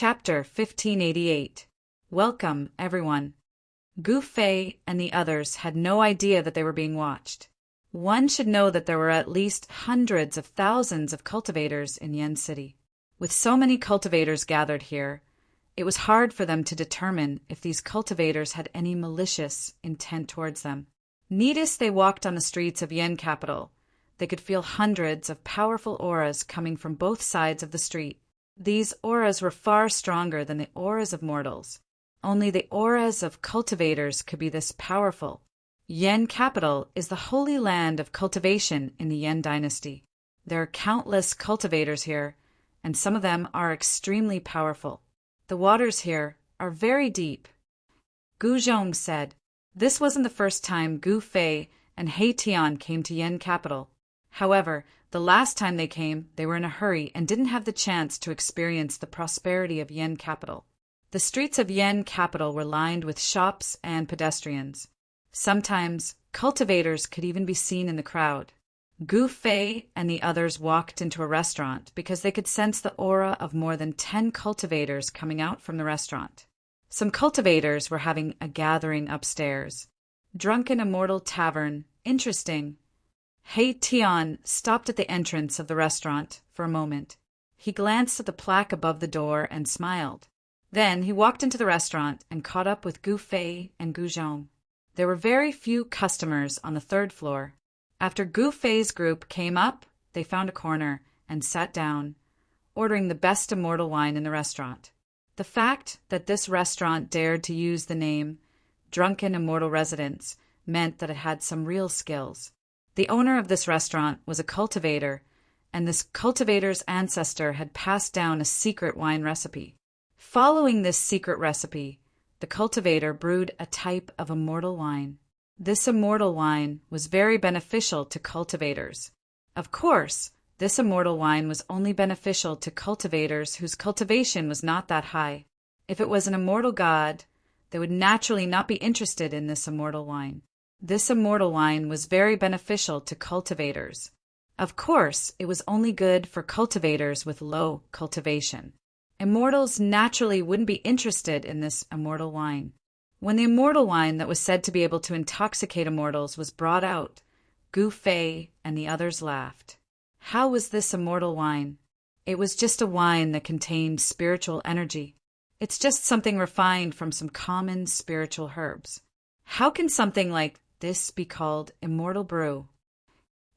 Chapter 1588. Welcome, everyone. Gu Fei and the others had no idea that they were being watched. One should know that there were at least hundreds of thousands of cultivators in Yen City. With so many cultivators gathered here, it was hard for them to determine if these cultivators had any malicious intent towards them. Needless, they walked on the streets of Yen capital. They could feel hundreds of powerful auras coming from both sides of the street. These auras were far stronger than the auras of mortals. Only the auras of cultivators could be this powerful. Yen capital is the holy land of cultivation in the Yen dynasty. There are countless cultivators here, and some of them are extremely powerful. The waters here are very deep. Gu Zhong said. This wasn't the first time Gu Fei and He Tian came to Yen capital. However, the last time they came, they were in a hurry and didn't have the chance to experience the prosperity of Yen capital. The streets of Yen capital were lined with shops and pedestrians. Sometimes, cultivators could even be seen in the crowd. Gu Fei and the others walked into a restaurant because they could sense the aura of more than 10 cultivators coming out from the restaurant. Some cultivators were having a gathering upstairs. Drunken Immortal Tavern. Interesting. He Tian stopped at the entrance of the restaurant for a moment. He glanced at the plaque above the door and smiled. Then he walked into the restaurant and caught up with Gu Fei and Gu Zhong. There were very few customers on the third floor. After Gu Fei's group came up, they found a corner and sat down, ordering the best immortal wine in the restaurant. The fact that this restaurant dared to use the name Drunken Immortal Residence meant that it had some real skills. The owner of this restaurant was a cultivator, and this cultivator's ancestor had passed down a secret wine recipe. Following this secret recipe, the cultivator brewed a type of immortal wine. This immortal wine was very beneficial to cultivators. Of course, this immortal wine was only beneficial to cultivators whose cultivation was not that high. If it was an immortal god, they would naturally not be interested in this immortal wine. This immortal wine was very beneficial to cultivators. Of course, it was only good for cultivators with low cultivation. Immortals naturally wouldn't be interested in this immortal wine. When the immortal wine that was said to be able to intoxicate immortals was brought out, Gu Fei and the others laughed. How was this immortal wine? It was just a wine that contained spiritual energy. It's just something refined from some common spiritual herbs. How can something like this be called immortal brew?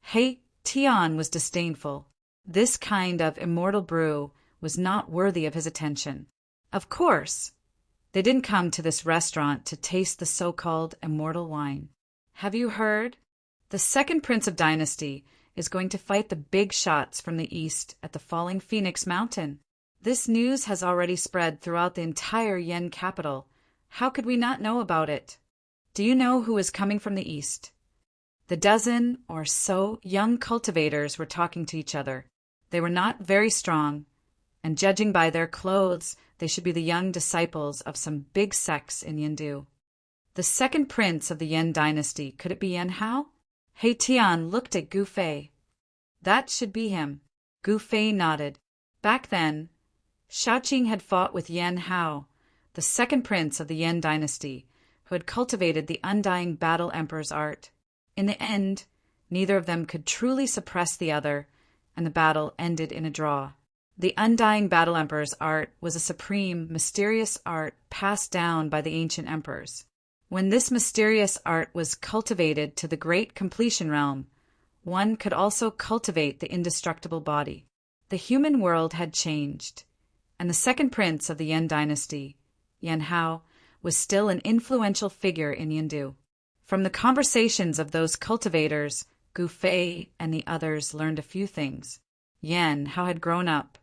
He Tian was disdainful. This kind of immortal brew was not worthy of his attention. Of course, they didn't come to this restaurant to taste the so-called immortal wine. Have you heard? The second prince of dynasty is going to fight the big shots from the east at the Falling Phoenix Mountain. This news has already spread throughout the entire Yen capital. How could we not know about it? Do you know who is coming from the east? The dozen or so young cultivators were talking to each other. They were not very strong, and judging by their clothes, they should be the young disciples of some big sects in Yindu. The second prince of the Yen dynasty, could it be Yen Hao? He Tian looked at Gu Fei. That should be him. Gu Fei nodded. Back then, Shaoqing had fought with Yen Hao, the second prince of the Yen dynasty, who had cultivated the undying battle emperor's art. In the end, neither of them could truly suppress the other, and the battle ended in a draw. The undying battle emperor's art was a supreme, mysterious art passed down by the ancient emperors. When this mysterious art was cultivated to the great completion realm, one could also cultivate the indestructible body. The human world had changed, and the second prince of the Yen dynasty, Yen Hao, was still an influential figure in Yindu. From the conversations of those cultivators, Gu Fei and the others learned a few things. Yen Hao had grown up,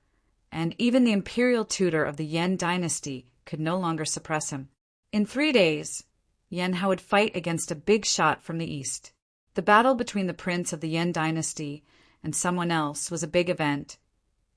and even the imperial tutor of the Yen dynasty could no longer suppress him. In 3 days, Yen Hao would fight against a big shot from the east. The battle between the prince of the Yen dynasty and someone else was a big event,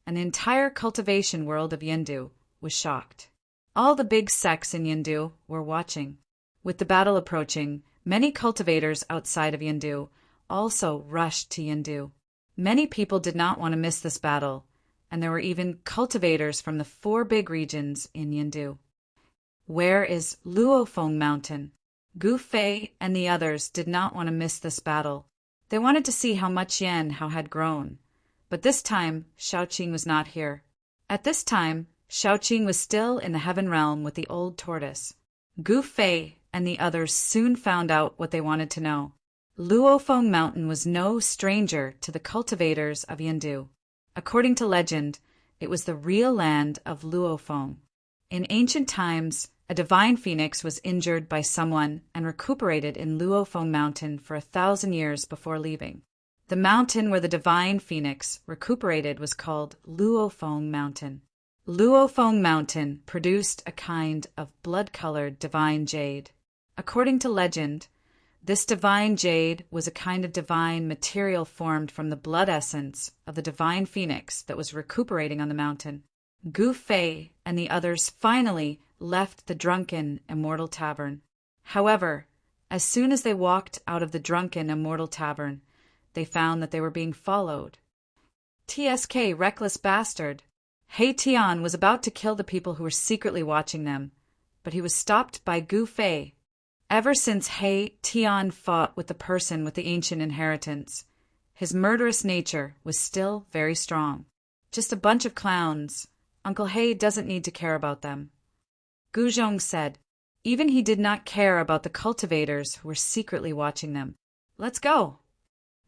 and the entire cultivation world of Yindu was shocked. All the big sects in Yindu were watching. With the battle approaching, many cultivators outside of Yindu also rushed to Yindu. Many people did not want to miss this battle, and there were even cultivators from the 4 big regions in Yindu. Where is Luofeng Mountain? Gu Fei and the others did not want to miss this battle. They wanted to see how much Yan Hao had grown. But this time, Shaoqing was not here. At this time, Shaoqing was still in the heaven realm with the old tortoise. Gu Fei and the others soon found out what they wanted to know. Luofeng Mountain was no stranger to the cultivators of Yindu. According to legend, it was the real land of Luofeng. In ancient times, a divine phoenix was injured by someone and recuperated in Luofeng Mountain for 1,000 years before leaving. The mountain where the divine phoenix recuperated was called Luofeng Mountain. Luofeng Mountain produced a kind of blood-colored divine jade. According to legend, this divine jade was a kind of divine material formed from the blood essence of the divine phoenix that was recuperating on the mountain. Gu Fei and the others finally left the drunken immortal tavern. However, as soon as they walked out of the drunken immortal tavern, they found that they were being followed. TSK, reckless bastard! He Tian was about to kill the people who were secretly watching them, but he was stopped by Gu Fei. Ever since He Tian fought with the person with the ancient inheritance, his murderous nature was still very strong. Just a bunch of clowns. Uncle He doesn't need to care about them. Gu Zhong said. Even he did not care about the cultivators who were secretly watching them. Let's go.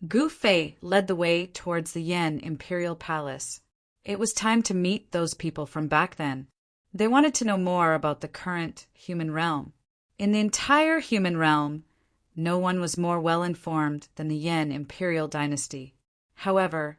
Gu Fei led the way towards the Yan Imperial Palace. It was time to meet those people from back then. They wanted to know more about the current human realm. In the entire human realm, no one was more well-informed than the Yan Imperial Dynasty. However,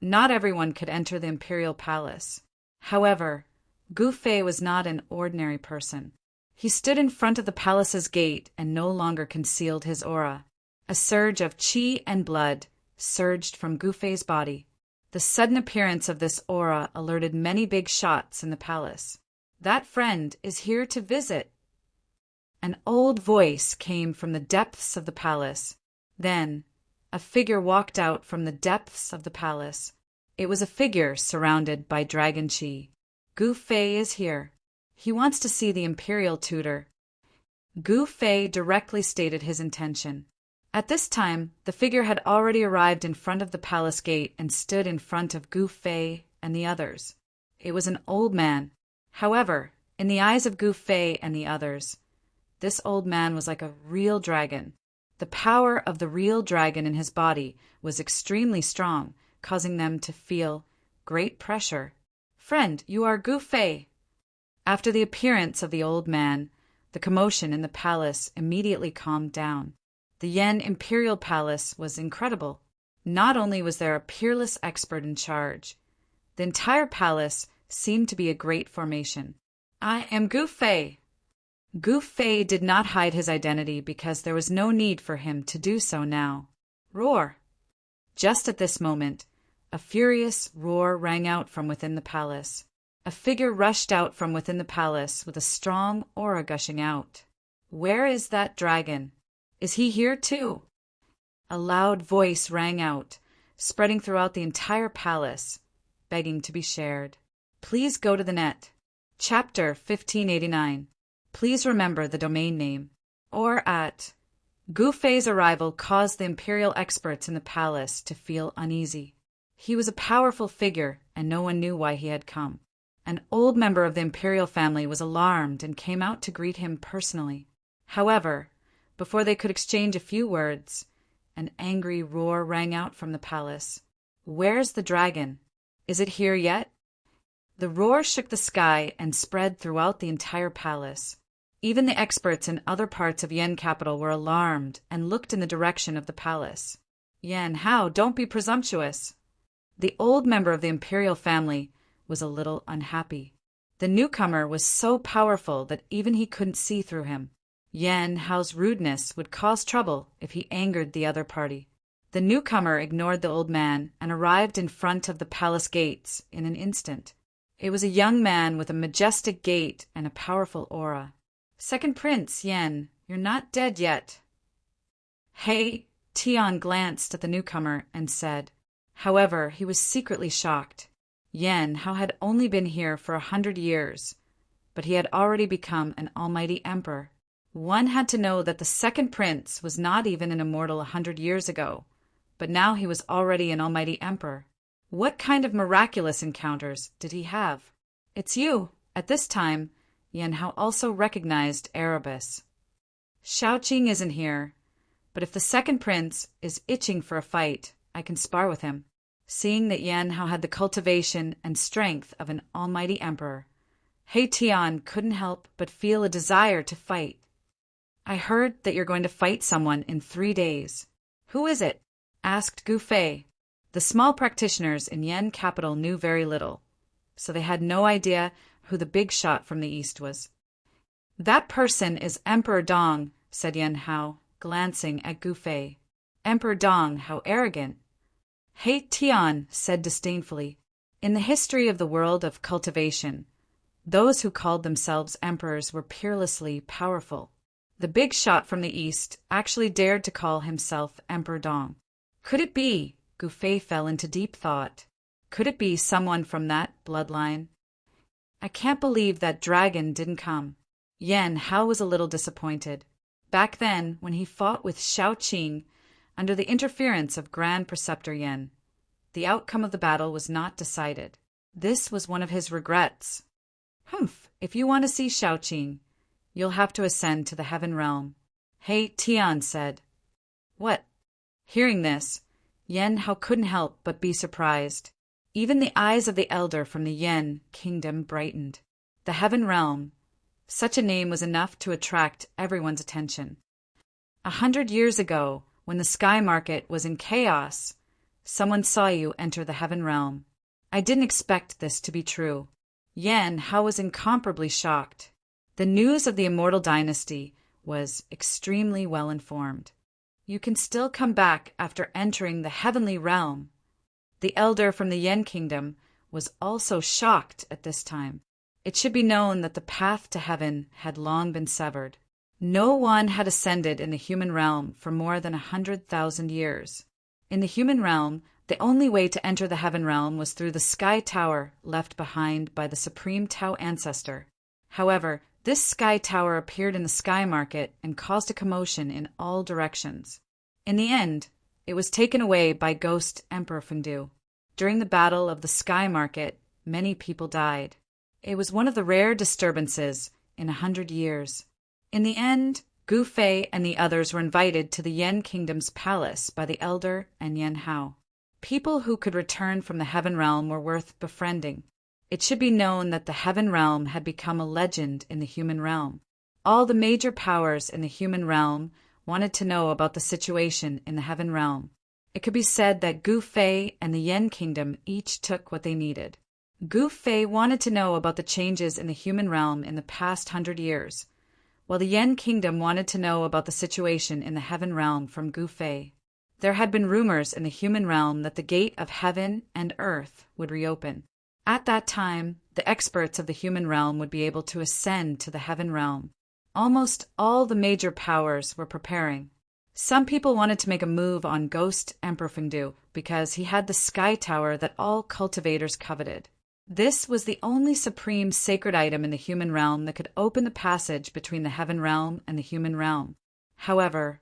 not everyone could enter the Imperial Palace. However, Gu Fei was not an ordinary person. He stood in front of the palace's gate and no longer concealed his aura. A surge of qi and blood surged from Gu Fei's body. The sudden appearance of this aura alerted many big shots in the palace. That friend is here to visit. An old voice came from the depths of the palace. Then, a figure walked out from the depths of the palace. It was a figure surrounded by dragon qi. Gu Fei is here. He wants to see the imperial tutor. Gu Fei directly stated his intention. At this time, the figure had already arrived in front of the palace gate and stood in front of Gu Fei and the others. It was an old man. However, in the eyes of Gu Fei and the others, this old man was like a real dragon. The power of the real dragon in his body was extremely strong, causing them to feel great pressure. Friend, you are Gu Fei. After the appearance of the old man, the commotion in the palace immediately calmed down. The Yan Imperial Palace was incredible. Not only was there a peerless expert in charge, the entire palace seemed to be a great formation. I am Gu Fei. Gu Fei did not hide his identity because there was no need for him to do so now. Roar! Just at this moment, a furious roar rang out from within the palace. A figure rushed out from within the palace with a strong aura gushing out. Where is that dragon? Is he here too? A loud voice rang out, spreading throughout the entire palace, begging to be shared. Please go to the net. Chapter 1589. Please remember the domain name. Or at. Gu Fei's arrival caused the imperial experts in the palace to feel uneasy. He was a powerful figure, and no one knew why he had come. An old member of the imperial family was alarmed and came out to greet him personally. However, before they could exchange a few words, an angry roar rang out from the palace. Where's the dragon? Is it here yet? The roar shook the sky and spread throughout the entire palace. Even the experts in other parts of Yan capital were alarmed and looked in the direction of the palace. Yan Hao, don't be presumptuous. The old member of the imperial family was a little unhappy. The newcomer was so powerful that even he couldn't see through him. Yan Hao's rudeness would cause trouble if he angered the other party. The newcomer ignored the old man and arrived in front of the palace gates in an instant. It was a young man with a majestic gait and a powerful aura. Second Prince, Yan, you're not dead yet. He Tian glanced at the newcomer and said. However, he was secretly shocked. Yan Hao had only been here for 100 years, but he had already become an almighty emperor. One had to know that the second prince was not even an immortal 100 years ago, but now he was already an almighty emperor. What kind of miraculous encounters did he have? It's you. At this time, Yan Hao also recognized Erebus. Shaoqing isn't here, but if the second prince is itching for a fight, I can spar with him. Seeing that Yan Hao had the cultivation and strength of an almighty emperor, He Tian couldn't help but feel a desire to fight. I heard that you're going to fight someone in 3 days. Who is it? Asked Gu Fei. The small practitioners in Yan capital knew very little, so they had no idea who the big shot from the east was. That person is Emperor Dong, said Yan Hao, glancing at Gu Fei. Emperor Dong, how arrogant. He Tian said disdainfully, in the history of the world of cultivation, those who called themselves emperors were peerlessly powerful. The big shot from the east actually dared to call himself Emperor Dong. Could it be? Gu Fei fell into deep thought. Could it be someone from that bloodline? I can't believe that dragon didn't come. Yan Hao was a little disappointed. Back then, when he fought with Shaoqing under the interference of Grand Preceptor Yan, the outcome of the battle was not decided. This was one of his regrets. Humph, if you want to see Shaoqing, you'll have to ascend to the heaven realm, He Tian said. What? Hearing this, Yan Hao couldn't help but be surprised. Even the eyes of the elder from the Yan kingdom brightened. The heaven realm. Such a name was enough to attract everyone's attention. 100 years ago, when the sky market was in chaos, someone saw you enter the heaven realm. I didn't expect this to be true. Yan Hao was incomparably shocked. The news of the immortal dynasty was extremely well informed. You can still come back after entering the heavenly realm. The elder from the Yan kingdom was also shocked at this time. It should be known that the path to heaven had long been severed. No one had ascended in the human realm for more than 100,000 years. In the human realm, the only way to enter the heaven realm was through the sky tower left behind by the supreme Tao ancestor. However, this sky tower appeared in the sky market and caused a commotion in all directions. In the end, it was taken away by Ghost Emperor Fengdu. During the battle of the sky market, many people died. It was one of the rare disturbances in 100 years. In the end, Gu Fei and the others were invited to the Yan kingdom's palace by the elder and Yan Hao. People who could return from the heaven realm were worth befriending. It should be known that the heaven realm had become a legend in the human realm. All the major powers in the human realm wanted to know about the situation in the heaven realm. It could be said that Gu Fei and the Yan kingdom each took what they needed. Gu Fei wanted to know about the changes in the human realm in the past 100 years, while the Yan kingdom wanted to know about the situation in the heaven realm from Gu Fei. There had been rumors in the human realm that the gate of heaven and earth would reopen. At that time, the experts of the human realm would be able to ascend to the heaven realm. Almost all the major powers were preparing. Some people wanted to make a move on Ghost Emperor Fengdu because he had the sky tower that all cultivators coveted. This was the only supreme sacred item in the human realm that could open the passage between the heaven realm and the human realm. However,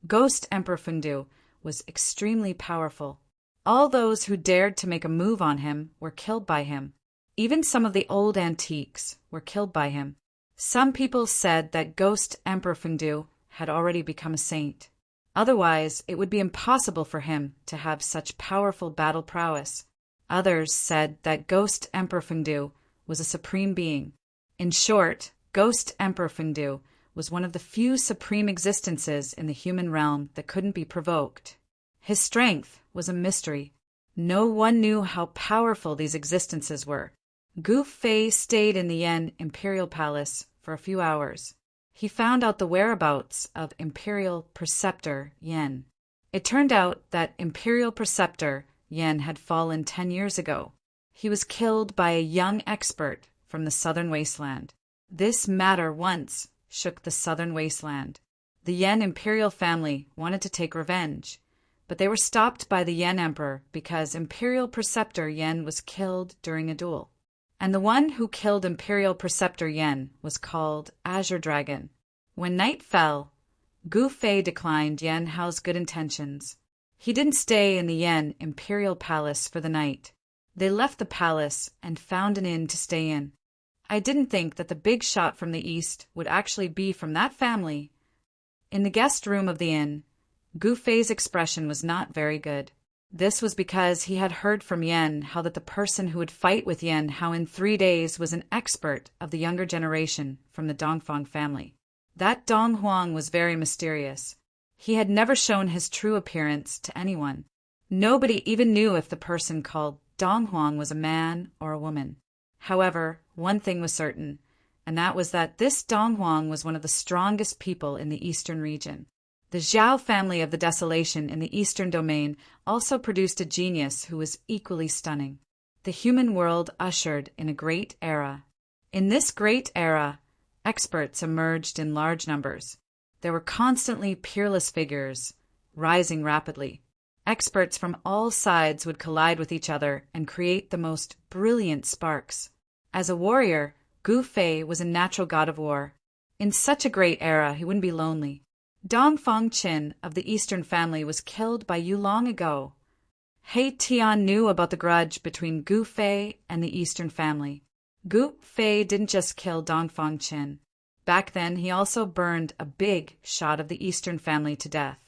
Ghost Emperor Fengdu was extremely powerful. All those who dared to make a move on him were killed by him. Even some of the old antiques were killed by him. Some people said that Ghost Emperor Fengdu had already become a saint. Otherwise, it would be impossible for him to have such powerful battle prowess. Others said that Ghost Emperor Fengdu was a supreme being. In short, Ghost Emperor Fengdu was one of the few supreme existences in the human realm that couldn't be provoked. His strength was a mystery. No one knew how powerful these existences were. Gu Fei stayed in the Yan Imperial Palace for a few hours. He found out the whereabouts of Imperial Preceptor Yan. It turned out that Imperial Preceptor Yan had fallen 10 years ago. He was killed by a young expert from the southern wasteland. This matter once shook the southern wasteland. The Yan imperial family wanted to take revenge, but they were stopped by the Yan Emperor because Imperial Preceptor Yan was killed during a duel. And the one who killed Imperial Preceptor Yan was called Azure Dragon. When night fell, Gu Fei declined Yan Hao's good intentions. He didn't stay in the Yan Imperial Palace for the night. They left the palace and found an inn to stay in. I didn't think that the big shot from the east would actually be from that family. In the guest room of the inn, Gu Fei's expression was not very good. This was because he had heard from Yan Hao that the person who would fight with Yan Hao in 3 days was an expert of the younger generation from the Dongfang family. That Dong Huang was very mysterious. He had never shown his true appearance to anyone. Nobody even knew if the person called Dong Huang was a man or a woman. However, one thing was certain, and that was that this Dong Huang was one of the strongest people in the eastern region. The Zhao family of the Desolation in the eastern domain also produced a genius who was equally stunning. The human world ushered in a great era. In this great era, experts emerged in large numbers. There were constantly peerless figures, rising rapidly. Experts from all sides would collide with each other and create the most brilliant sparks. As a warrior, Gu Fei was a natural god of war. In such a great era, he wouldn't be lonely. Dong Fangqin of the Eastern family was killed by Yu long ago. He Tian knew about the grudge between Gu Fei and the Eastern family. Gu Fei didn't just kill Dong Fangqin. Back then, he also burned a big shot of the Eastern family to death.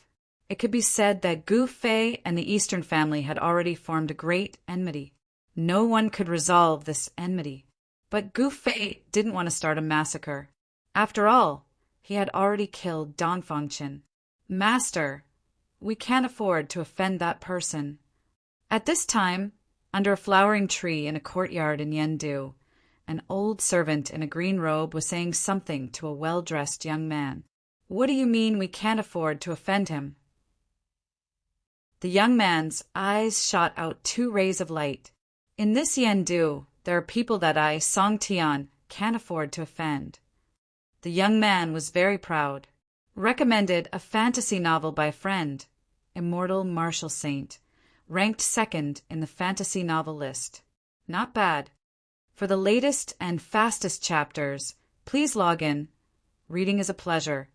It could be said that Gu Fei and the Eastern family had already formed a great enmity. No one could resolve this enmity. But Gu Fei didn't want to start a massacre. After all, he had already killed Dong Fangqin. Master, we can't afford to offend that person. At this time, under a flowering tree in a courtyard in Yendu, an old servant in a green robe was saying something to a well-dressed young man. What do you mean we can't afford to offend him? The young man's eyes shot out 2 rays of light. In this Yendu, there are people that I, Song Tian, can't afford to offend. The young man was very proud. Recommended a fantasy novel by a friend, Immortal Martial Saint, ranked 2nd in the fantasy novel list. Not bad. For the latest and fastest chapters, please log in. Reading is a pleasure.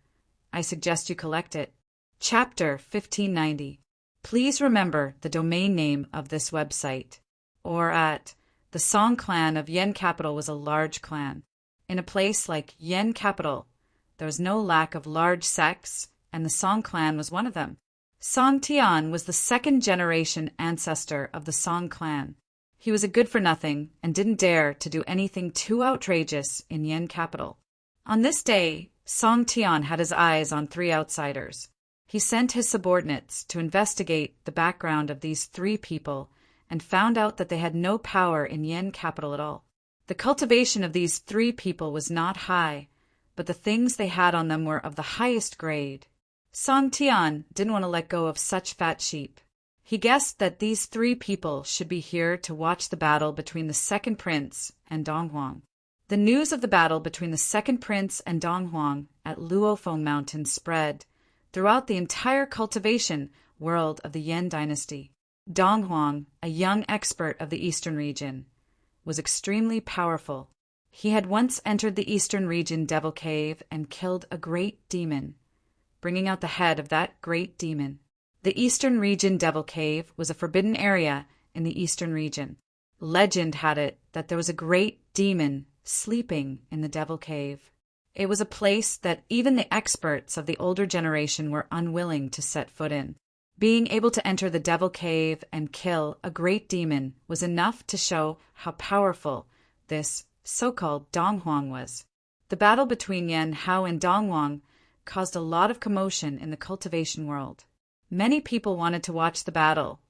I suggest you collect it. Chapter 1590. Please remember the domain name of this website. Or at the Song clan of Yen Capital was a large clan. In a place like Yen Capital, there was no lack of large sects, and the Song clan was one of them. Song Tian was the 2nd-generation ancestor of the Song clan. He was a good-for-nothing and didn't dare to do anything too outrageous in Yen Capital. On this day, Song Tian had his eyes on 3 outsiders. He sent his subordinates to investigate the background of these 3 people and found out that they had no power in Yen Capital at all. The cultivation of these 3 people was not high, but the things they had on them were of the highest grade. Song Tian didn't want to let go of such fat sheep. He guessed that these 3 people should be here to watch the battle between the 2nd prince and Dong Huang. The news of the battle between the 2nd prince and Dong Huang at Luofeng Mountain spread throughout the entire cultivation world of the Yen dynasty. Dong Huang, a young expert of the eastern region, was extremely powerful. He had once entered the eastern region Devil Cave and killed a great demon, bringing out the head of that great demon. The eastern region Devil Cave was a forbidden area in the eastern region. Legend had it that there was a great demon sleeping in the Devil Cave. It was a place that even the experts of the older generation were unwilling to set foot in. Being able to enter the Devil Cave and kill a great demon was enough to show how powerful this so-called Dong Huang was. The battle between Yan Hao and Dong Huang caused a lot of commotion in the cultivation world. Many people wanted to watch the battle,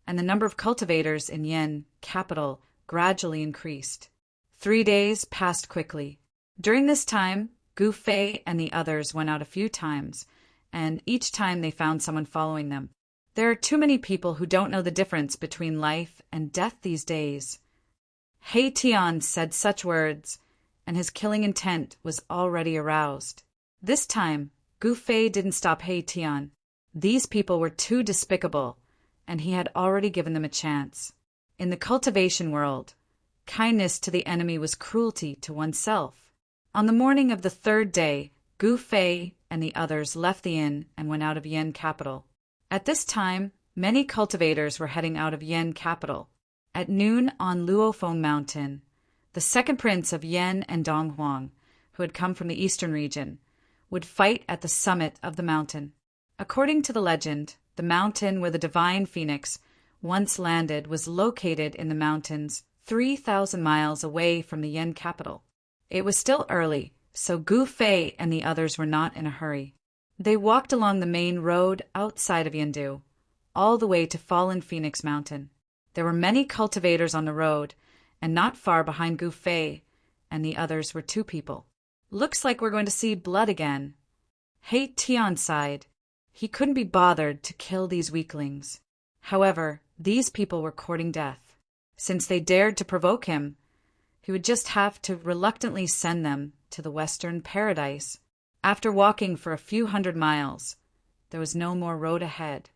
and the number of cultivators in Yen Capital gradually increased. 3 days passed quickly. During this time, Gu Fei and the others went out a few times, and each time they found someone following them. There are too many people who don't know the difference between life and death these days. He Tian said such words, and his killing intent was already aroused. This time, Gu Fei didn't stop He Tian. These people were too despicable, and he had already given them a chance. In the cultivation world, kindness to the enemy was cruelty to oneself. On the morning of the third day, Gu Fei and the others left the inn and went out of Yen capital. At this time, many cultivators were heading out of Yen capital. At noon on Luofeng Mountain, the second prince of Yen and Donghuang, who had come from the eastern region, would fight at the summit of the mountain. According to the legend, the mountain where the divine phoenix once landed was located in the mountains 3,000 miles away from the Yen capital. It was still early, so Gu Fei and the others were not in a hurry. They walked along the main road outside of Yendu, all the way to Fallen Phoenix Mountain. There were many cultivators on the road, and not far behind Gu Fei and the others were two people. "Looks like we're going to see blood again." He Tian sighed. He couldn't be bothered to kill these weaklings. However, these people were courting death. Since they dared to provoke him, he would just have to reluctantly send them to the Western Paradise. After walking for a few hundred miles, there was no more road ahead.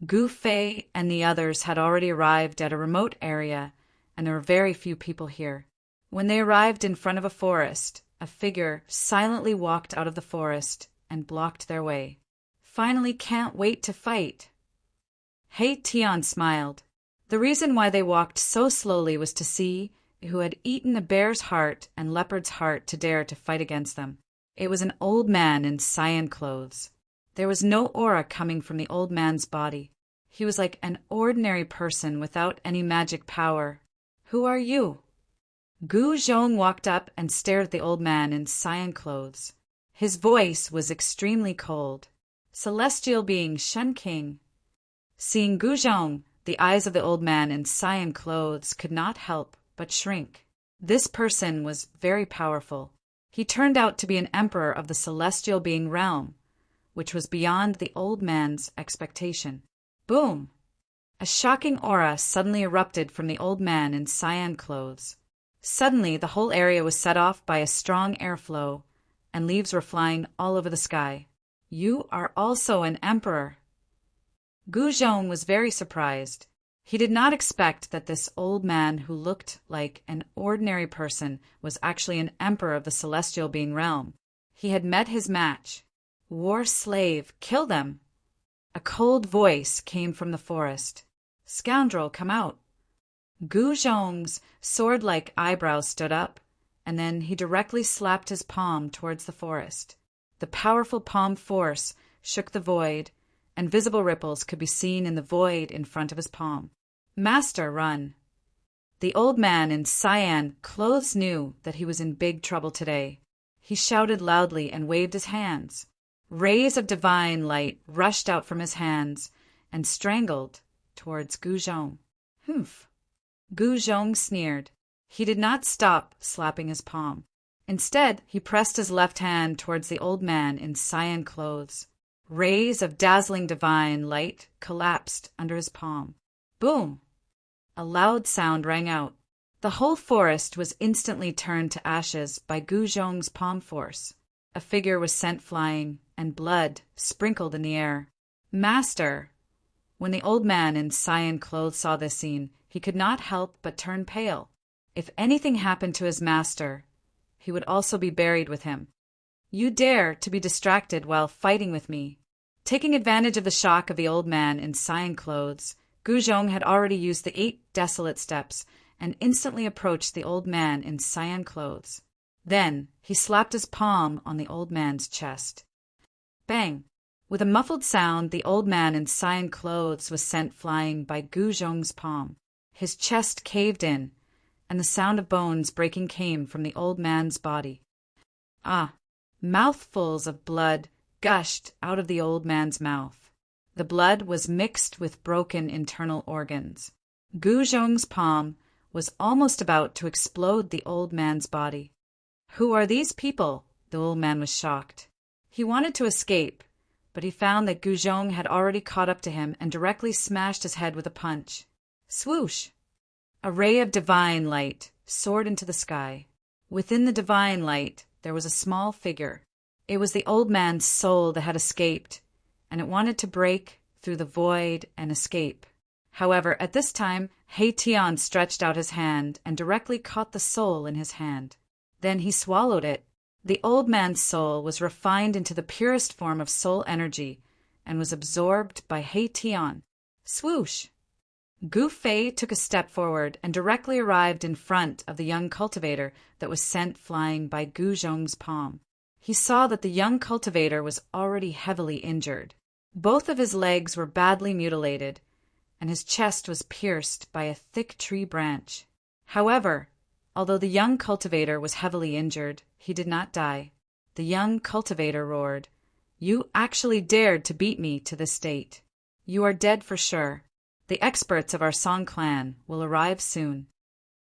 Gu Fei and the others had already arrived at a remote area, and there were very few people here. When they arrived in front of a forest, a figure silently walked out of the forest and blocked their way. "Finally can't wait to fight." He Tian smiled. The reason why they walked so slowly was to see who had eaten a bear's heart and leopard's heart to dare to fight against them. It was an old man in cyan clothes. There was no aura coming from the old man's body. He was like an ordinary person without any magic power. "Who are you?" Gu Zhong walked up and stared at the old man in cyan clothes. His voice was extremely cold. "Celestial being Shen King." Seeing Gu Zhong, the eyes of the old man in cyan clothes could not help but shrink. This person was very powerful. He turned out to be an emperor of the celestial being realm, which was beyond the old man's expectation. Boom! A shocking aura suddenly erupted from the old man in cyan clothes. Suddenly, the whole area was set off by a strong airflow, and leaves were flying all over the sky. "You are also an emperor." Gu Zhong was very surprised. He did not expect that this old man who looked like an ordinary person was actually an emperor of the celestial being realm. He had met his match. "War slave, kill them." A cold voice came from the forest. "Scoundrel, come out." Gu Zhong's sword-like eyebrows stood up, and then he directly slapped his palm towards the forest. The powerful palm force shook the void, and visible ripples could be seen in the void in front of his palm. "Master, run." The old man in cyan clothes knew that he was in big trouble today. He shouted loudly and waved his hands. Rays of divine light rushed out from his hands and strangled towards Gu Zhong. "Humph." Gu Zhong sneered. He did not stop slapping his palm. Instead, he pressed his left hand towards the old man in cyan clothes. Rays of dazzling divine light collapsed under his palm. Boom! A loud sound rang out. The whole forest was instantly turned to ashes by Gu Zhong's palm force. A figure was sent flying, and blood sprinkled in the air. "Master!" When the old man in cyan clothes saw this scene, he could not help but turn pale. If anything happened to his master, he would also be buried with him. "You dare to be distracted while fighting with me." Taking advantage of the shock of the old man in cyan clothes, Gu Zhong had already used the 8 desolate steps and instantly approached the old man in cyan clothes. Then he slapped his palm on the old man's chest. Bang! With a muffled sound, the old man in cyan clothes was sent flying by Gu Zhong's palm. His chest caved in, and the sound of bones breaking came from the old man's body. Ah! Mouthfuls of blood gushed out of the old man's mouth. The blood was mixed with broken internal organs. Gu Zhong's palm was almost about to explode the old man's body. "Who are these people?" The old man was shocked. He wanted to escape, but he found that Gu Zhong had already caught up to him and directly smashed his head with a punch. Swoosh! A ray of divine light soared into the sky. Within the divine light, there was a small figure. It was the old man's soul that had escaped, and it wanted to break through the void and escape. However, at this time, He Tian stretched out his hand and directly caught the soul in his hand. Then he swallowed it. The old man's soul was refined into the purest form of soul energy and was absorbed by He Tian. Swoosh! Gu Fei took a step forward and directly arrived in front of the young cultivator that was sent flying by Gu Zhong's palm. He saw that the young cultivator was already heavily injured. Both of his legs were badly mutilated, and his chest was pierced by a thick tree branch. However, although the young cultivator was heavily injured, he did not die. The young cultivator roared, "You actually dared to beat me to this state. You are dead for sure. The experts of our Song clan will arrive soon."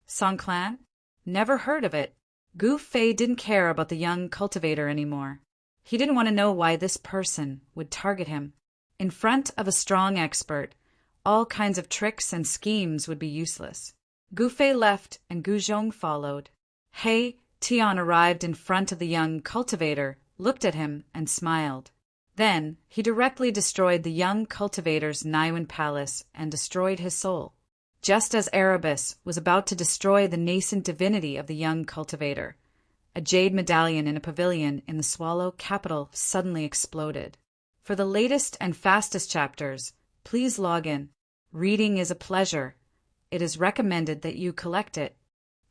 Song clan? Never heard of it. Gu Fei didn't care about the young cultivator anymore. He didn't want to know why this person would target him. In front of a strong expert, all kinds of tricks and schemes would be useless. Gu Fei left and Gu Zhong followed. He Tian arrived in front of the young cultivator, looked at him, and smiled. Then he directly destroyed the young cultivator's Niwen palace and destroyed his soul. Just as Erebus was about to destroy the nascent divinity of the young cultivator, a jade medallion in a pavilion in the Swallow capital suddenly exploded. For the latest and fastest chapters, please log in. Reading is a pleasure. It is recommended that you collect it.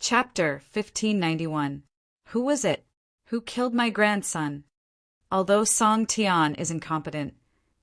Chapter 1591. Who was it? Who killed my grandson? Although Song Tian is incompetent,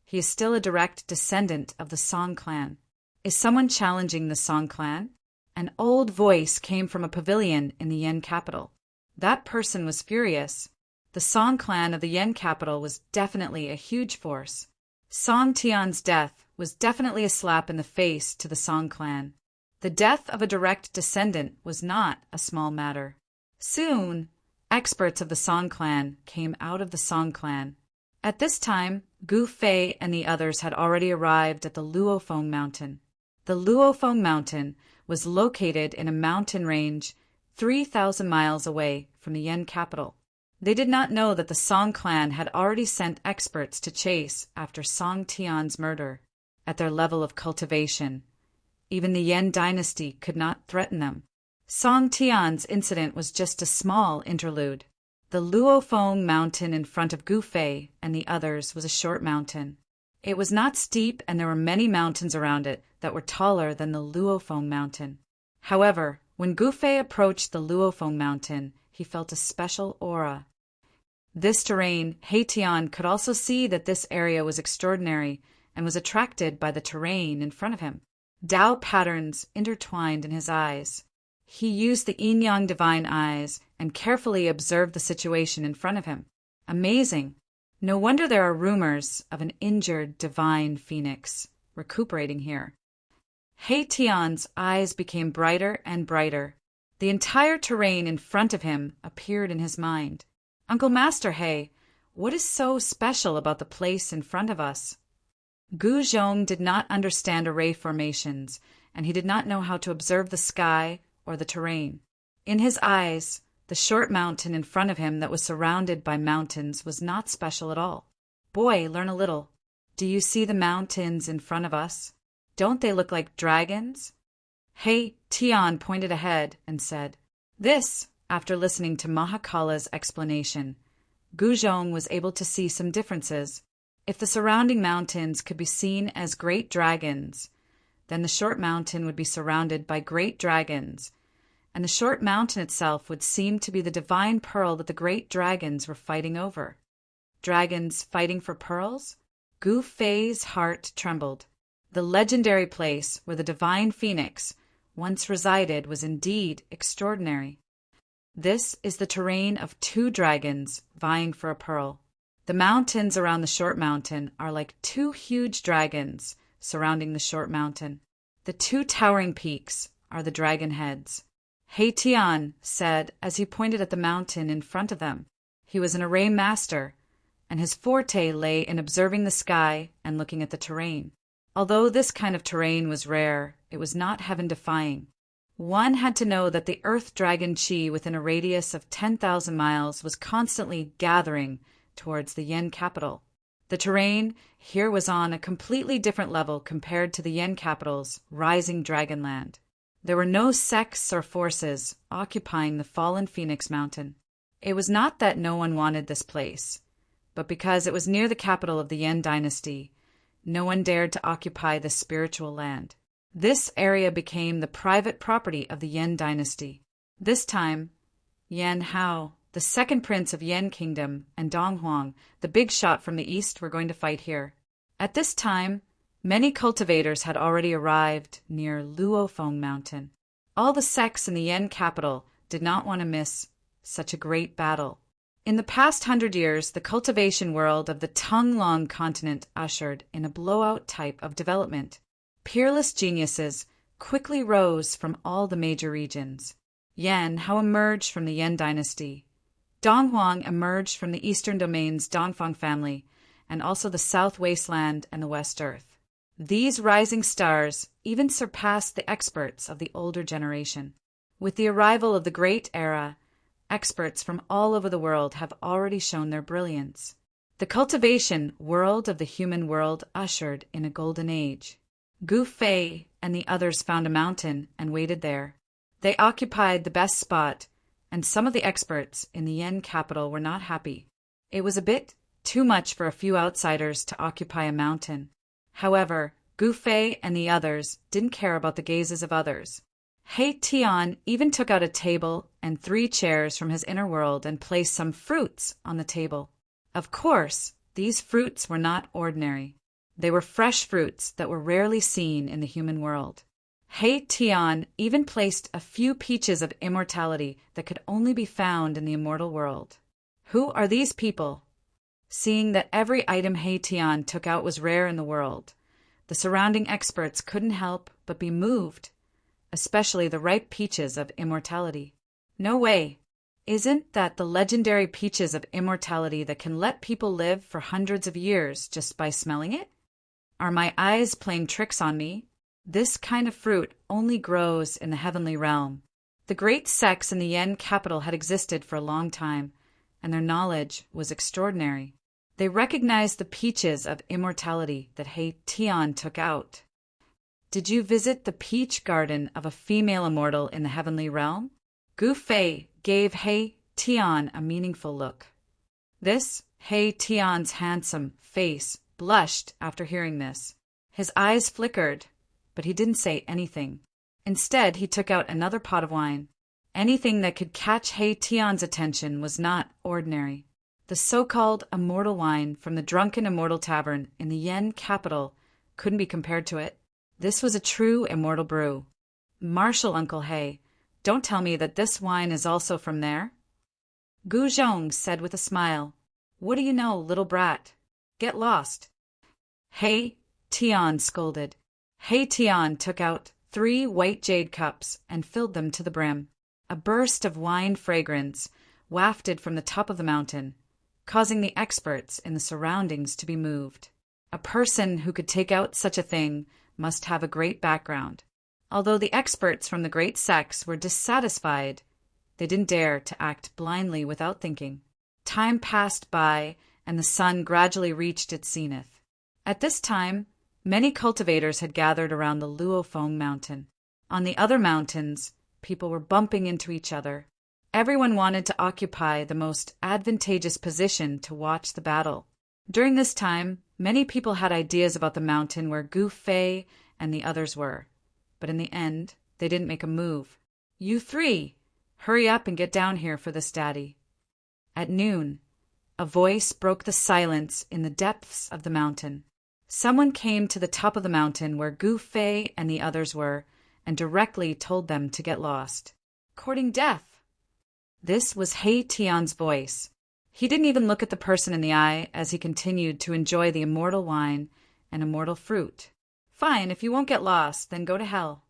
he is still a direct descendant of the Song clan. Is someone challenging the Song clan? An old voice came from a pavilion in the Yen capital. That person was furious. The Song clan of the Yen capital was definitely a huge force. Song Tian's death was definitely a slap in the face to the Song clan. The death of a direct descendant was not a small matter. Soon, experts of the Song clan came out of the Song clan. At this time, Gu Fei and the others had already arrived at the Luofeng Mountain. The Luofeng Mountain was located in a mountain range 3,000 miles away from the Yen capital. They did not know that the Song clan had already sent experts to chase after Song Tian's murder. At their level of cultivation, even the Yen dynasty could not threaten them. Song Tian's incident was just a small interlude. The Luofeng Mountain in front of Gu Fei and the others was a short mountain. It was not steep, and there were many mountains around it that were taller than the Luofeng Mountain. However, when Gu Fei approached the Luofeng Mountain, he felt a special aura. This terrain, He Tian could also see that this area was extraordinary and was attracted by the terrain in front of him. Tao patterns intertwined in his eyes. He used the yin-yang divine eyes and carefully observed the situation in front of him. Amazing! No wonder there are rumors of an injured divine phoenix recuperating here. He Tian's eyes became brighter and brighter. The entire terrain in front of him appeared in his mind. Uncle Master He, what is so special about the place in front of us? Gu Zhong did not understand array formations, and he did not know how to observe the sky or the terrain. In his eyes, the short mountain in front of him that was surrounded by mountains was not special at all. Boy, learn a little. Do you see the mountains in front of us? Don't they look like dragons? He Tian pointed ahead and said, "This," after listening to Mahakala's explanation. Gu Zhong was able to see some differences. If the surrounding mountains could be seen as great dragons, then the short mountain would be surrounded by great dragons, and the short mountain itself would seem to be the divine pearl that the great dragons were fighting over. Dragons fighting for pearls? Gu Fei's heart trembled. The legendary place where the divine phoenix once resided was indeed extraordinary. This is the terrain of two dragons vying for a pearl. The mountains around the short mountain are like two huge dragons surrounding the short mountain. The two towering peaks are the dragon heads. He Tian said as he pointed at the mountain in front of them. He was an array master, and his forte lay in observing the sky and looking at the terrain. Although this kind of terrain was rare, it was not heaven-defying. One had to know that the earth dragon chi within a radius of 10,000 miles was constantly gathering towards the Yen capital. The terrain here was on a completely different level compared to the Yen capital's rising Dragonland. There were no sects or forces occupying the fallen Phoenix Mountain. It was not that no one wanted this place, but because it was near the capital of the Yen dynasty, no one dared to occupy this spiritual land. This area became the private property of the Yen dynasty. This time, Yan Hao, the second prince of Yen Kingdom, and Dong Huang, the big shot from the east, were going to fight here. At this time, many cultivators had already arrived near Luofeng Mountain. All the sects in the Yen capital did not want to miss such a great battle. In the past 100 years, the cultivation world of the Tonglong continent ushered in a blowout type of development. Peerless geniuses quickly rose from all the major regions. Yan Hao emerged from the Yen dynasty. Dong Huang emerged from the eastern domain's Dongfang family, and also the South Wasteland and the West Earth. These rising stars even surpassed the experts of the older generation. With the arrival of the Great Era, experts from all over the world have already shown their brilliance. The cultivation world of the human world ushered in a golden age. Gu Fei and the others found a mountain and waited there. They occupied the best spot, and some of the experts in the Yen capital were not happy. It was a bit too much for a few outsiders to occupy a mountain. However, Gu Fei and the others didn't care about the gazes of others. He Tian even took out a table and 3 chairs from his inner world and placed some fruits on the table. Of course, these fruits were not ordinary. They were fresh fruits that were rarely seen in the human world. He Tian even placed a few peaches of immortality that could only be found in the immortal world. Who are these people? Seeing that every item He Tian took out was rare in the world, the surrounding experts couldn't help but be moved, especially the ripe peaches of immortality. No way! Isn't that the legendary peaches of immortality that can let people live for hundreds of years just by smelling it? Are my eyes playing tricks on me? This kind of fruit only grows in the heavenly realm. The great sects in the Yen capital had existed for a long time, and their knowledge was extraordinary. They recognized the peaches of immortality that He Tian took out. Did you visit the peach garden of a female immortal in the heavenly realm? Gu Fei gave He Tian a meaningful look. This He Tian's handsome face blushed after hearing this. His eyes flickered, but he didn't say anything. Instead, he took out another pot of wine. Anything that could catch He Tian's attention was not ordinary. The so-called immortal wine from the Drunken Immortal Tavern in the Yen capital couldn't be compared to it. This was a true immortal brew. Marshal Uncle He, don't tell me that this wine is also from there? Gu Zhong said with a smile. What do you know, little brat? Get lost. He Tian scolded. He Tian took out 3 white jade cups and filled them to the brim. A burst of wine fragrance wafted from the top of the mountain, causing the experts in the surroundings to be moved. A person who could take out such a thing must have a great background. Although the experts from the great sects were dissatisfied, they didn't dare to act blindly without thinking. Time passed by, and the sun gradually reached its zenith. At this time, many cultivators had gathered around the Luofeng mountain. On the other mountains, people were bumping into each other. Everyone wanted to occupy the most advantageous position to watch the battle. During this time, many people had ideas about the mountain where Gu Fei and the others were, but in the end, they didn't make a move. You 3, hurry up and get down here for this, Daddy. At noon, a voice broke the silence in the depths of the mountain. Someone came to the top of the mountain where Gu Fei and the others were, and directly told them to get lost. Courting death! This was He Tian's voice. He didn't even look at the person in the eye as he continued to enjoy the immortal wine and immortal fruit. Fine, if you won't get lost, then go to hell.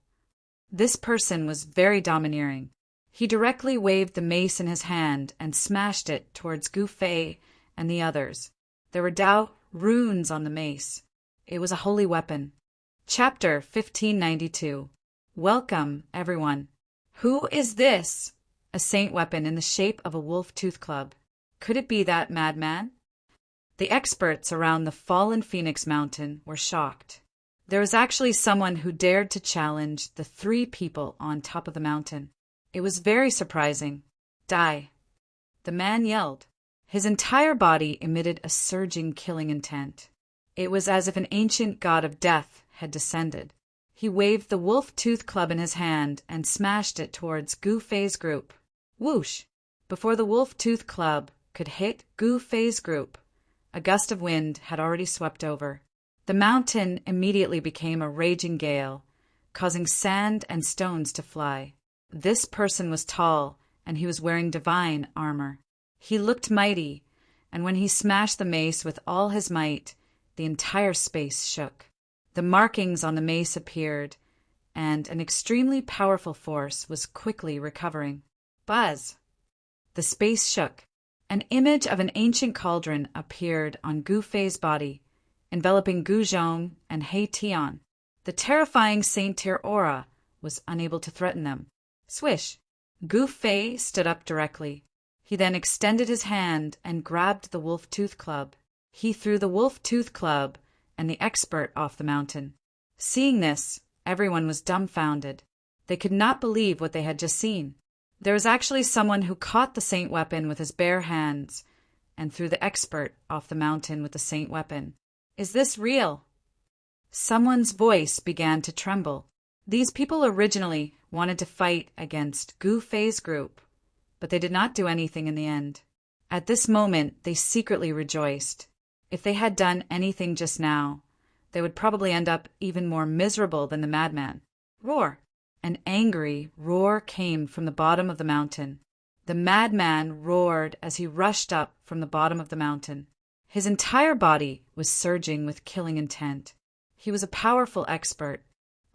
This person was very domineering. He directly waved the mace in his hand and smashed it towards Gu Fei and the others. There were Dao runes on the mace. It was a holy weapon. Chapter 1592. Welcome, everyone. Who is this? A saint weapon in the shape of a wolf-tooth club. Could it be that madman? The experts around the fallen Phoenix Mountain were shocked. There was actually someone who dared to challenge the 3 people on top of the mountain. It was very surprising. Die. The man yelled. His entire body emitted a surging, killing intent. It was as if an ancient god of death had descended. He waved the wolf-tooth club in his hand and smashed it towards Gu Fei's group. Whoosh! Before the wolf-tooth club could hit Gu Fei's group, a gust of wind had already swept over. The mountain immediately became a raging gale, causing sand and stones to fly. This person was tall, and he was wearing divine armor. He looked mighty, and when he smashed the mace with all his might, the entire space shook. The markings on the mace appeared, and an extremely powerful force was quickly recovering. Buzz! The space shook. An image of an ancient cauldron appeared on Gu Fei's body, enveloping Gu Zhong and He Tian. The terrifying Saint Tier aura was unable to threaten them. Swish! Gu Fei stood up directly. He then extended his hand and grabbed the wolf-tooth club. He threw the wolf-tooth club and the expert off the mountain. Seeing this, everyone was dumbfounded. They could not believe what they had just seen. There was actually someone who caught the saint weapon with his bare hands and threw the expert off the mountain with the saint weapon. Is this real? Someone's voice began to tremble. These people originally wanted to fight against Gu Fei's group, but they did not do anything in the end. At this moment, they secretly rejoiced. If they had done anything just now, they would probably end up even more miserable than the madman. Roar! An angry roar came from the bottom of the mountain. The madman roared as he rushed up from the bottom of the mountain. His entire body was surging with killing intent. He was a powerful expert.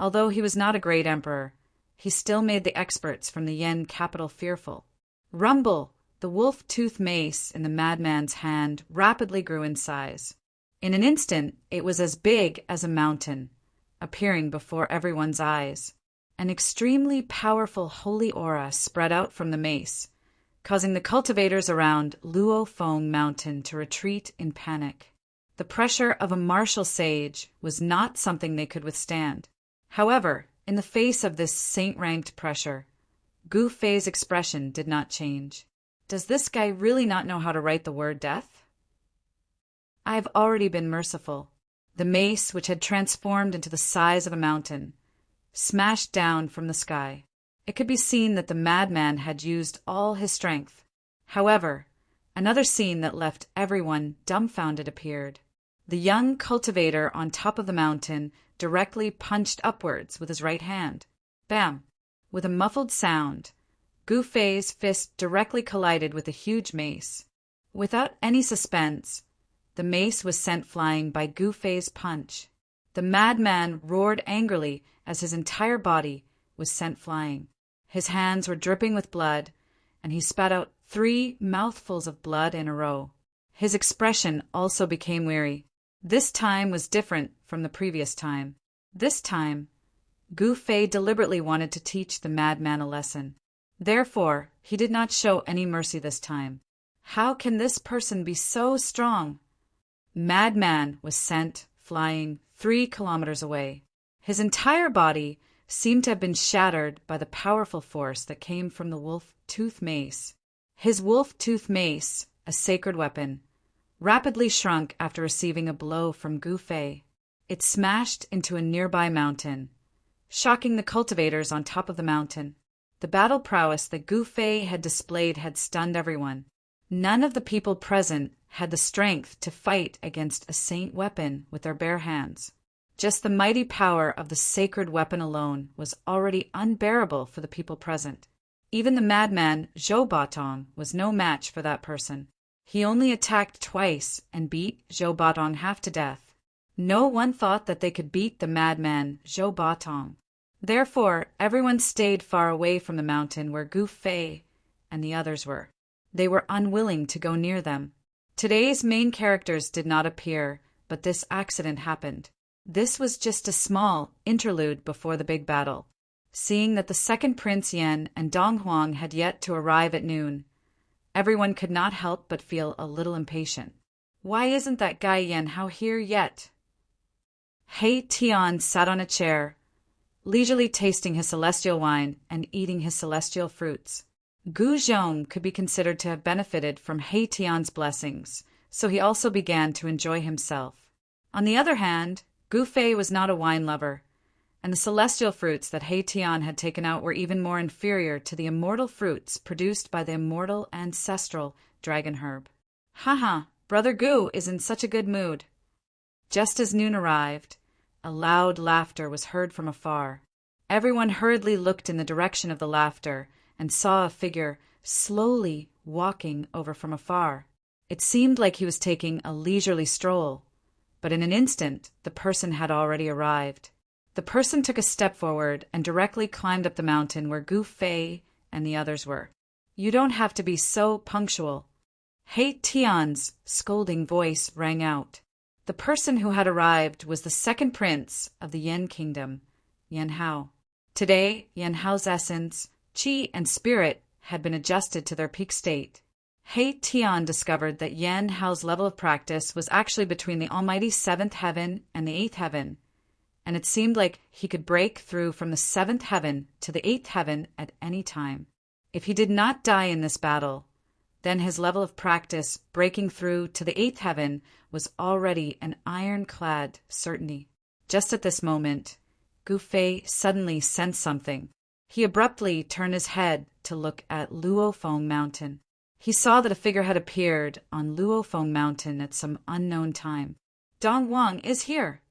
Although he was not a great emperor, he still made the experts from the Yen capital fearful. Rumble! The wolf-tooth mace in the madman's hand rapidly grew in size. In an instant, it was as big as a mountain, appearing before everyone's eyes. An extremely powerful holy aura spread out from the mace, causing the cultivators around Luo Feng Mountain to retreat in panic. The pressure of a martial sage was not something they could withstand. However, in the face of this saint-ranked pressure, Gu Fei's expression did not change. Does this guy really not know how to write the word death? I have already been merciful. The mace, which had transformed into the size of a mountain, smashed down from the sky. It could be seen that the madman had used all his strength. However, another scene that left everyone dumbfounded appeared. The young cultivator on top of the mountain directly punched upwards with his right hand. Bam! With a muffled sound, Gu Fei's fist directly collided with a huge mace. Without any suspense, the mace was sent flying by Gu Fei's punch. The madman roared angrily as his entire body was sent flying. His hands were dripping with blood, and he spat out 3 mouthfuls of blood in a row. His expression also became weary. This time was different from the previous time. This time, Gu Fei deliberately wanted to teach the madman a lesson. Therefore, he did not show any mercy this time. How can this person be so strong? Madman was sent flying 3 kilometers away. His entire body seemed to have been shattered by the powerful force that came from the wolf-tooth mace. His wolf-tooth mace, a sacred weapon, rapidly shrunk after receiving a blow from Gu Fei. It smashed into a nearby mountain, shocking the cultivators on top of the mountain. The battle prowess that Gu Fei had displayed had stunned everyone. None of the people present had the strength to fight against a saint weapon with their bare hands. Just the mighty power of the sacred weapon alone was already unbearable for the people present. Even the madman Zhou Batong was no match for that person. He only attacked twice and beat Zhou Batong half to death. No one thought that they could beat the madman Zhou Batong. Therefore, everyone stayed far away from the mountain where Gu Fei and the others were. They were unwilling to go near them. Today's main characters did not appear, but this accident happened. This was just a small interlude before the big battle. Seeing that the second Prince Yan and Dong Huang had yet to arrive at noon, everyone could not help but feel a little impatient. Why isn't that guy Yan Hao here yet? He Tian sat on a chair, leisurely tasting his celestial wine and eating his celestial fruits. Gu Zhong could be considered to have benefited from He Tian's blessings, so he also began to enjoy himself. On the other hand, Gu Fei was not a wine lover, and the celestial fruits that He Tian had taken out were even more inferior to the immortal fruits produced by the immortal ancestral dragon herb. Haha, Brother Gu is in such a good mood. Just as noon arrived, a loud laughter was heard from afar. Everyone hurriedly looked in the direction of the laughter and saw a figure slowly walking over from afar. It seemed like he was taking a leisurely stroll, but in an instant the person had already arrived. The person took a step forward and directly climbed up the mountain where Gu Fei and the others were. You don't have to be so punctual. He Tian's scolding voice rang out. The person who had arrived was the second prince of the Yan kingdom, Yan Hao. Today, Yan Hao's essence, qi, and spirit had been adjusted to their peak state. He Tian discovered that Yan Hao's level of practice was actually between the almighty seventh heaven and the eighth heaven, and it seemed like he could break through from the seventh heaven to the eighth heaven at any time. If he did not die in this battle, then his level of practice breaking through to the eighth heaven was already an ironclad certainty. Just at this moment, Gu Fei suddenly sensed something. He abruptly turned his head to look at Luofeng Mountain. He saw that a figure had appeared on Luofeng Mountain at some unknown time. Dong Huang is here,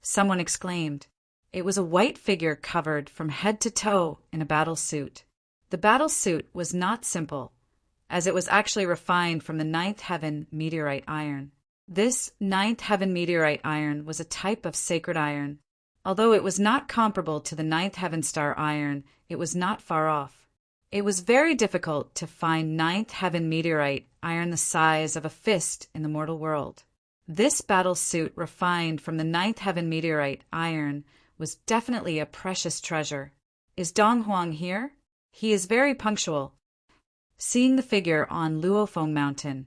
someone exclaimed. It was a white figure covered from head to toe in a battle suit. The battle suit was not simple, as it was actually refined from the ninth heaven meteorite iron. This ninth heaven meteorite iron was a type of sacred iron. Although it was not comparable to the ninth heaven star iron, it was not far off. It was very difficult to find ninth heaven meteorite iron the size of a fist in the mortal world. This battle suit refined from the ninth heaven meteorite iron was definitely a precious treasure. Is Dong Huang here? He is very punctual. Seeing the figure on Luofeng Mountain,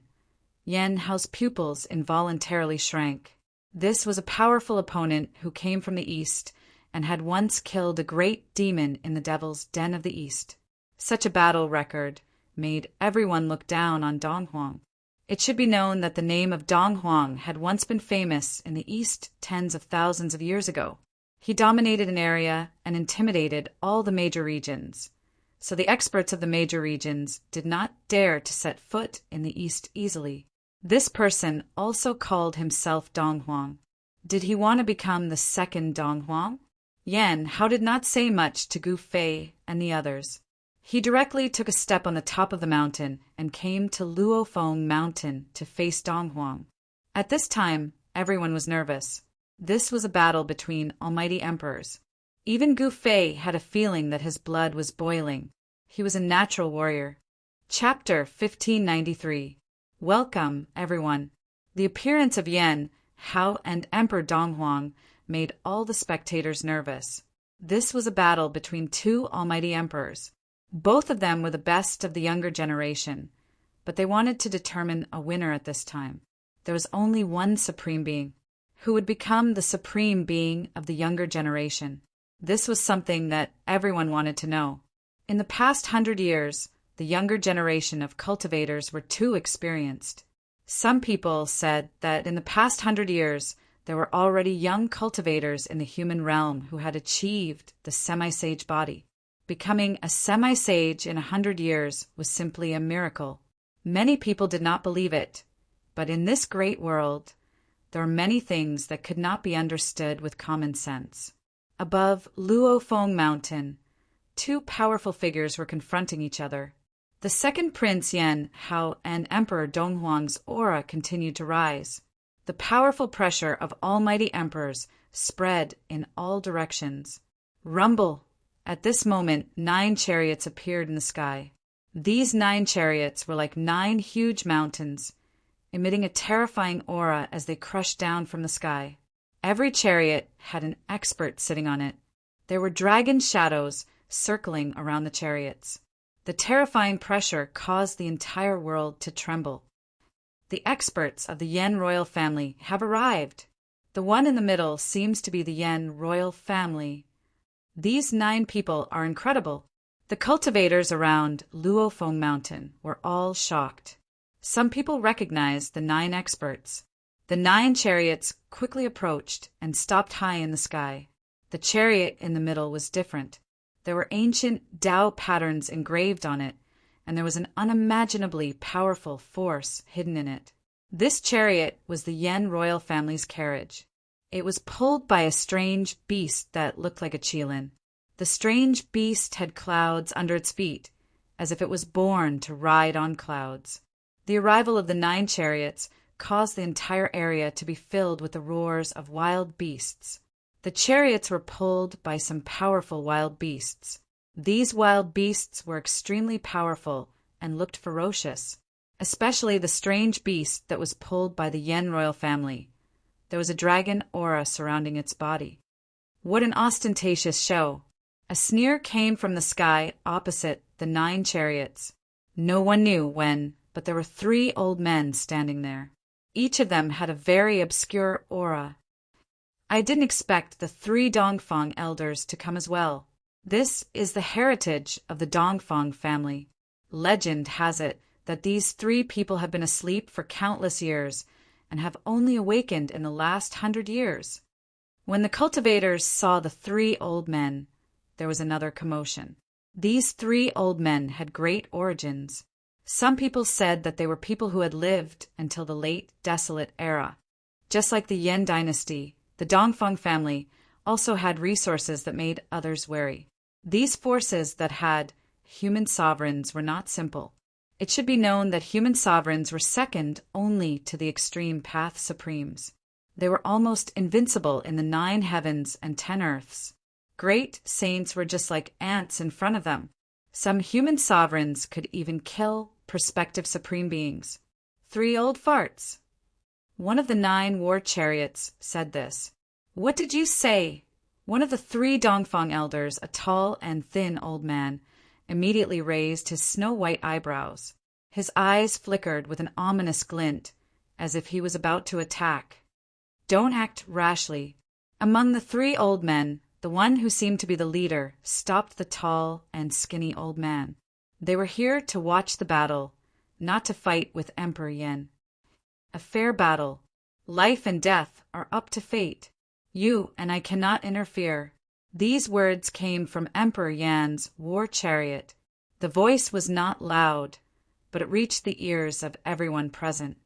Yan Hao's pupils involuntarily shrank. This was a powerful opponent who came from the east and had once killed a great demon in the Devil's Den of the East. Such a battle record made everyone look down on Dong Huang. It should be known that the name of Dong Huang had once been famous in the East tens of thousands of years ago. He dominated an area and intimidated all the major regions, so the experts of the major regions did not dare to set foot in the East easily. This person also called himself Dong Huang. Did he want to become the second Dong Huang? Yan Hao did not say much to Gu Fei and the others. He directly took a step on the top of the mountain and came to Luofeng Mountain to face Dong Huang. At this time, everyone was nervous. This was a battle between almighty emperors. Even Gu Fei had a feeling that his blood was boiling. He was a natural warrior. Chapter 1593. Welcome, everyone. The appearance of Yan Hao and Emperor Dong Huang made all the spectators nervous. This was a battle between two almighty emperors. Both of them were the best of the younger generation, but they wanted to determine a winner at this time. There was only one supreme being, who would become the supreme being of the younger generation. This was something that everyone wanted to know. In the past 100 years, the younger generation of cultivators were too experienced. Some people said that in the past 100 years, there were already young cultivators in the human realm who had achieved the semi-sage body. Becoming a semi-sage in 100 years was simply a miracle. Many people did not believe it, but in this great world, there are many things that could not be understood with common sense. Above Luofeng Mountain, two powerful figures were confronting each other. The second Prince Yan Hao and Emperor Dong Huang's aura continued to rise. The powerful pressure of almighty emperors spread in all directions. Rumble! At this moment, 9 chariots appeared in the sky. These 9 chariots were like 9 huge mountains, emitting a terrifying aura as they crushed down from the sky. Every chariot had an expert sitting on it. There were dragon shadows circling around the chariots. The terrifying pressure caused the entire world to tremble. The experts of the Yan royal family have arrived. The one in the middle seems to be the Yan royal family. These 9 people are incredible. The cultivators around Luofeng Mountain were all shocked. Some people recognized the 9 experts. The 9 chariots quickly approached and stopped high in the sky. The chariot in the middle was different. There were ancient Tao patterns engraved on it, and there was an unimaginably powerful force hidden in it. This chariot was the Yan royal family's carriage. It was pulled by a strange beast that looked like a qilin. The strange beast had clouds under its feet, as if it was born to ride on clouds. The arrival of the 9 chariots caused the entire area to be filled with the roars of wild beasts. The chariots were pulled by some powerful wild beasts. These wild beasts were extremely powerful and looked ferocious, especially the strange beast that was pulled by the Yan royal family. There was a dragon aura surrounding its body. What an ostentatious show! A sneer came from the sky opposite the 9 chariots. No one knew when, but there were 3 old men standing there. Each of them had a very obscure aura. I didn't expect the 3 Dongfang elders to come as well. This is the heritage of the Dongfang family. Legend has it that these 3 people have been asleep for countless years and have only awakened in the last 100 years. When the cultivators saw the 3 old men, there was another commotion. These 3 old men had great origins. Some people said that they were people who had lived until the late desolate era. Just like the Yan dynasty, the Dongfang family also had resources that made others wary. These forces that had human sovereigns were not simple. It should be known that human sovereigns were second only to the extreme path supremes. They were almost invincible in the 9 heavens and 10 earths. Great saints were just like ants in front of them. Some human sovereigns could even kill prospective supreme beings. 3 old farts. One of the 9 war chariots said this. What did you say? One of the 3 Dongfang elders, a tall and thin old man, immediately raised his snow-white eyebrows. His eyes flickered with an ominous glint, as if he was about to attack. Don't act rashly. Among the 3 old men, the one who seemed to be the leader stopped the tall and skinny old man. They were here to watch the battle, not to fight with Emperor Yan. A fair battle. Life and death are up to fate. You and I cannot interfere. These words came from Emperor Yan's war chariot. The voice was not loud, but it reached the ears of everyone present.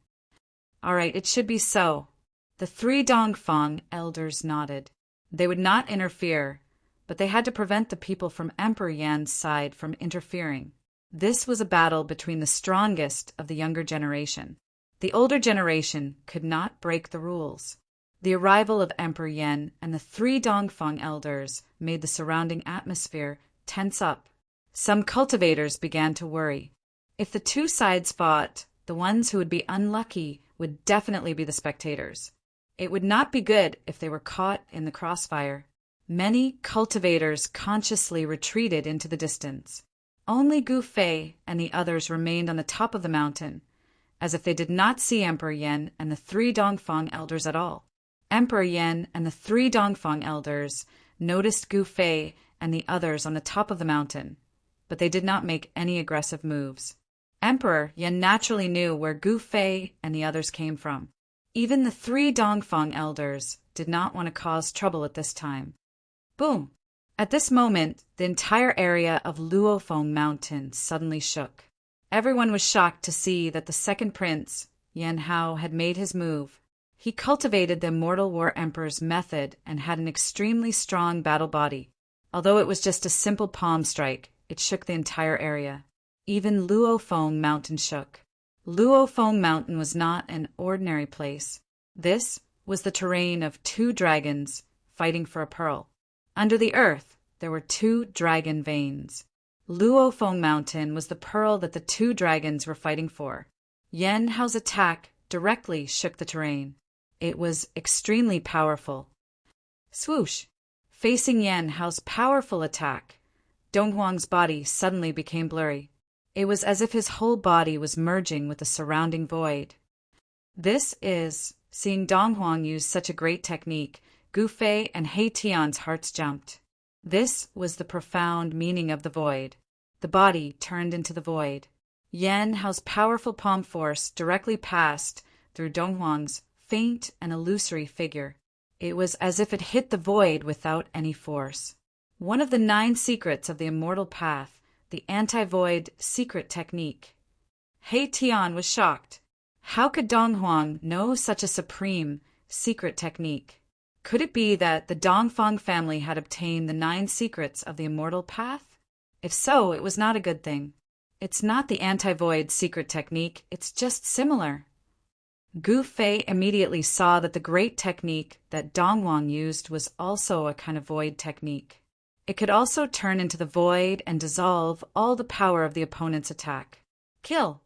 All right, it should be so. The 3 Dongfang elders nodded. They would not interfere, but they had to prevent the people from Emperor Yan's side from interfering. This was a battle between the strongest of the younger generation. The older generation could not break the rules. The arrival of Emperor Yan and the 3 Dongfang elders made the surrounding atmosphere tense up. Some cultivators began to worry. If the 2 sides fought, the ones who would be unlucky would definitely be the spectators. It would not be good if they were caught in the crossfire. Many cultivators consciously retreated into the distance. Only Gu Fei and the others remained on the top of the mountain, as if they did not see Emperor Yan and the 3 Dongfang elders at all. Emperor Yan and the 3 Dongfang elders noticed Gu Fei and the others on the top of the mountain, but they did not make any aggressive moves. Emperor Yan naturally knew where Gu Fei and the others came from. Even the 3 Dongfang elders did not want to cause trouble at this time. Boom! At this moment, the entire area of Luofeng Mountain suddenly shook. Everyone was shocked to see that the second prince, Yan Hao, had made his move. He cultivated the Immortal War Emperor's method and had an extremely strong battle body. Although it was just a simple palm strike, it shook the entire area. Even Luofeng Mountain shook. Luofeng Mountain was not an ordinary place. This was the terrain of 2 dragons fighting for a pearl. Under the earth, there were 2 dragon veins. Luofeng Mountain was the pearl that the 2 dragons were fighting for. Yan Hao's attack directly shook the terrain. It was extremely powerful. Swoosh! Facing Yan Hao's powerful attack, Donghuang's body suddenly became blurry. It was as if his whole body was merging with the surrounding void. Seeing Dong Huang use such a great technique, Gu Fei and He Tian's hearts jumped. This was the profound meaning of the void. The body turned into the void. Yan Hao's powerful palm force directly passed through Dong Huang's faint and illusory figure. It was as if it hit the void without any force. One of the 9 secrets of the immortal path, the anti-void secret technique. He Tian was shocked. How could Dong Huang know such a supreme, secret technique? Could it be that the Dongfang family had obtained the 9 secrets of the immortal path? If so, it was not a good thing. It's not the anti-void secret technique, it's just similar. Gu Fei immediately saw that the great technique that Dong Huang used was also a kind of void technique. It could also turn into the void and dissolve all the power of the opponent's attack. Kill!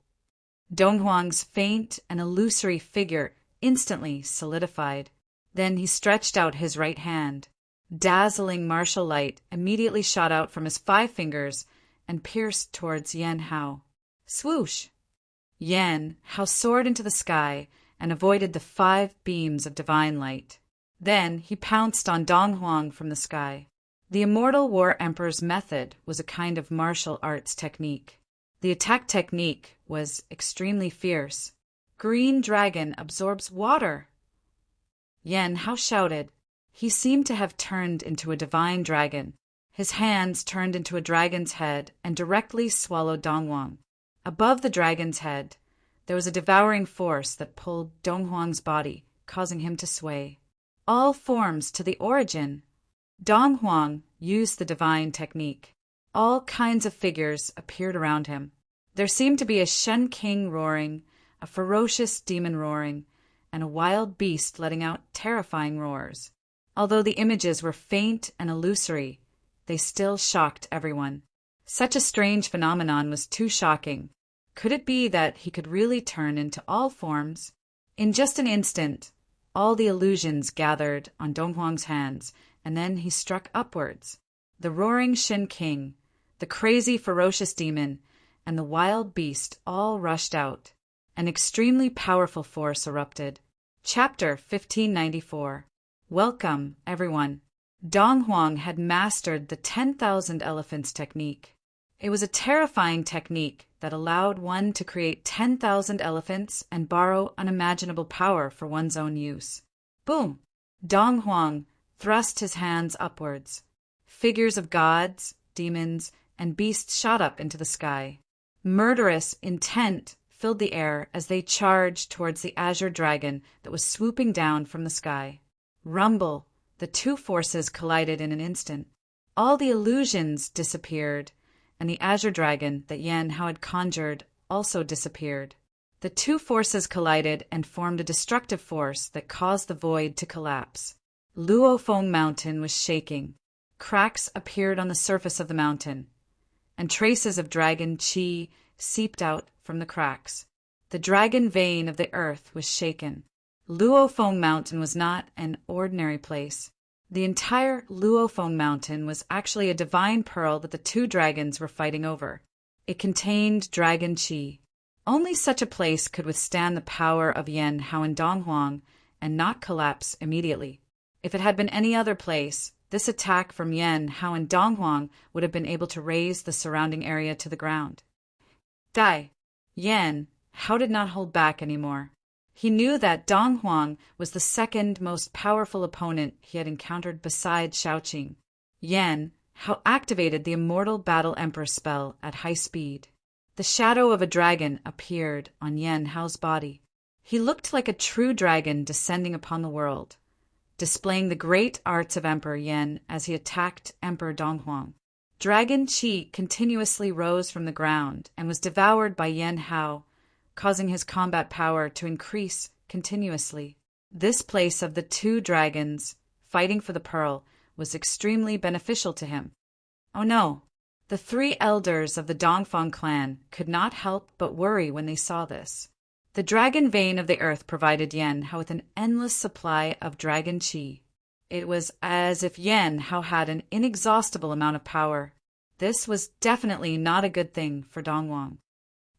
Dong Huang's faint and illusory figure instantly solidified. Then he stretched out his right hand. Dazzling martial light immediately shot out from his 5 fingers and pierced towards Yan Hao. Swoosh! Yan Hao soared into the sky and avoided the 5 beams of divine light. Then he pounced on Dong Huang from the sky. The immortal War Emperor's method was a kind of martial arts technique. The attack technique was extremely fierce. Green dragon absorbs water! Yan Hao shouted. He seemed to have turned into a divine dragon. His hands turned into a dragon's head and directly swallowed Dong Huang. Above the dragon's head, there was a devouring force that pulled Dong Huang's body, causing him to sway. All forms to the origin. Dong Huang used the divine technique. All kinds of figures appeared around him. There seemed to be a Shen King roaring, a ferocious demon roaring, and a wild beast letting out terrifying roars. Although the images were faint and illusory, they still shocked everyone. Such a strange phenomenon was too shocking. Could it be that he could really turn into all forms? In just an instant, all the illusions gathered on Dong Huang's hands, and then he struck upwards. The roaring Shen King, the crazy ferocious demon, and the wild beast all rushed out. An extremely powerful force erupted. Chapter 1594. Welcome, everyone. Dong Huang had mastered the 10,000 elephants technique. It was a terrifying technique that allowed one to create 10,000 elephants and borrow unimaginable power for one's own use. Boom! Dong Huang thrust his hands upwards. Figures of gods, demons, and beasts shot up into the sky. Murderous intent filled the air as they charged towards the azure dragon that was swooping down from the sky. Rumble! The 2 forces collided in an instant. All the illusions disappeared, and the azure dragon that Yan Hao had conjured also disappeared. The 2 forces collided and formed a destructive force that caused the void to collapse. Luofeng Mountain was shaking. Cracks appeared on the surface of the mountain, and traces of dragon qi seeped out from the cracks. The dragon vein of the earth was shaken. Luofeng Mountain was not an ordinary place. The entire Luofeng Mountain was actually a divine pearl that the 2 dragons were fighting over. It contained dragon qi. Only such a place could withstand the power of Yan Hao and Dong Huang and not collapse immediately. If it had been any other place, this attack from Yan Hao and Dong Huang would have been able to raise the surrounding area to the ground. Die! Yan Hao did not hold back anymore. He knew that Dong Huang was the second most powerful opponent he had encountered besides Shaoqing. Yan Hao activated the Immortal Battle Emperor spell at high speed. The shadow of a dragon appeared on Yan Hao's body. He looked like a true dragon descending upon the world, displaying the great arts of Emperor Yan as he attacked Emperor Dong Huang. Dragon qi continuously rose from the ground and was devoured by Yan Hao, causing his combat power to increase continuously. This place of the 2 dragons fighting for the pearl was extremely beneficial to him. Oh no! The 3 elders of the Dongfang clan could not help but worry when they saw this. The dragon vein of the earth provided Yan Hao with an endless supply of dragon qi. It was as if Yan Hao had an inexhaustible amount of power. This was definitely not a good thing for Dong Huang.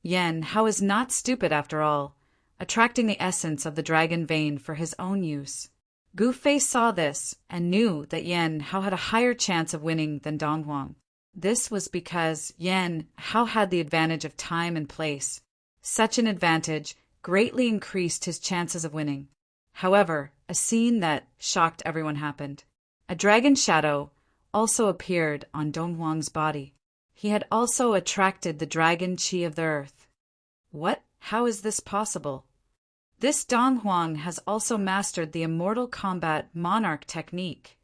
Yan Hao is not stupid after all. attracting the essence of the dragon vein for his own use. Gu Fei saw this and knew that Yan Hao had a higher chance of winning than Dong Huang. This was because Yan Hao had the advantage of time and place. Such an advantage greatly increased his chances of winning. However, a scene that shocked everyone happened. A dragon shadow also appeared on Dong Huang's body. He had also attracted the dragon qi of the earth. What? How is this possible? This Dong Huang has also mastered the immortal combat monarch technique.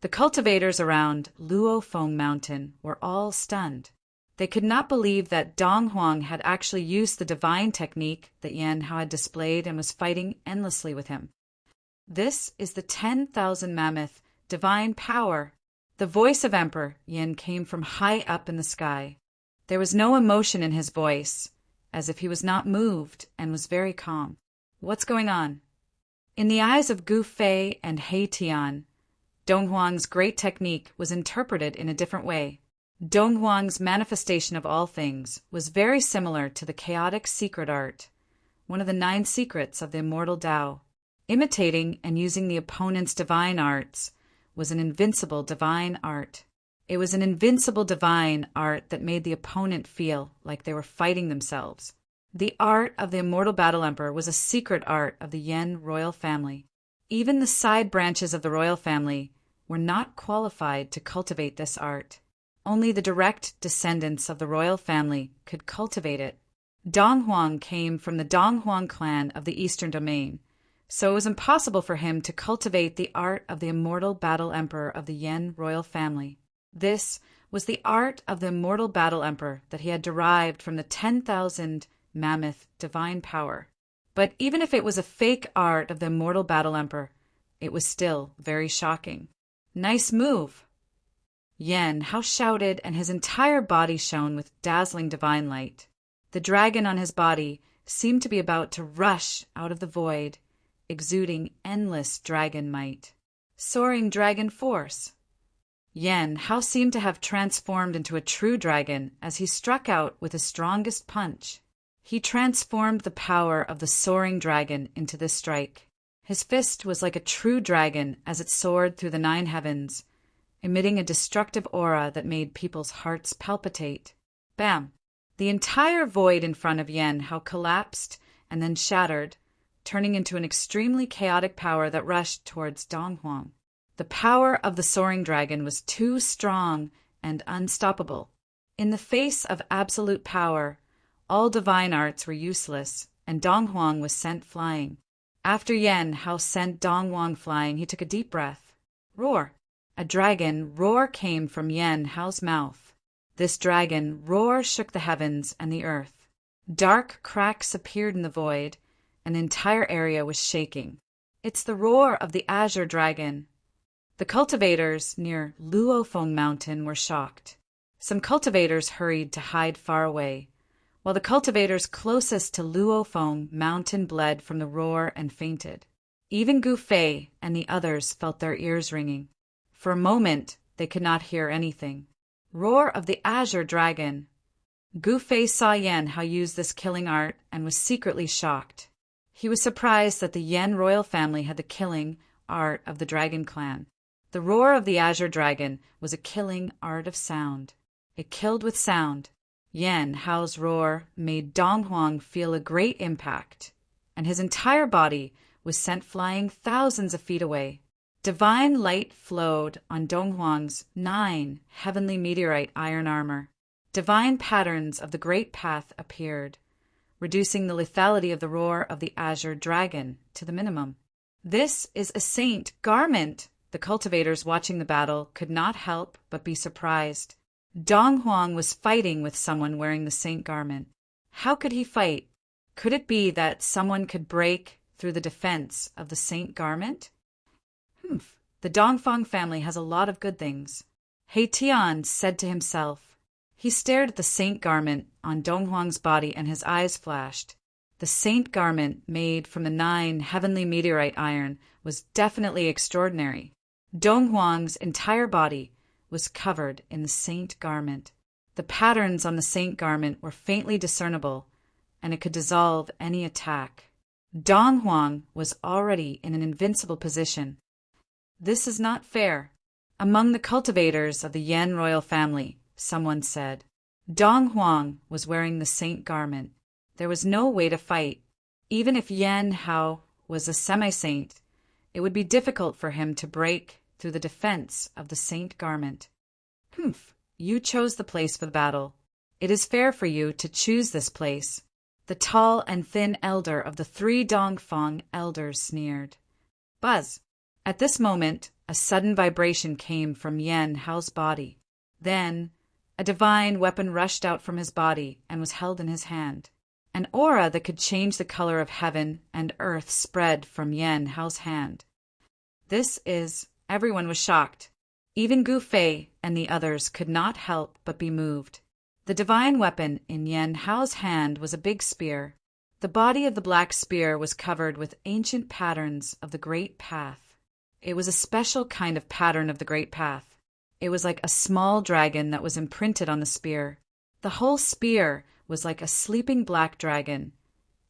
The cultivators around Luofeng Mountain were all stunned. They could not believe that Dong Huang had actually used the divine technique that Yan Hao had displayed and was fighting endlessly with him. This is the 10,000 mammoth divine power. The voice of Emperor Yin came from high up in the sky. There was no emotion in his voice, as if he was not moved and was very calm. What's going on? In the eyes of Gu Fei and He Tian, Dong Huang's great technique was interpreted in a different way. Dong Huang's manifestation of all things was very similar to the chaotic secret art, one of the 9 secrets of the immortal Tao. Imitating and using the opponent's divine arts was an invincible divine art. It was an invincible divine art that made the opponent feel like they were fighting themselves. The art of the immortal battle emperor was a secret art of the Yen royal family. Even the side branches of the royal family were not qualified to cultivate this art. Only the direct descendants of the royal family could cultivate it. Dong Huang came from the Dong Huang clan of the Eastern Domain, so it was impossible for him to cultivate the art of the immortal battle emperor of the Yen royal family. This was the art of the immortal battle emperor that he had derived from the 10,000 mammoth divine power. But even if it was a fake art of the immortal battle emperor, it was still very shocking. Nice move! Yan Hao shouted, and his entire body shone with dazzling divine light. The dragon on his body seemed to be about to rush out of the void, exuding endless dragon might. Soaring dragon force! Yan Hao seemed to have transformed into a true dragon as he struck out with his strongest punch. He transformed the power of the soaring dragon into this strike. His fist was like a true dragon as it soared through the 9 heavens, emitting a destructive aura that made people's hearts palpitate. Bam! The entire void in front of Yan Hao collapsed and then shattered, turning into an extremely chaotic power that rushed towards Dong Huang. The power of the soaring dragon was too strong and unstoppable. In the face of absolute power, all divine arts were useless, and Dong Huang was sent flying. After Yan Hao sent Dong Huang flying, he took a deep breath. Roar! A dragon roar came from Yan Hao's mouth. This dragon roar shook the heavens and the earth. Dark cracks appeared in the void, and the entire area was shaking. It's the roar of the azure dragon. The cultivators near Luofeng Mountain were shocked. Some cultivators hurried to hide far away, while the cultivators closest to Luofeng Mountain bled from the roar and fainted. Even Gu Fei and the others felt their ears ringing. For a moment, they could not hear anything. Roar of the azure dragon! Gu Fei saw Yan Hao use this killing art and was secretly shocked. He was surprised that the Yen royal family had the killing art of the dragon clan. The roar of the azure dragon was a killing art of sound. It killed with sound. Yan Hao's roar made Dong Huang feel a great impact, and his entire body was sent flying thousands of feet away. Divine light flowed on Dong Huang's 9 heavenly meteorite iron armor. Divine patterns of the great path appeared, reducing the lethality of the roar of the azure dragon to the minimum. This is a saint garment! The cultivators watching the battle could not help but be surprised. Dong Huang was fighting with someone wearing the saint garment. How could he fight? Could it be that someone could break through the defense of the saint garment? The Dongfang family has a lot of good things, He Tian said to himself. He stared at the saint garment on Dong Huang's body and his eyes flashed. The saint garment made from the 9 heavenly meteorite iron was definitely extraordinary. Dong Huang's entire body was covered in the saint garment. The patterns on the saint garment were faintly discernible, and it could dissolve any attack. Dong Huang was already in an invincible position. This is not fair. Among the cultivators of the Yan royal family, someone said. Dong Huang was wearing the saint garment. There was no way to fight. Even if Yan Hao was a semi-saint, it would be difficult for him to break through the defense of the saint garment. Humph, you chose the place for the battle. It is fair for you to choose this place. The tall and thin elder of the 3 Dongfang elders sneered. Buzz! At this moment, a sudden vibration came from Yan Hao's body. Then, a divine weapon rushed out from his body and was held in his hand. An aura that could change the color of heaven and earth spread from Yan Hao's hand. Everyone was shocked. Even Gu Fei and the others could not help but be moved. The divine weapon in Yan Hao's hand was a big spear. The body of the black spear was covered with ancient patterns of the Great Path. It was a special kind of pattern of the Great Path. It was like a small dragon that was imprinted on the spear. The whole spear was like a sleeping black dragon,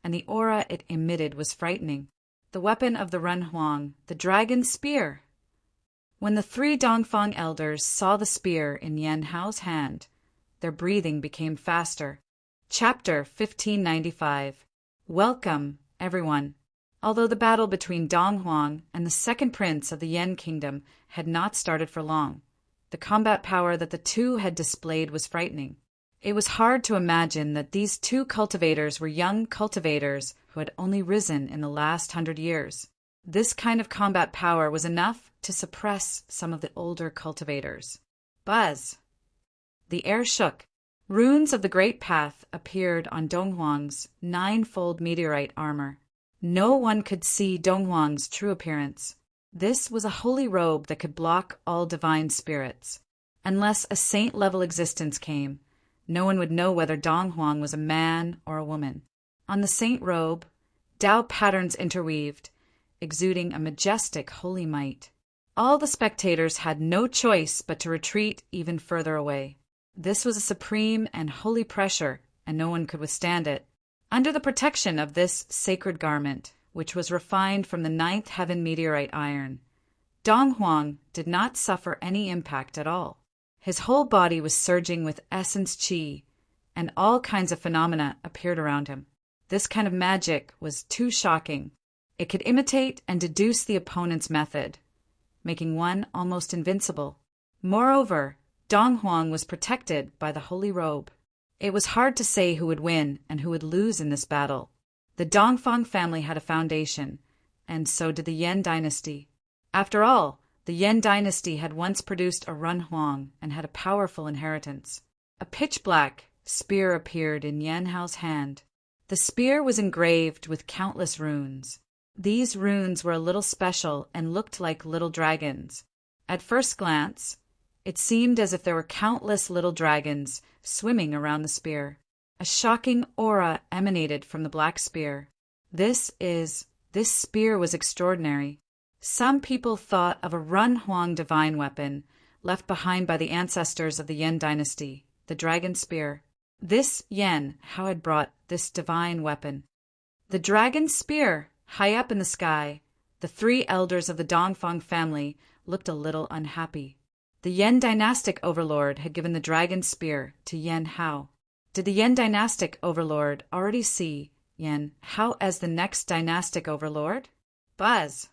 and the aura it emitted was frightening. The weapon of the Ren Huang, the dragon spear. When the 3 Dongfang elders saw the spear in Yan Hao's hand, their breathing became faster. Chapter 1595. Welcome, everyone. Although the battle between Dong Huang and the second prince of the Yan kingdom had not started for long, the combat power that the two had displayed was frightening. It was hard to imagine that these 2 cultivators were young cultivators who had only risen in the last 100 years. This kind of combat power was enough to suppress some of the older cultivators. Buzz! The air shook. Runes of the Great Path appeared on Dong Huang's 9-fold meteorite armor. No one could see Dong Huang's true appearance. This was a holy robe that could block all divine spirits. Unless a saint-level existence came, no one would know whether Dong Huang was a man or a woman. On the saint robe, Tao patterns interweaved, exuding a majestic holy might. All the spectators had no choice but to retreat even further away. This was a supreme and holy pressure, and no one could withstand it. Under the protection of this sacred garment, which was refined from the 9th heaven meteorite iron, Dong Huang did not suffer any impact at all. His whole body was surging with essence qi, and all kinds of phenomena appeared around him. This kind of magic was too shocking. It could imitate and deduce the opponent's method, making one almost invincible. Moreover, Dong Huang was protected by the holy robe. It was hard to say who would win and who would lose in this battle. The Dongfang family had a foundation, and so did the Yan dynasty. After all, the Yan dynasty had once produced a Ren Huang and had a powerful inheritance. A pitch-black spear appeared in Yan Hao's hand. The spear was engraved with countless runes. These runes were a little special and looked like little dragons. At first glance, it seemed as if there were countless little dragons swimming around the spear. A shocking aura emanated from the black spear. This spear was extraordinary. Some people thought of a Ren Huang divine weapon left behind by the ancestors of the Yan dynasty, the dragon spear. This Yan Hao had brought this divine weapon. The dragon spear, high up in the sky, the 3 elders of the Dongfang family looked a little unhappy. The Yan dynastic overlord had given the dragon spear to Yan Hao. Did the Yan dynastic overlord already see Yan Hao as the next dynastic overlord? Buzz!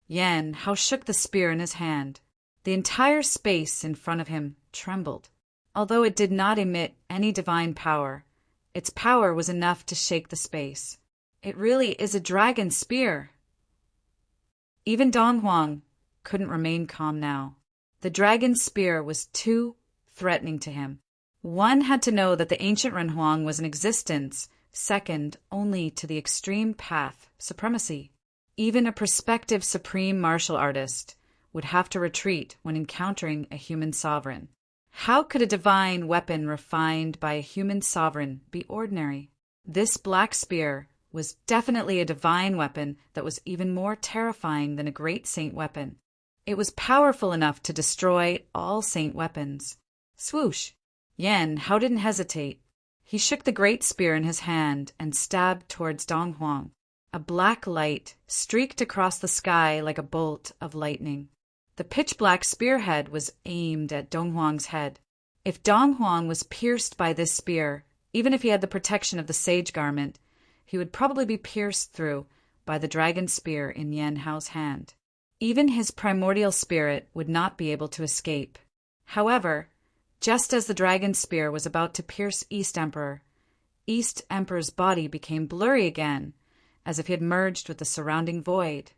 Yan Hao shook the spear in his hand. The entire space in front of him trembled. Although it did not emit any divine power, its power was enough to shake the space. It really is a dragon spear. Even Dong Huang couldn't remain calm now. The dragon spear was too threatening to him. One had to know that the ancient Ren Huang was in existence, second only to the extreme path supremacy. Even a prospective supreme martial artist would have to retreat when encountering a human sovereign. How could a divine weapon refined by a human sovereign be ordinary? This black spear was definitely a divine weapon that was even more terrifying than a great saint weapon. It was powerful enough to destroy all saint weapons. Swoosh! Yan Hao didn't hesitate. He shook the great spear in his hand and stabbed towards Dong Huang. A black light streaked across the sky like a bolt of lightning. The pitch-black spearhead was aimed at Dong Huang's head. If Dong Huang was pierced by this spear, even if he had the protection of the sage garment, he would probably be pierced through by the dragon spear in Yan Hao's hand. Even his primordial spirit would not be able to escape. However, just as the dragon spear was about to pierce East Emperor's body became blurry again, as if he had merged with the surrounding void.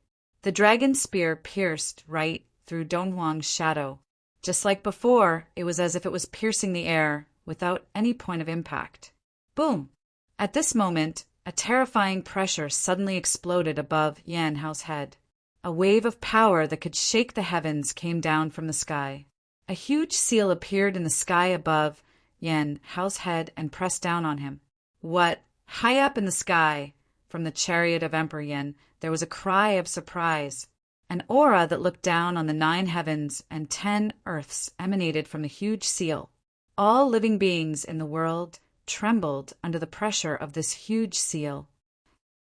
The dragon spear pierced right through Dong Huang's shadow. Just like before, it was as if it was piercing the air without any point of impact. Boom! At this moment, a terrifying pressure suddenly exploded above Yan Hao's head. A wave of power that could shake the heavens came down from the sky. A huge seal appeared in the sky above Yan Hao's head and pressed down on him. What? High up in the sky, from the chariot of Emperor Yan, there was a cry of surprise. An aura that looked down on the 9 heavens and 10 earths emanated from the huge seal. All living beings in the world trembled under the pressure of this huge seal.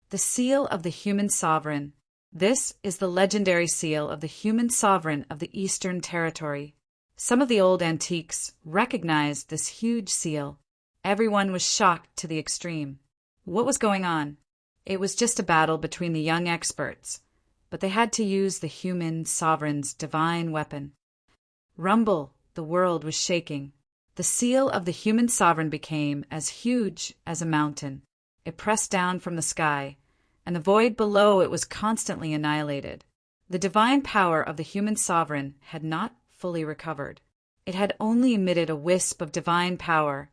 The seal of the human sovereign. This is the legendary seal of the human sovereign of the Eastern Territory. Some of the old antiques recognized this huge seal. Everyone was shocked to the extreme. What was going on? It was just a battle between the young experts, but they had to use the human sovereign's divine weapon. Rumble, the world was shaking. The seal of the human sovereign became as huge as a mountain. It pressed down from the sky, and the void below it was constantly annihilated. The divine power of the human sovereign had not fully recovered. It had only emitted a wisp of divine power,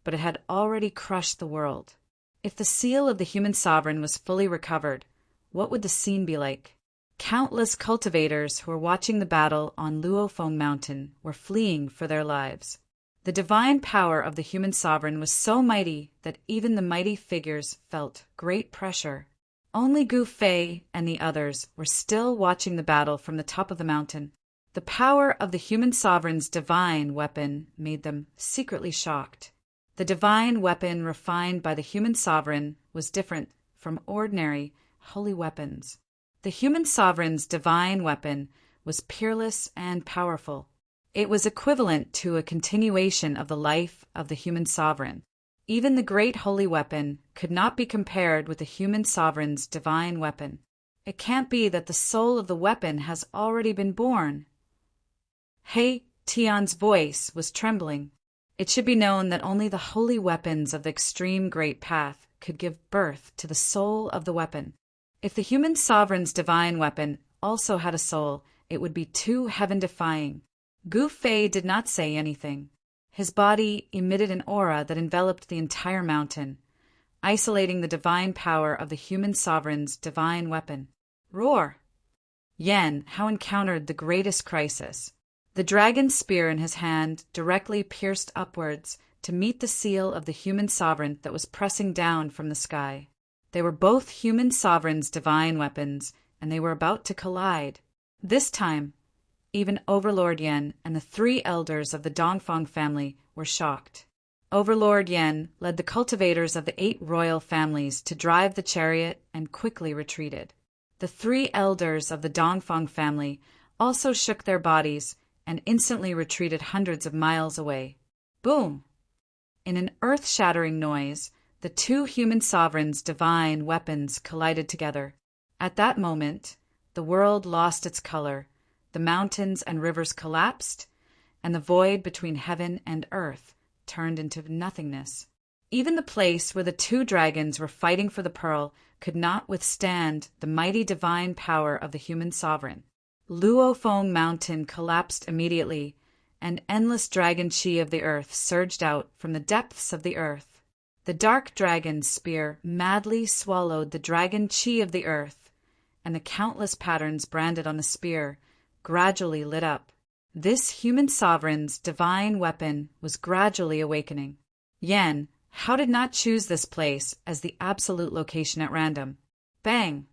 but it had already crushed the world. If the seal of the human sovereign was fully recovered, what would the scene be like? Countless cultivators who were watching the battle on Luofeng Mountain were fleeing for their lives. The divine power of the human sovereign was so mighty that even the mighty figures felt great pressure. Only Gu Fei and the others were still watching the battle from the top of the mountain. The power of the human sovereign's divine weapon made them secretly shocked. The divine weapon refined by the human sovereign was different from ordinary holy weapons. The human sovereign's divine weapon was peerless and powerful. It was equivalent to a continuation of the life of the human sovereign. Even the great holy weapon could not be compared with the human sovereign's divine weapon. It can't be that the soul of the weapon has already been born. He Tian's voice was trembling. It should be known that only the holy weapons of the extreme great path could give birth to the soul of the weapon. If the human sovereign's divine weapon also had a soul, it would be too heaven-defying. Gu Fei did not say anything. His body emitted an aura that enveloped the entire mountain, isolating the divine power of the human sovereign's divine weapon. Roar! Yan Hao encountered the greatest crisis. The dragon spear in his hand directly pierced upwards to meet the seal of the human sovereign that was pressing down from the sky. They were both human sovereign's divine weapons, and they were about to collide. This time, even Overlord Yan and the 3 elders of the Dongfang family were shocked. Overlord Yan led the cultivators of the 8 royal families to drive the chariot and quickly retreated. The 3 elders of the Dongfang family also shook their bodies and instantly retreated hundreds of miles away. Boom! In an earth-shattering noise, the 2 human sovereigns' divine weapons collided together. At that moment, the world lost its color. The mountains and rivers collapsed, and the void between heaven and earth turned into nothingness. Even the place where the 2 dragons were fighting for the pearl could not withstand the mighty divine power of the human sovereign. Luofeng Mountain collapsed immediately, and endless dragon chi of the earth surged out from the depths of the earth. The dark dragon's spear madly swallowed the dragon chi of the earth, and the countless patterns branded on the spear gradually lit up. This human sovereign's divine weapon was gradually awakening. Yan Hao did not choose this place as the absolute location at random. Bang!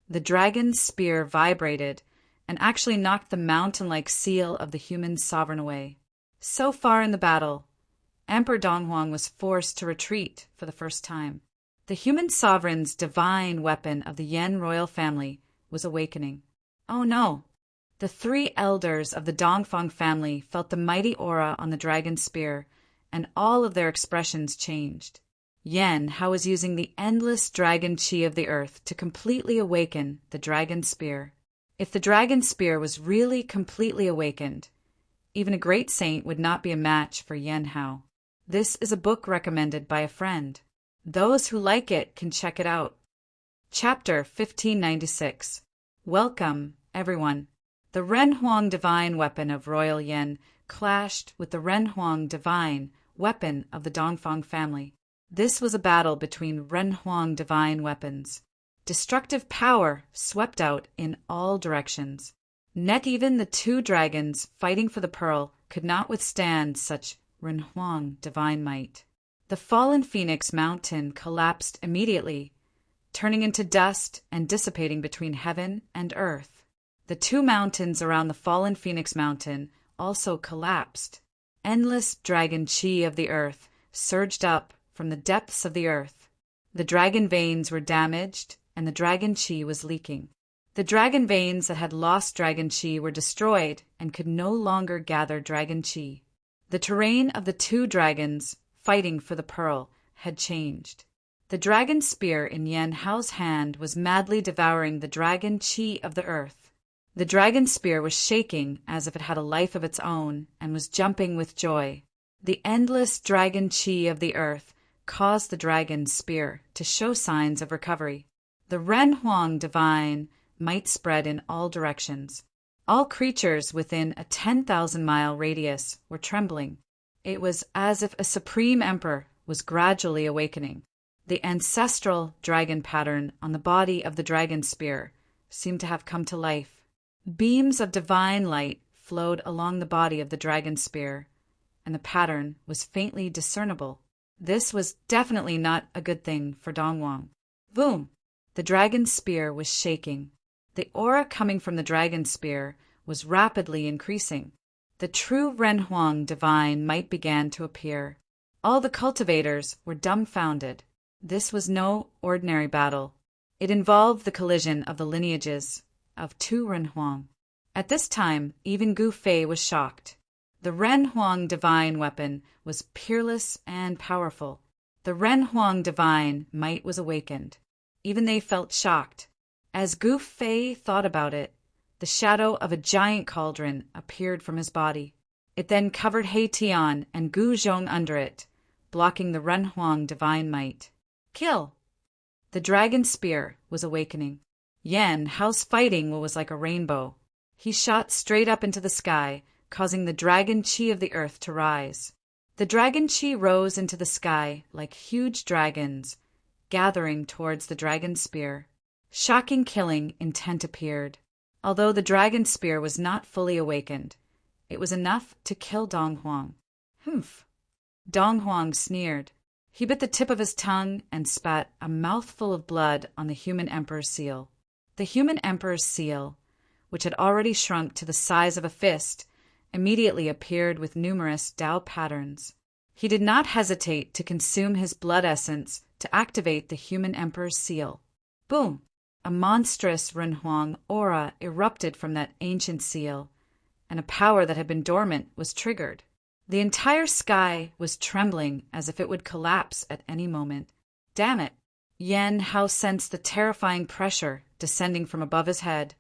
The dragon's spear vibrated and actually knocked the mountain-like seal of the human sovereign away. So far in the battle, Emperor Donghuang was forced to retreat for the first time. The human sovereign's divine weapon of the Yen royal family was awakening. Oh no! The three elders of the Dongfang family felt the mighty aura on the dragon's spear, and all of their expressions changed. Yen Hao was using the endless dragon qi of the earth to completely awaken the dragon spear. If the dragon spear was really completely awakened, even a great saint would not be a match for Yen Hao. This is a book recommended by a friend. Those who like it can check it out. Chapter 1596. Welcome, everyone. The Renhuang divine weapon of royal Yen clashed with the Renhuang divine weapon of the Dongfang family. This was a battle between Renhuang divine weapons. Destructive power swept out in all directions. Not even the two dragons fighting for the pearl could not withstand such Renhuang divine might. The fallen phoenix mountain collapsed immediately, turning into dust and dissipating between heaven and earth. The two mountains around the fallen phoenix mountain also collapsed. Endless dragon qi of the earth surged up from the depths of the earth. The dragon veins were damaged, and the dragon qi was leaking. The dragon veins that had lost dragon qi were destroyed and could no longer gather dragon qi. The terrain of the two dragons fighting for the pearl had changed. The dragon spear in Yen Hao's hand was madly devouring the dragon qi of the earth. The dragon spear was shaking as if it had a life of its own and was jumping with joy. The endless dragon qi of the earth caused the dragon spear to show signs of recovery. The Renhuang divine might spread in all directions. All creatures within a 10,000-mile radius were trembling. It was as if a supreme emperor was gradually awakening. The ancestral dragon pattern on the body of the dragon spear seemed to have come to life. Beams of divine light flowed along the body of the dragon spear, and the pattern was faintly discernible. This was definitely not a good thing for Dongwang. Boom! The dragon spear was shaking. The aura coming from the dragon spear was rapidly increasing. The true Renhuang divine might began to appear. All the cultivators were dumbfounded. This was no ordinary battle. It involved the collision of the lineages of two Renhuang. At this time, even Gu Fei was shocked. The Renhuang divine weapon was peerless and powerful. The Renhuang divine might was awakened. Even they felt shocked. As Gu Fei thought about it, the shadow of a giant cauldron appeared from his body. It then covered He Tian and Gu Zhong under it, blocking the Renhuang divine might. Kill! The dragon spear was awakening. Yen Hao's fighting was like a rainbow. He shot straight up into the sky, causing the dragon qi of the earth to rise. The dragon qi rose into the sky like huge dragons, gathering towards the dragon spear. Shocking killing intent appeared. Although the dragon spear was not fully awakened, it was enough to kill Donghuang. Humph! Donghuang sneered. He bit the tip of his tongue and spat a mouthful of blood on the human emperor's seal. The human emperor's seal, which had already shrunk to the size of a fist, immediately appeared with numerous Dao patterns. He did not hesitate to consume his blood essence to activate the human emperor's seal. Boom! A monstrous Renhuang aura erupted from that ancient seal, and a power that had been dormant was triggered. The entire sky was trembling as if it would collapse at any moment. Damn it! Yen Hao sensed the terrifying pressure descending from above his head,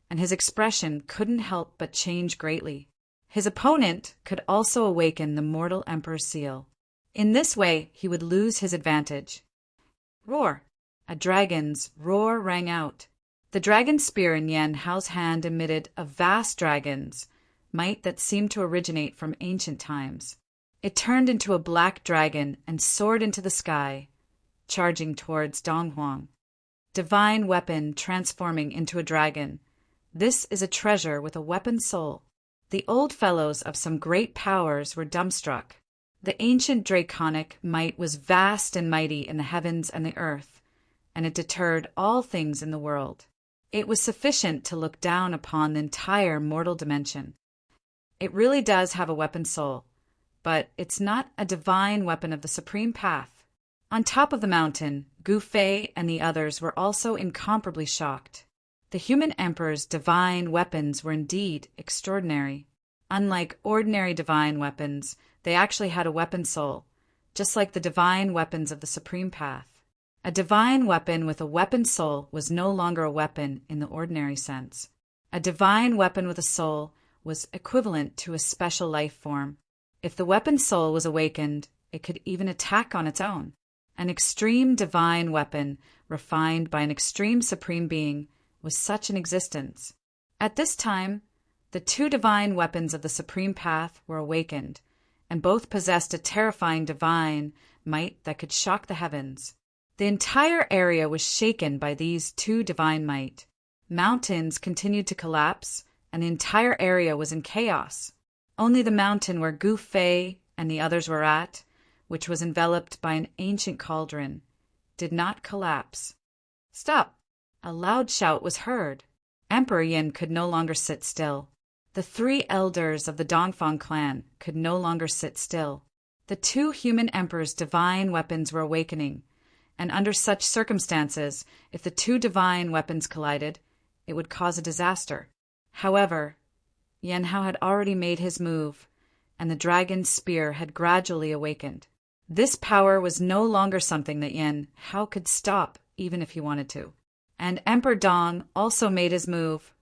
and his expression couldn't help but change greatly. His opponent could also awaken the mortal emperor's seal. In this way, he would lose his advantage. Roar! A dragon's roar rang out. The dragon spear in Yen Hao's hand emitted a vast dragon's might that seemed to originate from ancient times. It turned into a black dragon and soared into the sky, charging towards Donghuang. Divine weapon transforming into a dragon. This is a treasure with a weapon soul. The old fellows of some great powers were dumbstruck. The ancient draconic might was vast and mighty in the heavens and the earth, and it deterred all things in the world. It was sufficient to look down upon the entire mortal dimension. It really does have a weapon soul, but it's not a divine weapon of the supreme path. On top of the mountain, Gu Fei and the others were also incomparably shocked. The human emperor's divine weapons were indeed extraordinary. Unlike ordinary divine weapons, they actually had a weapon soul, just like the divine weapons of the Supreme Path. A divine weapon with a weapon soul was no longer a weapon in the ordinary sense. A divine weapon with a soul was equivalent to a special life form. If the weapon soul was awakened, it could even attack on its own. An extreme divine weapon, refined by an extreme supreme being, was such an existence. At this time, the two divine weapons of the Supreme Path were awakened, and both possessed a terrifying divine might that could shock the heavens. The entire area was shaken by these two divine might. Mountains continued to collapse, and the entire area was in chaos. Only the mountain where Gu Fei and the others were at, which was enveloped by an ancient cauldron, did not collapse. Stop! A loud shout was heard. Emperor Yin could no longer sit still. The three elders of the Dongfang clan could no longer sit still. The two human emperors' divine weapons were awakening, and under such circumstances, if the two divine weapons collided, it would cause a disaster. However, Yan Hao had already made his move, and the dragon's spear had gradually awakened. This power was no longer something that Yan Hao could stop, even if he wanted to. And Emperor Dong also made his move,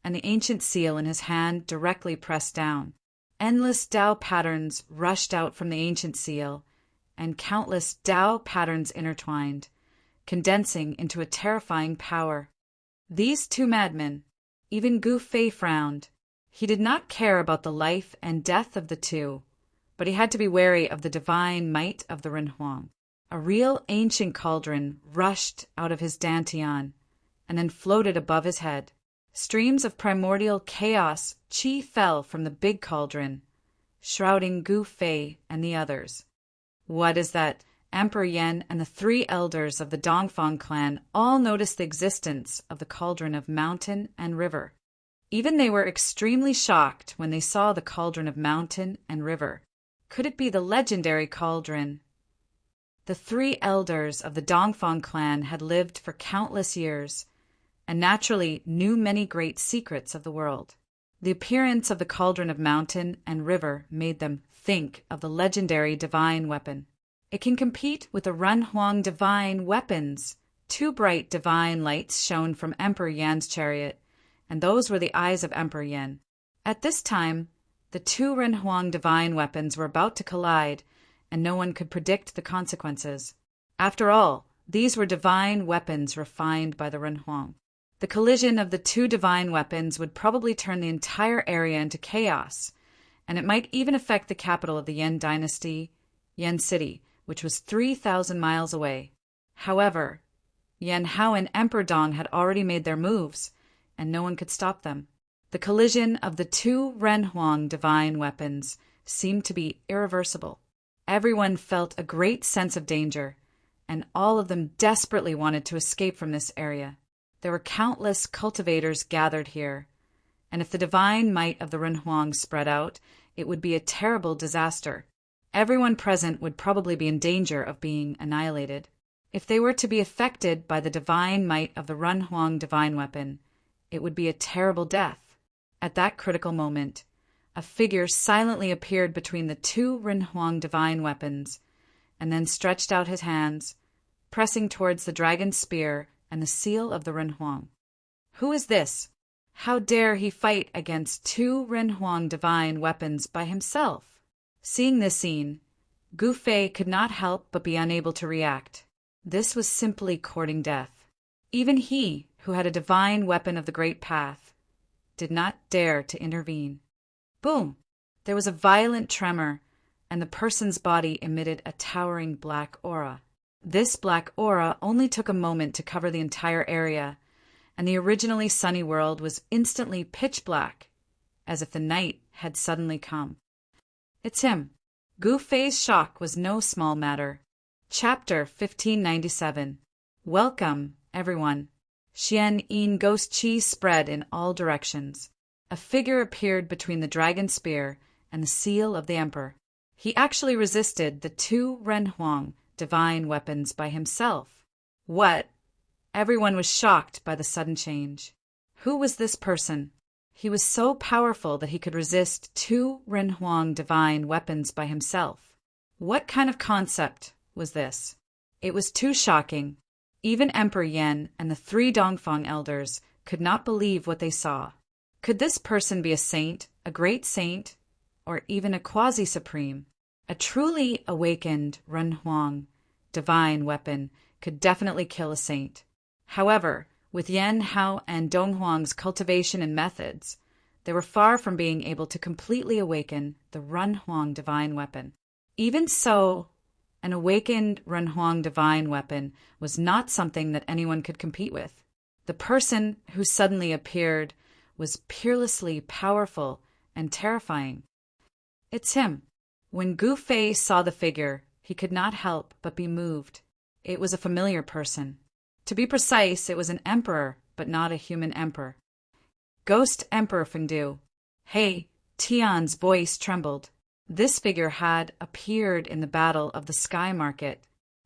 and the ancient seal in his hand directly pressed down. Endless Tao patterns rushed out from the ancient seal, and countless Tao patterns intertwined, condensing into a terrifying power. These two madmen, even Gu Fei frowned. He did not care about the life and death of the two, but he had to be wary of the divine might of the Renhuang. A real ancient cauldron rushed out of his dantian, and then floated above his head. Streams of primordial chaos qi fell from the big cauldron, shrouding Gu Fei and the others. What is that? Emperor Yan and the three elders of the Dongfang clan all noticed the existence of the cauldron of mountain and river. Even they were extremely shocked when they saw the cauldron of mountain and river. Could it be the legendary cauldron? The three elders of the Dongfang clan had lived for countless years, and naturally knew many great secrets of the world. The appearance of the cauldron of mountain and river made them think of the legendary divine weapon. It can compete with the Renhuang divine weapons. Two bright divine lights shone from Emperor Yan's chariot, and those were the eyes of Emperor Yan. At this time, the two Renhuang divine weapons were about to collide, and no one could predict the consequences. After all, these were divine weapons refined by the Renhuang. The collision of the two divine weapons would probably turn the entire area into chaos, and it might even affect the capital of the Yan dynasty, Yan City, which was 3,000 miles away. However, Yan Hao and Emperor Dong had already made their moves, and no one could stop them. The collision of the two Renhuang divine weapons seemed to be irreversible. Everyone felt a great sense of danger, and all of them desperately wanted to escape from this area. There were countless cultivators gathered here, and if the divine might of the Renhuang spread out, it would be a terrible disaster. Everyone present would probably be in danger of being annihilated. If they were to be affected by the divine might of the Renhuang divine weapon, it would be a terrible death. At that critical moment, a figure silently appeared between the two Renhuang divine weapons, and then stretched out his hands, pressing towards the dragon's spear and the seal of the Renhuang. Who is this? How dare he fight against two Renhuang divine weapons by himself? Seeing this scene, Gu Fei could not help but be unable to react. This was simply courting death. Even he, who had a divine weapon of the Great Path, did not dare to intervene. Boom! There was a violent tremor, and the person's body emitted a towering black aura. This black aura only took a moment to cover the entire area, and the originally sunny world was instantly pitch black, as if the night had suddenly come. It's him. Gu Fei's shock was no small matter. Chapter 1597. Welcome, everyone. Xian Yin ghost chi spread in all directions. A figure appeared between the dragon spear and the seal of the emperor. He actually resisted the two Renhuang divine weapons by himself. What? Everyone was shocked by the sudden change. Who was this person? He was so powerful that he could resist 2 Renhuang divine weapons by himself. What kind of concept was this? It was too shocking. Even Emperor Yan and the 3 Dongfang elders could not believe what they saw. Could this person be a saint, a great saint, or even a quasi-supreme? A truly awakened Renhuang divine weapon could definitely kill a saint. However, with Yan, Hao, and Donghuang's cultivation and methods, they were far from being able to completely awaken the Renhuang divine weapon. Even so, an awakened Renhuang divine weapon was not something that anyone could compete with. The person who suddenly appeared was peerlessly powerful and terrifying. It's him. When Gu Fei saw the figure, he could not help but be moved. It was a familiar person. To be precise, it was an emperor, but not a human emperor. Ghost Emperor Fengdu. Hey, Tian's voice trembled. This figure had appeared in the battle of the Sky Market.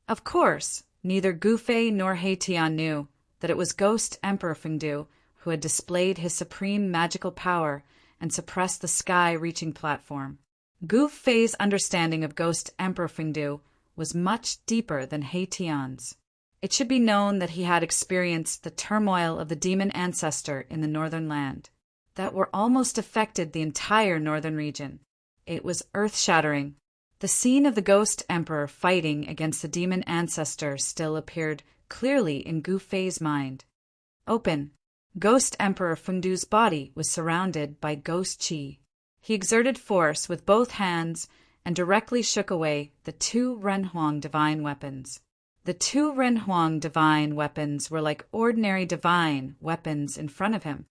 Of course, neither Gu Fei nor He Tian knew that it was Ghost Emperor Fengdu who had displayed his supreme magical power and suppressed the sky-reaching platform. Gu Fei's understanding of Ghost Emperor Fengdu was much deeper than He Tian's. It should be known that he had experienced the turmoil of the demon ancestor in the northern land, that were almost affected the entire northern region. It was earth-shattering. The scene of the Ghost Emperor fighting against the demon ancestor still appeared clearly in Gu Fei's mind. Open. Ghost Emperor Fengdu's body was surrounded by ghost qi. He exerted force with both hands and directly shook away the 2 Renhuang divine weapons. The 2 Renhuang divine weapons were like ordinary divine weapons in front of him.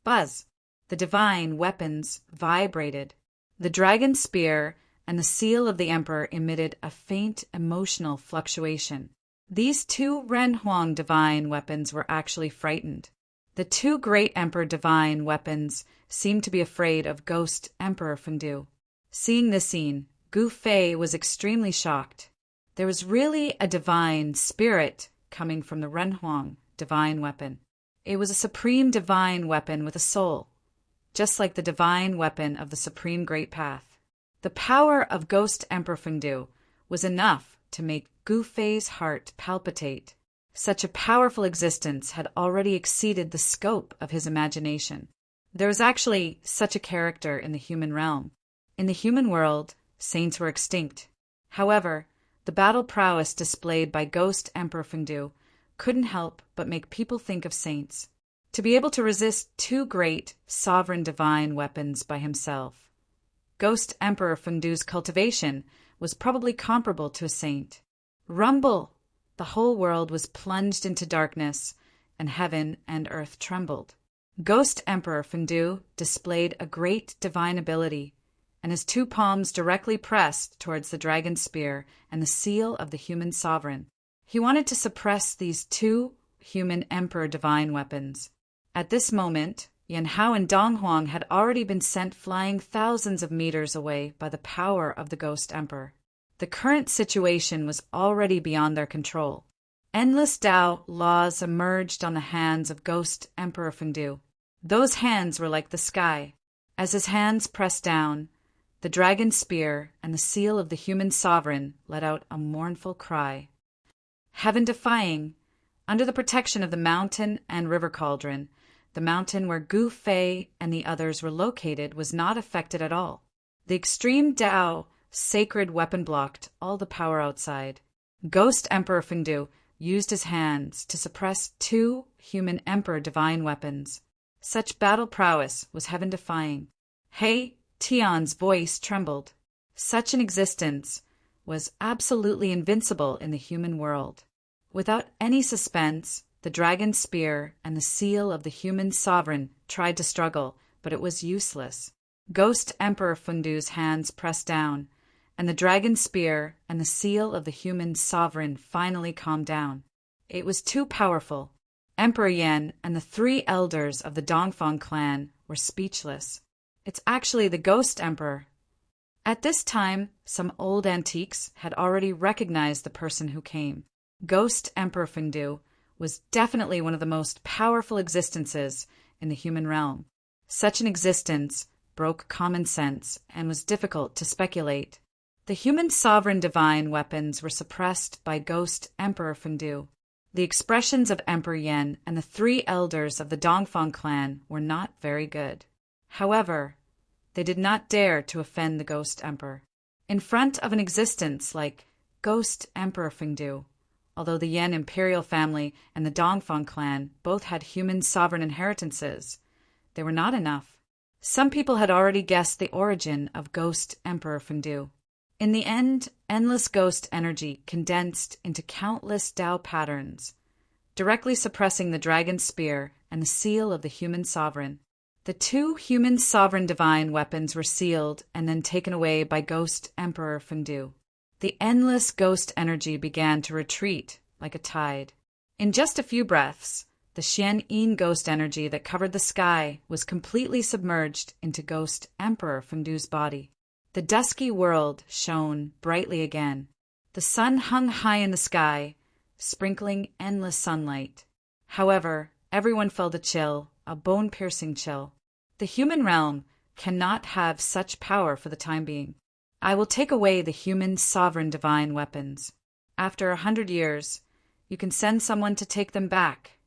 Buzz! The divine weapons vibrated. The dragon spear and the seal of the emperor emitted a faint emotional fluctuation. These 2 Renhuang divine weapons were actually frightened. The 2 great emperor divine weapons seemed to be afraid of Ghost Emperor Fengdu. Seeing this scene, Gu Fei was extremely shocked. There was really a divine spirit coming from the Renhuang divine weapon. It was a supreme divine weapon with a soul, just like the divine weapon of the Supreme Great Path. The power of Ghost Emperor Fengdu was enough to make Gu Fei's heart palpitate. Such a powerful existence had already exceeded the scope of his imagination. There was actually such a character in the human realm. In the human world, saints were extinct. However, the battle prowess displayed by Ghost Emperor Fengdu couldn't help but make people think of saints. To be able to resist 2 great, sovereign divine weapons by himself, Ghost Emperor Fengdu's cultivation was probably comparable to a saint. Rumble! The whole world was plunged into darkness, and heaven and earth trembled. Ghost Emperor Fengdu displayed a great divine ability, and his 2 palms directly pressed towards the dragon spear and the seal of the human sovereign. He wanted to suppress these 2 human emperor divine weapons. At this moment, Yan Hao and Donghuang had already been sent flying thousands of meters away by the power of the Ghost Emperor. The current situation was already beyond their control. Endless Tao laws emerged on the hands of Ghost Emperor Fengdu. Those hands were like the sky. As his hands pressed down, the dragon spear and the seal of the human sovereign let out a mournful cry. Heaven-defying, under the protection of the mountain and river cauldron, the mountain where Gu Fei and the others were located was not affected at all. The extreme Tao sacred weapon blocked all the power outside. Ghost Emperor Fengdu used his hands to suppress 2 human emperor divine weapons. Such battle prowess was heaven-defying. He Tian's voice trembled. Such an existence was absolutely invincible in the human world. Without any suspense, the dragon spear and the seal of the human sovereign tried to struggle, but it was useless. Ghost Emperor Fengdu's hands pressed down, and the dragon spear and the seal of the human sovereign finally calmed down. It was too powerful. Emperor Yan and the 3 elders of the Dongfang clan were speechless. It's actually the Ghost Emperor. At this time, some old antiques had already recognized the person who came. Ghost Emperor Fengdu was definitely one of the most powerful existences in the human realm. Such an existence broke common sense and was difficult to speculate. The human sovereign divine weapons were suppressed by Ghost Emperor Fengdu. The expressions of Emperor Yen and the three elders of the Dongfang clan were not very good. However, they did not dare to offend the Ghost Emperor. In front of an existence like Ghost Emperor Fengdu, although the Yen imperial family and the Dongfang clan both had human sovereign inheritances, they were not enough. Some people had already guessed the origin of Ghost Emperor Fengdu. In the end, endless ghost energy condensed into countless Tao patterns, directly suppressing the dragon spear and the seal of the human sovereign. The two human sovereign divine weapons were sealed and then taken away by Ghost Emperor Fengdu. The endless ghost energy began to retreat like a tide. In just a few breaths, the Xian Yin ghost energy that covered the sky was completely submerged into Ghost Emperor Fengdu's body. The dusky world shone brightly again. The sun hung high in the sky, sprinkling endless sunlight. However, everyone felt a chill, a bone-piercing chill. The human realm cannot have such power for the time being. I will take away the human sovereign divine weapons. After 100 years, you can send someone to take them back.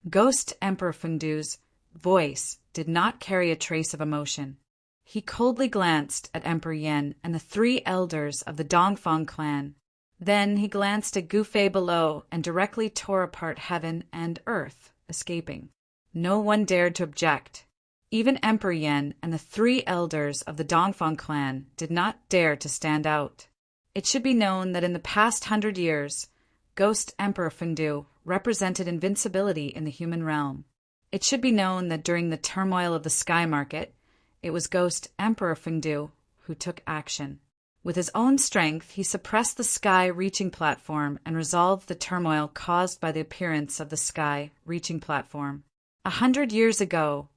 Ghost Emperor Fengdu's voice did not carry a trace of emotion. He coldly glanced at Emperor Yen and the three elders of the Dongfang clan. Then he glanced at Gu Fei below and directly tore apart heaven and earth, escaping. No one dared to object. Even Emperor Yen and the three elders of the Dongfang clan did not dare to stand out. It should be known that in the past 100 years, Ghost Emperor Fengdu represented invincibility in the human realm. It should be known that during the turmoil of the sky market, it was Ghost Emperor Fengdu who took action. With his own strength, he suppressed the sky reaching platform and resolved the turmoil caused by the appearance of the sky reaching platform. 100 years ago,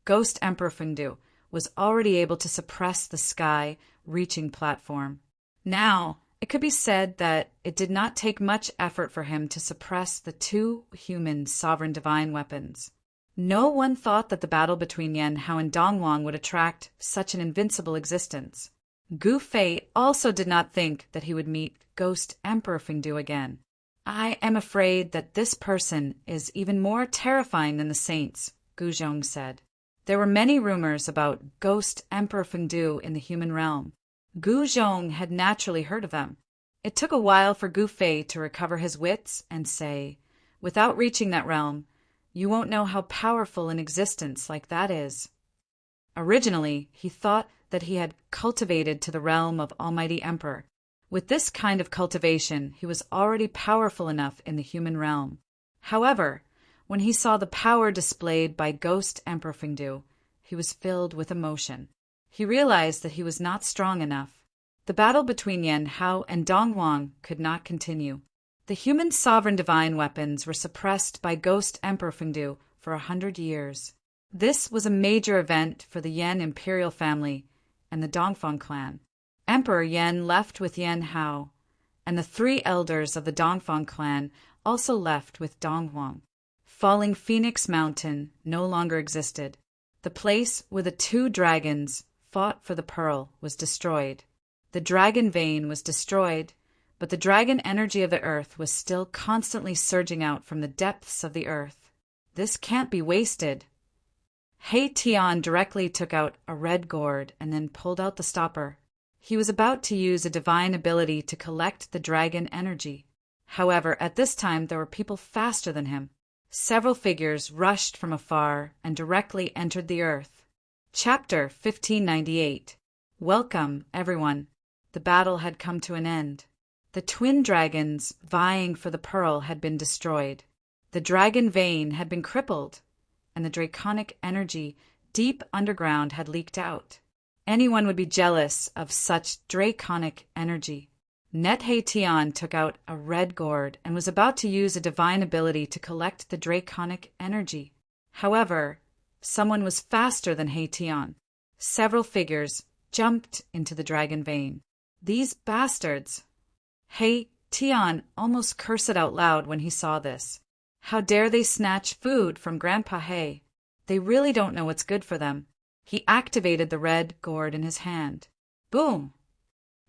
Ghost Emperor Fengdu was already able to suppress the sky reaching platform. Now, it could be said that it did not take much effort for him to suppress the two human sovereign divine weapons. No one thought that the battle between Yan Hao and Dongwang would attract such an invincible existence. Gu Fei also did not think that he would meet Ghost Emperor Fengdu again. I am afraid that this person is even more terrifying than the saints, Gu Zhong said. There were many rumors about Ghost Emperor Fengdu in the human realm. Gu Zhong had naturally heard of them. It took a while for Gu Fei to recover his wits and say, without reaching that realm, you won't know how powerful an existence like that is. Originally, he thought that he had cultivated to the realm of Almighty Emperor. With this kind of cultivation, he was already powerful enough in the human realm. However, when he saw the power displayed by Ghost Emperor Fengdu, he was filled with emotion. He realized that he was not strong enough. The battle between Yan Hao and Dongwang could not continue. The human sovereign divine weapons were suppressed by Ghost Emperor Fengdu for 100 years. This was a major event for the Yan imperial family and the Dongfang clan. Emperor Yen left with Yan Hao, and the three elders of the Dongfang clan also left with Dongwang. Falling Phoenix Mountain no longer existed. The place where the two dragons fought for the pearl was destroyed. The dragon vein was destroyed, but the dragon energy of the earth was still constantly surging out from the depths of the earth. This can't be wasted. He Tian directly took out a red gourd and then pulled out the stopper. He was about to use a divine ability to collect the dragon energy. However, at this time there were people faster than him. Several figures rushed from afar and directly entered the earth. Chapter 1598. Welcome, everyone. The battle had come to an end. The twin dragons vying for the pearl had been destroyed. The dragon vein had been crippled, and the draconic energy deep underground had leaked out. Anyone would be jealous of such draconic energy. He Tian took out a red gourd and was about to use a divine ability to collect the draconic energy. However, someone was faster than He Tian. Several figures jumped into the dragon vein. These bastards! He Tian almost cursed out loud when he saw this. How dare they snatch food from Grandpa He? They really don't know what's good for them. He activated the red gourd in his hand. Boom!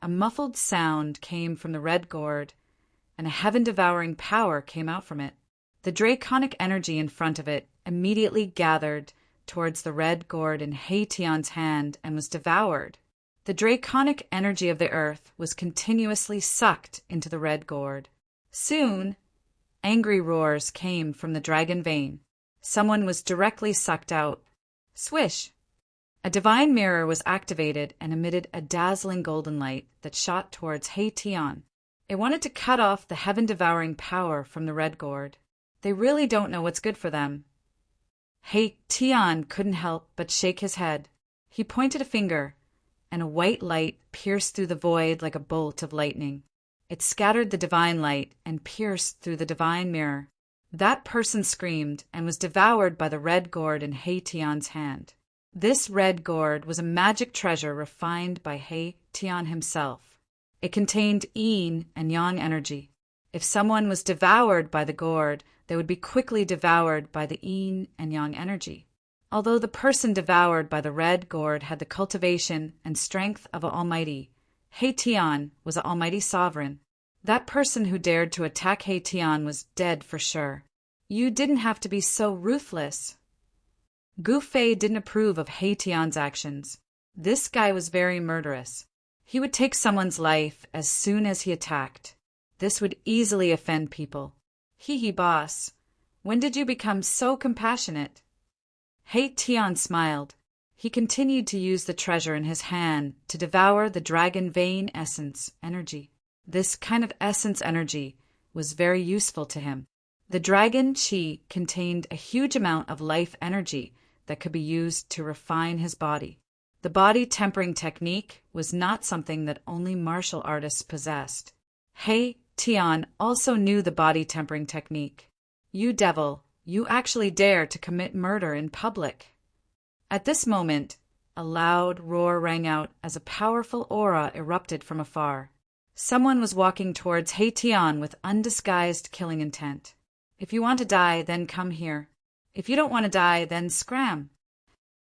A muffled sound came from the red gourd, and a heaven-devouring power came out from it. The draconic energy in front of it immediately gathered towards the red gourd in He Tian's hand and was devoured. The draconic energy of the earth was continuously sucked into the red gourd. Soon, angry roars came from the dragon vein. Someone was directly sucked out. Swish! A divine mirror was activated and emitted a dazzling golden light that shot towards He Tian. It wanted to cut off the heaven-devouring power from the red gourd. They really don't know what's good for them. He Tian couldn't help but shake his head. He pointed a finger, and a white light pierced through the void like a bolt of lightning. It scattered the divine light and pierced through the divine mirror. That person screamed and was devoured by the red gourd in He Tian's hand. This red gourd was a magic treasure refined by He Tian himself. It contained yin and yang energy. If someone was devoured by the gourd, they would be quickly devoured by the yin and yang energy. Although the person devoured by the red gourd had the cultivation and strength of an almighty, He Tian was an almighty sovereign. That person who dared to attack He Tian was dead for sure. You didn't have to be so ruthless. Gu Fei didn't approve of He Tian's actions. This guy was very murderous. He would take someone's life as soon as he attacked. This would easily offend people. Hee, boss. When did you become so compassionate? He Tian smiled. He continued to use the treasure in his hand to devour the dragon vein essence energy. This kind of essence energy was very useful to him. The dragon qi contained a huge amount of life energy that could be used to refine his body. The body tempering technique was not something that only martial artists possessed. He Tian also knew the body tempering technique. You devil, you actually dare to commit murder in public. At this moment, a loud roar rang out as a powerful aura erupted from afar. Someone was walking towards He Tian with undisguised killing intent. If you want to die, then come here. If you don't want to die, then scram.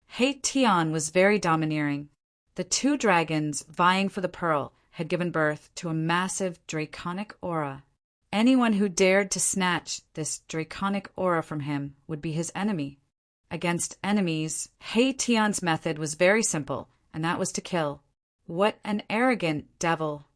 He Tian was very domineering. The two dragons vying for the pearl had given birth to a massive draconic aura. Anyone who dared to snatch this draconic aura from him would be his enemy. Against enemies, He Tian's method was very simple, and that was to kill. What an arrogant devil!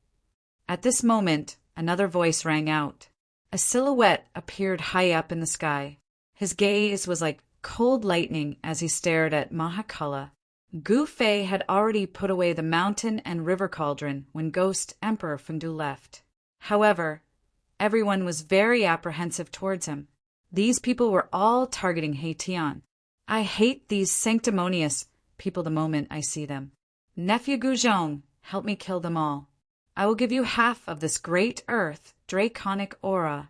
At this moment, another voice rang out. A silhouette appeared high up in the sky. His gaze was like cold lightning as he stared at Mahakala. Gu Fei had already put away the mountain and river cauldron when Ghost Emperor Fengdu left. However, everyone was very apprehensive towards him. These people were all targeting He Tian. I hate these sanctimonious people the moment I see them. Nephew Guzhong, help me kill them all. I will give you half of this great earth draconic aura.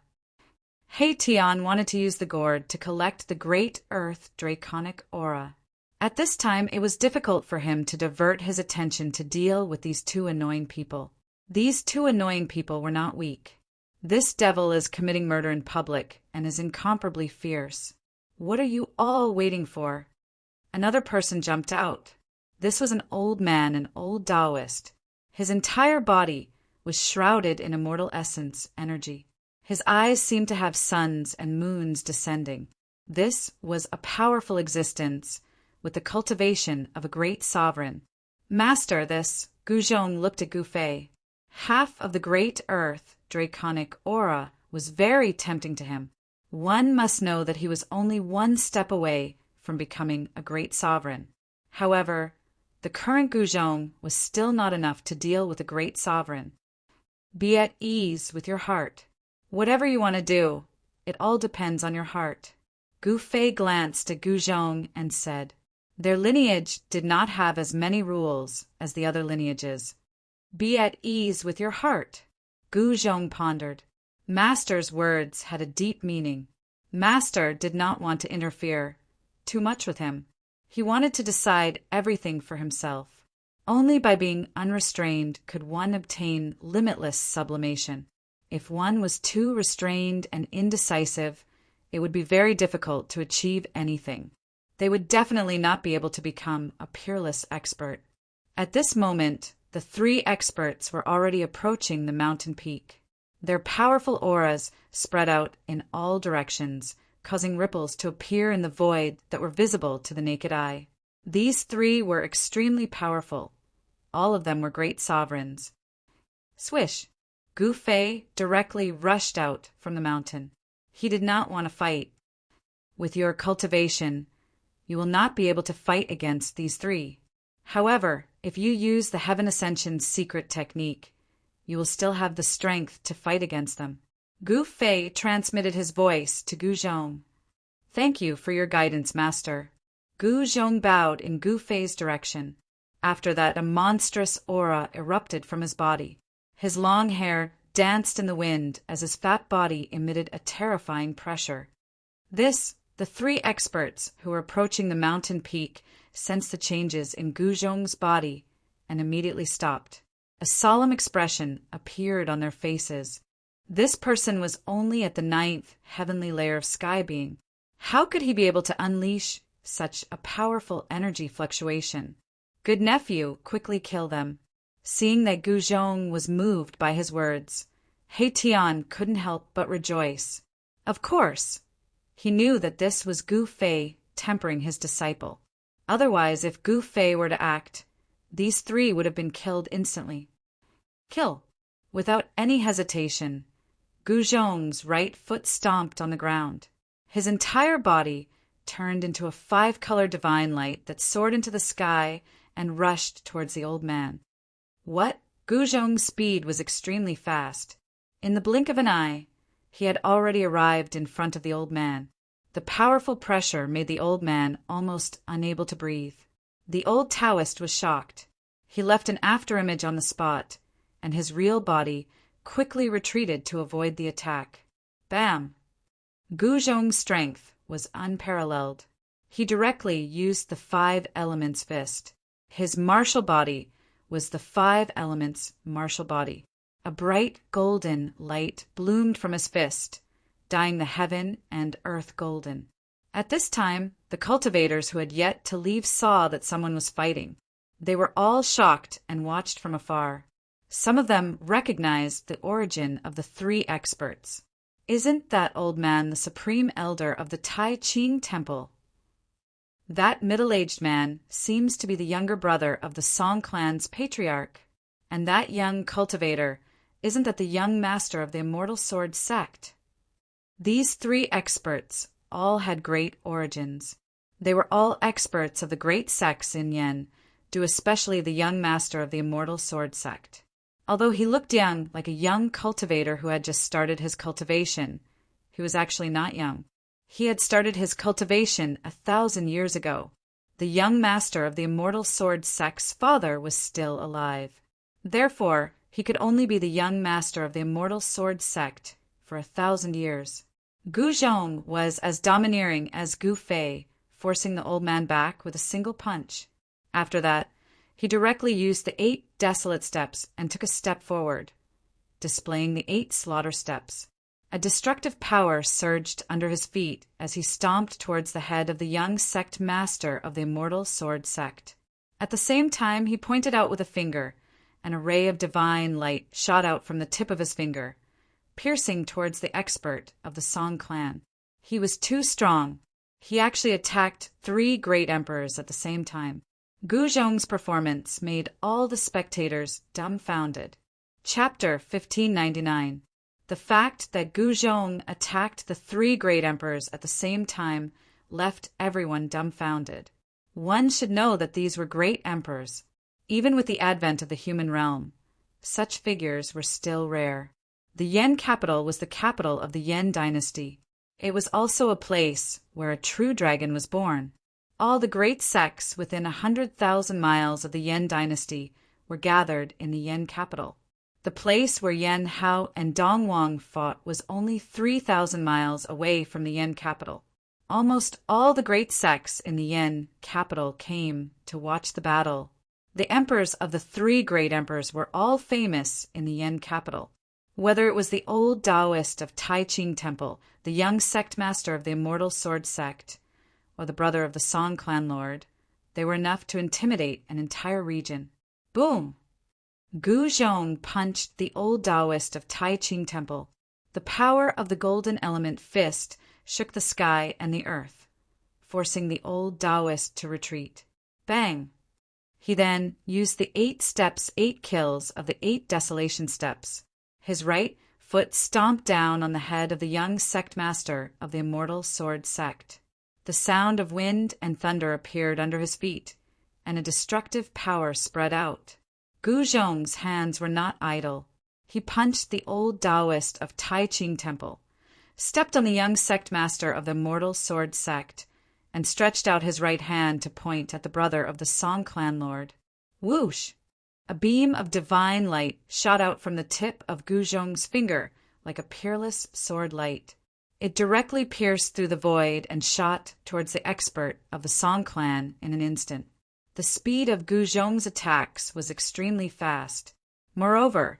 He Tian wanted to use the gourd to collect the great earth draconic aura. At this time, it was difficult for him to divert his attention to deal with these two annoying people. These two annoying people were not weak. This devil is committing murder in public and is incomparably fierce. What are you all waiting for? Another person jumped out. This was an old man, an old Taoist. His entire body was shrouded in immortal essence energy. His eyes seemed to have suns and moons descending. This was a powerful existence with the cultivation of a great sovereign. Master this, Guzhong looked at Gu Fei. Half of the great earth draconic aura was very tempting to him. One must know that he was only one step away from becoming a great sovereign. However, the current Guzhong was still not enough to deal with a great sovereign. Be at ease with your heart. Whatever you want to do, it all depends on your heart. Gu Fei glanced at Guzhong and said, their lineage did not have as many rules as the other lineages. Be at ease with your heart. Guzhong pondered. Master's words had a deep meaning. Master did not want to interfere too much with him. He wanted to decide everything for himself. Only by being unrestrained could one obtain limitless sublimation. If one was too restrained and indecisive, it would be very difficult to achieve anything. They would definitely not be able to become a peerless expert. At this moment, the three experts were already approaching the mountain peak. Their powerful auras spread out in all directions, causing ripples to appear in the void that were visible to the naked eye. These three were extremely powerful. All of them were great sovereigns. Swish! Gu Fei directly rushed out from the mountain. He did not want to fight. With your cultivation, you will not be able to fight against these three. However, if you use the Heaven Ascension's secret technique, you will still have the strength to fight against them. Gu Fei transmitted his voice to Gu Zhong. Thank you for your guidance, Master. Gu Zhong bowed in Gu Fei's direction. After that, a monstrous aura erupted from his body. His long hair danced in the wind as his fat body emitted a terrifying pressure. The three experts who were approaching the mountain peak sensed the changes in Gu Zhong's body and immediately stopped. A solemn expression appeared on their faces. This person was only at the 9th heavenly layer of sky being. How could he be able to unleash such a powerful energy fluctuation? Good nephew, quickly kill them. Seeing that Gu Zhong was moved by his words, He Tian couldn't help but rejoice. Of course, he knew that this was Gu Fei tempering his disciple. Otherwise, if Gu Fei were to act, these three would have been killed instantly. Kill! Without any hesitation, Gu Zhong's right foot stomped on the ground. His entire body turned into a 5-color divine light that soared into the sky and rushed towards the old man. What? Gu Zhong's speed was extremely fast. In the blink of an eye, he had already arrived in front of the old man. The powerful pressure made the old man almost unable to breathe. The old Taoist was shocked. He left an afterimage on the spot, and his real body quickly retreated to avoid the attack. Bam! Gu Zhong's strength was unparalleled. He directly used the 5 elements fist. His martial body was the 5 elements martial body. A bright golden light bloomed from his fist, dyeing the heaven and earth golden. At this time, the cultivators who had yet to leave saw that someone was fighting. They were all shocked and watched from afar. Some of them recognized the origin of the 3 experts. Isn't that old man the supreme elder of the Tai Ching Temple? That middle-aged man seems to be the younger brother of the Song clan's patriarch. And that young cultivator, isn't that the young master of the Immortal Sword sect? These 3 experts all had great origins. They were all experts of the great sects in Yen, due especially the young master of the Immortal Sword sect. Although he looked young, like a young cultivator who had just started his cultivation, he was actually not young. He had started his cultivation 1,000 years ago. The young master of the Immortal Sword sect's father was still alive. Therefore, he could only be the young master of the Immortal Sword sect for 1,000 years. Gu Zhong was as domineering as Gu Fei, forcing the old man back with a single punch. After that, he directly used the 8 desolate steps and took a step forward, displaying the 8 slaughter steps. A destructive power surged under his feet as he stomped towards the head of the young sect master of the Immortal Sword sect. At the same time, he pointed out with a finger. An ray of divine light shot out from the tip of his finger, piercing towards the expert of the Song clan. He was too strong. He actually attacked 3 great emperors at the same time. Gu Zhong's performance made all the spectators dumbfounded. Chapter 1599. The fact that Gu Zhong attacked the 3 great emperors at the same time left everyone dumbfounded. One should know that these were great emperors. Even with the advent of the human realm, such figures were still rare. The Yen capital was the capital of the Yen dynasty. It was also a place where a true dragon was born. All the great sects within 100,000 miles of the Yen dynasty were gathered in the Yen capital. The place where Yen Hao and Dong Wang fought was only 3,000 miles away from the Yen capital. Almost all the great sects in the Yen capital came to watch the battle. The emperors of the 3 great emperors were all famous in the Yen capital. Whether it was the old Taoist of Tai Ching Temple, the young sect master of the Immortal Sword Sect, or the brother of the Song Clan Lord, they were enough to intimidate an entire region. Boom! Gu Zhong punched the old Taoist of Tai Ching Temple. The power of the golden element fist shook the sky and the earth, forcing the old Taoist to retreat. Bang! He then used the 8 steps, 8 kills of the 8 desolation steps. His right foot stomped down on the head of the young sect master of the Immortal Sword Sect. The sound of wind and thunder appeared under his feet, and a destructive power spread out. Gu Zhong's hands were not idle. He punched the old Taoist of Tai Ching Temple, stepped on the young sect master of the Immortal Sword Sect, and stretched out his right hand to point at the brother of the Song Clan Lord. Whoosh! A beam of divine light shot out from the tip of Gu Zhong's finger like a peerless sword light. It directly pierced through the void and shot towards the expert of the Song Clan in an instant. The speed of Gu Zhong's attacks was extremely fast. Moreover,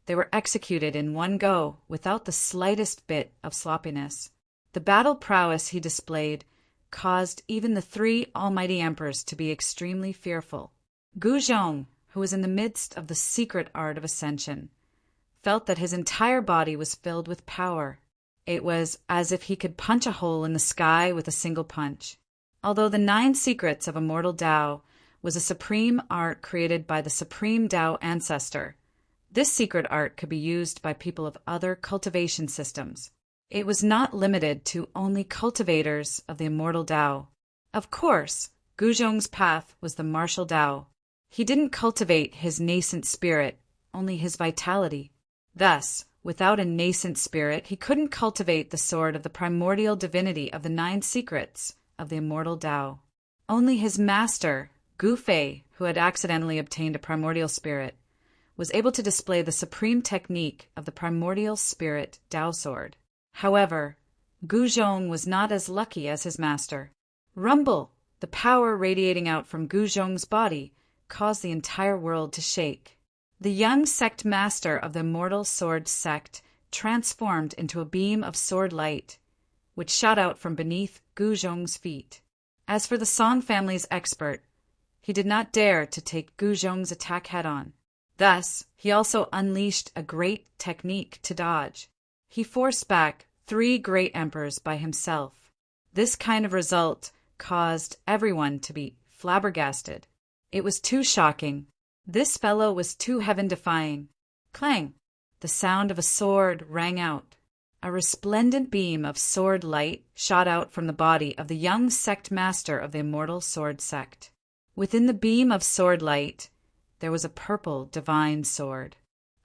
they were executed in one go without the slightest bit of sloppiness. The battle prowess he displayed caused even the 3 almighty emperors to be extremely fearful. Gu Zhong, who was in the midst of the secret art of ascension, felt that his entire body was filled with power. It was as if he could punch a hole in the sky with a single punch. Although the 9 secrets of immortal Tao was a supreme art created by the supreme Tao ancestor, this secret art could be used by people of other cultivation systems. It was not limited to only cultivators of the immortal Tao. Of course, Gu Zhong's path was the martial Tao. He didn't cultivate his nascent spirit, only his vitality. Thus, without a nascent spirit, he couldn't cultivate the sword of the primordial divinity of the 9 secrets of the immortal Tao. Only his master, Gu Fei, who had accidentally obtained a primordial spirit, was able to display the supreme technique of the primordial spirit Tao sword. However, Gu Zhong was not as lucky as his master. Rumble! The power radiating out from Gu Zhong's body caused the entire world to shake. The young sect master of the Immortal Sword Sect transformed into a beam of sword light, which shot out from beneath Gu Zhong's feet. As for the Song family's expert, he did not dare to take Gu Zhong's attack head-on. Thus, he also unleashed a great technique to dodge. He forced back 3 great emperors by himself. This kind of result caused everyone to be flabbergasted. It was too shocking. This fellow was too heaven-defying. Clang! The sound of a sword rang out. A resplendent beam of sword light shot out from the body of the young sect master of the Immortal Sword Sect. Within the beam of sword light, there was a purple divine sword.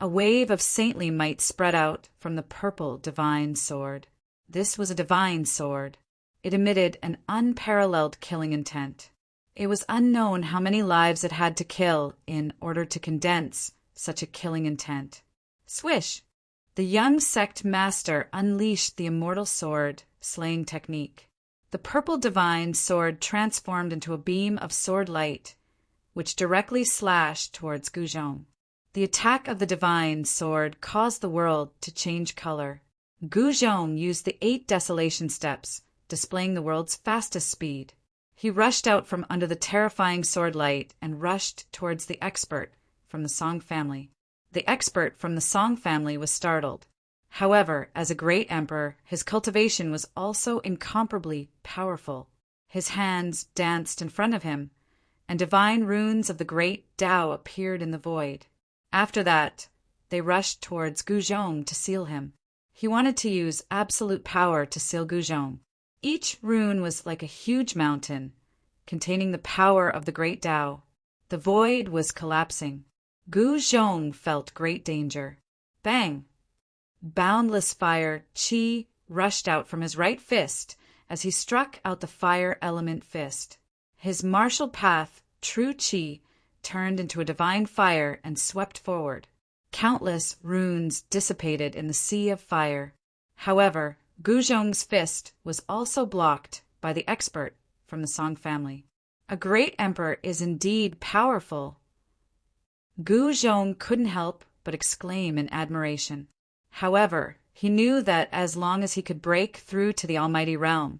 A wave of saintly might spread out from the purple divine sword. This was a divine sword. It emitted an unparalleled killing intent. It was unknown how many lives it had to kill in order to condense such a killing intent. Swish! The young sect master unleashed the immortal sword slaying technique. The purple divine sword transformed into a beam of sword light, which directly slashed towards Gu Zhong. The attack of the divine sword caused the world to change color. Gu Zhong used the 8 desolation steps, displaying the world's fastest speed. He rushed out from under the terrifying sword light and rushed towards the expert from the Song family. The expert from the Song family was startled. However, as a great emperor, his cultivation was also incomparably powerful. His hands danced in front of him, and divine runes of the great Tao appeared in the void. After that, they rushed towards Gu Zhong to seal him. He wanted to use absolute power to seal Gu Zhong. Each rune was like a huge mountain, containing the power of the great Tao. The void was collapsing. Gu Zhong felt great danger. Bang! Boundless fire, qi, rushed out from his right fist as he struck out the fire element fist. His martial path, true qi, turned into a divine fire and swept forward. Countless runes dissipated in the sea of fire. However, Gu Zhong's fist was also blocked by the expert from the Song family. A great emperor is indeed powerful. Gu Zhong couldn't help but exclaim in admiration. However, he knew that as long as he could break through to the Almighty Realm,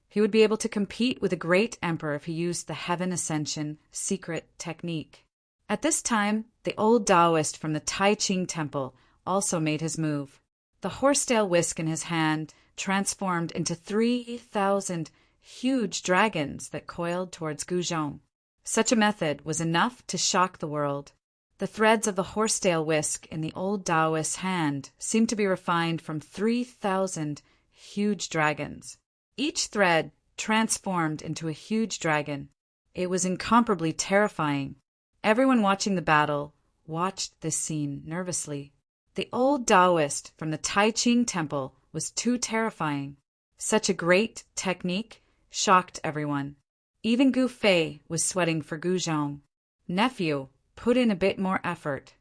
he would be able to compete with the great emperor if he used the Heaven Ascension secret technique. At this time, the old Taoist from the Tai Ching temple also made his move. The horsetail whisk in his hand transformed into 3,000 huge dragons that coiled towards Guzhong. Such a method was enough to shock the world. The threads of the horsetail whisk in the old Taoist's hand seemed to be refined from 3,000 huge dragons. Each thread transformed into a huge dragon. It was incomparably terrifying. Everyone watching the battle watched this scene nervously. The old Taoist from the Tai Ching temple was too terrifying. Such a great technique shocked everyone. Even Gu Fei was sweating for Guzhong. "Nephew, put in a bit more effort.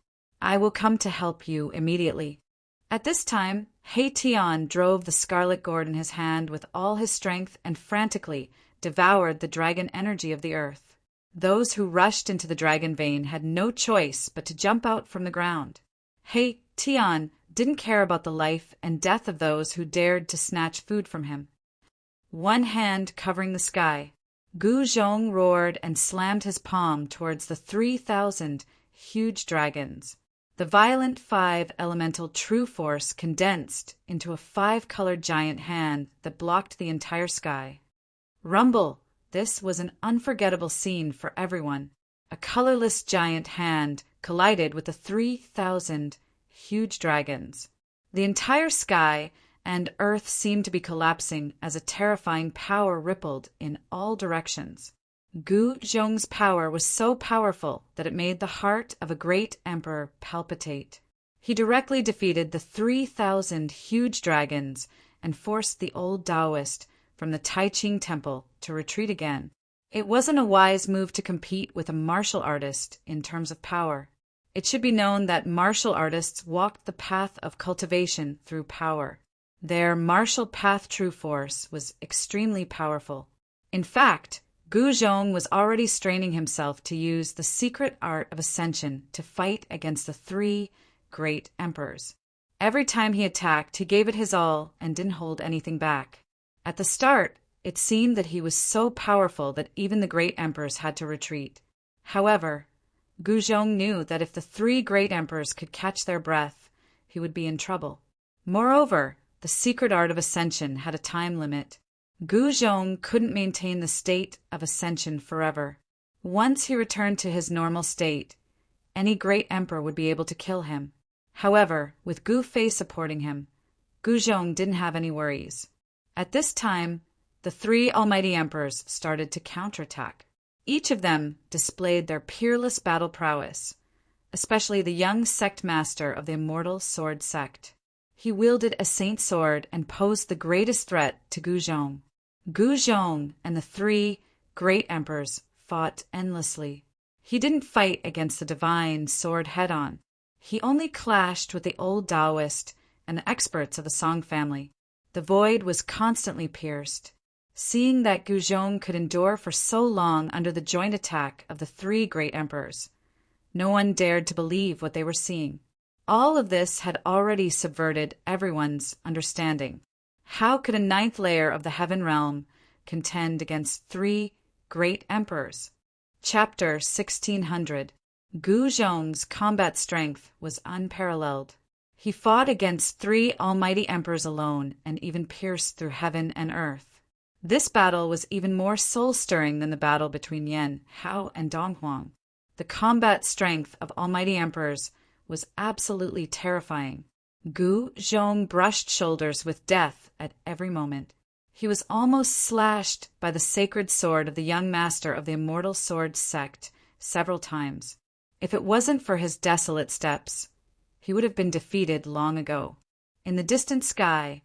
I will come to help you immediately." At this time, He Tian drove the scarlet gourd in his hand with all his strength and frantically devoured the dragon energy of the earth. Those who rushed into the dragon vein had no choice but to jump out from the ground. He Tian didn't care about the life and death of those who dared to snatch food from him. One hand covering the sky, Guzhong roared and slammed his palm towards the 3,000 huge dragons. The violent 5-elemental true force condensed into a 5-colored giant hand that blocked the entire sky. Rumble! This was an unforgettable scene for everyone. A colorless giant hand collided with the 3,000 huge dragons. The entire sky and earth seemed to be collapsing as a terrifying power rippled in all directions. Guzhong's power was so powerful that it made the heart of a great emperor palpitate. He directly defeated the 3,000 huge dragons and forced the old Taoist from the Tai Ching temple to retreat again. It wasn't a wise move to compete with a martial artist in terms of power. It should be known that martial artists walked the path of cultivation through power. Their martial path true force was extremely powerful. In fact, Guzhong was already straining himself to use the secret art of ascension to fight against the 3 great emperors. Every time he attacked, he gave it his all and didn't hold anything back. At the start, it seemed that he was so powerful that even the great emperors had to retreat. However, Guzhong knew that if the 3 great emperors could catch their breath, he would be in trouble. Moreover, the secret art of ascension had a time limit. Guzhong couldn't maintain the state of ascension forever. Once he returned to his normal state, any great emperor would be able to kill him. However, with Gu Fei supporting him, Guzhong didn't have any worries. At this time, the 3 almighty emperors started to counterattack. Each of them displayed their peerless battle prowess, especially the young sect master of the immortal sword sect. He wielded a saint sword and posed the greatest threat to Guzhong. Guzhong and the 3 great emperors fought endlessly. He didn't fight against the divine sword head-on. He only clashed with the old Taoist and the experts of the Song family. The void was constantly pierced. Seeing that Guzhong could endure for so long under the joint attack of the 3 great emperors, no one dared to believe what they were seeing. All of this had already subverted everyone's understanding. How could a 9th layer of the heaven realm contend against 3 great emperors? Chapter 1600. Guzhong's combat strength was unparalleled. He fought against 3 almighty emperors alone and even pierced through heaven and earth. This battle was even more soul-stirring than the battle between Yan, Hao, and Donghuang. The combat strength of almighty emperors was absolutely terrifying. Guzhong brushed shoulders with death at every moment. He was almost slashed by the sacred sword of the young master of the immortal sword sect several times. If it wasn't for his desolate steps, he would have been defeated long ago. In the distant sky,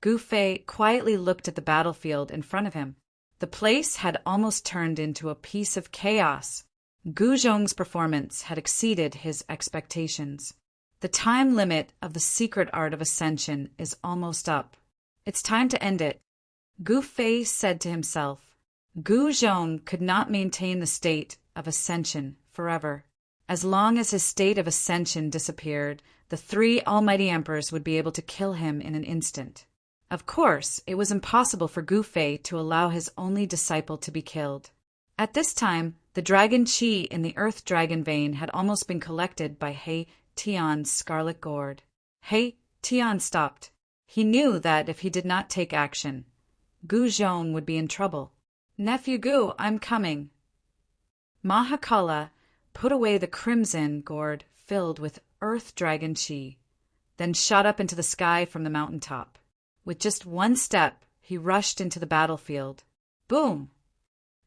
Gu Fei quietly looked at the battlefield in front of him. The place had almost turned into a piece of chaos. Guzhong's performance had exceeded his expectations. The time limit of the secret art of ascension is almost up. It's time to end it. Gu Fei said to himself. Guzhong could not maintain the state of ascension forever. As long as his state of ascension disappeared, the three almighty emperors would be able to kill him in an instant. Of course, it was impossible for Gu Fei to allow his only disciple to be killed. At this time, the dragon Qi in the earth dragon vein had almost been collected by He Tian's scarlet gourd. He Tian stopped. He knew that if he did not take action, Gu Zhong would be in trouble. "Nephew Gu, I'm coming." Mahakala put away the crimson gourd filled with earth dragon Qi, then shot up into the sky from the mountaintop. With just one step, he rushed into the battlefield. Boom!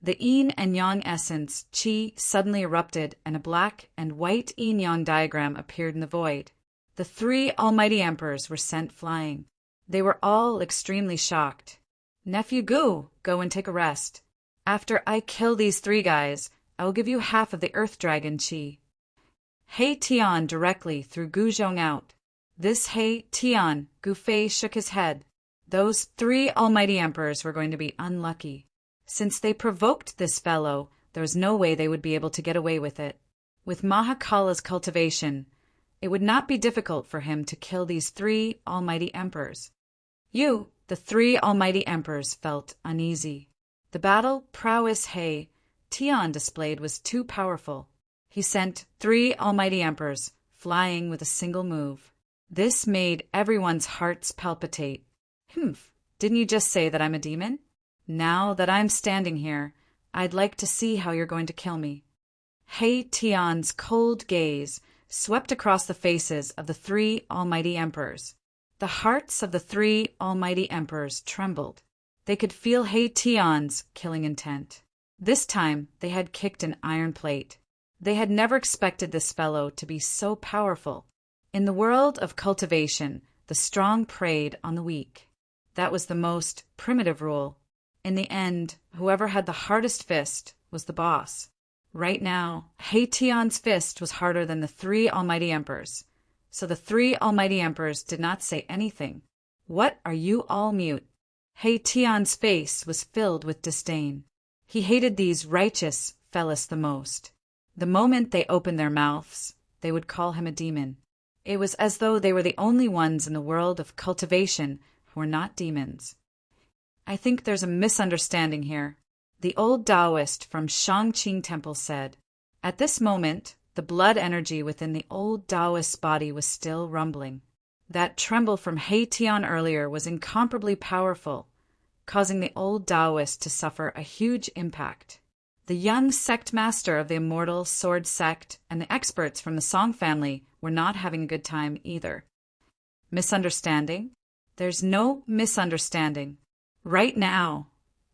The yin and yang essence, Qi, suddenly erupted, and a black and white yin-yang diagram appeared in the void. The three almighty emperors were sent flying. They were all extremely shocked. "Nephew Gu, go and take a rest. After I kill these three guys, I will give you half of the earth dragon Qi." He Tian directly threw Gu Zhong out. This He Tian, Gu Fei shook his head. Those three almighty emperors were going to be unlucky. Since they provoked this fellow, there was no way they would be able to get away with it. With Mahakala's cultivation, it would not be difficult for him to kill these three almighty emperors. The three almighty emperors felt uneasy. The battle prowess He Tian displayed was too powerful. He sent three almighty emperors flying with a single move. This made everyone's hearts palpitate. Didn't you just say that I'm a demon? Now that I'm standing here, I'd like to see how you're going to kill me. He Tian's cold gaze swept across the faces of the three almighty emperors. The hearts of the three almighty emperors trembled. They could feel He Tian's killing intent. This time they had kicked an iron plate. They had never expected this fellow to be so powerful. In the world of cultivation, the strong preyed on the weak. That was the most primitive rule. In the end, whoever had the hardest fist was the boss. Right now, He Tian's fist was harder than the three almighty emperors. So the three almighty emperors did not say anything. "What are you all mute?" He Tian's face was filled with disdain. He hated these righteous fellows the most. The moment they opened their mouths, they would call him a demon. It was as though they were the only ones in the world of cultivation who were not demons. "I think there's a misunderstanding here," the old Taoist from Shangqing Temple said. At this moment, the blood energy within the old Taoist's body was still rumbling. That tremble from He Tian earlier was incomparably powerful, causing the old Taoist to suffer a huge impact. The young sect master of the immortal sword sect and the experts from the Song family were not having a good time either. Misunderstanding? There's no misunderstanding. Right now,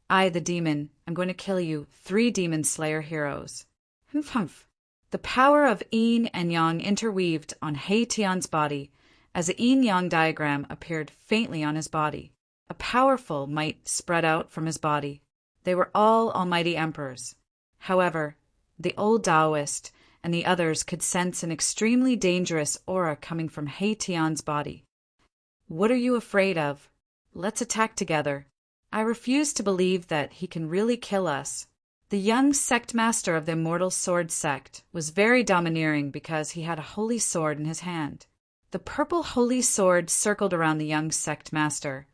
I, the demon, am going to kill you, three demon slayer heroes. Humph. The power of yin and yang interweaved on He Tian's body as a yin-yang diagram appeared faintly on his body. A powerful might spread out from his body. They were all almighty emperors. However, the old Taoist and the others could sense an extremely dangerous aura coming from He Tian's body. "What are you afraid of? Let's attack together. I refuse to believe that he can really kill us." The young sect master of the immortal sword sect was very domineering because he had a holy sword in his hand. The purple holy sword circled around the young sect master,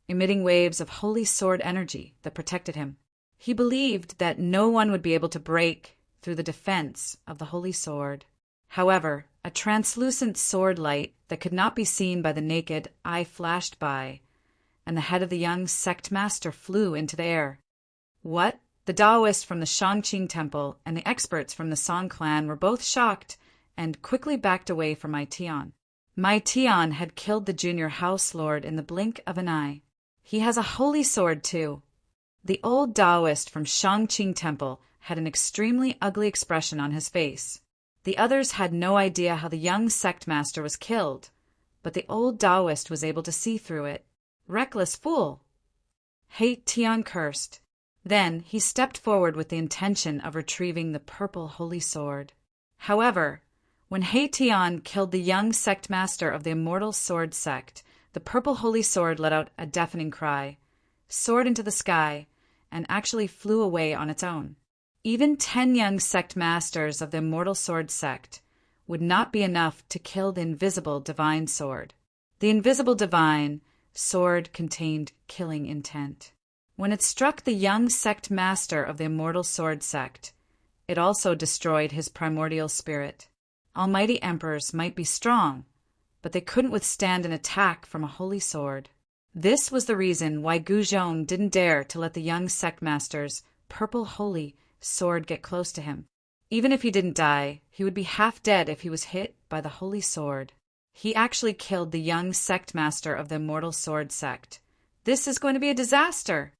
emitting waves of holy sword energy that protected him. He believed that no one would be able to break through the defense of the holy sword. However, a translucent sword light that could not be seen by the naked eye flashed by, and the head of the young sect master flew into the air. What? The Taoists from the Shangqing Temple and the experts from the Song clan were both shocked and quickly backed away from Mai Tian. Mai Tian had killed the junior house lord in the blink of an eye. He has a holy sword too. The old Taoist from Shangqing Temple had an extremely ugly expression on his face. The others had no idea how the young sect master was killed, but the old Taoist was able to see through it. Reckless fool! He Tian cursed. Then he stepped forward with the intention of retrieving the purple holy sword. However, when He Tian killed the young sect master of the immortal sword sect, the purple holy sword let out a deafening cry, soared into the sky, and actually flew away on its own. Even 10 young sect masters of the immortal sword sect would not be enough to kill the invisible divine sword. The invisible divine sword contained killing intent. When it struck the young sect master of the immortal sword sect, it also destroyed his primordial spirit. Almighty emperors might be strong, but they couldn't withstand an attack from a holy sword. This was the reason why Guzhong didn't dare to let the young sect master's purple holy sword get close to him. Even if he didn't die, he would be half dead if he was hit by the holy sword. He actually killed the young sect master of the immortal sword sect. This is going to be a disaster.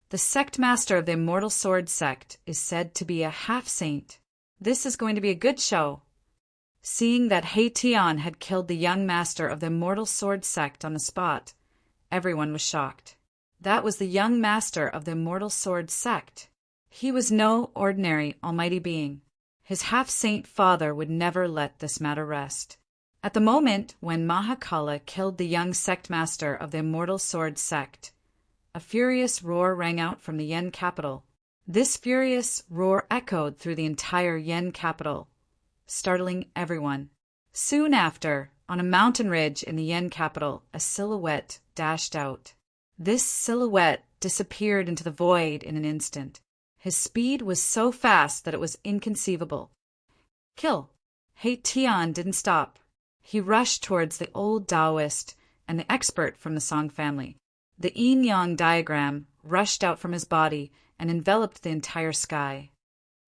The sect master of the immortal sword sect is said to be a half-saint. This is going to be a good show. Seeing that He Tian had killed the young master of the immortal sword sect on the spot, everyone was shocked. That was the young master of the immortal sword sect. He was no ordinary almighty being. His half-saint father would never let this matter rest. At the moment when Mahakala killed the young sect master of the immortal sword sect, a furious roar rang out from the Yen capital. This furious roar echoed through the entire Yen capital, startling everyone. Soon after, on a mountain ridge in the Yen capital, a silhouette dashed out. This silhouette disappeared into the void in an instant. His speed was so fast that it was inconceivable. Kill! He Tian didn't stop. He rushed towards the old Taoist and the expert from the Song family. The yin-yang diagram rushed out from his body and enveloped the entire sky.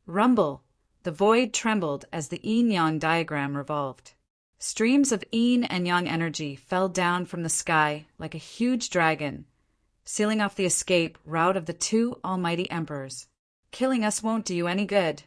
Rumble! The void trembled as the yin-yang diagram revolved. Streams of yin and yang energy fell down from the sky like a huge dragon, sealing off the escape route of the two almighty emperors. Killing us won't do you any good.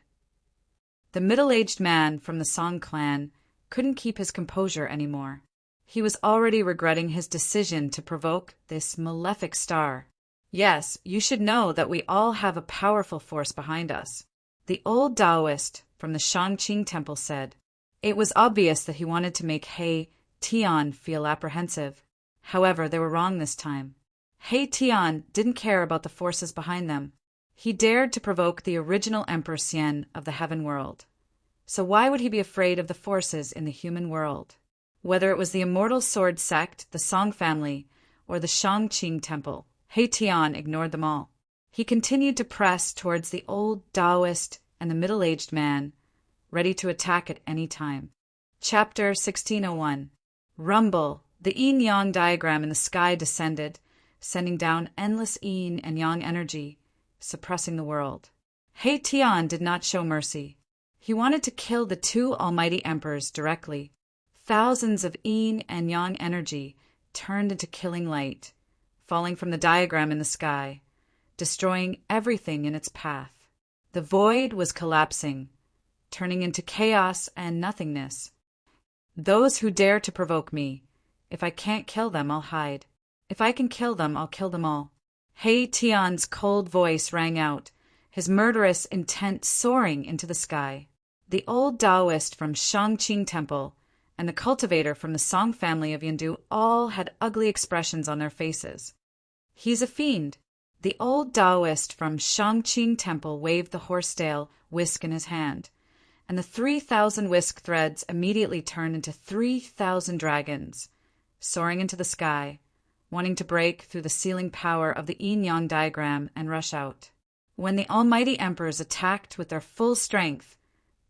The middle-aged man from the Song clan couldn't keep his composure anymore. He was already regretting his decision to provoke this malefic star. Yes, you should know that we all have a powerful force behind us. The old Taoist from the Shangqing temple said. It was obvious that he wanted to make He Tian feel apprehensive. However, they were wrong this time. He Tian didn't care about the forces behind them. He dared to provoke the original Emperor Xian of the heaven world. So why would he be afraid of the forces in the human world? Whether it was the immortal sword sect, the Song family, or the Shangqing temple, He Tian ignored them all. He continued to press towards the old Taoist and the middle-aged man, ready to attack at any time. Chapter 1601. Rumble! The yin-yang diagram in the sky descended, sending down endless yin and yang energy, suppressing the world. He Tian did not show mercy. He wanted to kill the two almighty emperors directly. Thousands of yin and yang energy turned into killing light, falling from the diagram in the sky, destroying everything in its path. The void was collapsing, turning into chaos and nothingness. Those who dare to provoke me, if I can't kill them, I'll hide. If I can kill them, I'll kill them all. He Tian's cold voice rang out, his murderous intent soaring into the sky. The old Taoist from Shangqing temple and the cultivator from the Song family of Yandu all had ugly expressions on their faces. He's a fiend. The old Taoist from Shangqing temple waved the horsetail whisk in his hand, and the 3,000 whisk threads immediately turned into 3,000 dragons, soaring into the sky, wanting to break through the sealing power of the yin-yang diagram and rush out. When the almighty emperors attacked with their full strength,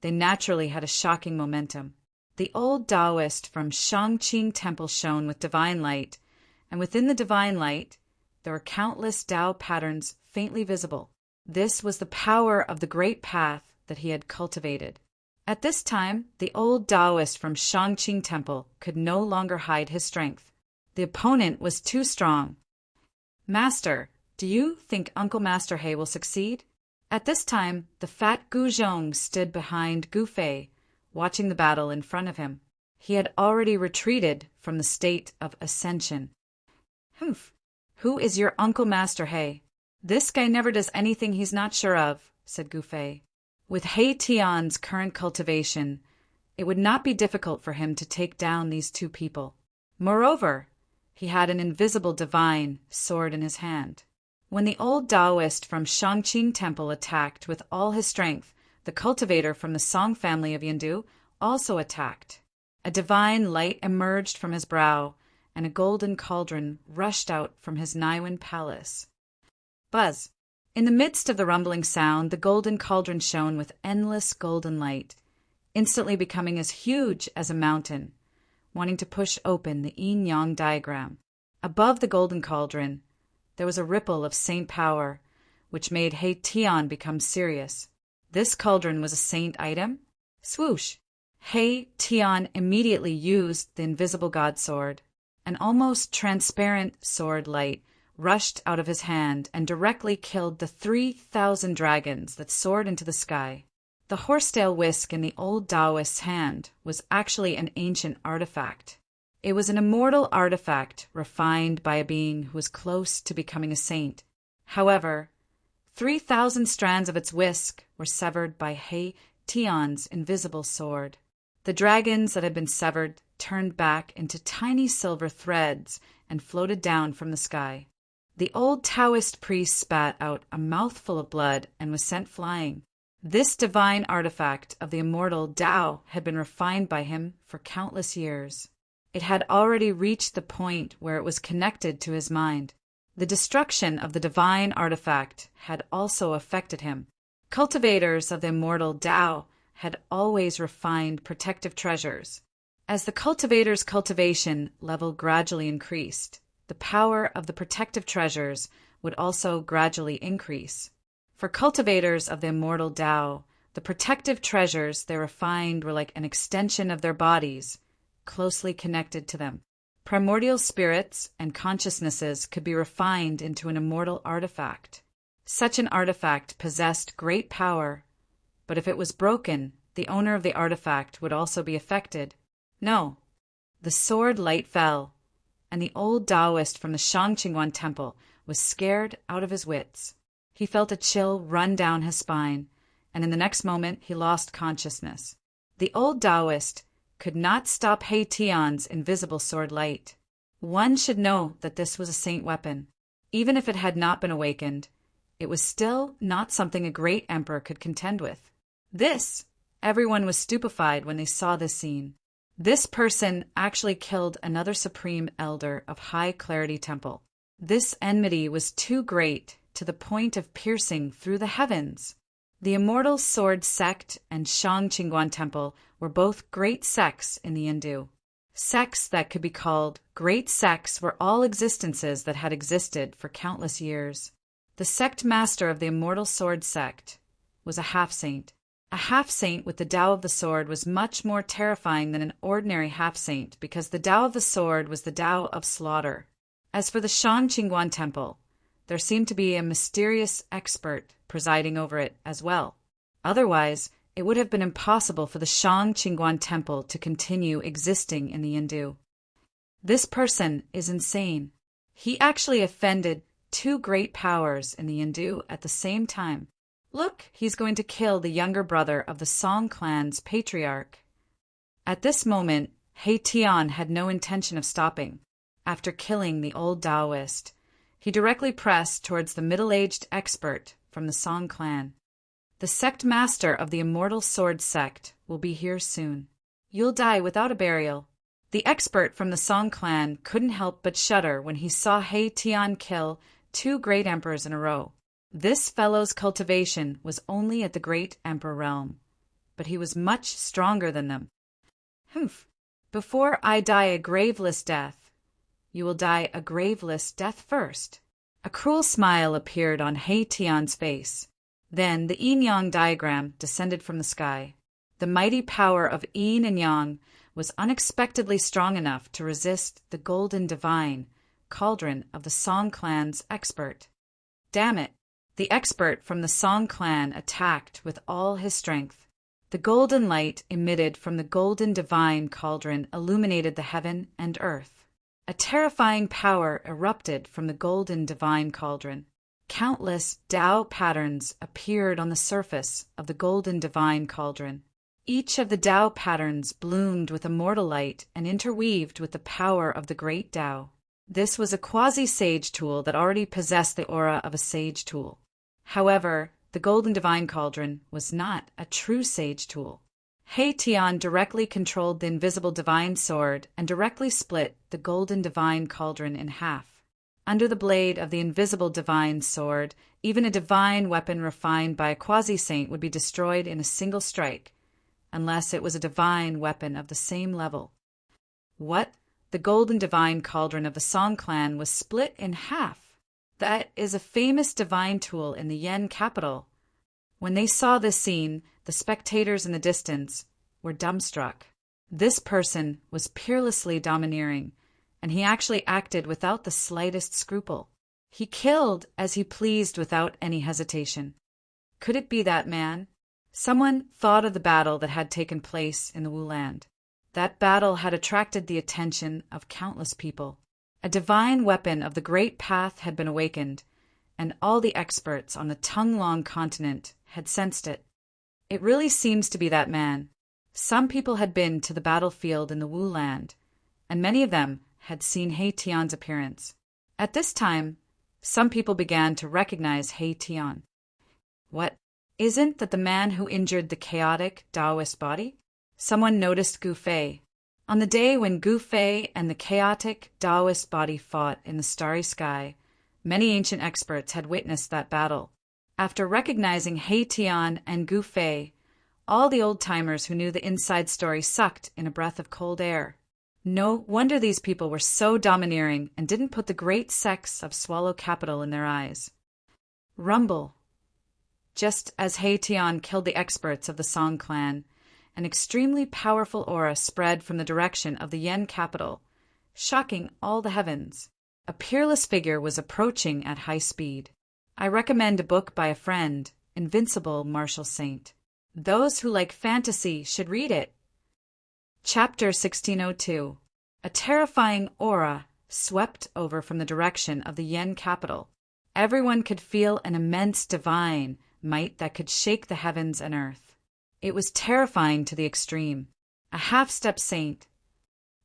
they naturally had a shocking momentum. The old Taoist from Shangqing temple shone with divine light, and within the divine light, there were countless Tao patterns faintly visible. This was the power of the great path that he had cultivated. At this time, the old Taoist from Shangqing temple could no longer hide his strength. The opponent was too strong. Master, do you think Uncle Master He will succeed? At this time, the fat Guzhong stood behind Gu Fei, watching the battle in front of him. He had already retreated from the state of ascension. Humph! Who is your Uncle Master He? This guy never does anything he's not sure of, said Gu Fei. With He Tian's current cultivation, it would not be difficult for him to take down these two people. Moreover, he had an invisible divine sword in his hand. When the old Taoist from Shangqing Temple attacked with all his strength, the cultivator from the Song family of Yindu also attacked. A divine light emerged from his brow, and a golden cauldron rushed out from his Niwen palace. Buzz! In the midst of the rumbling sound, the golden cauldron shone with endless golden light, instantly becoming as huge as a mountain, wanting to push open the yin-yang diagram. Above the golden cauldron, there was a ripple of saint power, which made He Tian become serious. This cauldron was a saint item? Swoosh! He Tian immediately used the invisible god sword. An almost transparent sword light rushed out of his hand and directly killed the 3,000 dragons that soared into the sky. The horsetail whisk in the old Taoist's hand was actually an ancient artifact. It was an immortal artifact refined by a being who was close to becoming a saint. However, 3,000 strands of its whisk were severed by He Tian's invisible sword. The dragons that had been severed turned back into tiny silver threads and floated down from the sky. The old Taoist priest spat out a mouthful of blood and was sent flying. This divine artifact of the immortal Tao had been refined by him for countless years. It had already reached the point where it was connected to his mind. The destruction of the divine artifact had also affected him. Cultivators of the immortal Tao had always refined protective treasures. As the cultivator's cultivation level gradually increased, the power of the protective treasures would also gradually increase. For cultivators of the immortal Tao, the protective treasures they refined were like an extension of their bodies, closely connected to them. Primordial spirits and consciousnesses could be refined into an immortal artifact. Such an artifact possessed great power, but if it was broken, the owner of the artifact would also be affected. No, the sword light fell, and the old Taoist from the Shangqing Temple was scared out of his wits. He felt a chill run down his spine, and in the next moment he lost consciousness. The old Taoist could not stop He Tian's invisible sword light. One should know that this was a saint weapon. Even if it had not been awakened, it was still not something a great emperor could contend with. Everyone was stupefied when they saw this scene. This person actually killed another supreme elder of High Clarity Temple. This enmity was too great to the point of piercing through the heavens. The Immortal Sword Sect and Shangqing Temple were both great sects in the Hindu. Sects that could be called great sects were all existences that had existed for countless years. The sect master of the Immortal Sword Sect was a half-saint. A half-saint with the Tao of the Sword was much more terrifying than an ordinary half-saint because the Tao of the Sword was the Tao of slaughter. As for the Shangqing Temple, there seemed to be a mysterious expert presiding over it as well. Otherwise, it would have been impossible for the Shangqing Temple to continue existing in the Hindu. This person is insane. He actually offended two great powers in the Hindu at the same time. Look, he's going to kill the younger brother of the Song clan's patriarch. At this moment, He Tian had no intention of stopping. After killing the old Taoist, he directly pressed towards the middle-aged expert from the Song clan. The sect master of the Immortal Sword Sect will be here soon. You'll die without a burial. The expert from the Song clan couldn't help but shudder when he saw He Tian kill two great emperors in a row. This fellow's cultivation was only at the great emperor realm, but he was much stronger than them. Humph! Before I die a graveless death, you will die a graveless death first. A cruel smile appeared on He Tian's face. Then the yin-yang diagram descended from the sky. The mighty power of yin and yang was unexpectedly strong enough to resist the golden divine cauldron of the Song clan's expert. Damn it! The expert from the Song clan attacked with all his strength. The golden light emitted from the golden divine cauldron illuminated the heaven and earth. A terrifying power erupted from the golden divine cauldron. Countless Tao patterns appeared on the surface of the golden divine cauldron. Each of the Tao patterns bloomed with immortal light and interweaved with the power of the great Tao. This was a quasi-sage tool that already possessed the aura of a sage tool. However, the Golden Divine Cauldron was not a true sage tool. He Tian directly controlled the invisible divine sword and directly split the Golden Divine Cauldron in half. Under the blade of the invisible divine sword, even a divine weapon refined by a quasi-saint would be destroyed in a single strike, unless it was a divine weapon of the same level. What? The Golden Divine Cauldron of the Song clan was split in half. That is a famous divine tool in the Yen capital. When they saw this scene, the spectators in the distance were dumbstruck. This person was peerlessly domineering, and he actually acted without the slightest scruple. He killed as he pleased without any hesitation. Could it be that man? Someone thought of the battle that had taken place in the Wu land. That battle had attracted the attention of countless people. A divine weapon of the great path had been awakened, and all the experts on the Tonglong continent had sensed it. It really seems to be that man. Some people had been to the battlefield in the Wu land, and many of them had seen He Tian's appearance. At this time, some people began to recognize He Tian. What? Isn't that the man who injured the chaotic Taoist body? Someone noticed Gu Fei. On the day when Gu Fei and the chaotic Taoist body fought in the starry sky, many ancient experts had witnessed that battle. After recognizing He Tian and Gu Fei, all the old-timers who knew the inside story sucked in a breath of cold air. No wonder these people were so domineering and didn't put the great sex of Swallow Capital in their eyes. Rumble. Just as He Tian killed the experts of the Song clan, an extremely powerful aura spread from the direction of the Yen capital, shocking all the heavens. A peerless figure was approaching at high speed. I recommend a book by a friend, Invincible Martial Saint. Those who like fantasy should read it. Chapter 1602. A terrifying aura swept over from the direction of the Yen capital. Everyone could feel an immense divine might that could shake the heavens and earth. It was terrifying to the extreme. A half-step saint.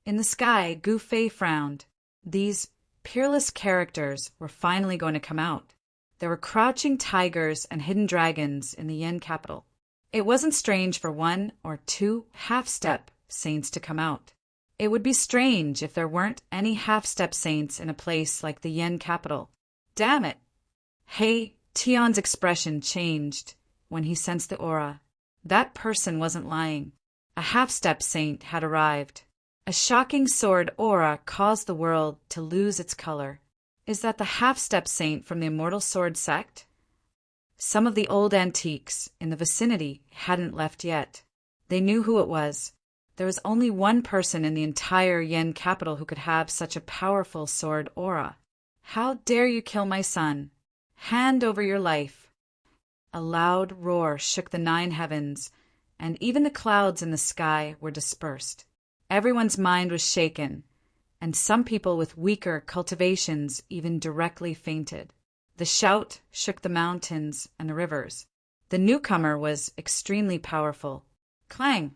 In the sky, Gu Fei frowned. These peerless characters were finally going to come out. There were crouching tigers and hidden dragons in the Yen capital. It wasn't strange for one or two half-step saints to come out. It would be strange if there weren't any half-step saints in a place like the Yen capital. Damn it! He Tian's expression changed when he sensed the aura. That person wasn't lying. A half-step saint had arrived. A shocking sword aura caused the world to lose its color. Is that the half-step saint from the Immortal Sword sect? Some of the old antiques in the vicinity hadn't left yet. They knew who it was. There was only one person in the entire Yen capital who could have such a powerful sword aura. How dare you kill my son? Hand over your life. A loud roar shook the 9 heavens, and even the clouds in the sky were dispersed. Everyone's mind was shaken, and some people with weaker cultivations even directly fainted. The shout shook the mountains and the rivers. The newcomer was extremely powerful. Clang!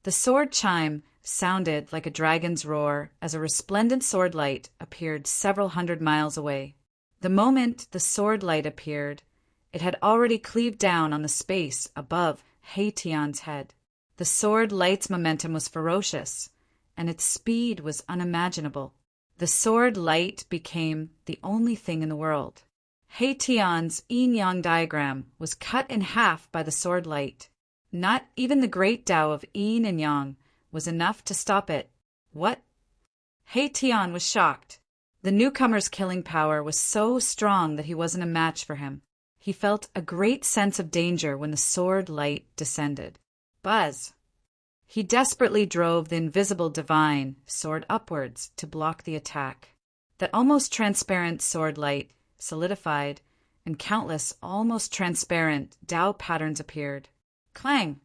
The sword chime sounded like a dragon's roar as a resplendent sword light appeared several hundred miles away. The moment the sword light appeared, it had already cleaved down on the space above He Tian's head. The sword light's momentum was ferocious, and its speed was unimaginable. The sword light became the only thing in the world. He Tian's yin-yang diagram was cut in half by the sword light. Not even the great Tao of yin and yang was enough to stop it. What? He Tian was shocked. The newcomer's killing power was so strong that he wasn't a match for him. He felt a great sense of danger when the sword light descended. Buzz! He desperately drove the invisible divine sword upwards to block the attack. That almost transparent sword light solidified, and countless almost transparent Tao patterns appeared. Clang!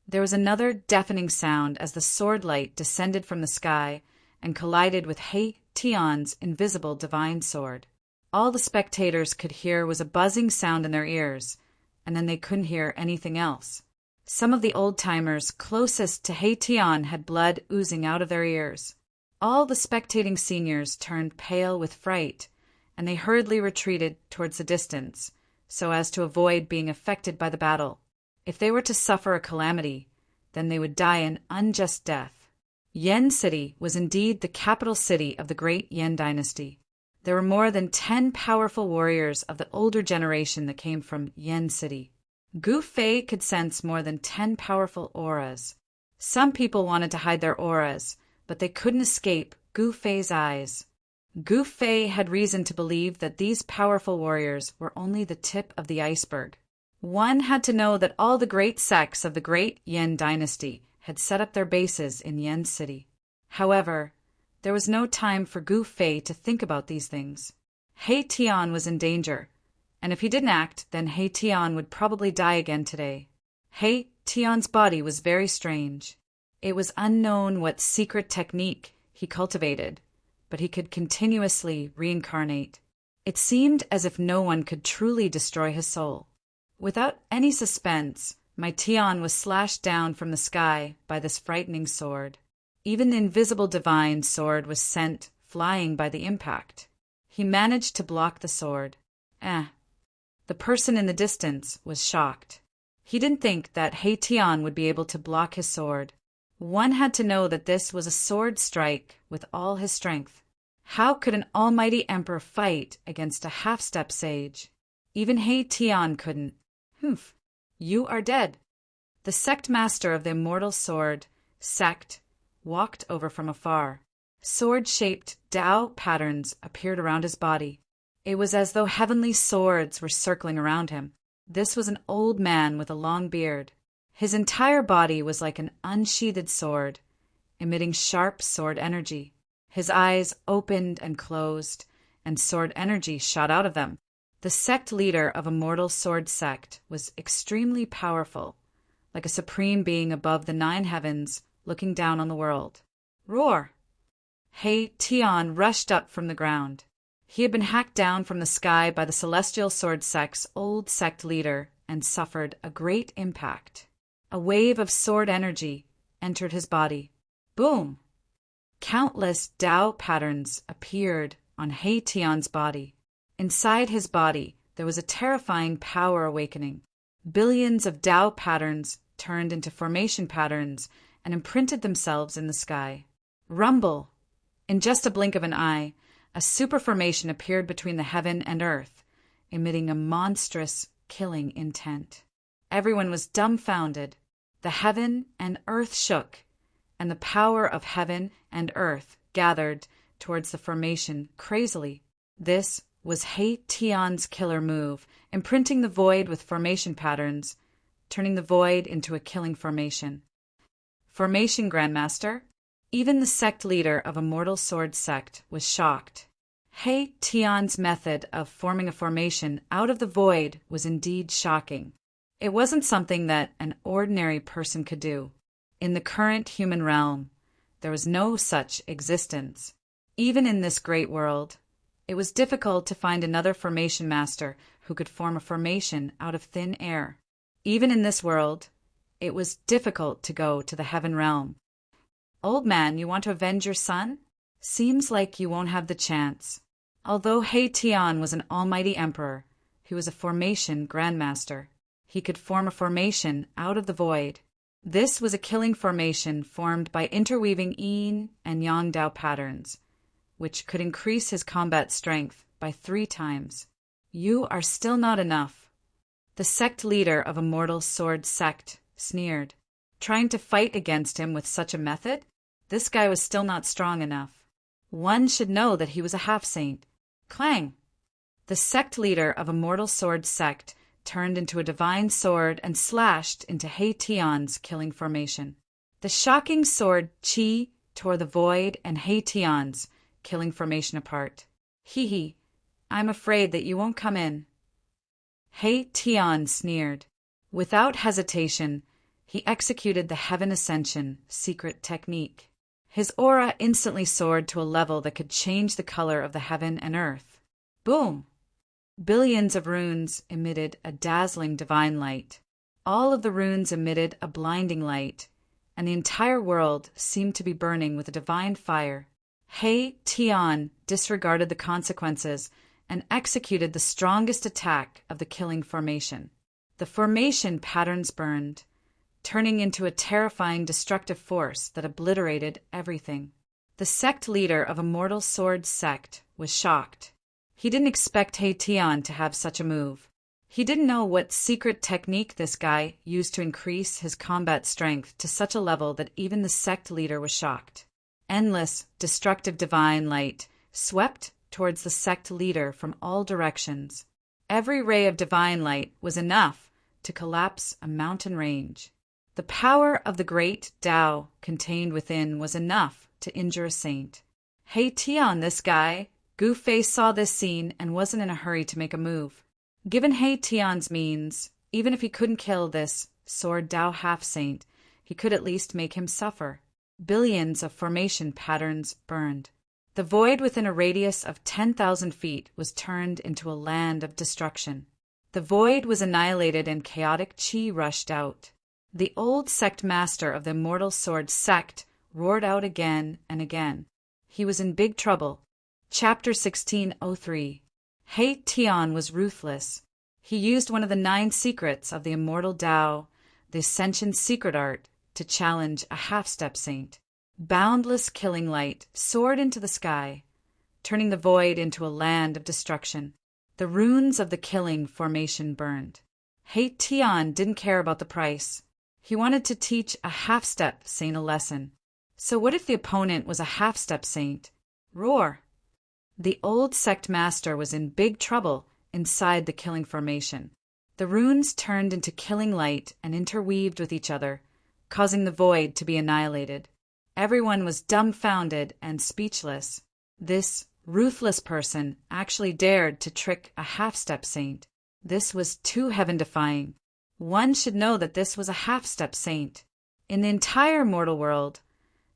There was another deafening sound as the sword light descended from the sky and collided with He Tian's invisible divine sword. All the spectators could hear was a buzzing sound in their ears, and then they couldn't hear anything else. Some of the old-timers closest to He Tian had blood oozing out of their ears. All the spectating seniors turned pale with fright, and they hurriedly retreated towards the distance, so as to avoid being affected by the battle. If they were to suffer a calamity, then they would die an unjust death. Yen City was indeed the capital city of the great Yen dynasty. There were more than 10 powerful warriors of the older generation that came from Yen City. Gu Fei could sense more than 10 powerful auras. Some people wanted to hide their auras, but they couldn't escape Gu Fei's eyes. Gu Fei had reason to believe that these powerful warriors were only the tip of the iceberg. One had to know that all the great sects of the great Yen dynasty had set up their bases in Yen City. However, there was no time for Gu Fei to think about these things. He Tian was in danger, and if he didn't act, then He Tian would probably die again today. He Tian's body was very strange. It was unknown what secret technique he cultivated, but he could continuously reincarnate. It seemed as if no one could truly destroy his soul. Without any suspense, my Tian was slashed down from the sky by this frightening sword. Even the invisible divine sword was sent flying by the impact. He managed to block the sword. The person in the distance was shocked. He didn't think that He Tian would be able to block his sword. One had to know that this was a sword strike with all his strength. How could an almighty emperor fight against a half-step sage? Even He Tian couldn't. Humph, you are dead. The sect master of the immortal sword sect walked over from afar. Sword-shaped Tao patterns appeared around his body. It was as though heavenly swords were circling around him. This was an old man with a long beard. His entire body was like an unsheathed sword, emitting sharp sword energy. His eyes opened and closed, and sword energy shot out of them. The sect leader of a mortal sword sect was extremely powerful, like a supreme being above the 9 heavens looking down on the world. Roar! He Tian rushed up from the ground. He had been hacked down from the sky by the celestial sword sect's old sect leader and suffered a great impact. A wave of sword energy entered his body. Boom! Countless Tao patterns appeared on He Tian's body. Inside his body, there was a terrifying power awakening. Billions of Tao patterns turned into formation patterns and imprinted themselves in the sky. Rumble! In just a blink of an eye, a superformation appeared between the heaven and earth, emitting a monstrous, killing intent. Everyone was dumbfounded. The heaven and earth shook, and the power of heaven and earth gathered towards the formation crazily. This was He Tian's killer move, imprinting the void with formation patterns, turning the void into a killing formation. Formation Grandmaster? Even the sect leader of a mortal sword sect was shocked. He Tian's method of forming a formation out of the void was indeed shocking. It wasn't something that an ordinary person could do. In the current human realm, there was no such existence. Even in this great world, it was difficult to find another formation master who could form a formation out of thin air. Even in this world, it was difficult to go to the heaven realm. Old man, you want to avenge your son? Seems like you won't have the chance. Although He Tian was an almighty emperor, he was a formation grandmaster. He could form a formation out of the void. This was a killing formation formed by interweaving yin and yang Tao patterns, which could increase his combat strength by 3 times. You are still not enough. The sect leader of a mortal sword sect sneered. Trying to fight against him with such a method? This guy was still not strong enough. One should know that he was a half-saint. Clang! The sect leader of a mortal sword sect turned into a divine sword and slashed into He Tian's killing formation. The shocking sword Qi tore the void and He Tian's killing formation apart. Hee, I'm afraid that you won't come in. He Tian sneered. Without hesitation, he executed the Heaven Ascension secret technique. His aura instantly soared to a level that could change the color of the heaven and earth. Boom! Billions of runes emitted a dazzling divine light. All of the runes emitted a blinding light, and the entire world seemed to be burning with a divine fire. He Tian disregarded the consequences and executed the strongest attack of the killing formation. The formation patterns burned, turning into a terrifying destructive force that obliterated everything. The sect leader of Immortal Sword Sect was shocked. He didn't expect He Tian to have such a move. He didn't know what secret technique this guy used to increase his combat strength to such a level that even the sect leader was shocked. Endless, destructive divine light swept towards the sect leader from all directions. Every ray of divine light was enough to collapse a mountain range. The power of the great Tao contained within was enough to injure a saint. He Tian, this guy, Gu Fei saw this scene and wasn't in a hurry to make a move. Given He Tian's means, even if he couldn't kill this Sword Tao half-saint, he could at least make him suffer. Billions of formation patterns burned. The void within a radius of 10,000 feet was turned into a land of destruction. The void was annihilated and chaotic chi rushed out. The old sect master of the Immortal Sword Sect roared out again and again. He was in big trouble. Chapter 1603. He Tian was ruthless. He used one of the 9 secrets of the Immortal Tao, the Ascension secret art, to challenge a half-step saint. Boundless killing light soared into the sky, turning the void into a land of destruction. The runes of the killing formation burned. He Tian didn't care about the price. He wanted to teach a half-step saint a lesson. So what if the opponent was a half-step saint? Roar! The old sect master was in big trouble inside the killing formation. The runes turned into killing light and interweaved with each other, causing the void to be annihilated. Everyone was dumbfounded and speechless. This ruthless person actually dared to trick a half-step saint. This was too heaven-defying. One should know that this was a half-step saint. In the entire mortal world,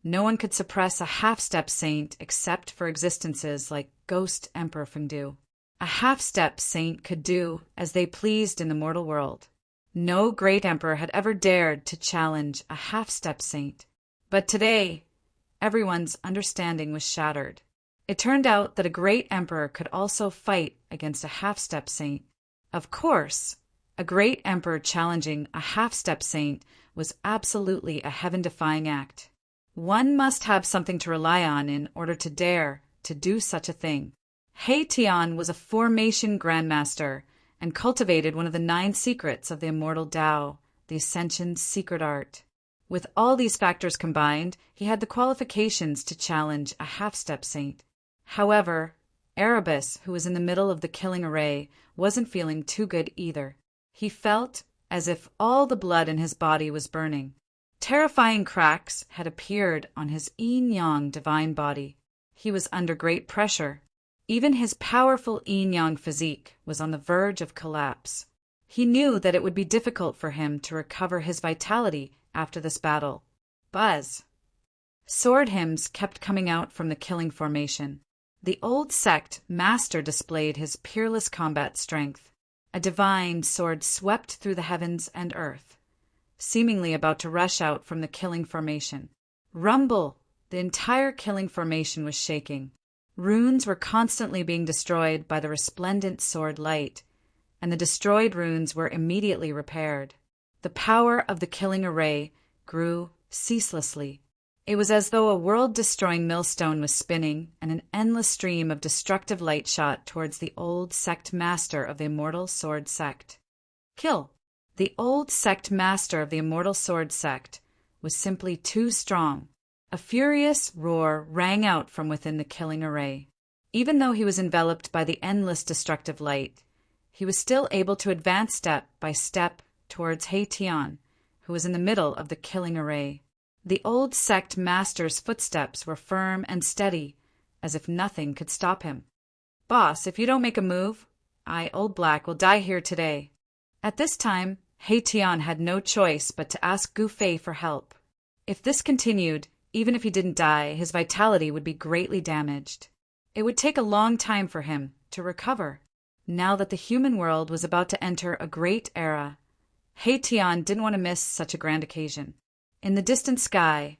no one could suppress a half-step saint except for existences like Ghost Emperor Fengdu. A half-step saint could do as they pleased in the mortal world. No great emperor had ever dared to challenge a half-step saint. But today, everyone's understanding was shattered. It turned out that a great emperor could also fight against a half-step saint. Of course, a great emperor challenging a half-step saint was absolutely a heaven-defying act. One must have something to rely on in order to dare to do such a thing. He Tian was a formation grandmaster and cultivated one of the 9 secrets of the Immortal Tao, the Ascension secret art. With all these factors combined, he had the qualifications to challenge a half-step saint. However, Erebus, who was in the middle of the killing array, wasn't feeling too good either. He felt as if all the blood in his body was burning. Terrifying cracks had appeared on his yin-yang divine body. He was under great pressure. Even his powerful yin-yang physique was on the verge of collapse. He knew that it would be difficult for him to recover his vitality after this battle. Buzz! Sword hymns kept coming out from the killing formation. The old sect master displayed his peerless combat strength. A divine sword swept through the heavens and earth, seemingly about to rush out from the killing formation. Rumble! The entire killing formation was shaking. Runes were constantly being destroyed by the resplendent sword light, and the destroyed runes were immediately repaired. The power of the killing array grew ceaselessly. It was as though a world-destroying millstone was spinning, and an endless stream of destructive light shot towards the old sect master of the Immortal Sword Sect. Kill! The old sect master of the Immortal Sword Sect was simply too strong. A furious roar rang out from within the killing array. Even though he was enveloped by the endless destructive light, he was still able to advance step by step towards He Tian, who was in the middle of the killing array. The old sect master's footsteps were firm and steady, as if nothing could stop him. "Boss, if you don't make a move, Old Black, will die here today." At this time, He Tian had no choice but to ask Gu Fei for help. If this continued, even if he didn't die, his vitality would be greatly damaged. It would take a long time for him to recover. Now that the human world was about to enter a great era, He Tian didn't want to miss such a grand occasion. In the distant sky,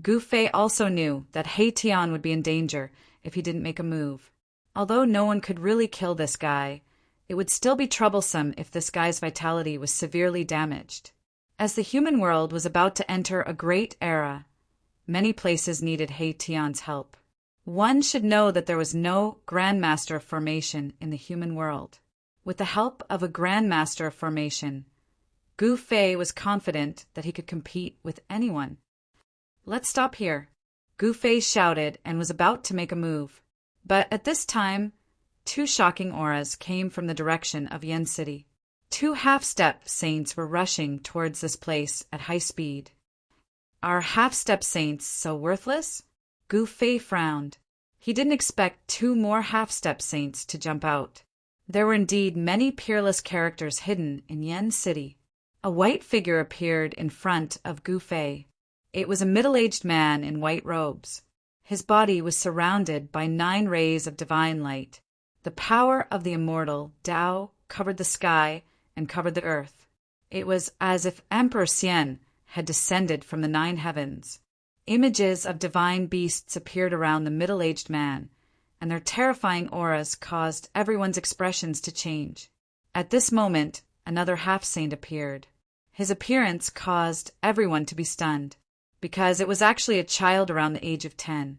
Gu Fei also knew that He Tian would be in danger if he didn't make a move. Although no one could really kill this guy, it would still be troublesome if this guy's vitality was severely damaged. As the human world was about to enter a great era, many places needed He Tian's help. One should know that there was no Grandmaster of Formation in the human world. With the help of a Grandmaster of Formation, Gu Fei was confident that he could compete with anyone. "Let's stop here," Gu Fei shouted and was about to make a move. But at this time, two shocking auras came from the direction of Yen City. Two half-step saints were rushing towards this place at high speed. "Are half-step saints so worthless?" Gu Fei frowned. He didn't expect two more half-step saints to jump out. There were indeed many peerless characters hidden in Yen City. A white figure appeared in front of Gu Fei. It was a middle-aged man in white robes. His body was surrounded by 9 rays of divine light. The power of the immortal Tao covered the sky and covered the earth. It was as if Emperor Xian had descended from the 9 heavens. Images of divine beasts appeared around the middle-aged man, and their terrifying auras caused everyone's expressions to change. At this moment, another half-saint appeared. His appearance caused everyone to be stunned, because it was actually a child around the age of 10.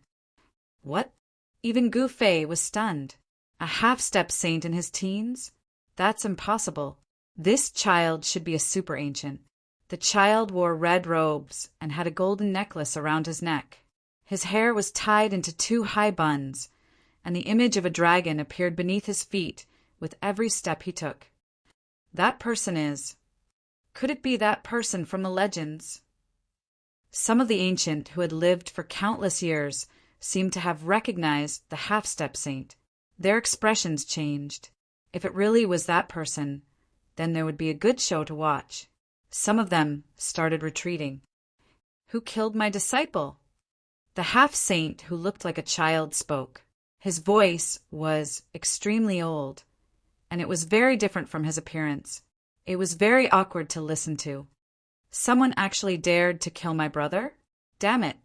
What? Even Gu Fei was stunned. A half-step saint in his teens? That's impossible. This child should be a super ancient. The child wore red robes and had a golden necklace around his neck. His hair was tied into 2 high buns, and the image of a dragon appeared beneath his feet with every step he took. That person is... Could it be that person from the legends? Some of the ancient who had lived for countless years seemed to have recognized the half-step saint. Their expressions changed. If it really was that person, then there would be a good show to watch. Some of them started retreating. "Who killed my disciple?" The half-saint who looked like a child spoke. His voice was extremely old, and it was very different from his appearance. It was very awkward to listen to. "Someone actually dared to kill my brother? Damn it."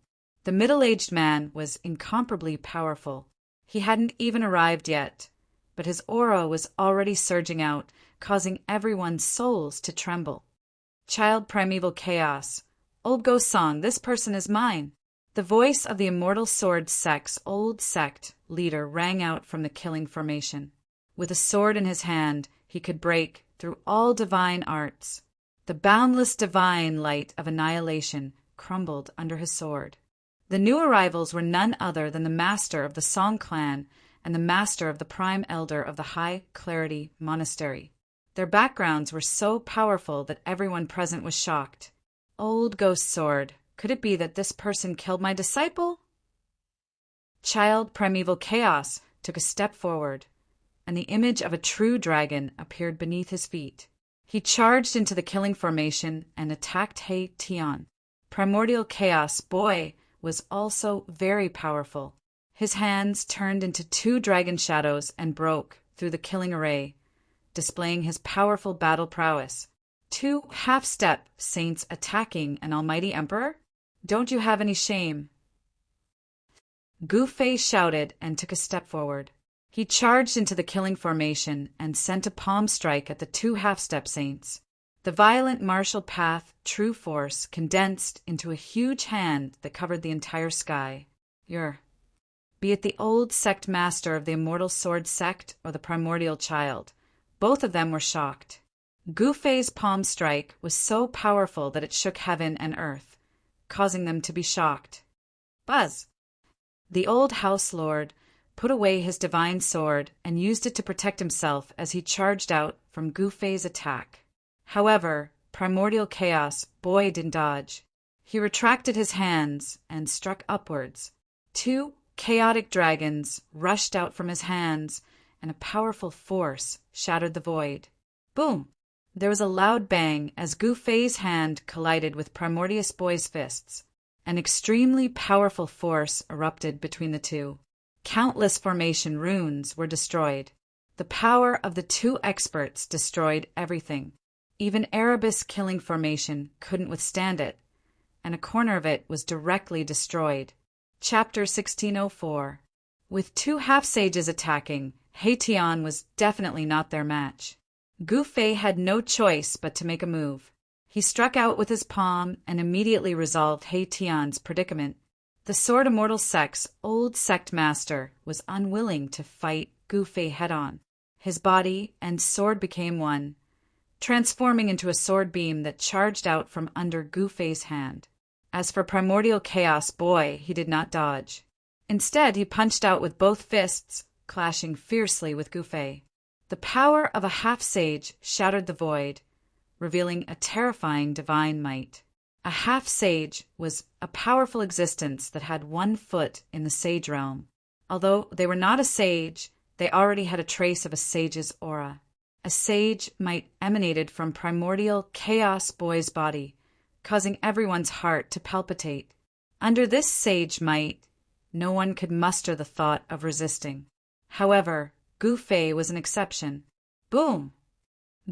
The middle-aged man was incomparably powerful. He hadn't even arrived yet, but his aura was already surging out, causing everyone's souls to tremble. "Child primeval chaos. Old ghost song, this person is mine." The voice of the Immortal Sword Sect's old sect leader rang out from the killing formation. With a sword in his hand, he could break through all divine arts. The boundless divine light of annihilation crumbled under his sword. The new arrivals were none other than the master of the Song clan and the master of the prime elder of the High Clarity Monastery. Their backgrounds were so powerful that everyone present was shocked. "Old ghost sword, could it be that this person killed my disciple?" Child primeval chaos took a step forward, and the image of a true dragon appeared beneath his feet. He charged into the killing formation and attacked He Tian. Primordial chaos boy was also very powerful. His hands turned into 2 dragon shadows and broke through the killing array, displaying his powerful battle prowess. 2 half-step saints attacking an almighty emperor? Don't you have any shame? Gu Fei shouted and took a step forward. He charged into the killing formation and sent a palm strike at the 2 half-step saints. The violent martial path, true force, condensed into a huge hand that covered the entire sky. Be it the old sect master of the Immortal Sword Sect or the primordial child, both of them were shocked. Gu Fei's palm strike was so powerful that it shook heaven and earth, causing them to be shocked. Buzz! The old house lord put away his divine sword and used it to protect himself as he charged out from Gu Fei's attack. However, primordial chaos boy didn't dodge. He retracted his hands and struck upwards. 2 chaotic dragons rushed out from his hands, and a powerful force shattered the void. Boom! There was a loud bang as Gu Fei's hand collided with Primordius Boy's fists. An extremely powerful force erupted between the two. Countless formation runes were destroyed. The power of the 2 experts destroyed everything. Even Erebus killing formation couldn't withstand it, and a corner of it was directly destroyed. Chapter 1604. With two half-sages attacking, Hei-Tian was definitely not their match. Gu Fei had no choice but to make a move. He struck out with his palm and immediately resolved Hei-Tian's predicament. The Sword Immortal Sect's old sect master was unwilling to fight Gu Fei head-on. His body and sword became one, transforming into a sword beam that charged out from under Gu Fei's hand. As for Primordial Chaos Boy, he did not dodge. Instead, he punched out with both fists, clashing fiercely with Gu Fei. The power of a half-sage shattered the void, revealing a terrifying divine might. A half-sage was a powerful existence that had 1 foot in the sage realm. Although they were not a sage, they already had a trace of a sage's aura. A sage might emanated from Primordial Chaos Boy's body, causing everyone's heart to palpitate. Under this sage might, no one could muster the thought of resisting. However, Gu Fei was an exception. Boom!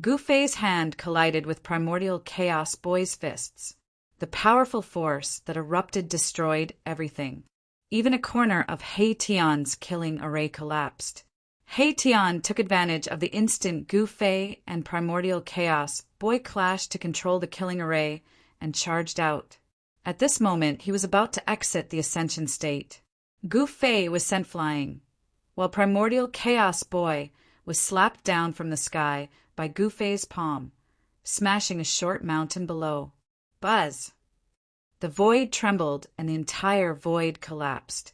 Gu Fei's hand collided with Primordial Chaos Boy's fists. The powerful force that erupted destroyed everything. Even a corner of Hei-Tian's killing array collapsed. Hei-Tian took advantage of the instant Gu Fei and Primordial Chaos Boy clashed to control the killing array and charged out. At this moment, he was about to exit the Ascension state. Gu Fei was sent flying, while Primordial Chaos Boy was slapped down from the sky by Gu Fei's palm, smashing a short mountain below. Buzz! The void trembled and the entire void collapsed.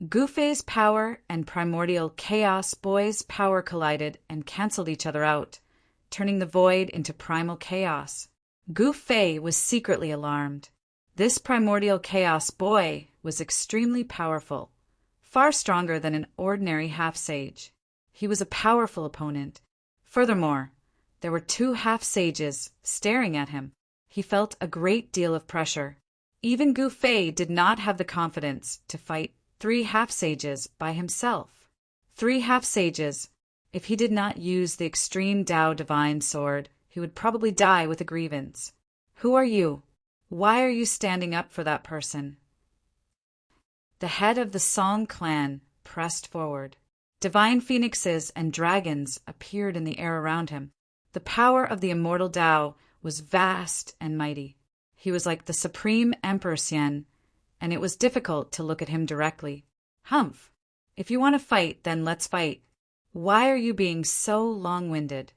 Gu Fei's power and Primordial Chaos Boy's power collided and cancelled each other out, turning the void into primal chaos. Gu Fei was secretly alarmed. This Primordial Chaos Boy was extremely powerful, far stronger than an ordinary half-sage. He was a powerful opponent. Furthermore, there were 2 half-sages staring at him. He felt a great deal of pressure. Even Gu Fei did not have the confidence to fight 3 half-sages by himself. 3 half-sages. If he did not use the extreme Tao Divine Sword, he would probably die with a grievance. Who are you? Why are you standing up for that person? The head of the Song clan pressed forward. Divine phoenixes and dragons appeared in the air around him. The power of the immortal Tao was vast and mighty. He was like the supreme Emperor Xian, and it was difficult to look at him directly. Humph! If you want to fight, then let's fight. Why are you being so long-winded?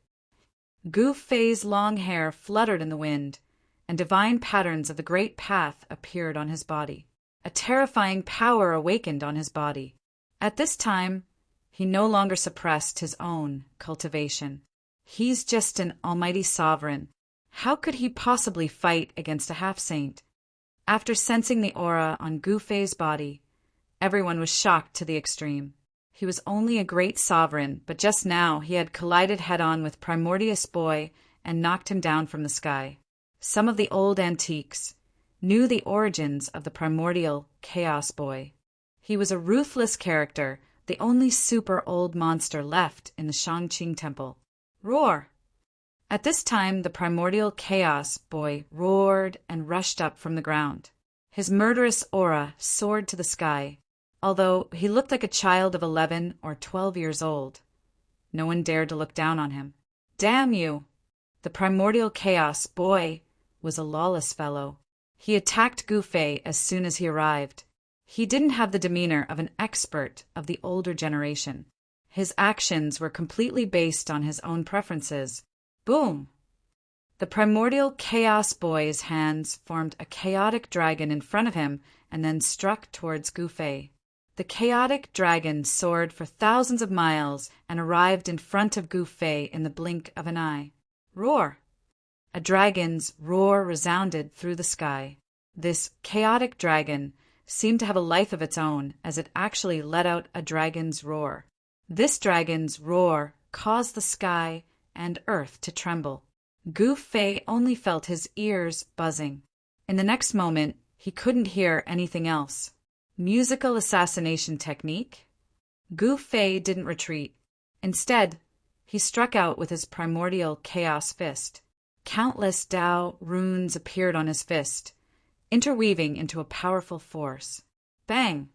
Gu Fei's long hair fluttered in the wind, and divine patterns of the great path appeared on his body. A terrifying power awakened on his body. At this time, he no longer suppressed his own cultivation. He's just an almighty sovereign. How could he possibly fight against a half-saint? After sensing the aura on Gu Fei's body, everyone was shocked to the extreme. He was only a great sovereign, but just now he had collided head-on with Primordius Boy and knocked him down from the sky. Some of the old antiques knew the origins of the Primordial Chaos Boy. He was a ruthless character, the only super old monster left in the Shangqing Temple. Roar! At this time, the Primordial Chaos Boy roared and rushed up from the ground. His murderous aura soared to the sky. Although he looked like a child of 11 or 12 years old, no one dared to look down on him. Damn you! The Primordial Chaos Boy was a lawless fellow. He attacked Gu Fei as soon as he arrived. He didn't have the demeanor of an expert of the older generation. His actions were completely based on his own preferences. Boom! The Primordial Chaos Boy's hands formed a chaotic dragon in front of him and then struck towards Gu Fei. The chaotic dragon soared for thousands of miles and arrived in front of Gu Fei in the blink of an eye. Roar! A dragon's roar resounded through the sky. This chaotic dragon seemed to have a life of its own as it actually let out a dragon's roar. This dragon's roar caused the sky and earth to tremble. Gu Fei only felt his ears buzzing. In the next moment, he couldn't hear anything else. Musical assassination technique? Gu Fei didn't retreat. Instead, he struck out with his Primordial Chaos Fist. Countless Tao runes appeared on his fist, interweaving into a powerful force. Bang!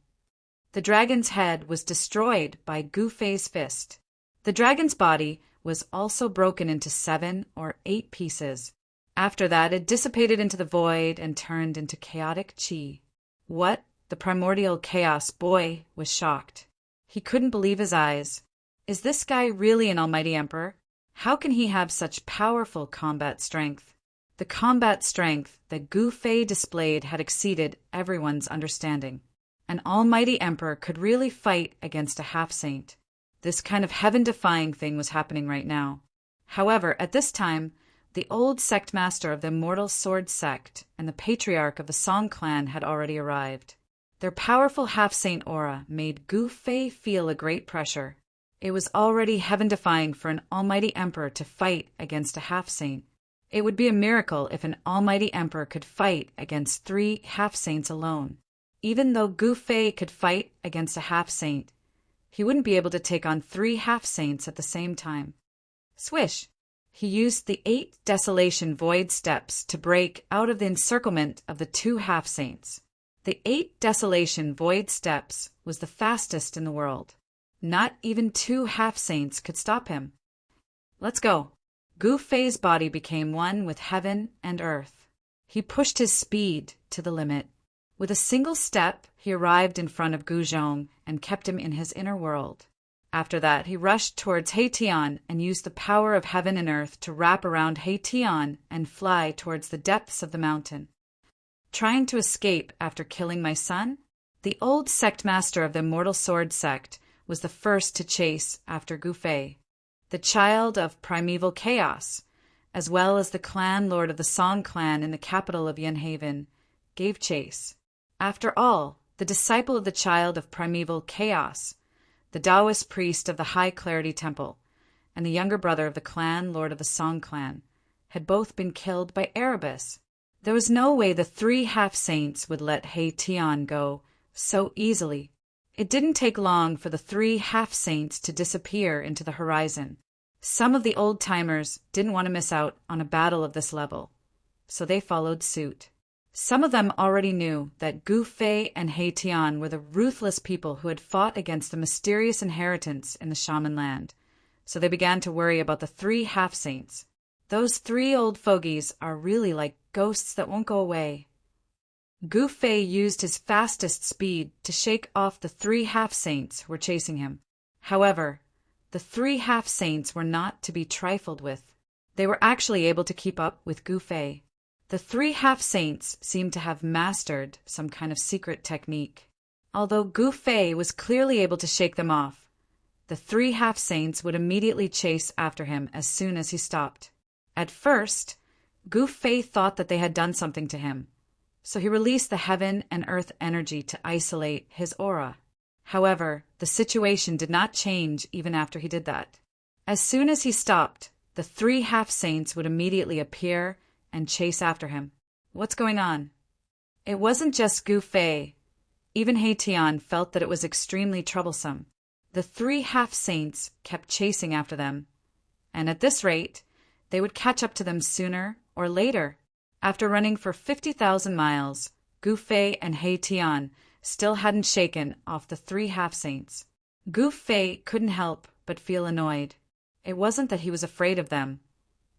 The dragon's head was destroyed by Gu Fei's fist. The dragon's body was also broken into 7 or 8 pieces. After that, it dissipated into the void and turned into chaotic chi. What? The primordial chaos boy was shocked. He couldn't believe his eyes. Is this guy really an almighty emperor? How can he have such powerful combat strength? The combat strength that Gu Fei displayed had exceeded everyone's understanding. An almighty emperor could really fight against a half-saint. This kind of heaven-defying thing was happening right now. However, at this time, the old sect master of the Immortal Sword sect and the patriarch of the Song clan had already arrived. Their powerful half-saint aura made Gu Fei feel a great pressure. It was already heaven-defying for an almighty emperor to fight against a half-saint. It would be a miracle if an almighty emperor could fight against 3 half-saints alone. Even though Gu Fei could fight against a half-saint, he wouldn't be able to take on 3 half-saints at the same time. Swish! He used the 8 Desolation Void Steps to break out of the encirclement of the 2 half-saints. The 8 Desolation Void Steps was the fastest in the world. Not even 2 half-saints could stop him. Let's go. Gu Fei's body became one with heaven and earth. He pushed his speed to the limit. With a single step, he arrived in front of Gu Zhong and kept him in his inner world. After that, he rushed towards He Tian and used the power of heaven and earth to wrap around He Tian and fly towards the depths of the mountain. Trying to escape after killing my son? The old sect master of the Immortal Sword sect was the first to chase after Gu Fei. The child of primeval chaos, as well as the clan lord of the Song clan in the capital of Yenhaven, gave chase. After all, the disciple of the child of primeval chaos, the Taoist priest of the High Clarity Temple, and the younger brother of the clan lord of the Song clan, had both been killed by Erebus. There was no way the 3 half-saints would let He Tian go so easily. It didn't take long for the 3 half-saints to disappear into the horizon. Some of the old-timers didn't want to miss out on a battle of this level, so they followed suit. Some of them already knew that Gu Fei and He Tian were the ruthless people who had fought against the mysterious inheritance in the shaman land, so they began to worry about the 3 half-saints. Those 3 old fogies are really like ghosts that won't go away. Gu Fei used his fastest speed to shake off the 3 half-saints who were chasing him. However, the 3 half-saints were not to be trifled with. They were actually able to keep up with Gu Fei. The 3 half-saints seemed to have mastered some kind of secret technique. Although Gu Fei was clearly able to shake them off, the 3 half-saints would immediately chase after him as soon as he stopped. At first, Gu Fei thought that they had done something to him, so he released the heaven and earth energy to isolate his aura. However, the situation did not change even after he did that. As soon as he stopped, the 3 half-saints would immediately appear and chase after him. What's going on? It wasn't just Gu Fei. Even He Tian felt that it was extremely troublesome. The 3 half-saints kept chasing after them, and at this rate, they would catch up to them sooner or later. After running for 50,000 miles, Gu Fei and He Tian still hadn't shaken off the 3 half-saints. Gu Fei couldn't help but feel annoyed. It wasn't that he was afraid of them,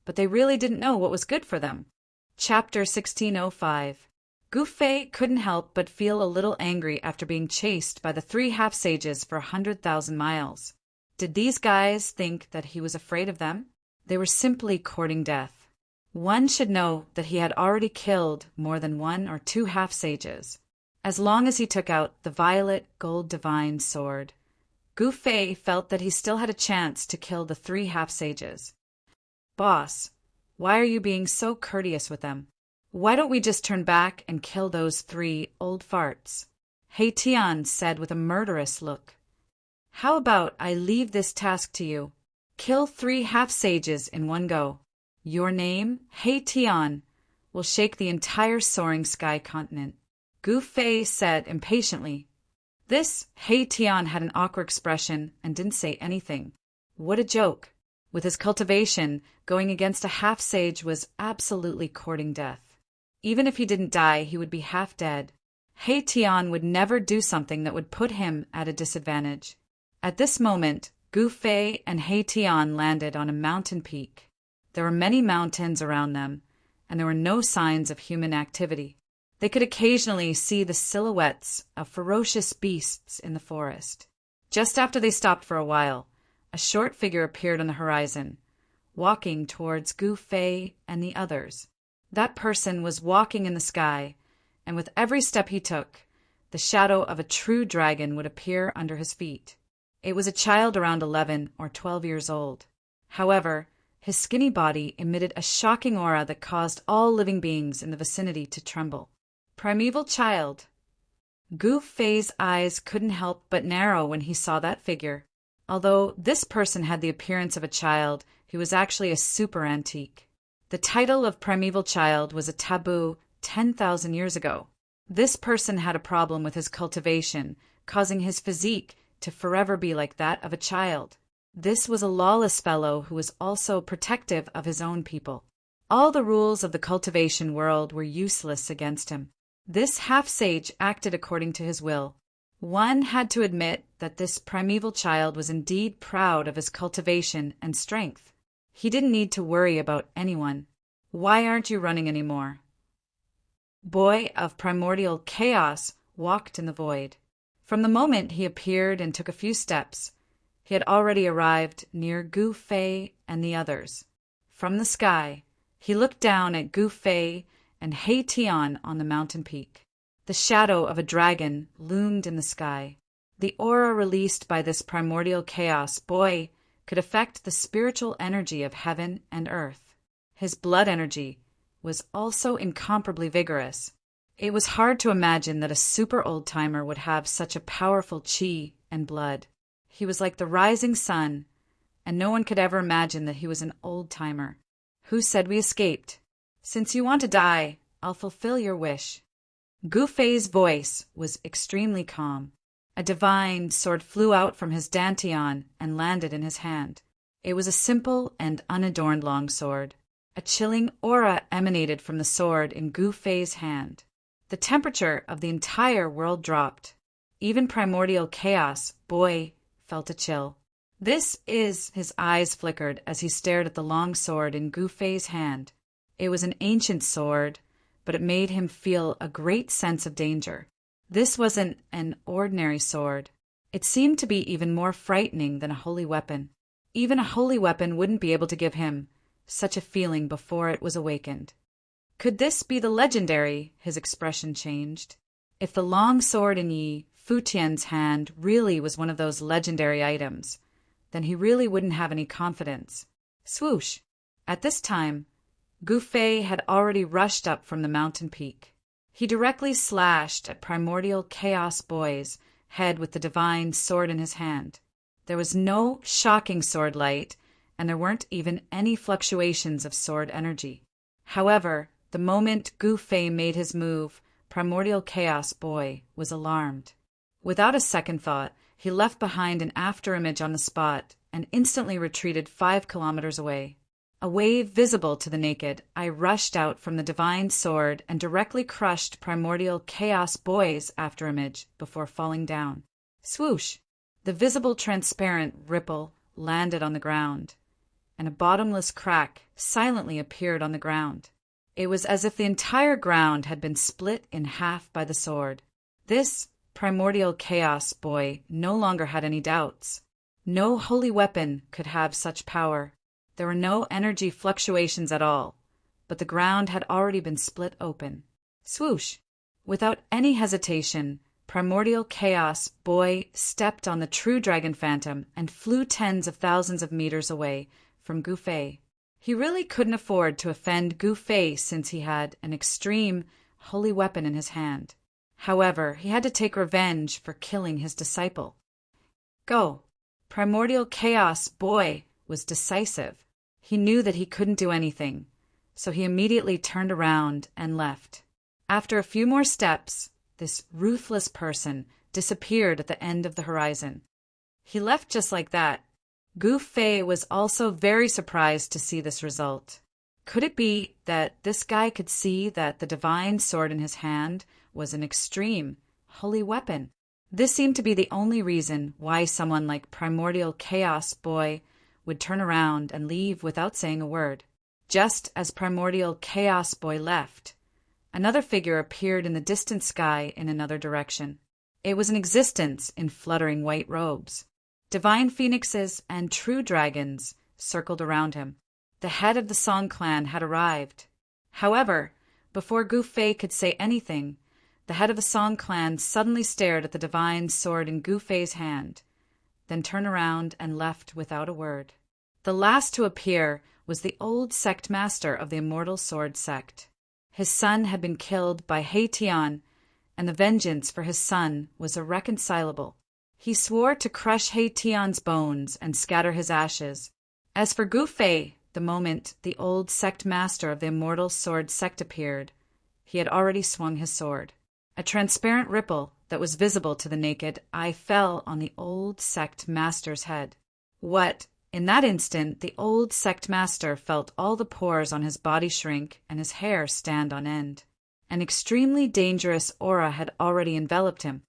but they really didn't know what was good for them. Chapter 1605. Gu Fei couldn't help but feel a little angry after being chased by the 3 half-sages for 100,000 miles. Did these guys think that he was afraid of them? They were simply courting death. One should know that he had already killed more than 1 or 2 half-sages. As long as he took out the violet gold divine sword, Gu Fei felt that he still had a chance to kill the 3 half-sages. Boss, why are you being so courteous with them? Why don't we just turn back and kill those 3 old farts? He Tian said with a murderous look. How about I leave this task to you? Kill 3 half-sages in one go. Your name, He Tian, will shake the entire soaring sky continent. Gu Fei said impatiently. This He Tian had an awkward expression and didn't say anything. What a joke. With his cultivation, going against a half-sage was absolutely courting death. Even if he didn't die, he would be half dead. He Tian would never do something that would put him at a disadvantage. At this moment, Gu Fei and He Tian landed on a mountain peak. There were many mountains around them, and there were no signs of human activity. They could occasionally see the silhouettes of ferocious beasts in the forest. Just after they stopped for a while, a short figure appeared on the horizon, walking towards Gu Fei and the others. That person was walking in the sky, and with every step he took, the shadow of a true dragon would appear under his feet. It was a child around 11 or 12 years old. However, his skinny body emitted a shocking aura that caused all living beings in the vicinity to tremble. Primeval child. Gu Fei's eyes couldn't help but narrow when he saw that figure. Although this person had the appearance of a child, he was actually a super antique. The title of primeval child was a taboo 10,000 years ago. This person had a problem with his cultivation, causing his physique to forever be like that of a child. This was a lawless fellow who was also protective of his own people. All the rules of the cultivation world were useless against him. This half-sage acted according to his will. One had to admit that this primeval child was indeed proud of his cultivation and strength. He didn't need to worry about anyone. Why aren't you running anymore? Boy of primordial chaos walked in the void. From the moment he appeared and took a few steps, he had already arrived near Gu Fei and the others. From the sky, he looked down at Gu Fei and He Tian on the mountain peak. The shadow of a dragon loomed in the sky. The aura released by this primordial chaos boy could affect the spiritual energy of heaven and earth. His blood energy was also incomparably vigorous. It was hard to imagine that a super old-timer would have such a powerful chi and blood. He was like the rising sun, and no one could ever imagine that he was an old-timer. Who said we escaped? Since you want to die, I'll fulfill your wish. Gu Fei's voice was extremely calm. A divine sword flew out from his dantian and landed in his hand. It was a simple and unadorned long sword. A chilling aura emanated from the sword in Gu Fei's hand. The temperature of the entire world dropped. Even primordial chaos boy felt a chill. His eyes flickered as he stared at the long sword in Gu Fei's hand. It was an ancient sword, but it made him feel a great sense of danger. This wasn't an ordinary sword. It seemed to be even more frightening than a holy weapon. Even a holy weapon wouldn't be able to give him such a feeling before it was awakened. Could this be the legendary? His expression changed. If the long sword in Yi Futian's hand really was one of those legendary items, then he really wouldn't have any confidence. Swoosh! At this time, Gu Fei had already rushed up from the mountain peak. He directly slashed at primordial chaos boy's head with the divine sword in his hand. There was no shocking sword light, and there weren't even any fluctuations of sword energy. However, the moment Gu Fei made his move, primordial chaos boy was alarmed. Without a second thought, he left behind an afterimage on the spot and instantly retreated 5 kilometers away. A wave visible to the naked eye rushed out from the divine sword and directly crushed primordial chaos boy's afterimage before falling down. Swoosh! The visible transparent ripple landed on the ground, and a bottomless crack silently appeared on the ground. It was as if the entire ground had been split in half by the sword. This primordial chaos boy no longer had any doubts. No holy weapon could have such power. There were no energy fluctuations at all, but the ground had already been split open. Swoosh! Without any hesitation, primordial chaos boy stepped on the true dragon phantom and flew tens of thousands of meters away from Gu Fei. He really couldn't afford to offend Gu Fei since he had an extreme holy weapon in his hand. However, he had to take revenge for killing his disciple. Go! Primordial chaos boy was decisive. He knew that he couldn't do anything, so he immediately turned around and left. After a few more steps, this ruthless person disappeared at the end of the horizon. He left just like that. Gu Fei was also very surprised to see this result. Could it be that this guy could see that the divine sword in his hand was an extreme, holy weapon? This seemed to be the only reason why someone like Primordial Chaos Boy would turn around and leave without saying a word. Just as Primordial Chaos Boy left, another figure appeared in the distant sky in another direction. It was an existence in fluttering white robes. Divine phoenixes and true dragons circled around him. The head of the Song clan had arrived. However, before Gu Fei could say anything, the head of the Song clan suddenly stared at the divine sword in Gu Fei's hand, then turned around and left without a word. The last to appear was the old sect master of the Immortal Sword sect. His son had been killed by He Tian, and the vengeance for his son was irreconcilable. He swore to crush He Tian's bones and scatter his ashes. As for Gu Fei, the moment the old sect master of the Immortal Sword sect appeared, he had already swung his sword. A transparent ripple that was visible to the naked eye fell on the old sect master's head. In that instant, the old sect master felt all the pores on his body shrink and his hair stand on end. An extremely dangerous aura had already enveloped him.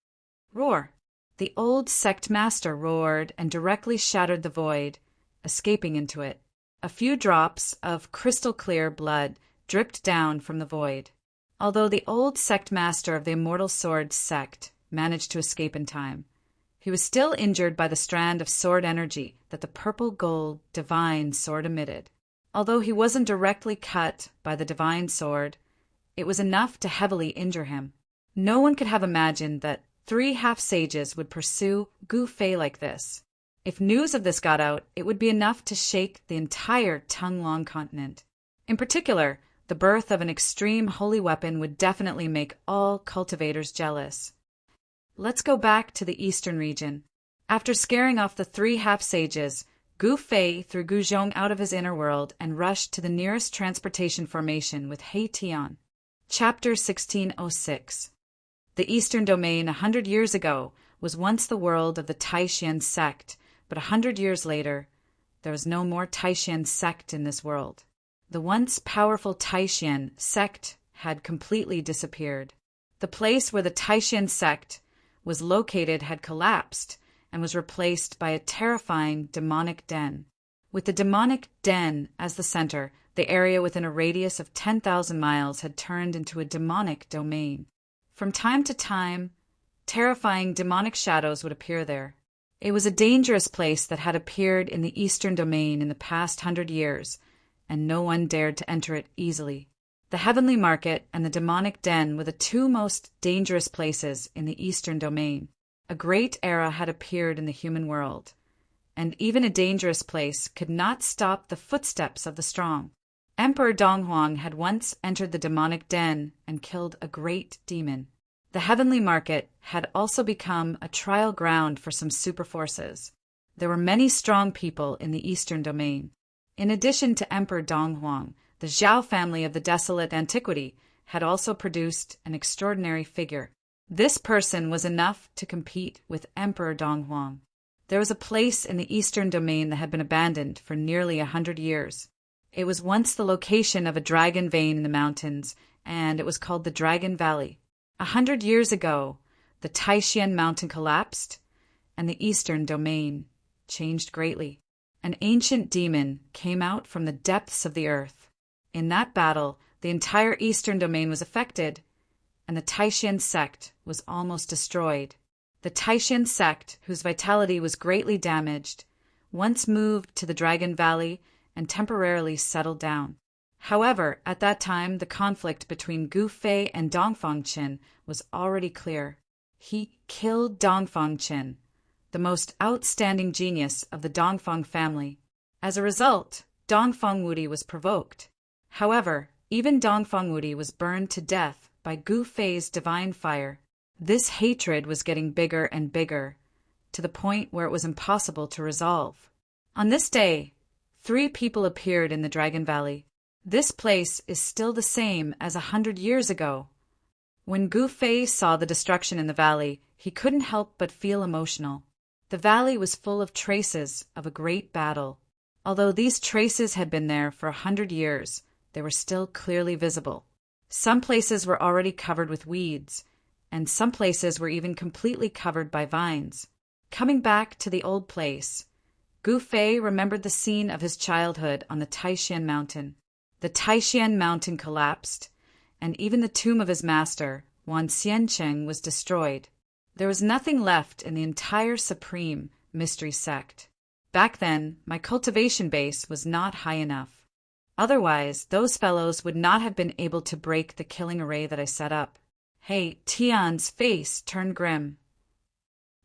Roar! The old sect master roared and directly shattered the void, escaping into it. A few drops of crystal-clear blood dripped down from the void. Although the old sect master of the Immortal Sword sect managed to escape in time, he was still injured by the strand of sword energy that the purple-gold divine sword emitted. Although he wasn't directly cut by the divine sword, it was enough to heavily injure him. No one could have imagined that 3 half-sages would pursue Gu Fei like this. If news of this got out, it would be enough to shake the entire Tonglong continent. In particular, the birth of an extreme holy weapon would definitely make all cultivators jealous. Let's go back to the eastern region. After scaring off the 3 half-sages, Gu Fei threw Gu Zhong out of his inner world and rushed to the nearest transportation formation with He Tian. Chapter 1606. The Eastern Domain 100 years ago was once the world of the Taishan sect, but 100 years later, there was no more Taishan sect in this world. The once powerful Taishan sect had completely disappeared. The place where the Taishan sect was located had collapsed and was replaced by a terrifying demonic den. With the demonic den as the center, the area within a radius of 10,000 miles had turned into a demonic domain. From time to time, terrifying demonic shadows would appear there. It was a dangerous place that had appeared in the Eastern Domain in the past 100 years, and no one dared to enter it easily. The Heavenly Market and the Demonic Den were the 2 most dangerous places in the Eastern Domain. A great era had appeared in the human world, and even a dangerous place could not stop the footsteps of the strong. Emperor Donghuang had once entered the Demonic Den and killed a great demon. The Heavenly Market had also become a trial ground for some super forces. There were many strong people in the Eastern Domain. In addition to Emperor Donghuang, the Zhao family of the Desolate Antiquity had also produced an extraordinary figure. This person was enough to compete with Emperor Donghuang. There was a place in the Eastern Domain that had been abandoned for nearly 100 years. It was once the location of a dragon vein in the mountains, and it was called the Dragon Valley. 100 years ago, the Taishan mountain collapsed, and the Eastern Domain changed greatly. An ancient demon came out from the depths of the earth. In that battle, the entire Eastern Domain was affected, and the Taishan sect was almost destroyed. The Taishan sect, whose vitality was greatly damaged, once moved to the Dragon Valley and temporarily settled down. However, at that time, the conflict between Gu Fei and Dongfang Qin was already clear. He killed Dongfang Qin, the most outstanding genius of the Dongfang family. As a result, Dongfang Wudi was provoked. However, even Dongfang Wudi was burned to death by Gu Fei's divine fire. This hatred was getting bigger and bigger, to the point where it was impossible to resolve. On this day, 3 people appeared in the Dragon Valley. This place is still the same as 100 years ago. When Gu Fei saw the destruction in the valley, he couldn't help but feel emotional. The valley was full of traces of a great battle. Although these traces had been there for 100 years, they were still clearly visible. Some places were already covered with weeds, and some places were even completely covered by vines. Coming back to the old place, Gu Fei remembered the scene of his childhood on the Taishan Mountain. The Taishan Mountain collapsed, and even the tomb of his master, Wan Xiancheng, was destroyed. There was nothing left in the entire Supreme Mystery Sect. Back then, my cultivation base was not high enough. Otherwise, those fellows would not have been able to break the killing array that I set up. Hey, Tian's face turned grim.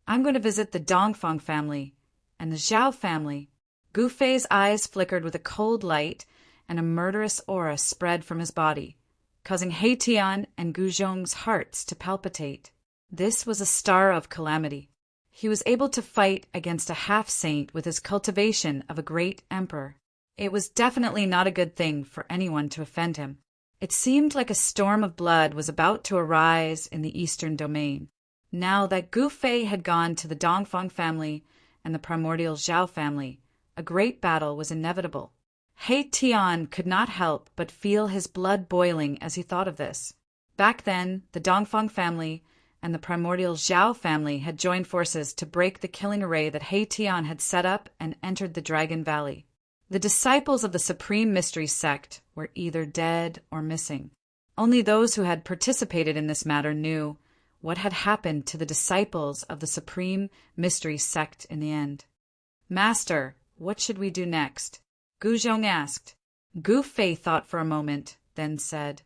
I'm going to visit the Dongfang family and the Zhao family. Gu Fei's eyes flickered with a cold light, and a murderous aura spread from his body, causing He Tian and Gu Zhong's hearts to palpitate. This was a star of calamity. He was able to fight against a half-saint with his cultivation of a great emperor. It was definitely not a good thing for anyone to offend him. It seemed like a storm of blood was about to arise in the eastern domain. Now that Gu Fei had gone to the Dongfang family and the primordial Zhao family, a great battle was inevitable. He Tian could not help but feel his blood boiling as he thought of this. Back then, the Dongfang family and the primordial Zhao family had joined forces to break the killing array that He Tian had set up and entered the Dragon Valley. The disciples of the Supreme Mystery Sect were either dead or missing. Only those who had participated in this matter knew what had happened to the disciples of the Supreme Mystery Sect in the end. Master, what should we do next? Gu Zhong asked. Gu Fei thought for a moment, then said,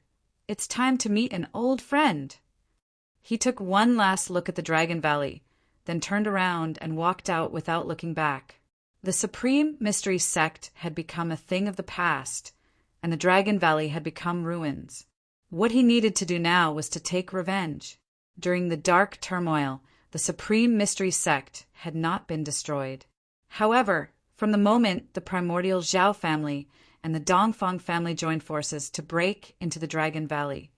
It's time to meet an old friend. He took one last look at the Dragon Valley, then turned around and walked out without looking back. The Supreme Mystery Sect had become a thing of the past, and the Dragon Valley had become ruins. What he needed to do now was to take revenge. During the dark turmoil, the Supreme Mystery Sect had not been destroyed. However, from the moment the primordial Zhao family and the Dongfang family joined forces to break into the Dragon Valley,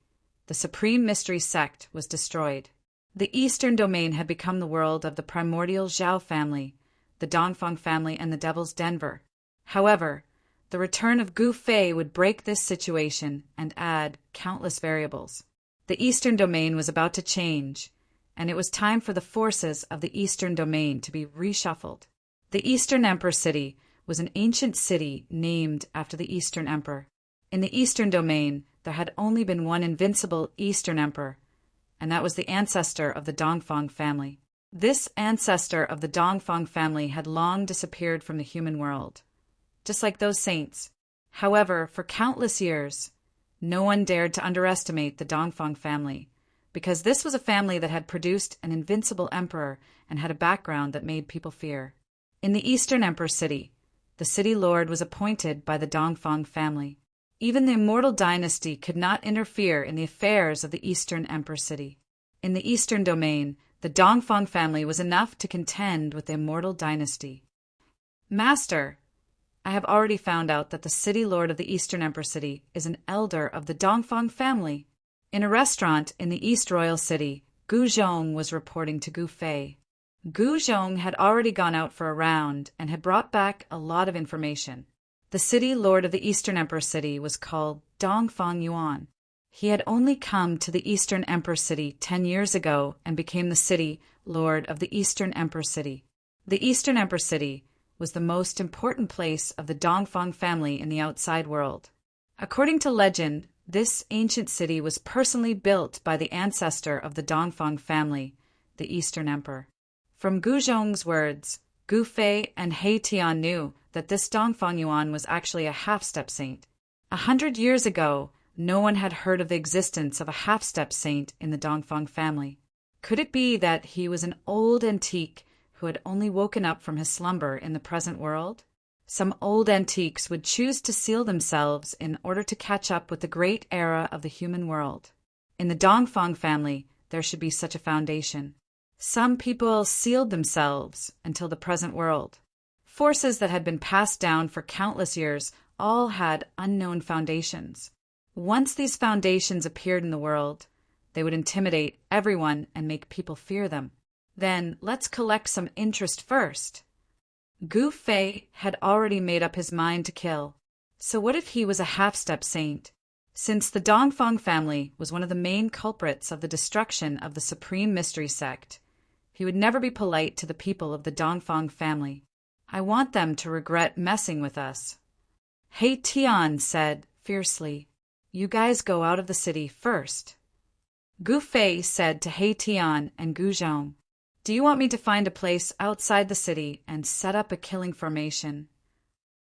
the Supreme Mystery Sect was destroyed. The eastern domain had become the world of the primordial Zhao family, the Dongfang family, and the Devil's Denver. However, the return of Gu Fei would break this situation and add countless variables. The eastern domain was about to change, and it was time for the forces of the eastern domain to be reshuffled. The Eastern Emperor City was an ancient city named after the Eastern Emperor. In the eastern domain, there had only been one invincible Eastern Emperor, and that was the ancestor of the Dongfang family. This ancestor of the Dongfang family had long disappeared from the human world, just like those saints. However, for countless years, no one dared to underestimate the Dongfang family, because this was a family that had produced an invincible emperor and had a background that made people fear. In the Eastern Emperor City, the city lord was appointed by the Dongfang family. Even the immortal dynasty could not interfere in the affairs of the Eastern Emperor City. In the Eastern domain, the Dongfang family was enough to contend with the immortal dynasty. Master, I have already found out that the city lord of the Eastern Emperor City is an elder of the Dongfang family. In a restaurant in the East Royal City, Gu Zhong was reporting to Gu Fei. Gu Zhong had already gone out for a round and had brought back a lot of information. The city lord of the Eastern Emperor City was called Dongfang Yuan. He had only come to the Eastern Emperor City 10 years ago and became the city lord of the Eastern Emperor City. The Eastern Emperor City was the most important place of the Dongfang family in the outside world. According to legend, this ancient city was personally built by the ancestor of the Dongfang family, the Eastern Emperor. From Gu Zhong's words, Gu Fei and He Tian knew that this Dongfang Yuan was actually a half-step saint. 100 years ago, no one had heard of the existence of a half-step saint in the Dongfang family. Could it be that he was an old antique who had only woken up from his slumber in the present world? Some old antiques would choose to seal themselves in order to catch up with the great era of the human world. In the Dongfang family, there should be such a foundation. Some people sealed themselves until the present world. Forces that had been passed down for countless years all had unknown foundations. Once these foundations appeared in the world, they would intimidate everyone and make people fear them. Then let's collect some interest first. Gu Fei had already made up his mind to kill. So what if he was a half-step saint? Since the Dongfang family was one of the main culprits of the destruction of the Supreme Mystery Sect, he would never be polite to the people of the Dongfang family. I want them to regret messing with us. He Tian said fiercely, "You guys go out of the city first." Gu Fei said to He Tian and Gu Zhong, "Do you want me to find a place outside the city and set up a killing formation?"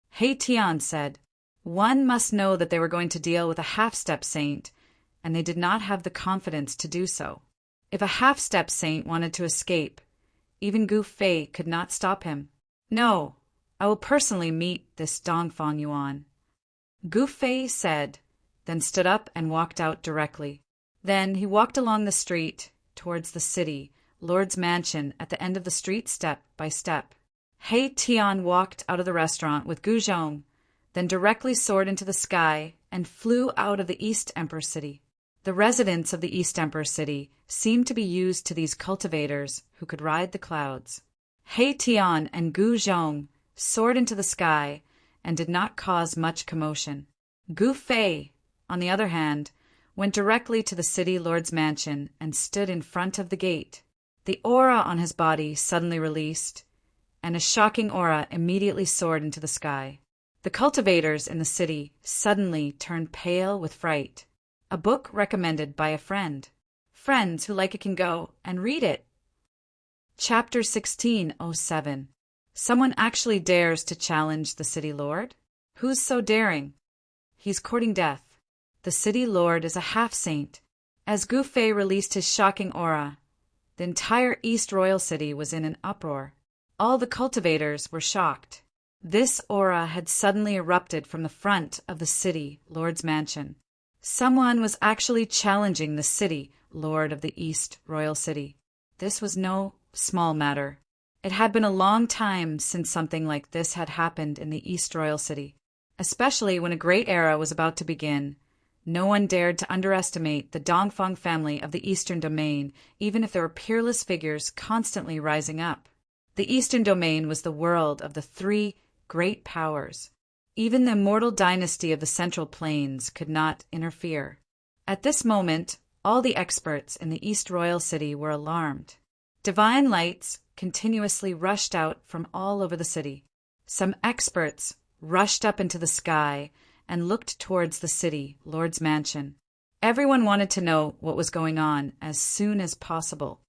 He Tian said, "One must know that they were going to deal with a half-step saint, and they did not have the confidence to do so. If a half-step saint wanted to escape, even Gu Fei could not stop him. No, I will personally meet this Dongfang Yuan." Gu Fei said, then stood up and walked out directly. Then he walked along the street towards the city, Lord's mansion at the end of the street step by step. He Tian walked out of the restaurant with Gu Zhong, then directly soared into the sky and flew out of the East Emperor City. The residents of the East Emperor City seemed to be used to these cultivators who could ride the clouds. He Tian and Gu Zhong soared into the sky and did not cause much commotion. Gu Fei, on the other hand, went directly to the city lord's mansion and stood in front of the gate. The aura on his body suddenly released, and a shocking aura immediately soared into the sky. The cultivators in the city suddenly turned pale with fright. A book recommended by a friend. Friends who like it can go and read it. Chapter 1607. Someone actually dares to challenge the city lord? Who's so daring? He's courting death. The city lord is a half-saint. As Gu Fei released his shocking aura, the entire East Royal City was in an uproar. All the cultivators were shocked. This aura had suddenly erupted from the front of the city lord's mansion. Someone was actually challenging the city lord of the East Royal City. This was no small matter. It had been a long time since something like this had happened in the East Royal City, especially when a great era was about to begin. No one dared to underestimate the Dongfang family of the Eastern Domain, even if there were peerless figures constantly rising up. The Eastern Domain was the world of the three great powers. Even the immortal dynasty of the Central Plains could not interfere. At this moment, all the experts in the East Royal City were alarmed. Divine lights continuously rushed out from all over the city. Some experts rushed up into the sky and looked towards the city lord's mansion. Everyone wanted to know what was going on as soon as possible.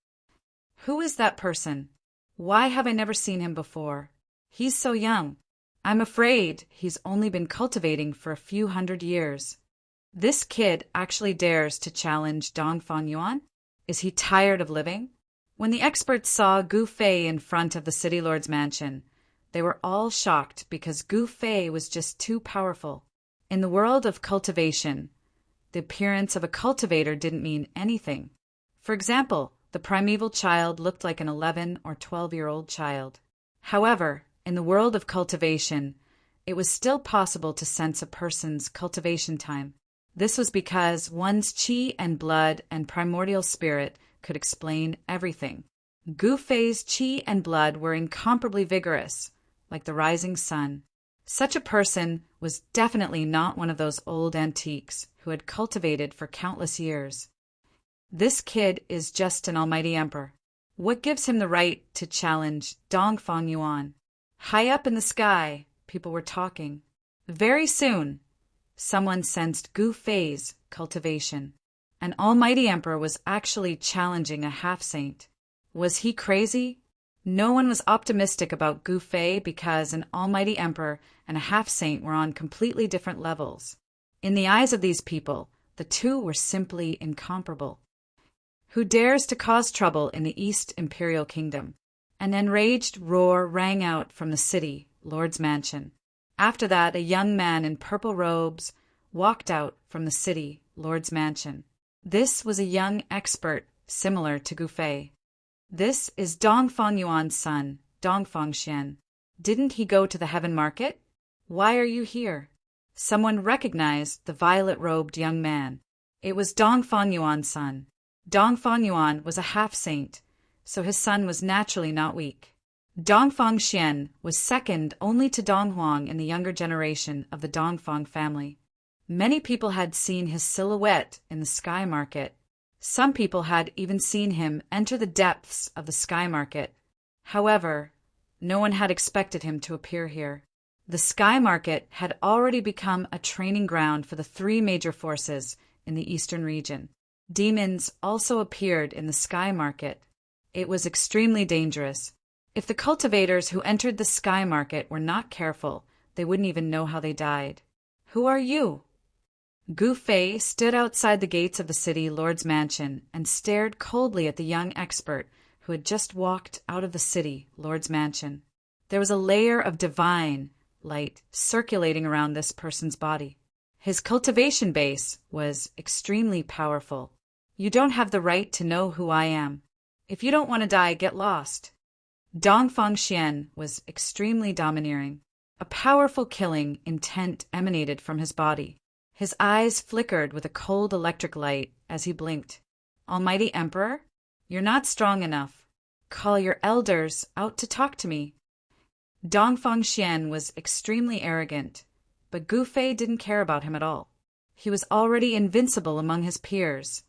Who is that person? Why have I never seen him before? He's so young. I'm afraid he's only been cultivating for a few hundred years. This kid actually dares to challenge Dongfang Yuan? Is he tired of living? When the experts saw Gu Fei in front of the city lord's mansion, they were all shocked because Gu Fei was just too powerful. In the world of cultivation, the appearance of a cultivator didn't mean anything. For example, the primeval child looked like an 11 or 12-year-old child. However, in the world of cultivation, it was still possible to sense a person's cultivation time. This was because one's qi and blood and primordial spirit could explain everything. Gu Fei's qi and blood were incomparably vigorous, like the rising sun. Such a person was definitely not one of those old antiques who had cultivated for countless years. This kid is just an almighty emperor. What gives him the right to challenge Dongfang Yuan? High up in the sky, people were talking. Very soon, someone sensed Gu Fei's cultivation. An almighty emperor was actually challenging a half-saint. Was he crazy? No one was optimistic about Gu Fei because an almighty emperor and a half-saint were on completely different levels. In the eyes of these people, the two were simply incomparable. Who dares to cause trouble in the East Imperial Kingdom? An enraged roar rang out from the city lord's mansion. After that, a young man in purple robes walked out from the city lord's mansion. This was a young expert similar to Gu Fei. This is Dongfang Yuan's son, Dongfang Xian. Didn't he go to the heaven market? Why are you here? Someone recognized the violet-robed young man. It was Dongfang Yuan's son. Dongfang Yuan was a half-saint, so his son was naturally not weak. Dongfang Xian was second only to Dong Huang in the younger generation of the Dongfang family. Many people had seen his silhouette in the sky market. Some people had even seen him enter the depths of the sky market. However, no one had expected him to appear here. The sky market had already become a training ground for the three major forces in the eastern region. Demons also appeared in the sky market. It was extremely dangerous. If the cultivators who entered the sky market were not careful, they wouldn't even know how they died. Who are you? Gu Fei stood outside the gates of the city lord's mansion and stared coldly at the young expert who had just walked out of the city lord's mansion. There was a layer of divine light circulating around this person's body. His cultivation base was extremely powerful. You don't have the right to know who I am. If you don't want to die, get lost. Dongfang Xian was extremely domineering. A powerful killing intent emanated from his body. His eyes flickered with a cold electric light as he blinked. Almighty Emperor, you're not strong enough. Call your elders out to talk to me. Dongfang Xian was extremely arrogant, but Gu Fei didn't care about him at all. He was already invincible among his peers,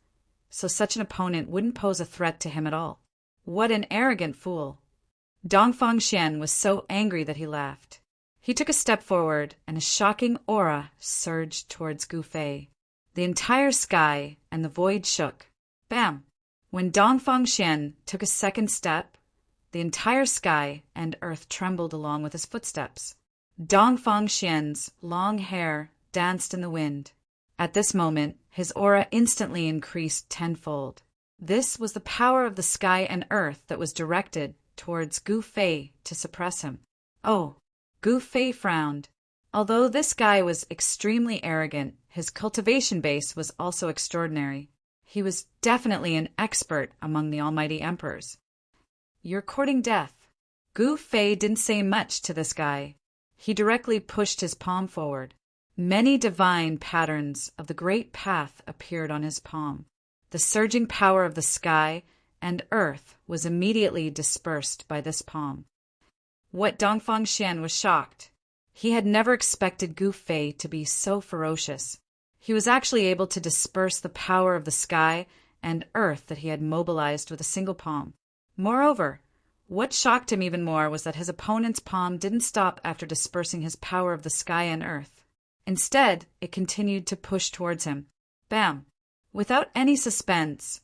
so such an opponent wouldn't pose a threat to him at all. What an arrogant fool! Dongfang Xian was so angry that he laughed. He took a step forward, and a shocking aura surged towards Gu Fei. The entire sky and the void shook. Bam! When Dongfang Xian took a second step, the entire sky and earth trembled along with his footsteps. Dongfang Xian's long hair danced in the wind. At this moment, his aura instantly increased tenfold. This was the power of the sky and earth that was directed towards Gu Fei to suppress him. Oh, Gu Fei frowned. Although this guy was extremely arrogant, his cultivation base was also extraordinary. He was definitely an expert among the almighty emperors. You're courting death. Gu Fei didn't say much to this guy. He directly pushed his palm forward. Many divine patterns of the great path appeared on his palm. The surging power of the sky and earth was immediately dispersed by this palm. What Dongfang Xian was shocked. He had never expected Gu Fei to be so ferocious. He was actually able to disperse the power of the sky and earth that he had mobilized with a single palm. Moreover, what shocked him even more was that his opponent's palm didn't stop after dispersing his power of the sky and earth. Instead, it continued to push towards him. Bam! Without any suspense,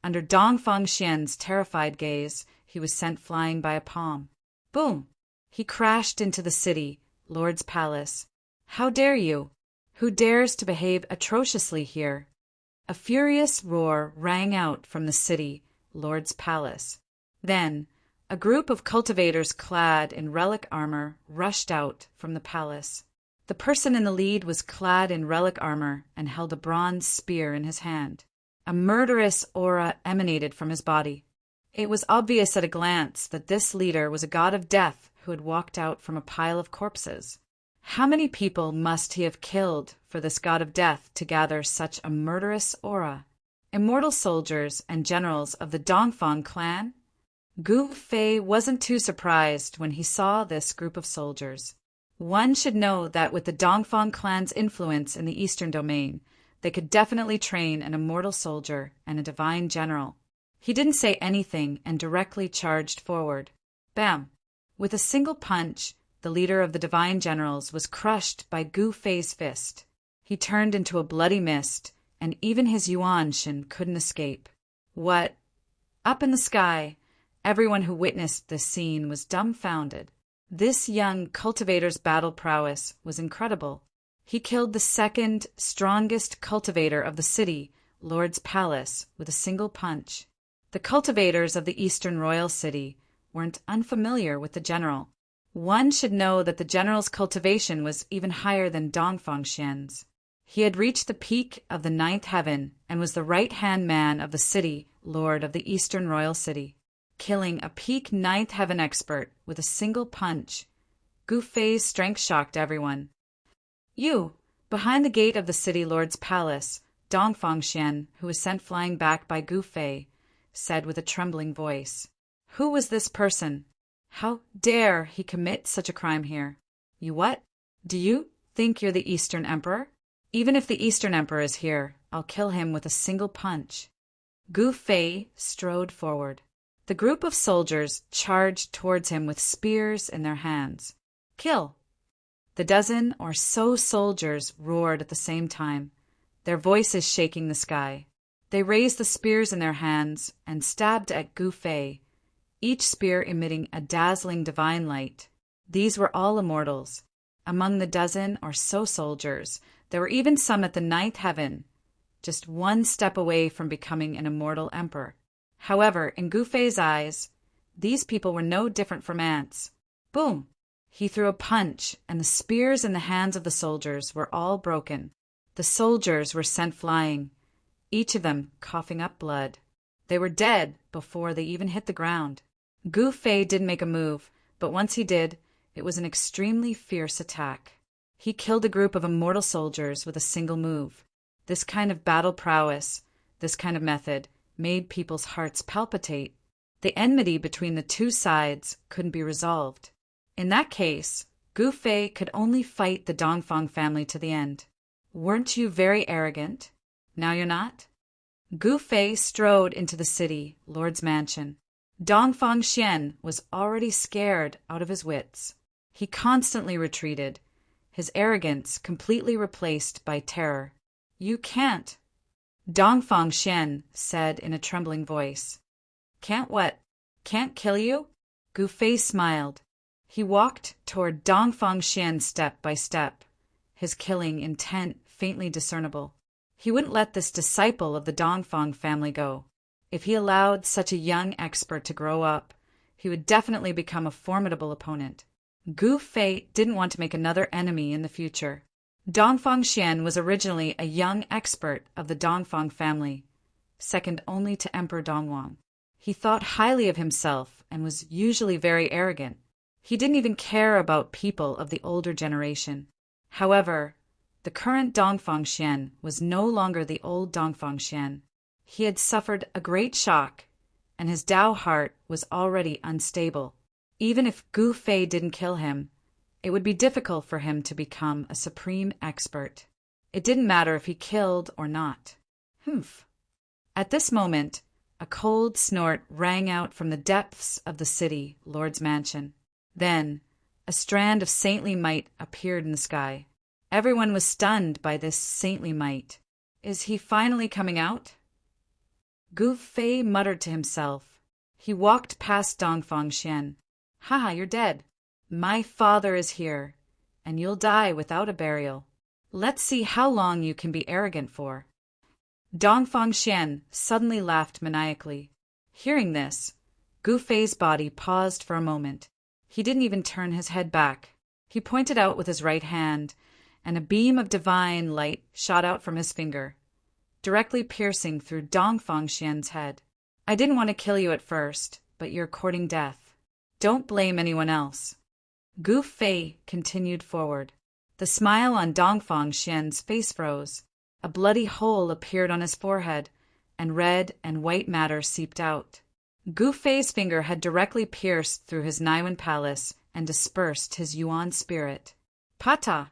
under Dongfang Xian's terrified gaze, he was sent flying by a palm. Boom! He crashed into the city, Lord's palace. How dare you? Who dares to behave atrociously here? A furious roar rang out from the city, Lord's palace. Then, a group of cultivators clad in relic armor rushed out from the palace. The person in the lead was clad in relic armor and held a bronze spear in his hand. A murderous aura emanated from his body. It was obvious at a glance that this leader was a god of death who had walked out from a pile of corpses. How many people must he have killed for this god of death to gather such a murderous aura? Immortal soldiers and generals of the Dongfang clan? Gu Fei wasn't too surprised when he saw this group of soldiers. One should know that with the Dongfang clan's influence in the eastern domain, they could definitely train an immortal soldier and a divine general. He didn't say anything and directly charged forward. Bam! With a single punch, the leader of the divine generals was crushed by Gu Fei's fist. He turned into a bloody mist, and even his Yuanshin couldn't escape. What? Up in the sky, everyone who witnessed this scene was dumbfounded. This young cultivator's battle prowess was incredible. He killed the second strongest cultivator of the city, Lord's palace, with a single punch. The cultivators of the eastern royal city weren't unfamiliar with the general. One should know that the general's cultivation was even higher than Dongfang Xian's. He had reached the peak of the ninth heaven and was the right-hand man of the city, lord of the eastern royal city. Killing a peak ninth heaven expert with a single punch. Gu Fei's strength shocked everyone. You, behind the gate of the city lord's palace, Dongfang Xian, who was sent flying back by Gu Fei, said with a trembling voice. Who was this person? How dare he commit such a crime here? You what? Do you think you're the Eastern Emperor? Even if the Eastern Emperor is here, I'll kill him with a single punch. Gu Fei strode forward. The group of soldiers charged towards him with spears in their hands. Kill! The dozen or so soldiers roared at the same time, their voices shaking the sky. They raised the spears in their hands and stabbed at Gu Fei, each spear emitting a dazzling divine light. These were all immortals. Among the dozen or so soldiers, there were even some at the ninth heaven, just one step away from becoming an immortal emperor. However, in Gu Fei's eyes, these people were no different from ants. Boom! He threw a punch, and the spears in the hands of the soldiers were all broken. The soldiers were sent flying, each of them coughing up blood. They were dead before they even hit the ground. Gu Fei didn't make a move, but once he did, it was an extremely fierce attack. He killed a group of immortal soldiers with a single move. This kind of battle prowess, this kind of method, made people's hearts palpitate. The enmity between the two sides couldn't be resolved. In that case, Gu Fei could only fight the Dongfang family to the end. Weren't you very arrogant? Now you're not? Gu Fei strode into the city, Lord's mansion. Dongfang Xian was already scared out of his wits. He constantly retreated, his arrogance completely replaced by terror. You can't, Dongfang Xian said in a trembling voice. Can't what? Can't kill you? Gu Fei smiled. He walked toward Dongfang Xian step by step, his killing intent faintly discernible. He wouldn't let this disciple of the Dongfang family go. If he allowed such a young expert to grow up, he would definitely become a formidable opponent. Gu Fei didn't want to make another enemy in the future. Dongfang Xian was originally a young expert of the Dongfang family, second only to Emperor Dongwang. He thought highly of himself and was usually very arrogant. He didn't even care about people of the older generation. However, the current Dongfang Xian was no longer the old Dongfang Xian. He had suffered a great shock, and his Tao heart was already unstable. Even if Gu Fei didn't kill him, it would be difficult for him to become a supreme expert. It didn't matter if he killed or not. Humph. At this moment, a cold snort rang out from the depths of the city, Lord's mansion. Then, a strand of saintly might appeared in the sky. Everyone was stunned by this saintly might. Is he finally coming out? Gu Fei muttered to himself. He walked past Dongfang Xian. Ha, you're dead. My father is here, and you'll die without a burial. Let's see how long you can be arrogant for. Dongfang Xian suddenly laughed maniacally. Hearing this, Gu Fei's body paused for a moment. He didn't even turn his head back. He pointed out with his right hand, and a beam of divine light shot out from his finger, directly piercing through Dongfang Xian's head. I didn't want to kill you at first, but you're courting death. Don't blame anyone else. Gu Fei continued forward. The smile on Dongfang Xian's face froze. A bloody hole appeared on his forehead, and red and white matter seeped out. Gu Fei's finger had directly pierced through his Naiwan palace and dispersed his Yuan spirit. Pata!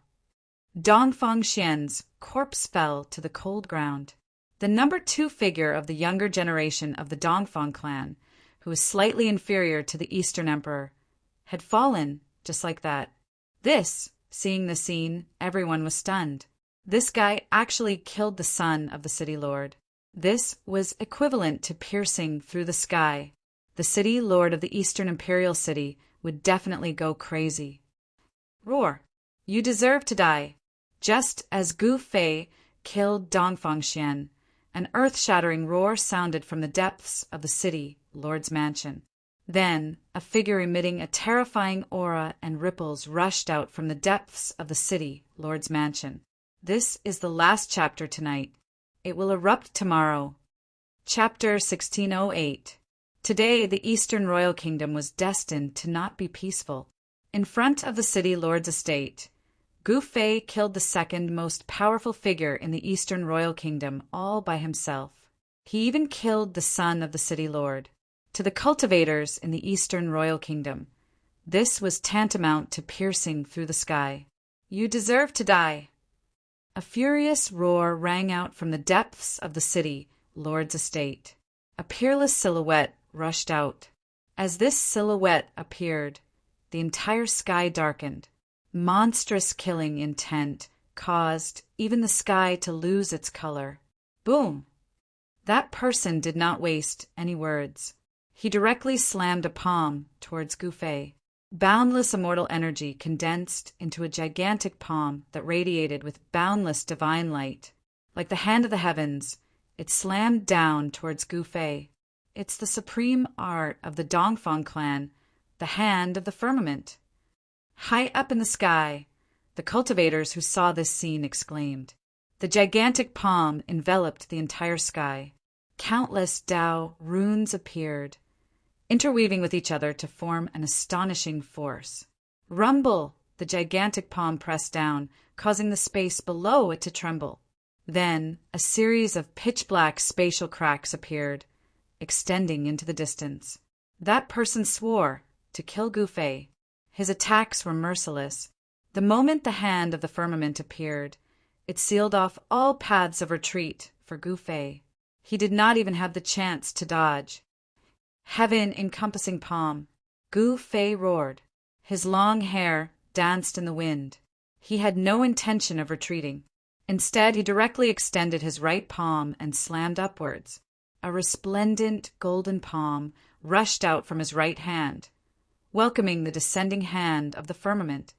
Dongfang Xian's corpse fell to the cold ground. The number 2 figure of the younger generation of the Dongfang clan, who was slightly inferior to the Eastern Emperor, had fallen just like that. Seeing the scene, everyone was stunned. This guy actually killed the son of the city lord. This was equivalent to piercing through the sky. The city lord of the Eastern Imperial City would definitely go crazy. Roar! You deserve to die. Just as Gu Fei killed Dongfang Xian, an earth-shattering roar sounded from the depths of the city lord's mansion. Then, a figure emitting a terrifying aura and ripples rushed out from the depths of the city lord's mansion. This is the last chapter tonight. It will erupt tomorrow. Chapter 1608. Today, the Eastern Royal Kingdom was destined to not be peaceful. In front of the city lord's estate, Gu Fei killed the second most powerful figure in the Eastern Royal Kingdom all by himself. He even killed the son of the city lord. To the cultivators in the Eastern Royal Kingdom, This was tantamount to piercing through the sky. "You deserve to die." A furious roar rang out from the depths of the city lord's estate. A peerless silhouette rushed out. As this silhouette appeared, the entire sky darkened. Monstrous killing intent caused even the sky to lose its color. Boom! That person did not waste any words. He directly slammed a palm towards Gufei. Boundless immortal energy condensed into a gigantic palm that radiated with boundless divine light. Like the hand of the heavens, it slammed down towards Gufei. It's the supreme art of the Dongfang clan, the hand of the firmament. High up in the sky, the cultivators who saw this scene exclaimed. The gigantic palm enveloped the entire sky. Countless Tao runes appeared, interweaving with each other to form an astonishing force. Rumble! The gigantic palm pressed down, causing the space below it to tremble. Then a series of pitch-black spatial cracks appeared, extending into the distance. That person swore to kill Gufei. His attacks were merciless. The moment the hand of the firmament appeared, it sealed off all paths of retreat for Gufei. He did not even have the chance to dodge. Heaven-encompassing palm. Gufei roared. His long hair danced in the wind. He had no intention of retreating. Instead, he directly extended his right palm and slammed upwards. A resplendent golden palm rushed out from his right hand, welcoming the descending hand of the firmament.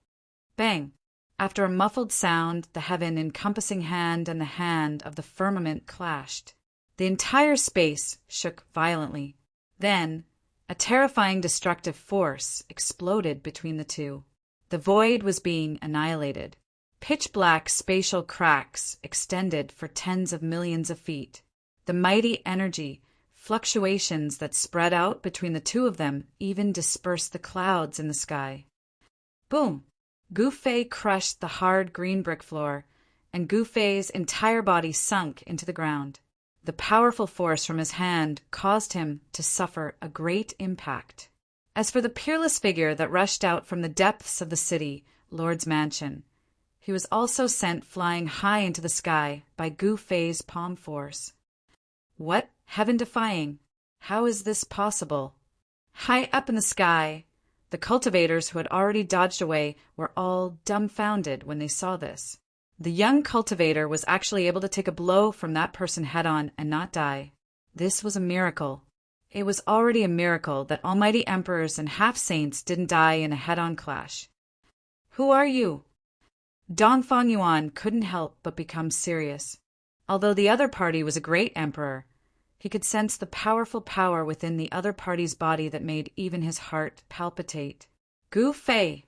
Bang! After a muffled sound, the heaven-encompassing hand and the hand of the firmament clashed. The entire space shook violently. Then, a terrifying destructive force exploded between the two. The void was being annihilated. Pitch-black spatial cracks extended for tens of millions of feet. The mighty energy, fluctuations that spread out between the two of them even dispersed the clouds in the sky. Boom! Gufei crushed the hard green brick floor, and Gufei's entire body sunk into the ground. The powerful force from his hand caused him to suffer a great impact. As for the peerless figure that rushed out from the depths of the city, Lord's mansion, he was also sent flying high into the sky by Gufei's palm force. What? Heaven-defying! How is this possible? High up in the sky, the cultivators who had already dodged away were all dumbfounded when they saw this. The young cultivator was actually able to take a blow from that person head-on and not die. This was a miracle. It was already a miracle that almighty emperors and half-saints didn't die in a head-on clash. Who are you? Dongfang Yuan couldn't help but become serious. Although the other party was a great emperor, he could sense the powerful power within the other party's body that made even his heart palpitate. Gufei!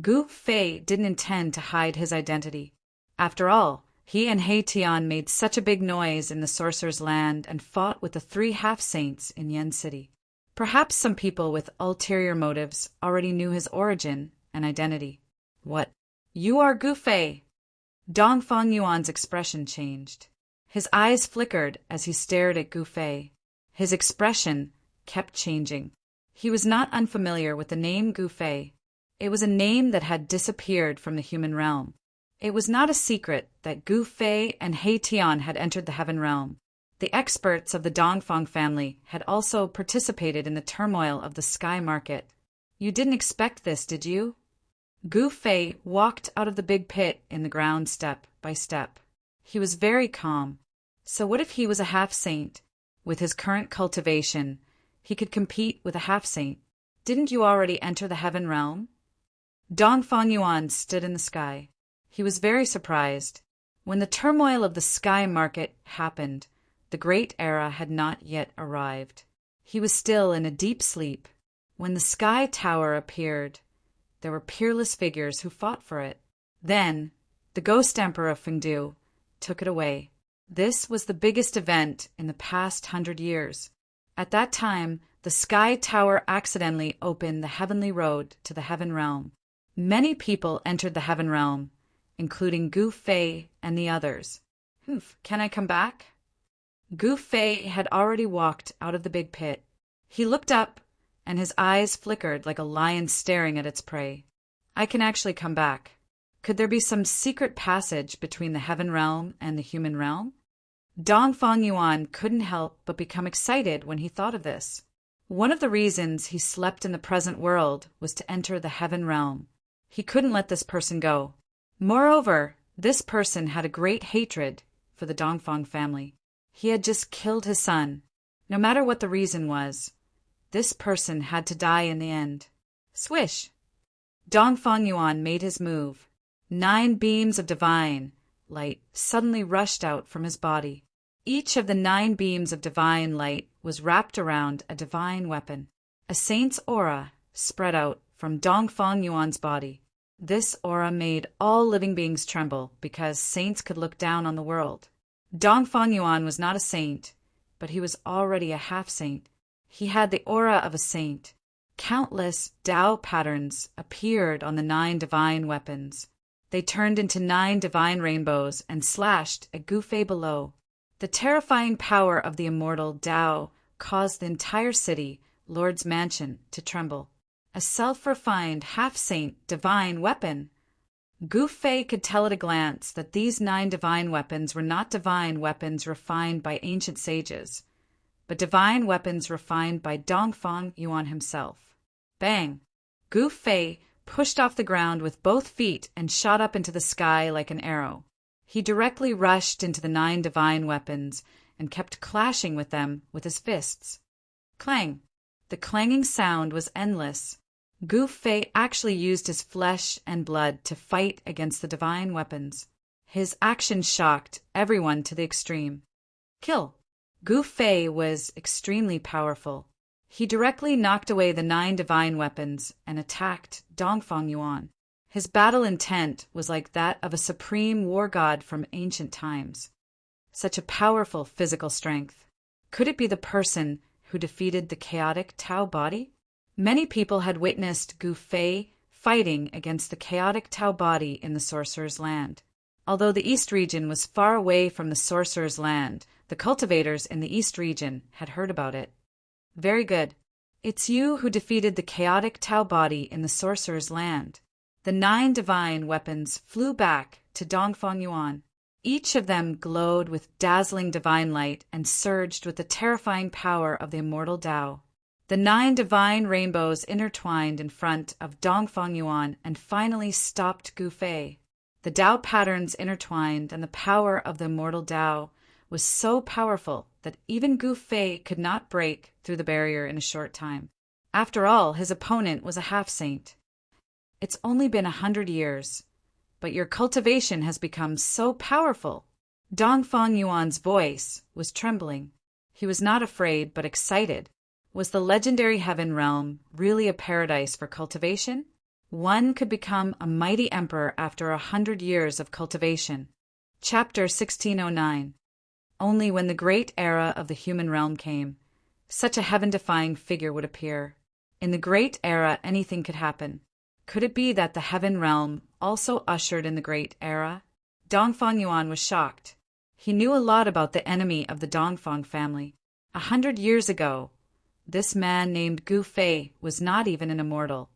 Gufei didn't intend to hide his identity. After all, he and He Tian made such a big noise in the sorcerer's land and fought with the 3 half-saints in Yen City. Perhaps some people with ulterior motives already knew his origin and identity. What? You are Gufei! Dongfang Yuan's expression changed. His eyes flickered as he stared at Gufei. His expression kept changing. He was not unfamiliar with the name Gufei. It was a name that had disappeared from the human realm. It was not a secret that Gufei and He Tian had entered the heaven realm. The experts of the Dongfang family had also participated in the turmoil of the sky market. You didn't expect this, did you? Gufei walked out of the big pit in the ground step by step. He was very calm. So what if he was a half-saint? With his current cultivation, he could compete with a half-saint. Didn't you already enter the heaven realm? Dongfang Yuan stood in the sky. He was very surprised. When the turmoil of the sky market happened, the great era had not yet arrived. He was still in a deep sleep. When the sky tower appeared, there were peerless figures who fought for it. Then, the ghost emperor of Fengdu took it away. This was the biggest event in the past 100 years. At that time, the sky tower accidentally opened the heavenly road to the heaven realm. Many people entered the heaven realm, including Gufei and the others. Can I come back? Gufei had already walked out of the big pit. He looked up and his eyes flickered like a lion staring at its prey. I can actually come back. Could there be some secret passage between the heaven realm and the human realm? Dongfang Yuan couldn't help but become excited when he thought of this. One of the reasons he slept in the present world was to enter the heaven realm. He couldn't let this person go. Moreover, this person had a great hatred for the Dongfang family. He had just killed his son. No matter what the reason was, this person had to die in the end. Swish! Dongfang Yuan made his move. 9 beams of divine light suddenly rushed out from his body. Each of the 9 beams of divine light was wrapped around a divine weapon. A saint's aura spread out from Dongfang Yuan's body. This aura made all living beings tremble because saints could look down on the world. Dongfang Yuan was not a saint, but he was already a half-saint. He had the aura of a saint. Countless Tao patterns appeared on the 9 divine weapons. They turned into 9 divine rainbows and slashed at Gu Fei below. The terrifying power of the immortal Tao caused the entire city, Lord's mansion, to tremble. A self-refined half-saint divine weapon. Gu Fei could tell at a glance that these 9 divine weapons were not divine weapons refined by ancient sages, but divine weapons refined by Dongfang Yuan himself. Bang! Gu Fei pushed off the ground with both feet and shot up into the sky like an arrow. He directly rushed into the 9 divine weapons and kept clashing with them with his fists. Clang! The clanging sound was endless. Gu Fei actually used his flesh and blood to fight against the divine weapons. His action shocked everyone to the extreme. Kill! Gu Fei was extremely powerful. He directly knocked away the 9 divine weapons and attacked Dongfang Yuan. His battle intent was like that of a supreme war god from ancient times. Such a powerful physical strength. Could it be the person who defeated the chaotic Tao body? Many people had witnessed Gu Fei fighting against the chaotic Tao body in the Sorcerer's Land. Although the East region was far away from the Sorcerer's Land, the cultivators in the East region had heard about it. Very good. It's you who defeated the chaotic Tao body in the Sorcerer's Land. The 9 divine weapons flew back to Dongfang Yuan. Each of them glowed with dazzling divine light and surged with the terrifying power of the immortal Tao. The 9 divine rainbows intertwined in front of Dongfang Yuan and finally stopped Gu Fei. The Tao patterns intertwined, and the power of the immortal Tao was so powerful that even Gu Fei could not break through the barrier in a short time. After all, his opponent was a half-saint. It's only been 100 years, but your cultivation has become so powerful. Dongfang Yuan's voice was trembling. He was not afraid, but excited. Was the legendary heaven realm really a paradise for cultivation? One could become a mighty emperor after 100 years of cultivation. Chapter 1609. Only when the great era of the human realm came, such a heaven-defying figure would appear. In the great era, anything could happen. Could it be that the heaven realm also ushered in the great era? Dongfang Yuan was shocked. He knew a lot about the enemy of the Dongfang family. 100 years ago, this man named Gu Fei was not even an immortal.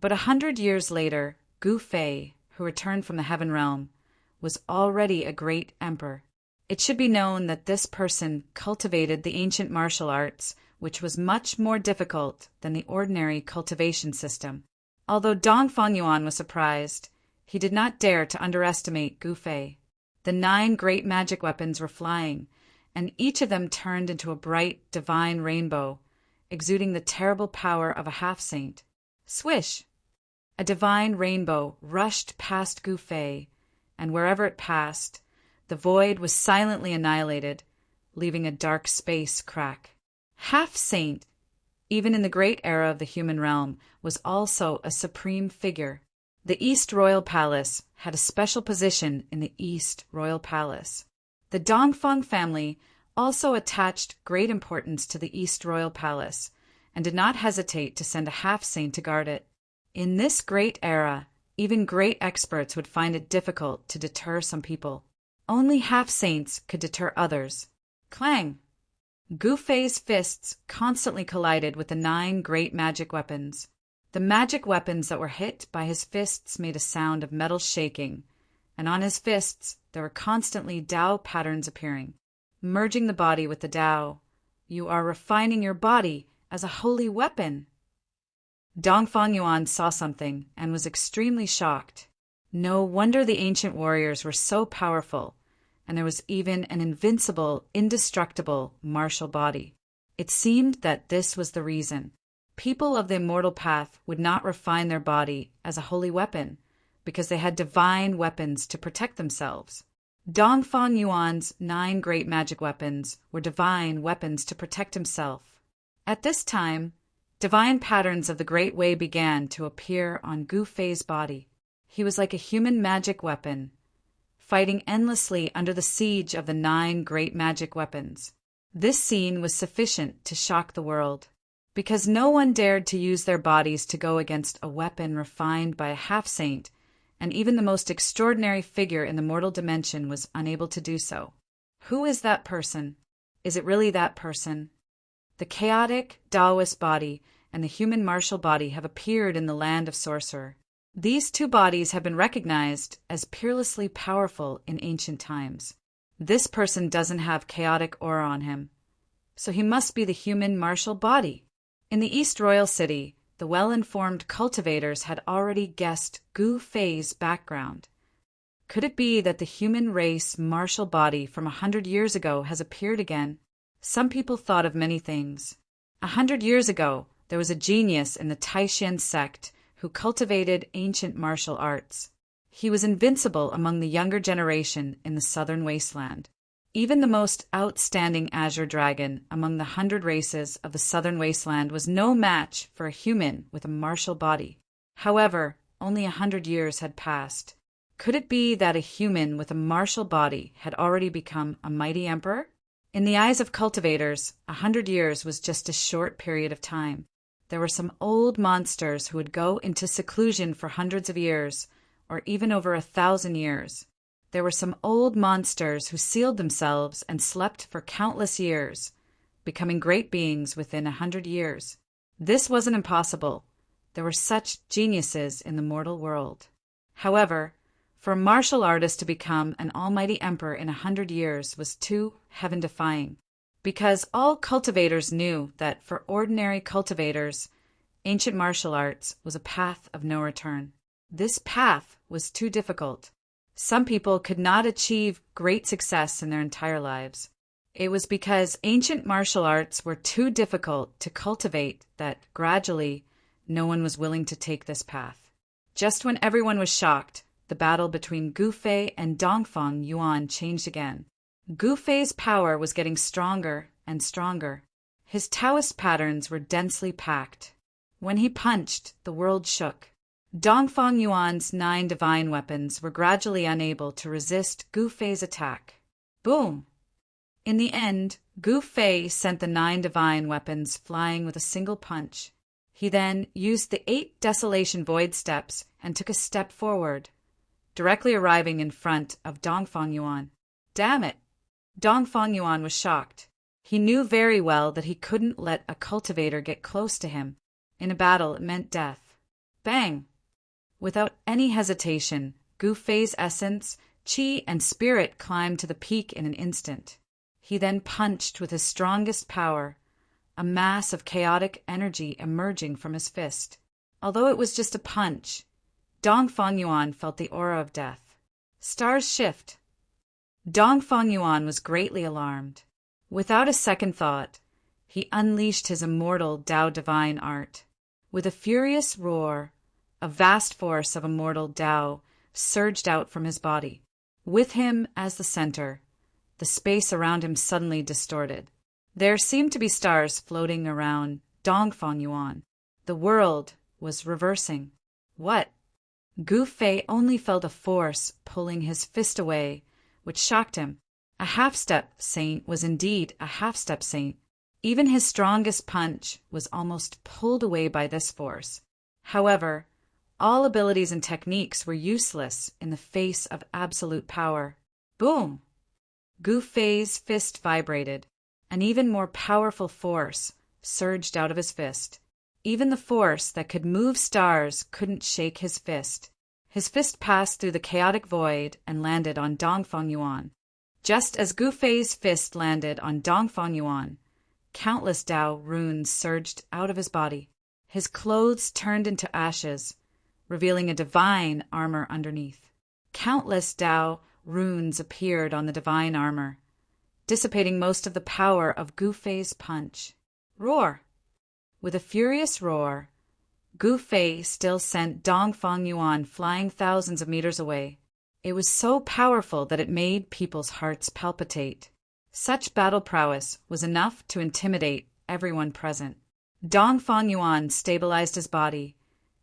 But 100 years later, Gu Fei, who returned from the heaven realm, was already a great emperor. It should be known that this person cultivated the ancient martial arts, which was much more difficult than the ordinary cultivation system. Although Dongfang Yuan was surprised, he did not dare to underestimate Gu Fei. The 9 great magic weapons were flying, and each of them turned into a bright, divine rainbow, exuding the terrible power of a half-saint. Swish! A divine rainbow rushed past Gu Fei, and wherever it passed, the void was silently annihilated, leaving a dark space crack. Half-saint, even in the great era of the human realm, was also a supreme figure. The East Royal Palace had a special position in the East Royal Palace. The Dongfang family also attached great importance to the East Royal Palace and did not hesitate to send a half-saint to guard it. In this great era, even great experts would find it difficult to deter some people. Only half-saints could deter others. Clang! Gu Fei's fists constantly collided with the 9 great magic weapons. The magic weapons that were hit by his fists made a sound of metal shaking, and on his fists there were constantly Tao patterns appearing. Merging the body with the Tao, you are refining your body as a holy weapon. Dongfang Yuan saw something and was extremely shocked. No wonder the ancient warriors were so powerful, and there was even an invincible, indestructible martial body. It seemed that this was the reason. People of the immortal path would not refine their body as a holy weapon, because they had divine weapons to protect themselves. Dongfang Yuan's 9 great magic weapons were divine weapons to protect himself. At this time, divine patterns of the Great Way began to appear on Gu Fei's body. He was like a human magic weapon, fighting endlessly under the siege of the 9 great magic weapons. This scene was sufficient to shock the world, because no one dared to use their bodies to go against a weapon refined by a half-saint, and even the most extraordinary figure in the mortal dimension was unable to do so. Who is that person? Is it really that person? The chaotic Taoist body and the human martial body have appeared in the land of Sorcerer. These 2 bodies have been recognized as peerlessly powerful in ancient times. This person doesn't have chaotic aura on him, so he must be the human martial body. In the East Royal City, the well-informed cultivators had already guessed Gu Fei's background. Could it be that the human race martial body from 100 years ago has appeared again? Some people thought of many things. 100 years ago, there was a genius in the Taishan sect who cultivated ancient martial arts. He was invincible among the younger generation in the southern wasteland. Even the most outstanding azure dragon among the 100 races of the southern wasteland was no match for a human with a martial body. However, only 100 years had passed. Could it be that a human with a martial body had already become a mighty emperor? In the eyes of cultivators, 100 years was just a short period of time. There were some old monsters who would go into seclusion for hundreds of years, or even over 1,000 years. There were some old monsters who sealed themselves and slept for countless years, becoming great beings within 100 years. This wasn't impossible. There were such geniuses in the mortal world. However, for a martial artist to become an almighty emperor in 100 years was too heaven-defying, because all cultivators knew that for ordinary cultivators, ancient martial arts was a path of no return. This path was too difficult. Some people could not achieve great success in their entire lives. It was because ancient martial arts were too difficult to cultivate that gradually no one was willing to take this path. Just when everyone was shocked, the battle between Gu Fei and Dongfang Yuan changed again. Gu Fei's power was getting stronger and stronger. His Taoist patterns were densely packed. When he punched, the world shook. Dongfang Yuan's 9 divine weapons were gradually unable to resist Gu Fei's attack. Boom! In the end, Gu Fei sent the 9 divine weapons flying with a single punch. He then used the 8 Desolation Void steps and took a step forward, directly arriving in front of Dongfang Yuan. Damn it! Dongfang Yuan was shocked. He knew very well that he couldn't let a cultivator get close to him. In a battle, it meant death. Bang! Without any hesitation, Gu Fei's essence, qi, and spirit climbed to the peak in an instant. He then punched with his strongest power, a mass of chaotic energy emerging from his fist. Although it was just a punch, Dongfang Yuan felt the aura of death. Stars shift. Dongfang Yuan was greatly alarmed. Without a second thought, he unleashed his immortal Tao divine art. With a furious roar, a vast force of immortal Tao surged out from his body. With him as the center, the space around him suddenly distorted. There seemed to be stars floating around Dongfang Yuan. The world was reversing. What? Gu Fei only felt a force pulling his fist away, which shocked him. A half-step saint was indeed a half-step saint. Even his strongest punch was almost pulled away by this force. However, all abilities and techniques were useless in the face of absolute power. Boom! Gu Fei's fist vibrated. An even more powerful force surged out of his fist. Even the force that could move stars couldn't shake his fist. His fist passed through the chaotic void and landed on Dongfang Yuan. Just as Gu Fei's fist landed on Dongfang Yuan, countless Dao runes surged out of his body. His clothes turned into ashes, revealing a divine armor underneath. Countless Dao runes appeared on the divine armor, dissipating most of the power of Gu Fei's punch. Roar! With a furious roar, Gu Fei still sent Dongfang Yuan flying thousands of meters away. It was so powerful that it made people's hearts palpitate. Such battle prowess was enough to intimidate everyone present. Dongfang Yuan stabilized his body,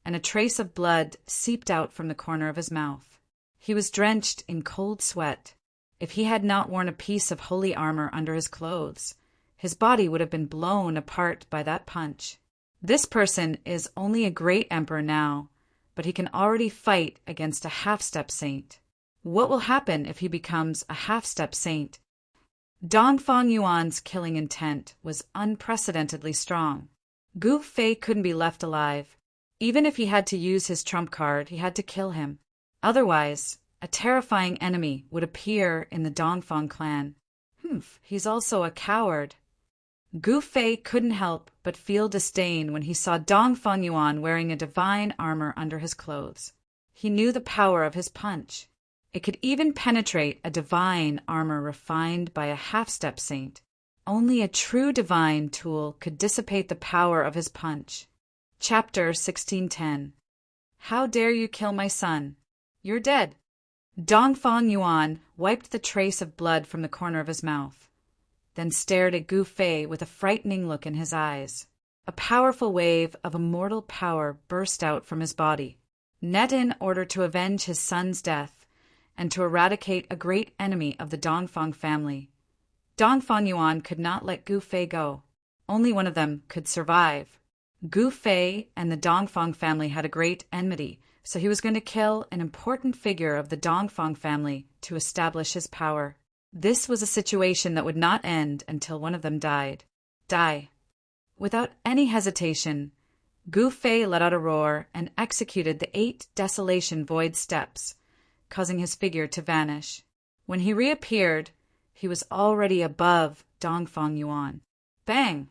and a trace of blood seeped out from the corner of his mouth. He was drenched in cold sweat. If he had not worn a piece of holy armor under his clothes, his body would have been blown apart by that punch. This person is only a great emperor now, but he can already fight against a half-step saint. What will happen if he becomes a half-step saint? Dongfang Yuan's killing intent was unprecedentedly strong. Gu Fei couldn't be left alive. Even if he had to use his trump card, he had to kill him. Otherwise, a terrifying enemy would appear in the Dongfang clan. He's also a coward. Gu Fei couldn't help but feel disdain when he saw Dongfang Yuan wearing a divine armor under his clothes. He knew the power of his punch. It could even penetrate a divine armor refined by a half-step saint. Only a true divine tool could dissipate the power of his punch. Chapter 1610. How dare you kill my son? You're dead. Dongfang Yuan wiped the trace of blood from the corner of his mouth, then stared at Gu Fei with a frightening look in his eyes. A powerful wave of immortal power burst out from his body, net in order to avenge his son's death and to eradicate a great enemy of the Dongfang family. Dongfang Yuan could not let Gu Fei go. Only one of them could survive. Gu Fei and the Dongfang family had a great enmity, so he was going to kill an important figure of the Dongfang family to establish his power. This was a situation that would not end until one of them died. Die. Without any hesitation, Gu Fei let out a roar and executed the 8 desolation void steps, causing his figure to vanish. When he reappeared, he was already above Dongfang Yuan. Bang!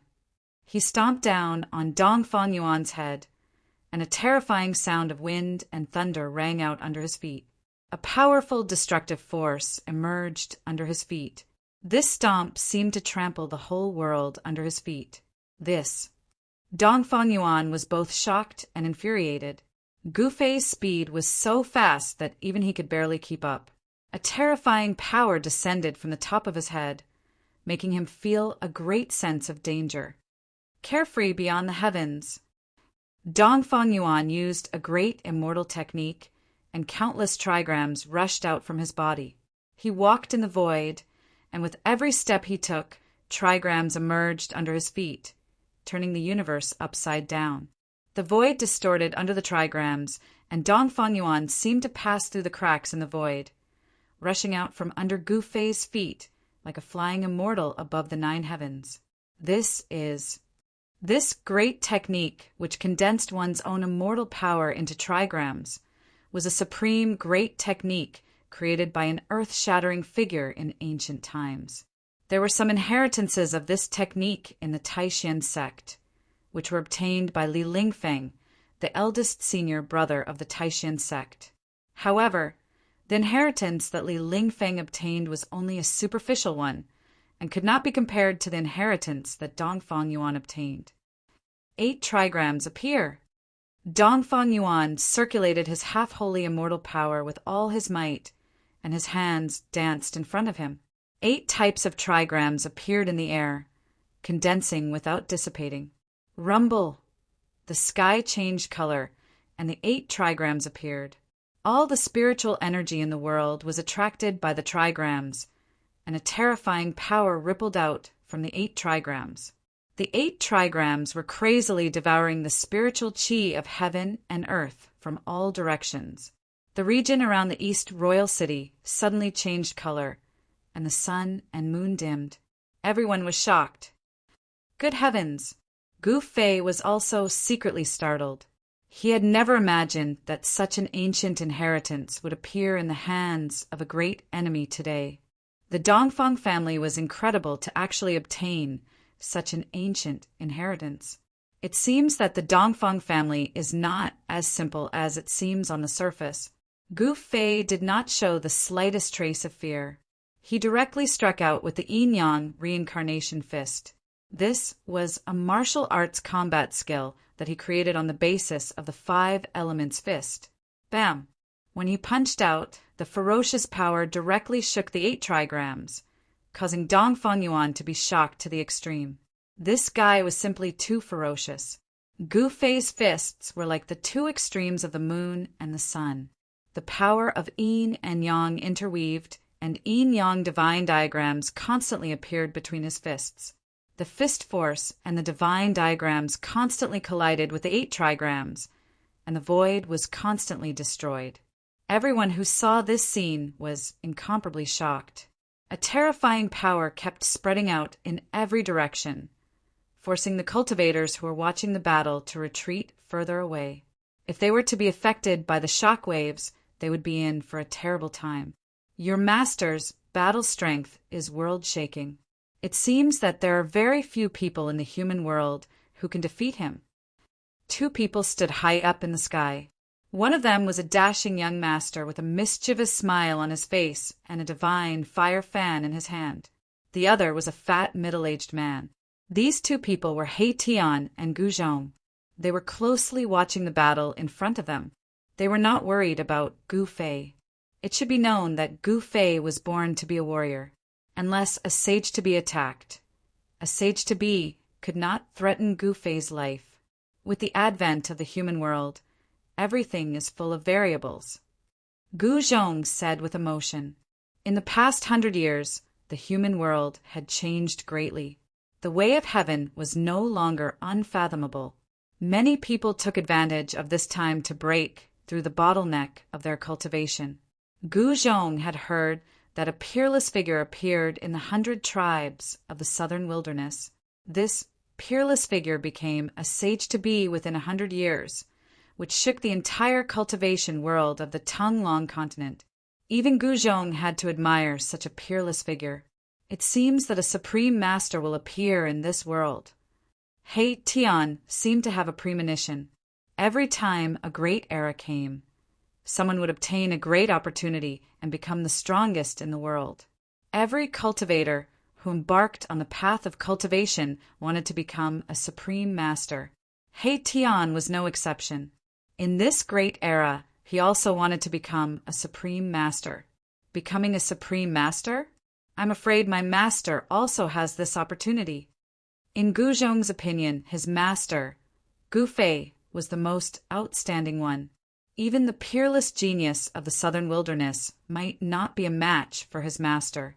He stomped down on Dongfang Yuan's head, and a terrifying sound of wind and thunder rang out under his feet. A powerful destructive force emerged under his feet. This stomp seemed to trample the whole world under his feet. Dongfang Yuan was both shocked and infuriated. Gu Fei's speed was so fast that even he could barely keep up. A terrifying power descended from the top of his head, making him feel a great sense of danger. Carefree beyond the heavens, Dongfang Yuan used a great immortal technique, and countless trigrams rushed out from his body. He walked in the void, and with every step he took, trigrams emerged under his feet, turning the universe upside down. The void distorted under the trigrams, and Dongfang Yuan seemed to pass through the cracks in the void, rushing out from under Gu Fei's feet like a flying immortal above the 9 heavens. This great technique, which condensed one's own immortal power into trigrams, was a supreme great technique created by an earth-shattering figure in ancient times. There were some inheritances of this technique in the Taishan sect, which were obtained by Li Lingfeng, the eldest senior brother of the Taishan sect. However, the inheritance that Li Lingfeng obtained was only a superficial one, and could not be compared to the inheritance that Dongfang Yuan obtained. 8 trigrams appear. Dongfang Yuan circulated his half-holy immortal power with all his might, and his hands danced in front of him. 8 types of trigrams appeared in the air, condensing without dissipating. Rumble! The sky changed color, and the 8 trigrams appeared. All the spiritual energy in the world was attracted by the trigrams, and a terrifying power rippled out from the 8 trigrams. The 8 trigrams were crazily devouring the spiritual chi of heaven and earth from all directions. The region around the East Royal City suddenly changed color, and the sun and moon dimmed. Everyone was shocked. Good heavens! Gu Fei was also secretly startled. He had never imagined that such an ancient inheritance would appear in the hands of a great enemy today. The Dongfang family was incredible to actually obtain such an ancient inheritance. It seems that the Dongfang family is not as simple as it seems on the surface. Gu Fei did not show the slightest trace of fear. He directly struck out with the yin-yang reincarnation fist. This was a martial arts combat skill that he created on the basis of the 5 elements fist. Bam! When he punched out, the ferocious power directly shook the 8 trigrams, causing Dongfang Yuan to be shocked to the extreme. This guy was simply too ferocious. Gu Fei's fists were like the 2 extremes of the moon and the sun. The power of yin and yang interweaved, and yin-yang divine diagrams constantly appeared between his fists. The fist force and the divine diagrams constantly collided with the 8 trigrams, and the void was constantly destroyed. Everyone who saw this scene was incomparably shocked. A terrifying power kept spreading out in every direction, forcing the cultivators who were watching the battle to retreat further away. If they were to be affected by the shock waves, they would be in for a terrible time. Your master's battle strength is world-shaking. It seems that there are very few people in the human world who can defeat him. 2 people stood high up in the sky. One of them was a dashing young master with a mischievous smile on his face and a divine fire fan in his hand. The other was a fat, middle-aged man. These 2 people were He Tian and Gu Zhong. They were closely watching the battle in front of them. They were not worried about Gu Fei. It should be known that Gu Fei was born to be a warrior, unless a sage-to-be attacked. A sage-to-be could not threaten Gu Fei's life. With the advent of the human world, everything is full of variables. Gu Zhong said with emotion, "In the past 100 years, the human world had changed greatly. The way of heaven was no longer unfathomable. Many people took advantage of this time to break through the bottleneck of their cultivation. Gu Zhong had heard that a peerless figure appeared in the 100 tribes of the southern wilderness. This peerless figure became a sage-to-be within 100 years, which shook the entire cultivation world of the Tanglong continent. Even Gu Zhong had to admire such a peerless figure. It seems that a supreme master will appear in this world." He Tian seemed to have a premonition. Every time a great era came, someone would obtain a great opportunity and become the strongest in the world. Every cultivator who embarked on the path of cultivation wanted to become a supreme master. He Tian was no exception. In this great era, he also wanted to become a supreme master. Becoming a supreme master? I'm afraid my master also has this opportunity. In Gu Zhong's opinion, his master, Gu Fei, was the most outstanding one. Even the peerless genius of the southern wilderness might not be a match for his master.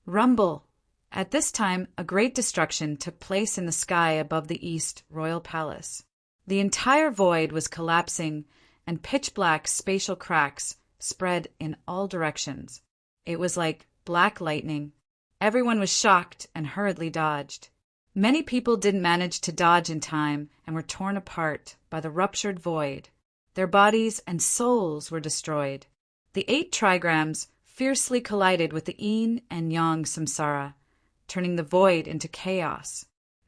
Rumble! At this time, a great destruction took place in the sky above the East Royal Palace. The entire void was collapsing, and pitch-black spatial cracks spread in all directions. It was like black lightning. Everyone was shocked and hurriedly dodged. Many people didn't manage to dodge in time and were torn apart by the ruptured void. Their bodies and souls were destroyed. The 8 trigrams fiercely collided with the yin and yang samsara, turning the void into chaos.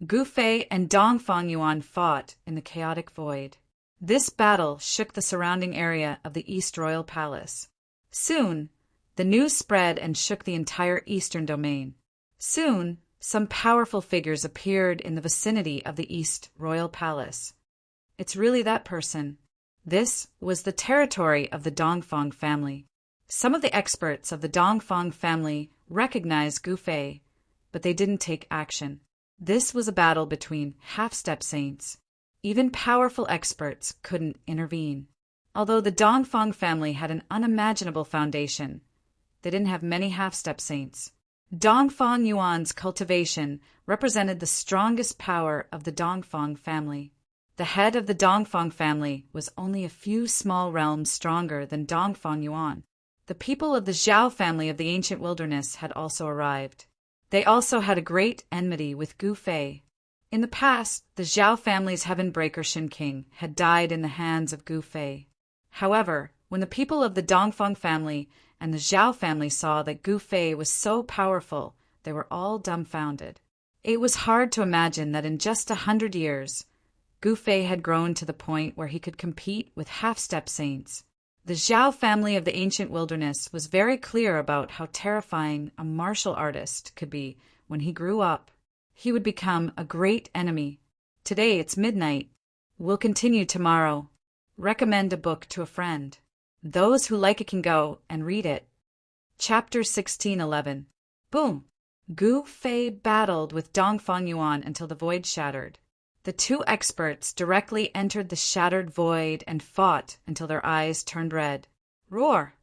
Gu Fei and Dongfang Yuan fought in the chaotic void. This battle shook the surrounding area of the East Royal Palace. Soon, the news spread and shook the entire eastern domain. Soon, some powerful figures appeared in the vicinity of the East Royal Palace. It's really that person. This was the territory of the Dongfang family. Some of the experts of the Dongfang family recognized Gu Fei, but they didn't take action. This was a battle between half-step saints. Even powerful experts couldn't intervene. Although the Dongfang family had an unimaginable foundation, they didn't have many half-step saints. Dongfang Yuan's cultivation represented the strongest power of the Dongfang family. The head of the Dongfang family was only a few small realms stronger than Dongfang Yuan. The people of the Zhao family of the ancient wilderness had also arrived. They also had a great enmity with Gu Fei. In the past, the Zhao family's heaven breaker Shin King had died in the hands of Gu Fei. However, when the people of the Dongfeng family and the Zhao family saw that Gu Fei was so powerful, they were all dumbfounded. It was hard to imagine that in just 100 years, Gu Fei had grown to the point where he could compete with half-step saints. The Zhao family of the ancient wilderness was very clear about how terrifying a martial artist could be when he grew up. He would become a great enemy. Today it's midnight. We'll continue tomorrow. Recommend a book to a friend. Those who like it can go and read it. Chapter 1611. Boom! Gu Fei battled with Dongfeng Yuan until the void shattered. The two experts directly entered the shattered void and fought until their eyes turned red. Roar!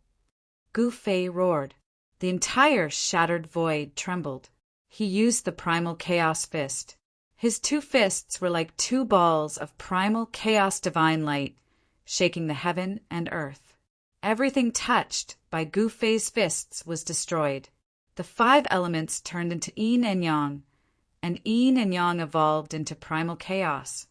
Gu Fei roared. The entire shattered void trembled. He used the primal chaos fist. His two fists were like two balls of primal chaos divine light, shaking the heaven and earth. Everything touched by Gu Fei's fists was destroyed. The 5 elements turned into yin and yang, and yin and yang evolved into primal chaos.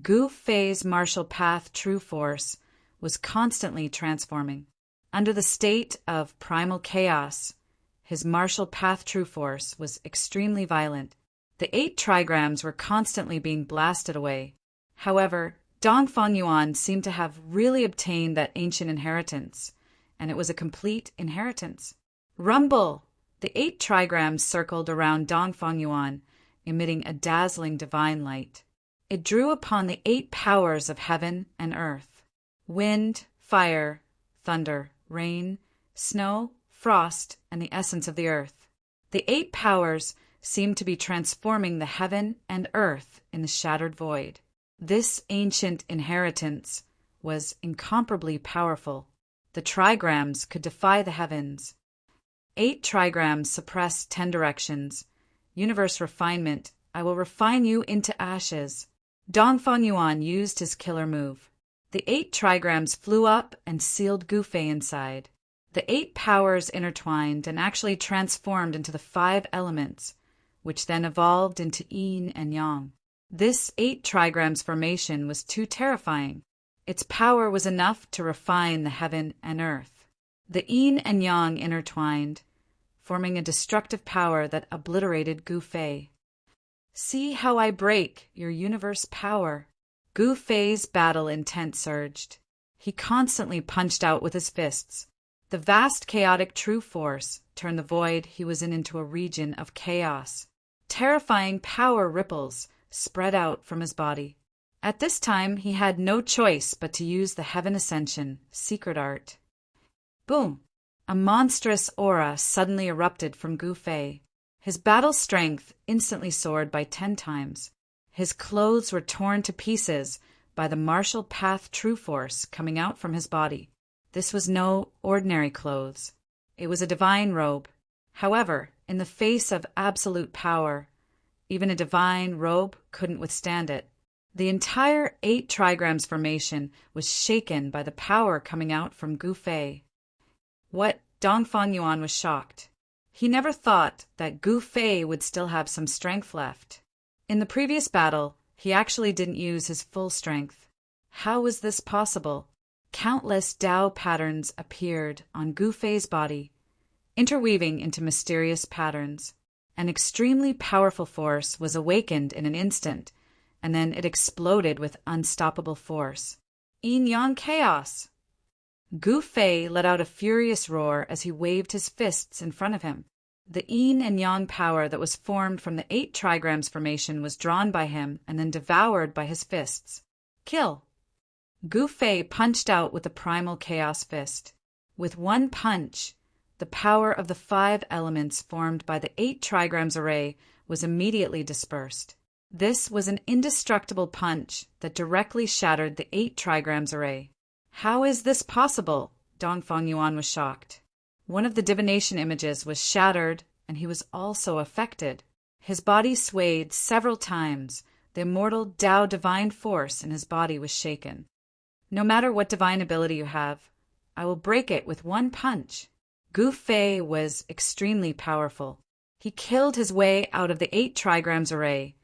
Gu Fei's martial path true force was constantly transforming. Under the state of primal chaos, his martial path true force was extremely violent. The 8 trigrams were constantly being blasted away. However, Dongfeng Yuan seemed to have really obtained that ancient inheritance, and it was a complete inheritance. Rumble! The 8 trigrams circled around Dongfeng Yuan, emitting a dazzling divine light. It drew upon the 8 powers of heaven and earth: wind, fire, thunder, rain, snow, frost, and the essence of the earth. The 8 powers seemed to be transforming the heaven and earth in the shattered void. This ancient inheritance was incomparably powerful. The trigrams could defy the heavens. 8 trigrams suppress 10 directions. Universe refinement, I will refine you into ashes. Dongfeng Yuan used his killer move. The 8 trigrams flew up and sealed Gu Fei inside. The 8 powers intertwined and actually transformed into the 5 elements, which then evolved into yin and yang. This 8 trigrams formation was too terrifying. Its power was enough to refine the heaven and earth. The yin and yang intertwined, forming a destructive power that obliterated Gu Fei. See how I break your universe power. Gu Fei's battle intent surged. He constantly punched out with his fists. The vast chaotic true force turned the void he was in into a region of chaos. Terrifying power ripples spread out from his body. At this time, he had no choice but to use the Heaven Ascension secret art. Boom! A monstrous aura suddenly erupted from Gu Fei. His battle strength instantly soared by 10 times. His clothes were torn to pieces by the martial path true force coming out from his body. This was no ordinary clothes. It was a divine robe. However, in the face of absolute power, even a divine robe couldn't withstand it. The entire 8 trigrams formation was shaken by the power coming out from Gu Fei. What? Dongfeng Yuan was shocked. He never thought that Gu Fei would still have some strength left. In the previous battle, he actually didn't use his full strength. How was this possible? Countless Tao patterns appeared on Gu Fei's body, interweaving into mysterious patterns. An extremely powerful force was awakened in an instant, and then it exploded with unstoppable force. Yin-yang chaos! Gu Fei let out a furious roar as he waved his fists in front of him. The yin and yang power that was formed from the 8 trigrams formation was drawn by him and then devoured by his fists. Kill! Gu Fei punched out with the primal chaos fist. With one punch, the power of the 5 elements formed by the 8 trigrams array was immediately dispersed. This was an indestructible punch that directly shattered the 8 trigrams array. How is this possible? Dongfeng Yuan was shocked. One of the divination images was shattered, and he was also affected. His body swayed several times. The immortal Tao divine force in his body was shaken. No matter what divine ability you have, I will break it with one punch. Gu Fei was extremely powerful. He killed his way out of the 8 trigrams array,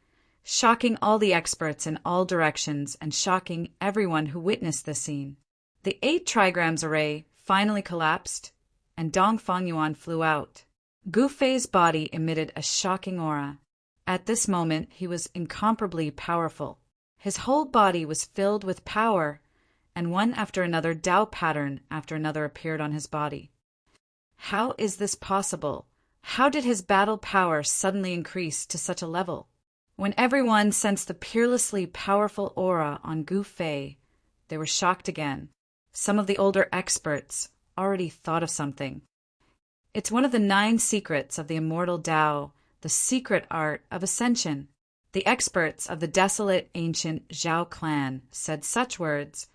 shocking all the experts in all directions and shocking everyone who witnessed the scene. The 8 trigrams array finally collapsed, and Dongfang Yuan flew out. Gu Fei's body emitted a shocking aura. At this moment, he was incomparably powerful. His whole body was filled with power, and one after another Tao pattern after another appeared on his body. How is this possible? How did his battle power suddenly increase to such a level? When everyone sensed the peerlessly powerful aura on Gu Fei, they were shocked again. Some of the older experts already thought of something. It's one of the 9 secrets of the immortal Tao, the secret art of ascension. The experts of the desolate ancient Zhao clan said such words,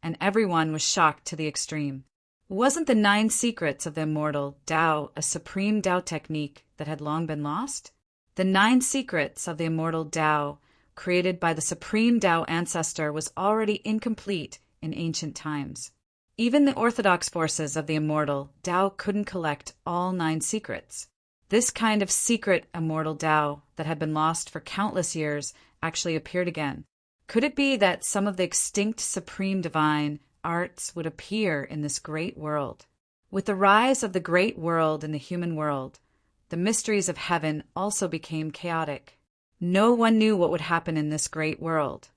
and everyone was shocked to the extreme. Wasn't the 9 secrets of the immortal Tao a supreme Tao technique that had long been lost? The 9 secrets of the immortal Tao, created by the supreme Tao ancestor, was already incomplete in ancient times. Even the orthodox forces of the immortal Tao couldn't collect all 9 secrets. This kind of secret immortal Tao that had been lost for countless years actually appeared again. Could it be that some of the extinct supreme divine arts would appear in this great world? With the rise of the great world in the human world, the mysteries of heaven also became chaotic. No one knew what would happen in this great world,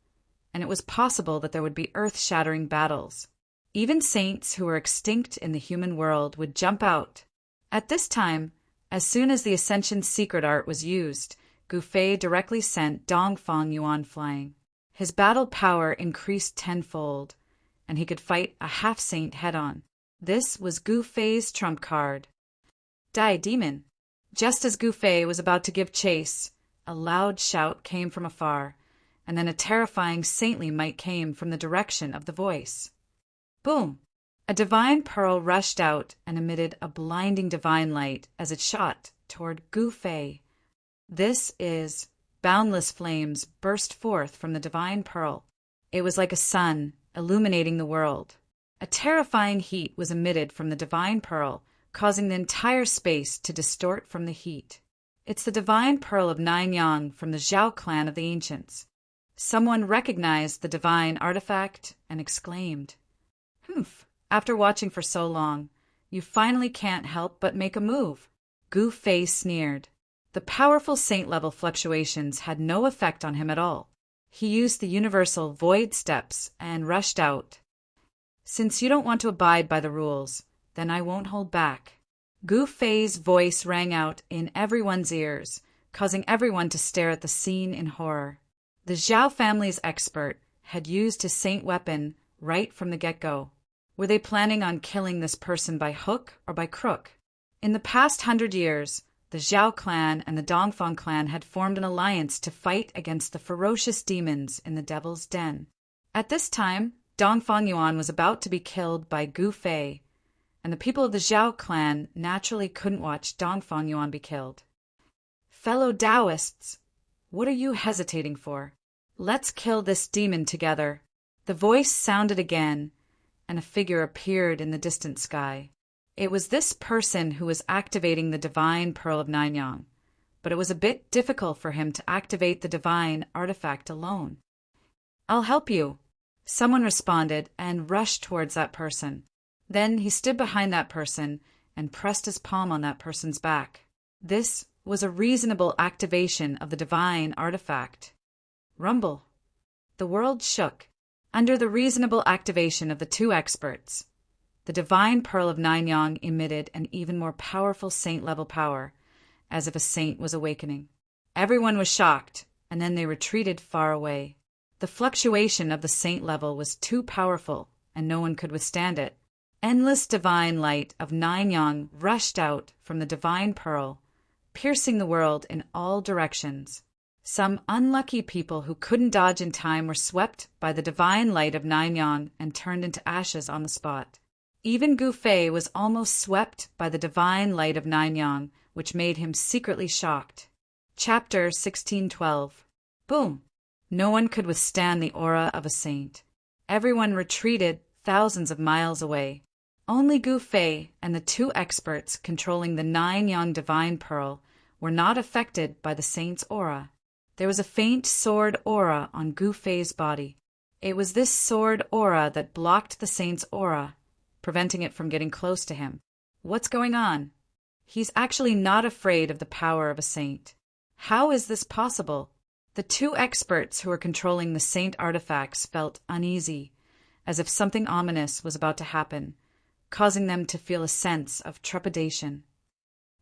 and it was possible that there would be earth-shattering battles. Even saints who were extinct in the human world would jump out. At this time, as soon as the Ascension secret art was used, Gu Fei directly sent Dongfang Yuan flying. His battle power increased tenfold, and he could fight a half-saint head-on. This was Gu Fei's trump card. Die Demon. Just as Gu Fei was about to give chase, a loud shout came from afar, and then a terrifying saintly might came from the direction of the voice. Boom! A divine pearl rushed out and emitted a blinding divine light as it shot toward Gu Fei. This is boundless flames burst forth from the divine pearl. It was like a sun illuminating the world. A terrifying heat was emitted from the divine pearl, causing the entire space to distort from the heat. It's the divine pearl of 9 yang from the Zhao clan of the ancients. Someone recognized the divine artifact and exclaimed, "Humph, after watching for so long, you finally can't help but make a move." Gu Fei sneered. The powerful saint-level fluctuations had no effect on him at all. He used the universal void steps and rushed out. "Since you don't want to abide by the rules, then I won't hold back." Gu Fei's voice rang out in everyone's ears, causing everyone to stare at the scene in horror. The Zhao family's expert had used his saint weapon right from the get-go. Were they planning on killing this person by hook or by crook? In the past 100 years, the Zhao clan and the Dongfang clan had formed an alliance to fight against the ferocious demons in the Devil's Den. At this time, Dongfang Yuan was about to be killed by Gu Fei, and the people of the Zhao clan naturally couldn't watch Dongfang Yuan be killed. "Fellow Taoists, what are you hesitating for? Let's kill this demon together." The voice sounded again, and a figure appeared in the distant sky. It was this person who was activating the divine pearl of Nanyang, but it was a bit difficult for him to activate the divine artifact alone. "I'll help you," someone responded and rushed towards that person. Then he stood behind that person and pressed his palm on that person's back. This was a reasonable activation of the divine artifact. Rumble. The world shook. Under the reasonable activation of the 2 experts, the divine pearl of Nanyang emitted an even more powerful saint-level power, as if a saint was awakening. Everyone was shocked, and then they retreated far away. The fluctuation of the saint level was too powerful, and no one could withstand it. Endless divine light of Nanyang rushed out from the divine pearl, piercing the world in all directions. Some unlucky people who couldn't dodge in time were swept by the divine light of Nanyang and turned into ashes on the spot. Even Gu Fei was almost swept by the divine light of Nanyang, which made him secretly shocked. Chapter 1612. Boom! No one could withstand the aura of a saint. Everyone retreated thousands of miles away. Only Gu Fei and the 2 experts controlling the 9 yang divine pearl were not affected by the saint's aura. There was a faint sword aura on Gu Fei's body. It was this sword aura that blocked the saint's aura, preventing it from getting close to him. What's going on? He's actually not afraid of the power of a saint. How is this possible? The two experts who were controlling the saint artifacts felt uneasy, as if something ominous was about to happen, causing them to feel a sense of trepidation.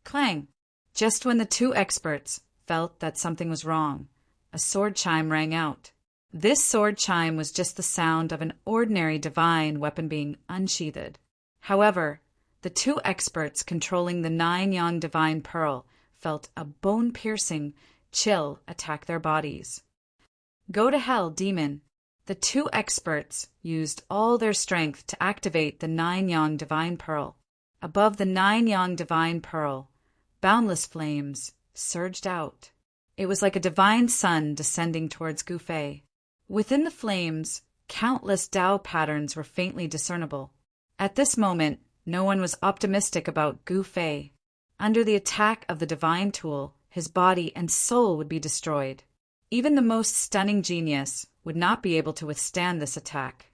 Clang! Just when the two experts felt that something was wrong, a sword chime rang out. This sword chime was just the sound of an ordinary divine weapon being unsheathed. However, the two experts controlling the 9-yang divine pearl felt a bone-piercing chill attack their bodies. Go to hell, demon! The two experts used all their strength to activate the 9-yang divine pearl. Above the 9-yang divine pearl, boundless flames surged out. It was like a divine sun descending towards Gu Fei. Within the flames, countless Tao patterns were faintly discernible. At this moment, no one was optimistic about Gu Fei. Under the attack of the divine tool, his body and soul would be destroyed. Even the most stunning genius would not be able to withstand this attack.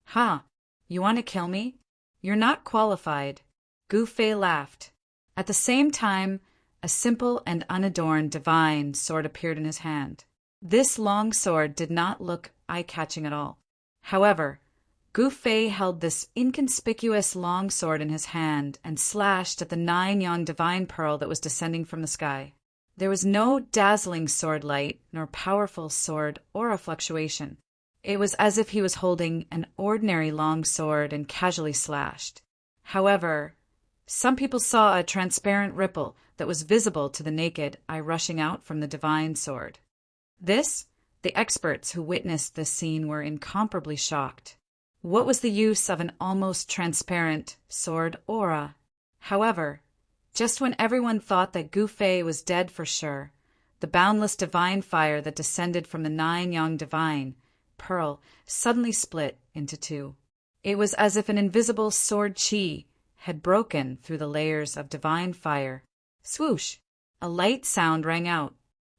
Ha! You want to kill me? You're not qualified. Gu Fei laughed. At the same time, a simple and unadorned divine sword appeared in his hand. This long sword did not look eye-catching at all. However, Gu Fei held this inconspicuous long sword in his hand and slashed at the 9-yang divine pearl that was descending from the sky. There was no dazzling sword light nor powerful sword aura fluctuation. It was as if he was holding an ordinary long sword and casually slashed. However, some people saw a transparent ripple that was visible to the naked eye rushing out from the divine sword. The experts who witnessed this scene were incomparably shocked. What was the use of an almost transparent sword aura? However, just when everyone thought that Gu Fei was dead for sure, the boundless divine fire that descended from the 9-yang divine pearl suddenly split into two. It was as if an invisible sword chi had broken through the layers of divine fire. Swoosh! A light sound rang out.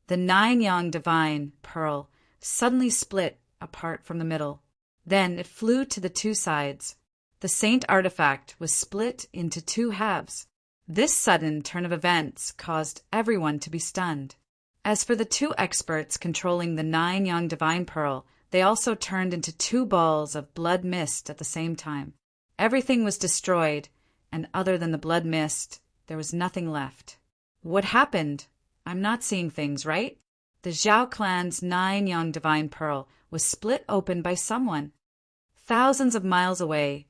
The 9-yang divine pearl suddenly split apart from the middle. Then it flew to the two sides. The saint artifact was split into two halves. This sudden turn of events caused everyone to be stunned. As for the two experts controlling the 9-yang divine pearl, they also turned into two balls of blood mist at the same time. Everything was destroyed, and other than the blood mist, there was nothing left. What happened? I'm not seeing things, right? The Zhao clan's 9-yang divine pearl was split open by someone. Thousands of miles away,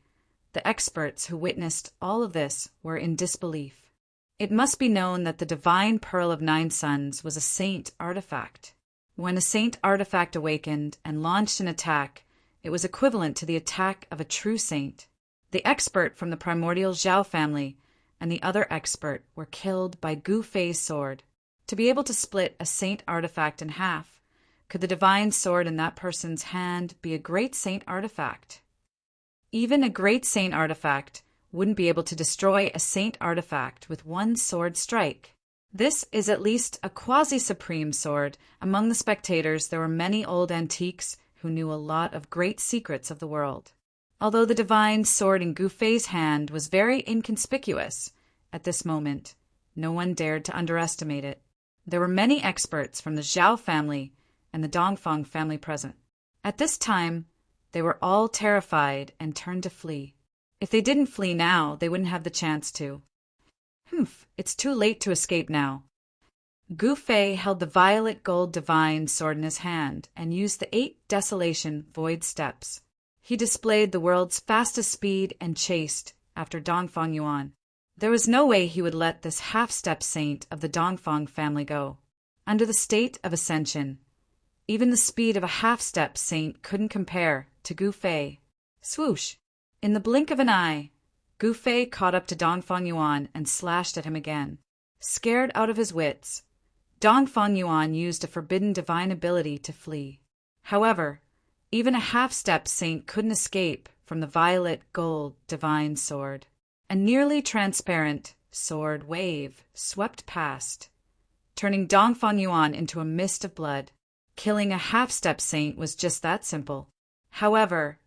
the experts who witnessed all of this were in disbelief. It must be known that the divine pearl of 9 suns was a saint artifact. When a saint artifact awakened and launched an attack, it was equivalent to the attack of a true saint. The expert from the primordial Zhao family and the other expert were killed by Gu Fei's sword. To be able to split a saint artifact in half, could the divine sword in that person's hand be a great saint artifact? Even a great saint artifact wouldn't be able to destroy a saint artifact with one sword strike. This is at least a quasi-supreme sword. Among the spectators, there were many old antiques who knew a lot of great secrets of the world. Although the divine sword in Gu Fei's hand was very inconspicuous at this moment, no one dared to underestimate it. There were many experts from the Zhao family and the Dongfang family present. At this time, they were all terrified and turned to flee. If they didn't flee now, they wouldn't have the chance to. It's too late to escape now. Gu Fei held the violet gold divine sword in his hand and used the 8 desolation void steps. He displayed the world's fastest speed and chased after Dongfang Yuan. There was no way he would let this half-step saint of the Dongfang family go. Under the state of ascension, even the speed of a half-step saint couldn't compare to Gu Fei. Swoosh! In the blink of an eye, Gu Fei caught up to Dongfang Yuan and slashed at him again. Scared out of his wits, Dongfang Yuan used a forbidden divine ability to flee. However, even a half-step saint couldn't escape from the violet gold divine sword. A nearly transparent sword wave swept past, turning Dongfang Yuan into a mist of blood. Killing a half-step saint was just that simple. However,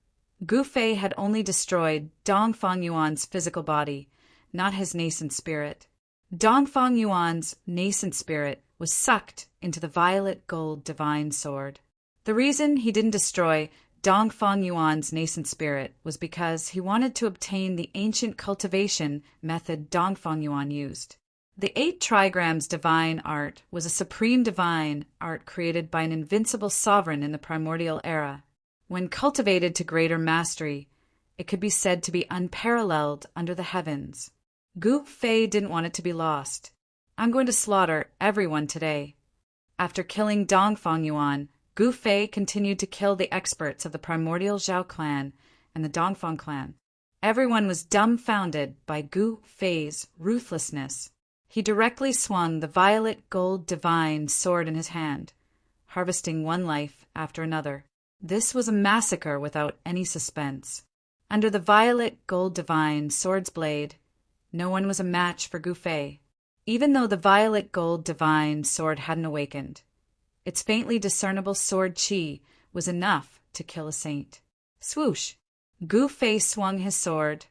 Gu Fei had only destroyed Dongfang Yuan's physical body, not his nascent spirit. Dongfang Yuan's nascent spirit was sucked into the violet gold divine sword. The reason he didn't destroy Dongfang Yuan's nascent spirit was because he wanted to obtain the ancient cultivation method Dongfang Yuan used. The 8 trigrams divine art was a supreme divine art created by an invincible sovereign in the primordial era. When cultivated to greater mastery, it could be said to be unparalleled under the heavens. Gu Fei didn't want it to be lost. I'm going to slaughter everyone today. After killing Dongfang Yuan, Gu Fei continued to kill the experts of the primordial Zhao clan and the Dongfang clan. Everyone was dumbfounded by Gu Fei's ruthlessness. He directly swung the violet gold divine sword in his hand, harvesting one life after another. This was a massacre without any suspense. Under the violet gold divine sword's blade, no one was a match for Gu Fei. Even though the violet gold divine sword hadn't awakened, its faintly discernible sword qi was enough to kill a saint. Swoosh! Gu Fei swung his sword,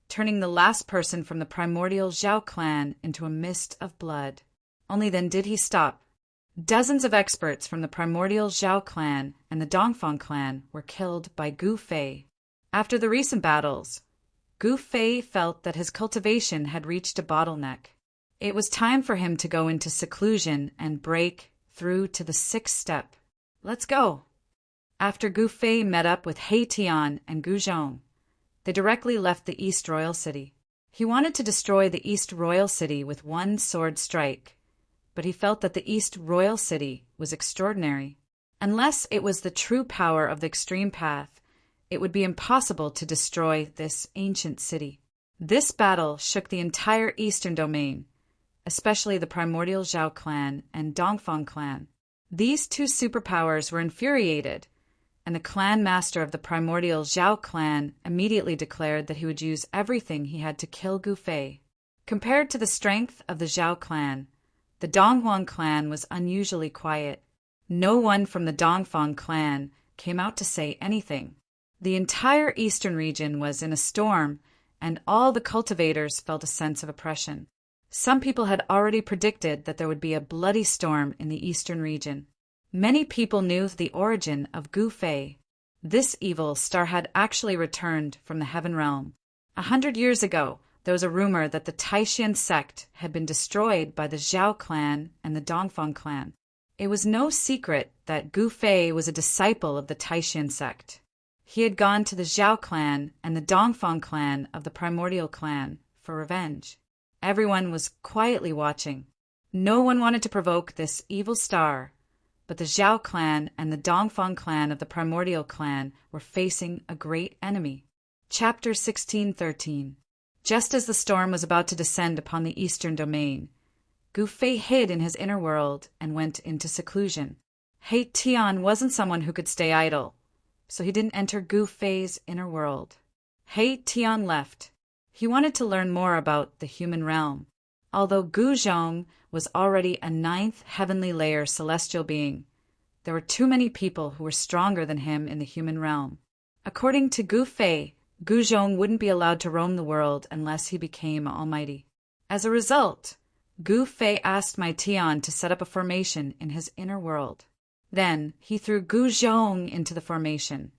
turning the last person from the primordial Zhao clan into a mist of blood. Only then did he stop. Dozens of experts from the primordial Zhao clan and the Dongfang clan were killed by Gu Fei. After the recent battles, Gu Fei felt that his cultivation had reached a bottleneck. It was time for him to go into seclusion and break through to the 6th step. Let's go! After Gu Fei met up with He Tian and Gu Zhong, they directly left the East Royal City. He wanted to destroy the East Royal City with one sword strike, but he felt that the East Royal City was extraordinary. Unless it was the true power of the extreme path, it would be impossible to destroy this ancient city. This battle shook the entire eastern domain, especially the primordial Zhao clan and Dongfang clan. These two superpowers were infuriated, and the clan master of the primordial Zhao clan immediately declared that he would use everything he had to kill Gu Fei. Compared to the strength of the Zhao clan, the Donghuang clan was unusually quiet. No one from the Dongfang clan came out to say anything. The entire eastern region was in a storm, and all the cultivators felt a sense of oppression. Some people had already predicted that there would be a bloody storm in the eastern region. Many people knew the origin of Gu Fei. This evil star had actually returned from the heaven realm. 100 years ago, there was a rumor that the Taishan sect had been destroyed by the Zhao clan and the Dongfang clan. It was no secret that Gu Fei was a disciple of the Taishan sect. He had gone to the Zhao clan and the Dongfang clan of the primordial clan for revenge. Everyone was quietly watching. No one wanted to provoke this evil star, but the Zhao clan and the Dongfang clan of the primordial clan were facing a great enemy. Chapter 1613. Just as the storm was about to descend upon the eastern domain, Gu Fei hid in his inner world and went into seclusion. He Tian wasn't someone who could stay idle, so he didn't enter Gu Fei's inner world. He Tian left. He wanted to learn more about the human realm. Although Gu Zhong was already a 9th heavenly layer celestial being, there were too many people who were stronger than him in the human realm. According to Gu Fei, Gu Zhong wouldn't be allowed to roam the world unless he became almighty. As a result, Gu Fei asked Mai Tian to set up a formation in his inner world. Then he threw Gu Zhong into the formation,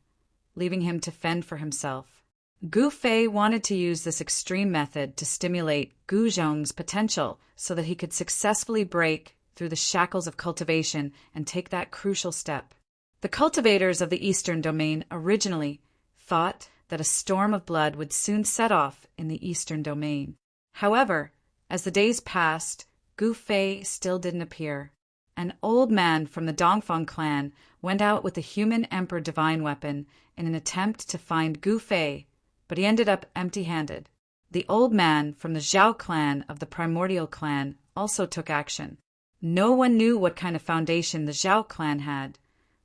leaving him to fend for himself. Gu Fei wanted to use this extreme method to stimulate Gu Zhong's potential so that he could successfully break through the shackles of cultivation and take that crucial step. The cultivators of the eastern domain originally thought that a storm of blood would soon set off in the eastern domain. However, as the days passed, Gu Fei still didn't appear. An old man from the Dongfang clan went out with the human emperor divine weapon in an attempt to find Gu Fei, but he ended up empty-handed. The old man from the Zhao clan of the primordial clan also took action. No one knew what kind of foundation the Zhao clan had,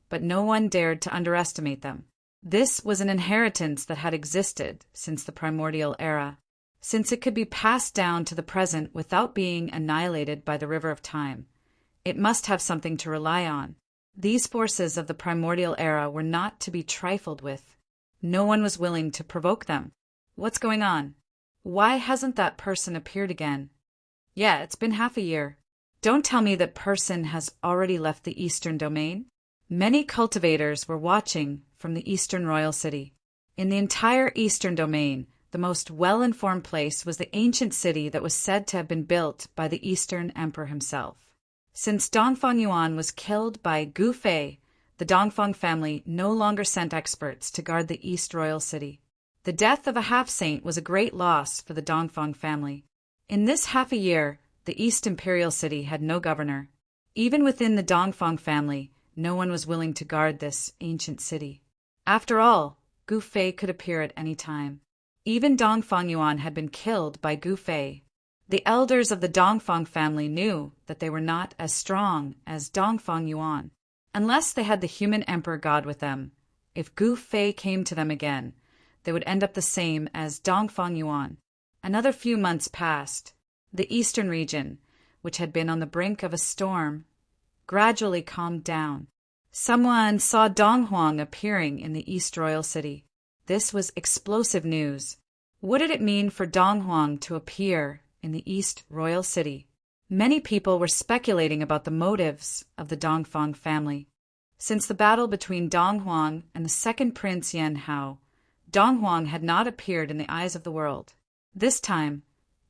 but no one dared to underestimate them. This was an inheritance that had existed since the primordial era. Since it could be passed down to the present without being annihilated by the river of time, It must have something to rely on. These forces of the primordial era were not to be trifled with. No one was willing to provoke them. What's going on? Why hasn't that person appeared again? Yeah, it's been half a year. Don't tell me that person has already left the eastern domain. Many cultivators were watching from the eastern royal city. In the entire eastern domain, the most well-informed place was the ancient city that was said to have been built by the Eastern Emperor himself. Since Dongfang Yuan was killed by Gu Fei, the Dongfang family no longer sent experts to guard the East Royal City. The death of a half-saint was a great loss for the Dongfang family. In this half a year, the East Imperial City had no governor. Even within the Dongfang family, no one was willing to guard this ancient city. After all, Gu Fei could appear at any time. Even Dongfang Yuan had been killed by Gu Fei. The elders of the Dongfang family knew that they were not as strong as Dongfang Yuan, unless they had the human emperor god with them. If Gu Fei came to them again, they would end up the same as Dongfang Yuan. Another few months passed. The eastern region, which had been on the brink of a storm, gradually calmed down. Someone saw Dong Huang appearing in the East Royal City. This was explosive news. What did it mean for Dong Huang to appear in the East Royal City? Many people were speculating about the motives of the Dongfang family. Since the battle between Dong Huang and the second prince Yan Hao, Dong Huang had not appeared in the eyes of the world. This time,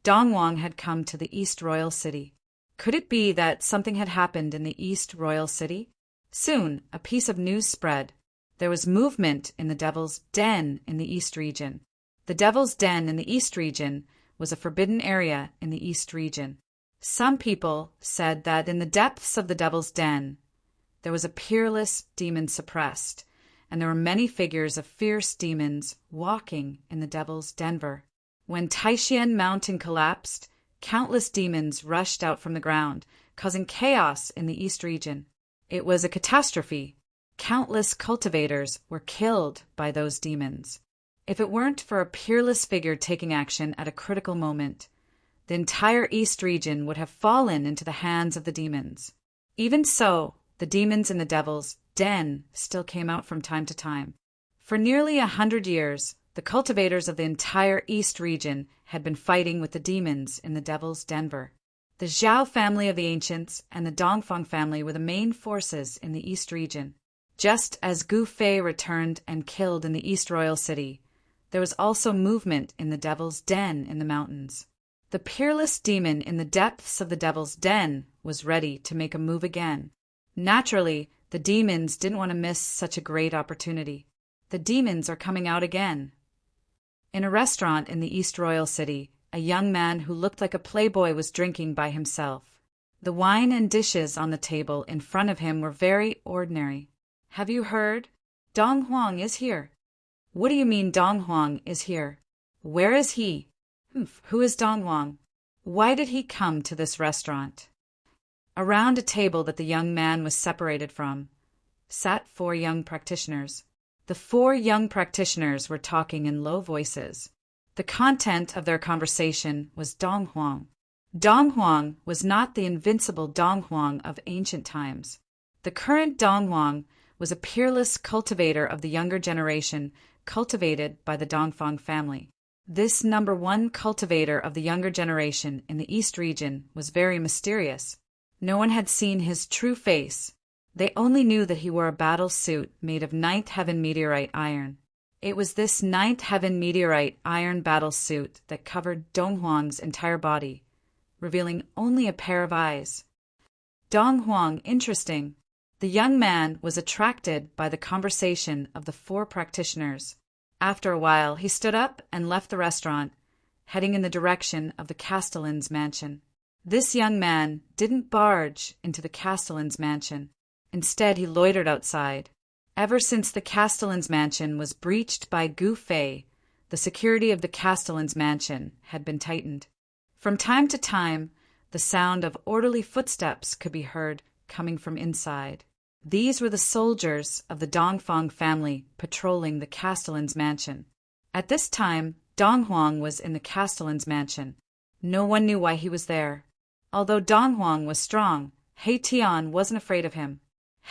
Dong Huang had come to the East Royal City. Could it be that something had happened in the East Royal City? Soon, a piece of news spread. There was movement in the Devil's Den in the East region. The Devil's Den in the East region was a forbidden area in the East region. Some people said that in the depths of the Devil's Den, there was a peerless demon suppressed, and there were many figures of fierce demons walking in the Devil's Denver. When Taishan Mountain collapsed, countless demons rushed out from the ground, causing chaos in the East region. It was a catastrophe. Countless cultivators were killed by those demons. If it weren't for a peerless figure taking action at a critical moment, the entire East region would have fallen into the hands of the demons. Even so, the demons in the Devil's Den still came out from time to time. For nearly 100 years, the cultivators of the entire East region had been fighting with the demons in the Devil's Denver. The Zhao family of the ancients and the Dongfang family were the main forces in the East region. Just as Gu Fei returned and killed in the East Royal City, there was also movement in the Devil's Den in the mountains. The peerless demon in the depths of the Devil's Den was ready to make a move again. Naturally, the demons didn't want to miss such a great opportunity. The demons are coming out again. In a restaurant in the East Royal City, a young man who looked like a playboy was drinking by himself. The wine and dishes on the table in front of him were very ordinary. Have you heard? Dong Huang is here. What do you mean Dong Huang is here? Where is he? Who is Dong Huang? Why did he come to this restaurant? Around a table that the young man was separated from sat 4 young practitioners. The 4 young practitioners were talking in low voices. The content of their conversation was Dong Huang. Dong Huang was not the invincible Dong Huang of ancient times. The current Dong Huang was a peerless cultivator of the younger generation, cultivated by the Dongfang family. This number 1 cultivator of the younger generation in the East region was very mysterious. No one had seen his true face. They only knew that he wore a battle suit made of 9th Heaven meteorite iron. It was this 9th Heaven meteorite iron battle suit that covered Dong Huang's entire body, revealing only a pair of eyes. Dong Huang, interesting. The young man was attracted by the conversation of the 4 practitioners. After a while, he stood up and left the restaurant, heading in the direction of the Castellan's mansion. This young man didn't barge into the Castellan's mansion. Instead, he loitered outside. Ever since the Castellan's mansion was breached by Gu Fei, the security of the Castellan's mansion had been tightened. From time to time, the sound of orderly footsteps could be heard coming from inside. These were the soldiers of the Dongfang family patrolling the Castellan's mansion. At this time, Dong Huang was in the Castellan's mansion. No one knew why he was there. Although Dong Huang was strong, He Tian wasn't afraid of him.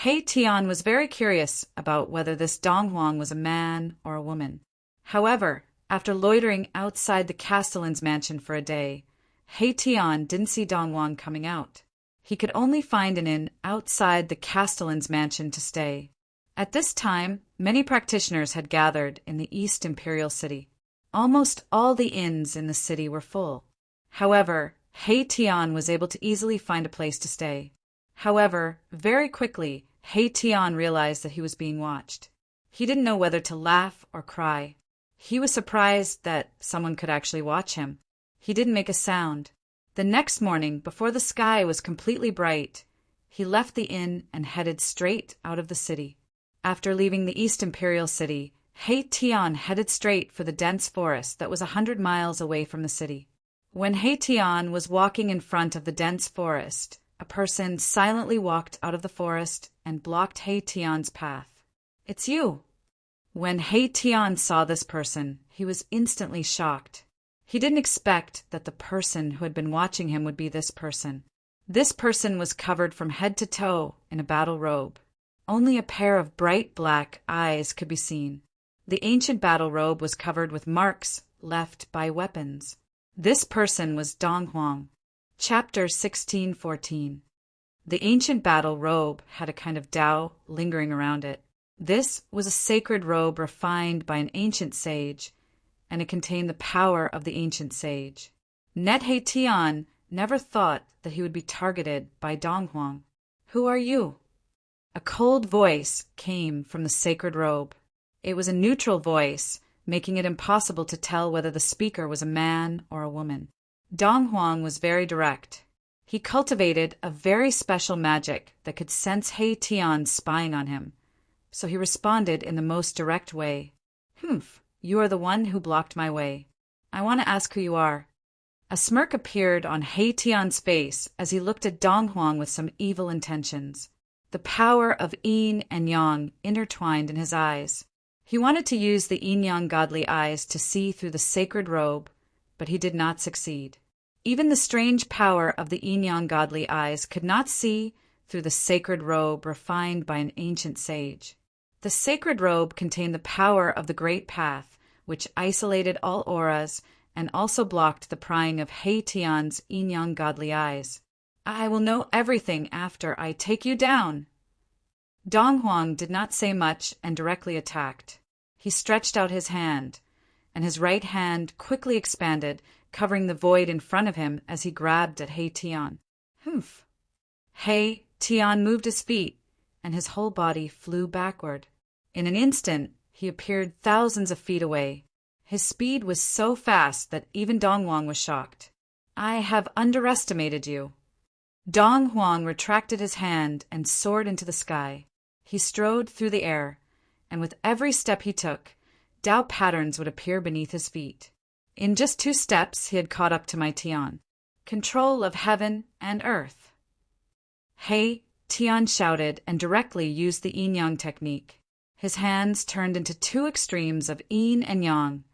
He Tian was very curious about whether this Dong Huang was a man or a woman. However, after loitering outside the castellan's mansion for a day, He Tian didn't see Dong Huang coming out. He could only find an inn outside the castellan's mansion to stay. At this time, many practitioners had gathered in the East Imperial City. Almost all the inns in the city were full. However, He Tian was able to easily find a place to stay. However, very quickly, He Tian realized that he was being watched. He didn't know whether to laugh or cry. He was surprised that someone could actually watch him. He didn't make a sound. The next morning, before the sky was completely bright, he left the inn and headed straight out of the city. After leaving the East Imperial City, He Tian headed straight for the dense forest that was 100 miles away from the city. When He Tian was walking in front of the dense forest, a person silently walked out of the forest and blocked He Tian's path. "It's you." When He Tian saw this person, he was instantly shocked. He didn't expect that the person who had been watching him would be this person. This person was covered from head to toe in a battle robe. Only a pair of bright black eyes could be seen. The ancient battle robe was covered with marks left by weapons. This person was Dong Huang. Chapter 16:14. The ancient battle robe had a kind of Tao lingering around it. This was a sacred robe refined by an ancient sage, and it contained the power of the ancient sage. He Tian never thought that he would be targeted by Dong Huang. "Who are you?" A cold voice came from the sacred robe. It was a neutral voice, making it impossible to tell whether the speaker was a man or a woman. Dong Huang was very direct. He cultivated a very special magic that could sense He Tian spying on him, so he responded in the most direct way. "Humph, you are the one who blocked my way. I want to ask who you are." A smirk appeared on He Tian's face as he looked at Dong Huang with some evil intentions. The power of yin and yang intertwined in his eyes. He wanted to use the yin-yang godly eyes to see through the sacred robe, but he did not succeed. Even the strange power of the yin-yang godly eyes could not see through the sacred robe refined by an ancient sage. The sacred robe contained the power of the great path, which isolated all auras and also blocked the prying of He Tian's yin-yang godly eyes. "I will know everything after I take you down." Dong Huang did not say much and directly attacked. He stretched out his hand, and his right hand quickly expanded, covering the void in front of him as he grabbed at He Tian. "Humph." He Tian moved his feet, and his whole body flew backward. In an instant, he appeared thousands of feet away. His speed was so fast that even Dong Huang was shocked. "I have underestimated you." Dong Huang retracted his hand and soared into the sky. He strode through the air, and with every step he took, Tao patterns would appear beneath his feet. In just 2 steps, he had caught up to my Tian. "Control of heaven and earth." He Tian shouted and directly used the yin-yang technique. His hands turned into 2 extremes of yin and yang,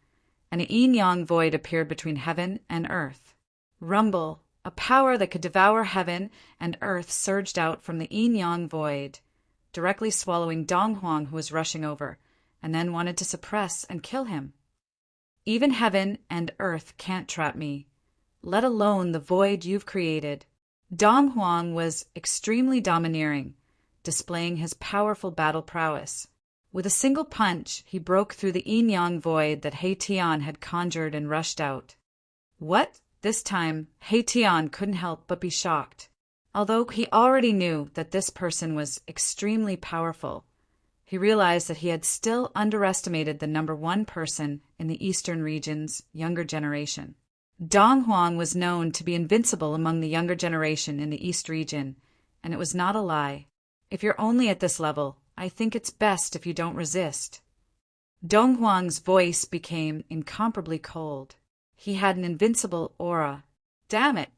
and a yin-yang void appeared between heaven and earth. Rumble, a power that could devour heaven and earth, surged out from the yin-yang void, directly swallowing Dong Huang, who was rushing over, and then wanted to suppress and kill him. "Even heaven and earth can't trap me, let alone the void you've created." Dong Huang was extremely domineering, displaying his powerful battle prowess. With a single punch, he broke through the yin-yang void that He Tian had conjured and rushed out. "What?" This time, He Tian couldn't help but be shocked. Although he already knew that this person was extremely powerful, he realized that he had still underestimated the number 1 person in the eastern region's younger generation. Dong Huang was known to be invincible among the younger generation in the East region, and it was not a lie. "If you're only at this level, I think it's best if you don't resist." Dong Huang's voice became incomparably cold. He had an invincible aura. "Damn it!"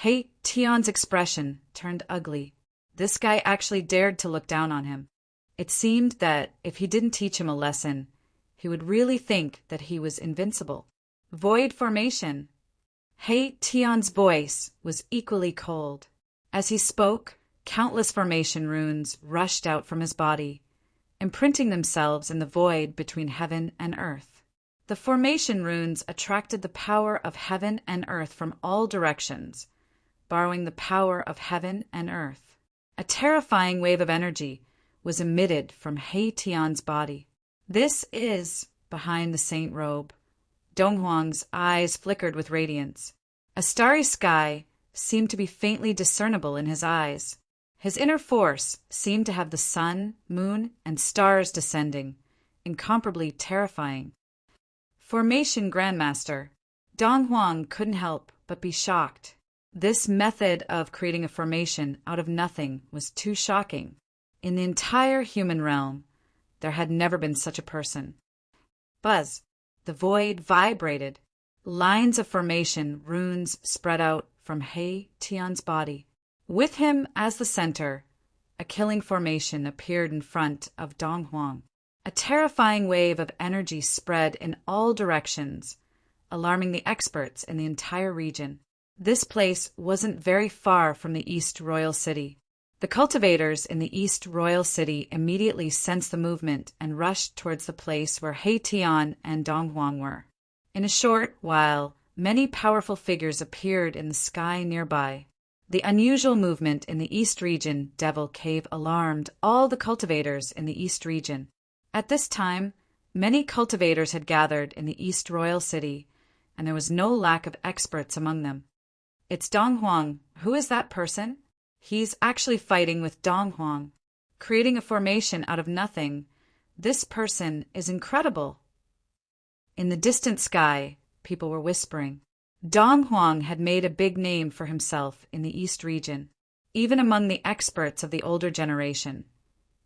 He Tian's expression turned ugly. This guy actually dared to look down on him. It seemed that if he didn't teach him a lesson, he would really think that he was invincible. "Void formation." He Tian's voice was equally cold. As he spoke, countless formation runes rushed out from his body, imprinting themselves in the void between heaven and earth. The formation runes attracted the power of heaven and earth from all directions, borrowing the power of heaven and earth. A terrifying wave of energy was emitted from He Tian's body. This is behind the saint robe. Donghuang's eyes flickered with radiance. A starry sky seemed to be faintly discernible in his eyes. His inner force seemed to have the sun, moon, and stars descending, incomparably terrifying. Formation Grandmaster. Donghuang couldn't help but be shocked. This method of creating a formation out of nothing was too shocking. In the entire human realm, there had never been such a person. Buzz. The void vibrated. Lines of formation runes spread out from He Tian's body. With him as the center, a killing formation appeared in front of Donghuang. A terrifying wave of energy spread in all directions, alarming the experts in the entire region. This place wasn't very far from the East Royal City. The cultivators in the East Royal City immediately sensed the movement and rushed towards the place where He Tian and Donghuang were. In a short while, many powerful figures appeared in the sky nearby. The unusual movement in the East region Devil Cave alarmed all the cultivators in the East region. At this time, many cultivators had gathered in the East Royal City, and there was no lack of experts among them. It's Donghuang. Who is that person? He's actually fighting with Donghuang, creating a formation out of nothing. This person is incredible. In the distant sky, people were whispering. Donghuang had made a big name for himself in the East region, even among the experts of the older generation.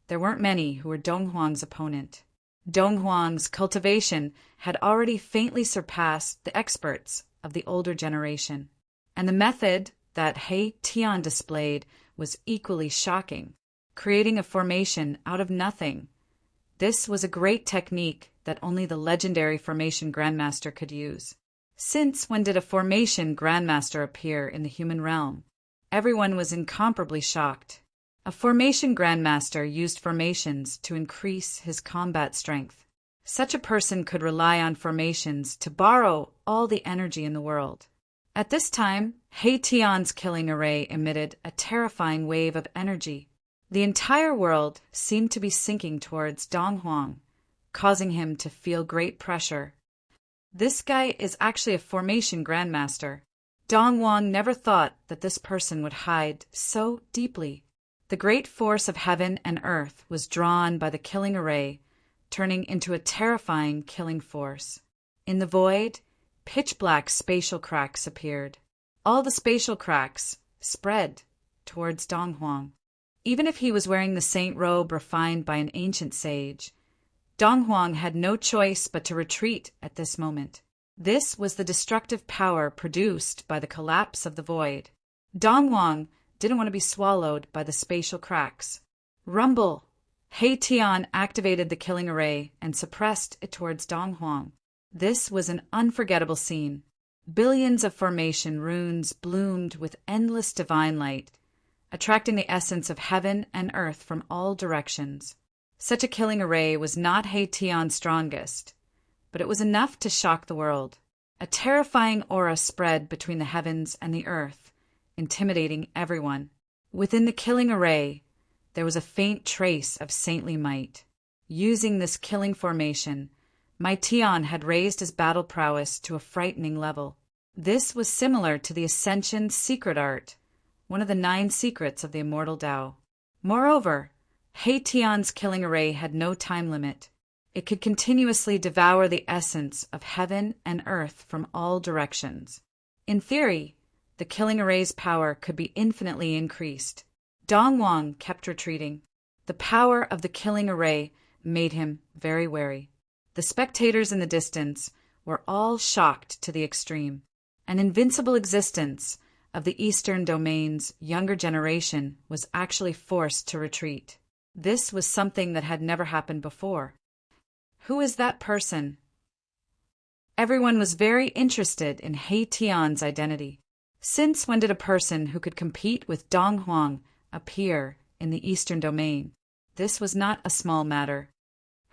There weren't many who were Donghuang's opponent. Donghuang's cultivation had already faintly surpassed the experts of the older generation, and the method that He Tian displayed was equally shocking, creating a formation out of nothing. This was a great technique that only the legendary Formation Grandmaster could use. Since when did a Formation Grandmaster appear in the human realm? Everyone was incomparably shocked. A Formation Grandmaster used formations to increase his combat strength. Such a person could rely on formations to borrow all the energy in the world. At this time, He Tian's killing array emitted a terrifying wave of energy. The entire world seemed to be sinking towards Donghuang, causing him to feel great pressure. This guy is actually a Formation Grandmaster. Donghuang never thought that this person would hide so deeply. The great force of heaven and earth was drawn by the killing array, turning into a terrifying killing force. In the void, pitch-black spatial cracks appeared. All the spatial cracks spread towards Donghuang. Even if he was wearing the saint robe refined by an ancient sage, Donghuang had no choice but to retreat at this moment. This was the destructive power produced by the collapse of the void. Donghuang didn't want to be swallowed by the spatial cracks. Rumble! He Tian activated the killing array and suppressed it towards Donghuang. This was an unforgettable scene. Billions of formation runes bloomed with endless divine light, attracting the essence of heaven and earth from all directions. Such a killing array was not He Tian's strongest, but it was enough to shock the world. A terrifying aura spread between the heavens and the earth, intimidating everyone. Within the killing array, there was a faint trace of saintly might. Using this killing formation, my Tian had raised his battle prowess to a frightening level. This was similar to the Ascension secret art, one of the 9 secrets of the immortal Tao. Moreover, He Tian's killing array had no time limit. It could continuously devour the essence of heaven and earth from all directions. In theory, the killing array's power could be infinitely increased. Donghuang kept retreating. The power of the killing array made him very wary. The spectators in the distance were all shocked to the extreme. An invincible existence of the Eastern Domain's younger generation was actually forced to retreat. This was something that had never happened before. Who is that person? Everyone was very interested in He Tian's identity. Since when did a person who could compete with Dong Huang appear in the Eastern Domain? This was not a small matter.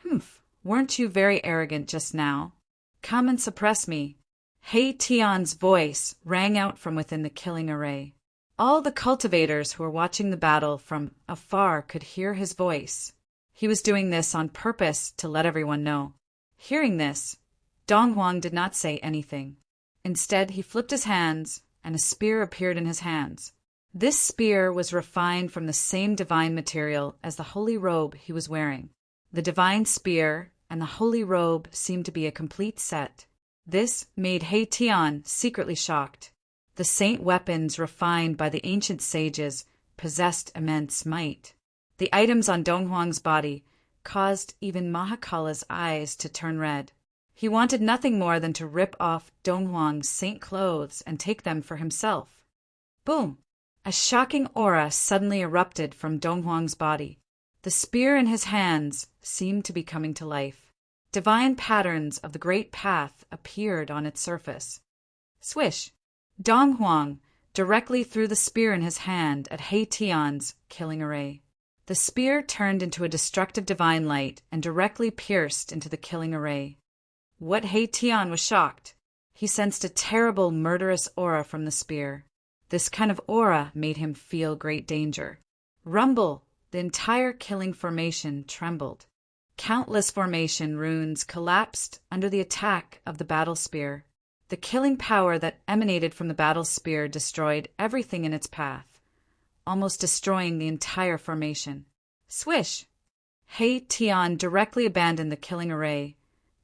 Humph, weren't you very arrogant just now? Come and suppress me. He Tian's voice rang out from within the killing array. All the cultivators who were watching the battle from afar could hear his voice. He was doing this on purpose to let everyone know. Hearing this, Dong Huang did not say anything. Instead, he flipped his hands, and a spear appeared in his hands. This spear was refined from the same divine material as the holy robe he was wearing. The divine spear and the holy robe seemed to be a complete set. This made He Tian secretly shocked. The saint weapons refined by the ancient sages possessed immense might. The items on Dong Huang's body caused even Mahakala's eyes to turn red. He wanted nothing more than to rip off Dong Huang's saint clothes and take them for himself. Boom! A shocking aura suddenly erupted from Dong Huang's body. The spear in his hands seemed to be coming to life. Divine patterns of the great path appeared on its surface. Swish! Dong Huang directly threw the spear in his hand at He Tian's killing array. The spear turned into a destructive divine light and directly pierced into the killing array. What He Tian was shocked. He sensed a terrible murderous aura from the spear. This kind of aura made him feel great danger. Rumble! The entire killing formation trembled. Countless formation runes collapsed under the attack of the battle spear. The killing power that emanated from the battle spear destroyed everything in its path, almost destroying the entire formation. Swish! He Tian directly abandoned the killing array,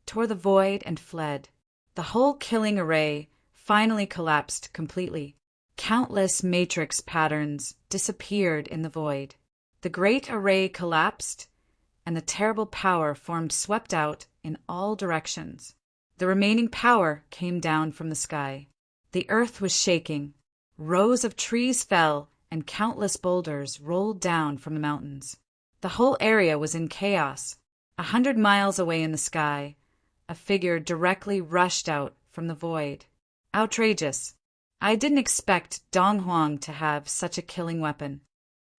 tore the void, and fled. The whole killing array finally collapsed completely. Countless matrix patterns disappeared in the void. The great array collapsed, and the terrible power formed swept out in all directions. The remaining power came down from the sky. The earth was shaking. Rows of trees fell, and countless boulders rolled down from the mountains. The whole area was in chaos. 100 miles away in the sky, a figure directly rushed out from the void. Outrageous! I didn't expect Dong Huang to have such a killing weapon.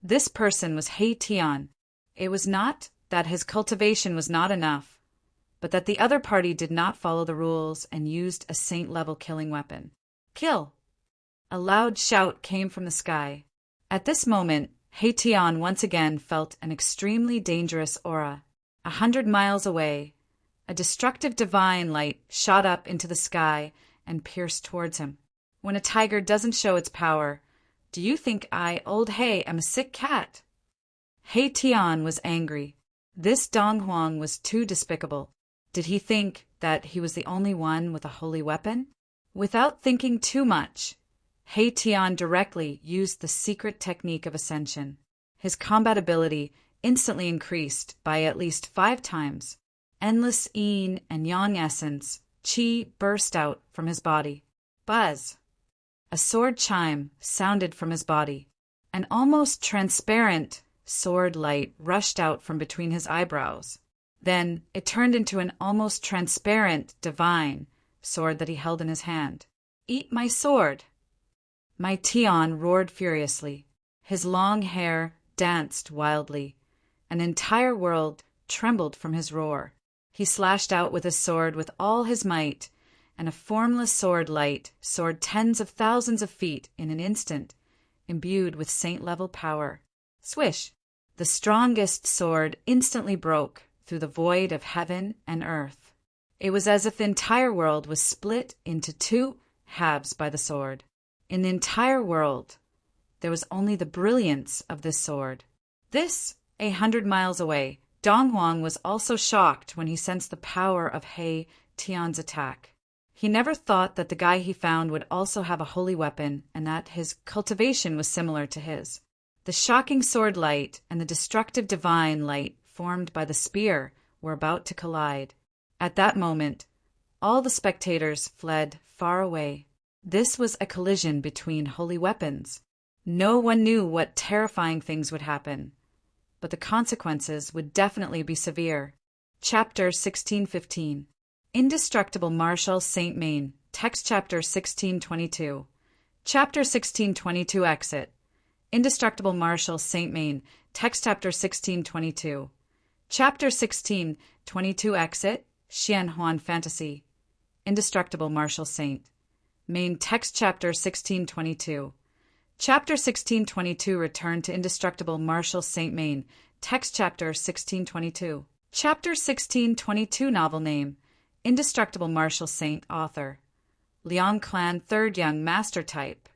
This person was He Tian. It was not that his cultivation was not enough, but that the other party did not follow the rules and used a saint-level killing weapon. Kill! A loud shout came from the sky. At this moment, He Tian once again felt an extremely dangerous aura. 100 miles away, a destructive divine light shot up into the sky and pierced towards him. When a tiger doesn't show its power, do you think I, old He, am a sick cat? He Tian was angry. This Dong Huang was too despicable. Did he think that he was the only one with a holy weapon? Without thinking too much, He Tian directly used the secret technique of ascension. His combat ability instantly increased by at least 5 times. Endless yin and yang essence, qi, burst out from his body. Buzz! A sword chime sounded from his body. An almost transparent sword light rushed out from between his eyebrows. Then it turned into an almost transparent, divine sword that he held in his hand. Eat my sword! My Tian roared furiously. His long hair danced wildly. An entire world trembled from his roar. He slashed out with his sword with all his might, and a formless sword light soared tens of thousands of feet in an instant, imbued with saint-level power. Swish! The strongest sword instantly broke through the void of heaven and earth. It was as if the entire world was split into 2 halves by the sword. In the entire world, there was only the brilliance of this sword. This, 100 miles away, Dong Huang was also shocked when he sensed the power of He Tian's attack. He never thought that the guy he found would also have a holy weapon and that his cultivation was similar to his. The shocking sword light and the destructive divine light formed by the spear were about to collide. At that moment, all the spectators fled far away. This was a collision between holy weapons. No one knew what terrifying things would happen, but the consequences would definitely be severe. Chapter 1615. Indestructible Marshal Saint Maine. Text chapter 1622. Chapter 1622 Exit. Indestructible Marshal Saint Main. Text Chapter 1622. Chapter 1622 Exit. Xian Huan Fantasy. Indestructible Marshal Saint Main. Text Chapter 1622. Chapter 1622 Return to Indestructible Marshal Saint Main. Text Chapter 1622. Chapter 1622 Novel Name. Indestructible Marshal Saint. Author Liang Clan 3rd Young Master Type.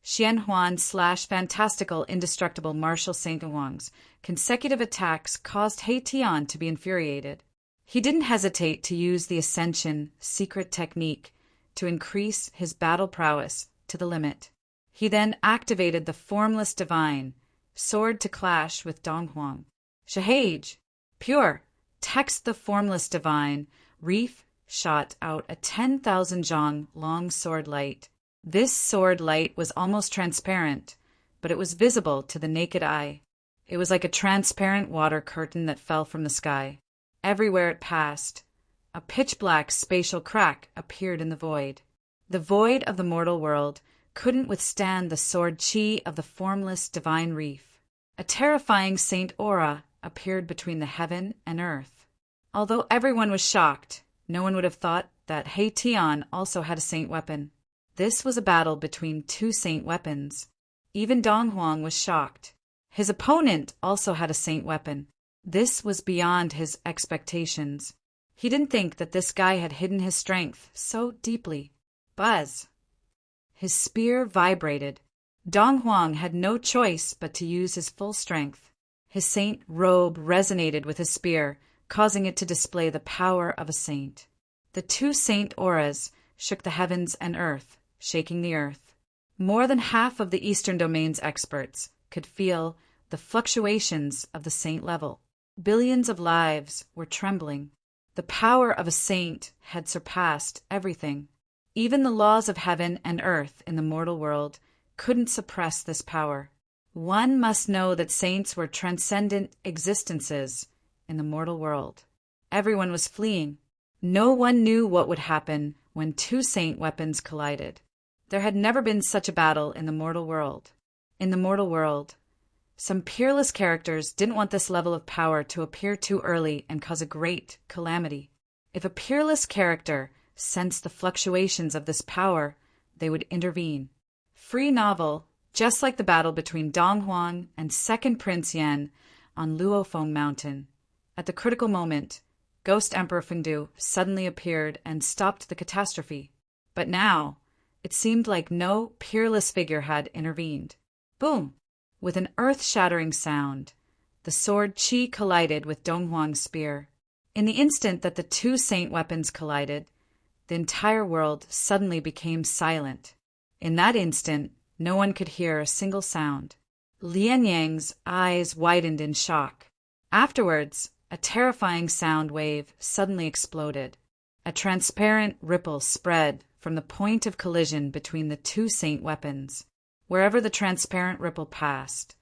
Xian Huan / Fantastical Indestructible Marshal Saint Wang's consecutive attacks caused He Tian to be infuriated. He didn't hesitate to use the Ascension secret technique to increase his battle prowess to the limit. He then activated the Formless Divine sword to clash with Donghuang. Shahage! Pure! Text the Formless Divine Reef shot out a 10,000 zhang long sword light. This sword light was almost transparent, but it was visible to the naked eye. It was like a transparent water curtain that fell from the sky. Everywhere it passed, a pitch-black spatial crack appeared in the void. The void of the mortal world couldn't withstand the sword chi of the Formless Divine Reef. A terrifying saint aura appeared between the heaven and earth. Although everyone was shocked, no one would have thought that He Tian also had a saint weapon. This was a battle between two saint weapons. Even Donghuang was shocked. His opponent also had a saint weapon. This was beyond his expectations. He didn't think that this guy had hidden his strength so deeply. Buzz! His spear vibrated. Donghuang had no choice but to use his full strength. His saint robe resonated with his spear, causing it to display the power of a saint. The two saint auras shook the heavens and earth, shaking the earth. More than half of the Eastern Domain's experts could feel the fluctuations of the saint level. Billions of lives were trembling. The power of a saint had surpassed everything. Even the laws of heaven and earth in the mortal world couldn't suppress this power. One must know that saints were transcendent existences in the mortal world. Everyone was fleeing. No one knew what would happen when two saint weapons collided. There had never been such a battle in the mortal world. In the mortal world, some peerless characters didn't want this level of power to appear too early and cause a great calamity. If a peerless character sensed the fluctuations of this power, they would intervene. Free novel, just like the battle between Donghuang and Second Prince Yan on Luofeng Mountain. At the critical moment, Ghost Emperor Fengdu suddenly appeared and stopped the catastrophe. But now, it seemed like no peerless figure had intervened. Boom! With an earth-shattering sound, the sword Qi collided with Donghuang's spear. In the instant that the two saint weapons collided, the entire world suddenly became silent. In that instant, no one could hear a single sound. Lian Yang's eyes widened in shock. Afterwards, a terrifying sound wave suddenly exploded. A transparent ripple spread from the point of collision between the two saint weapons. Wherever the transparent ripple passed,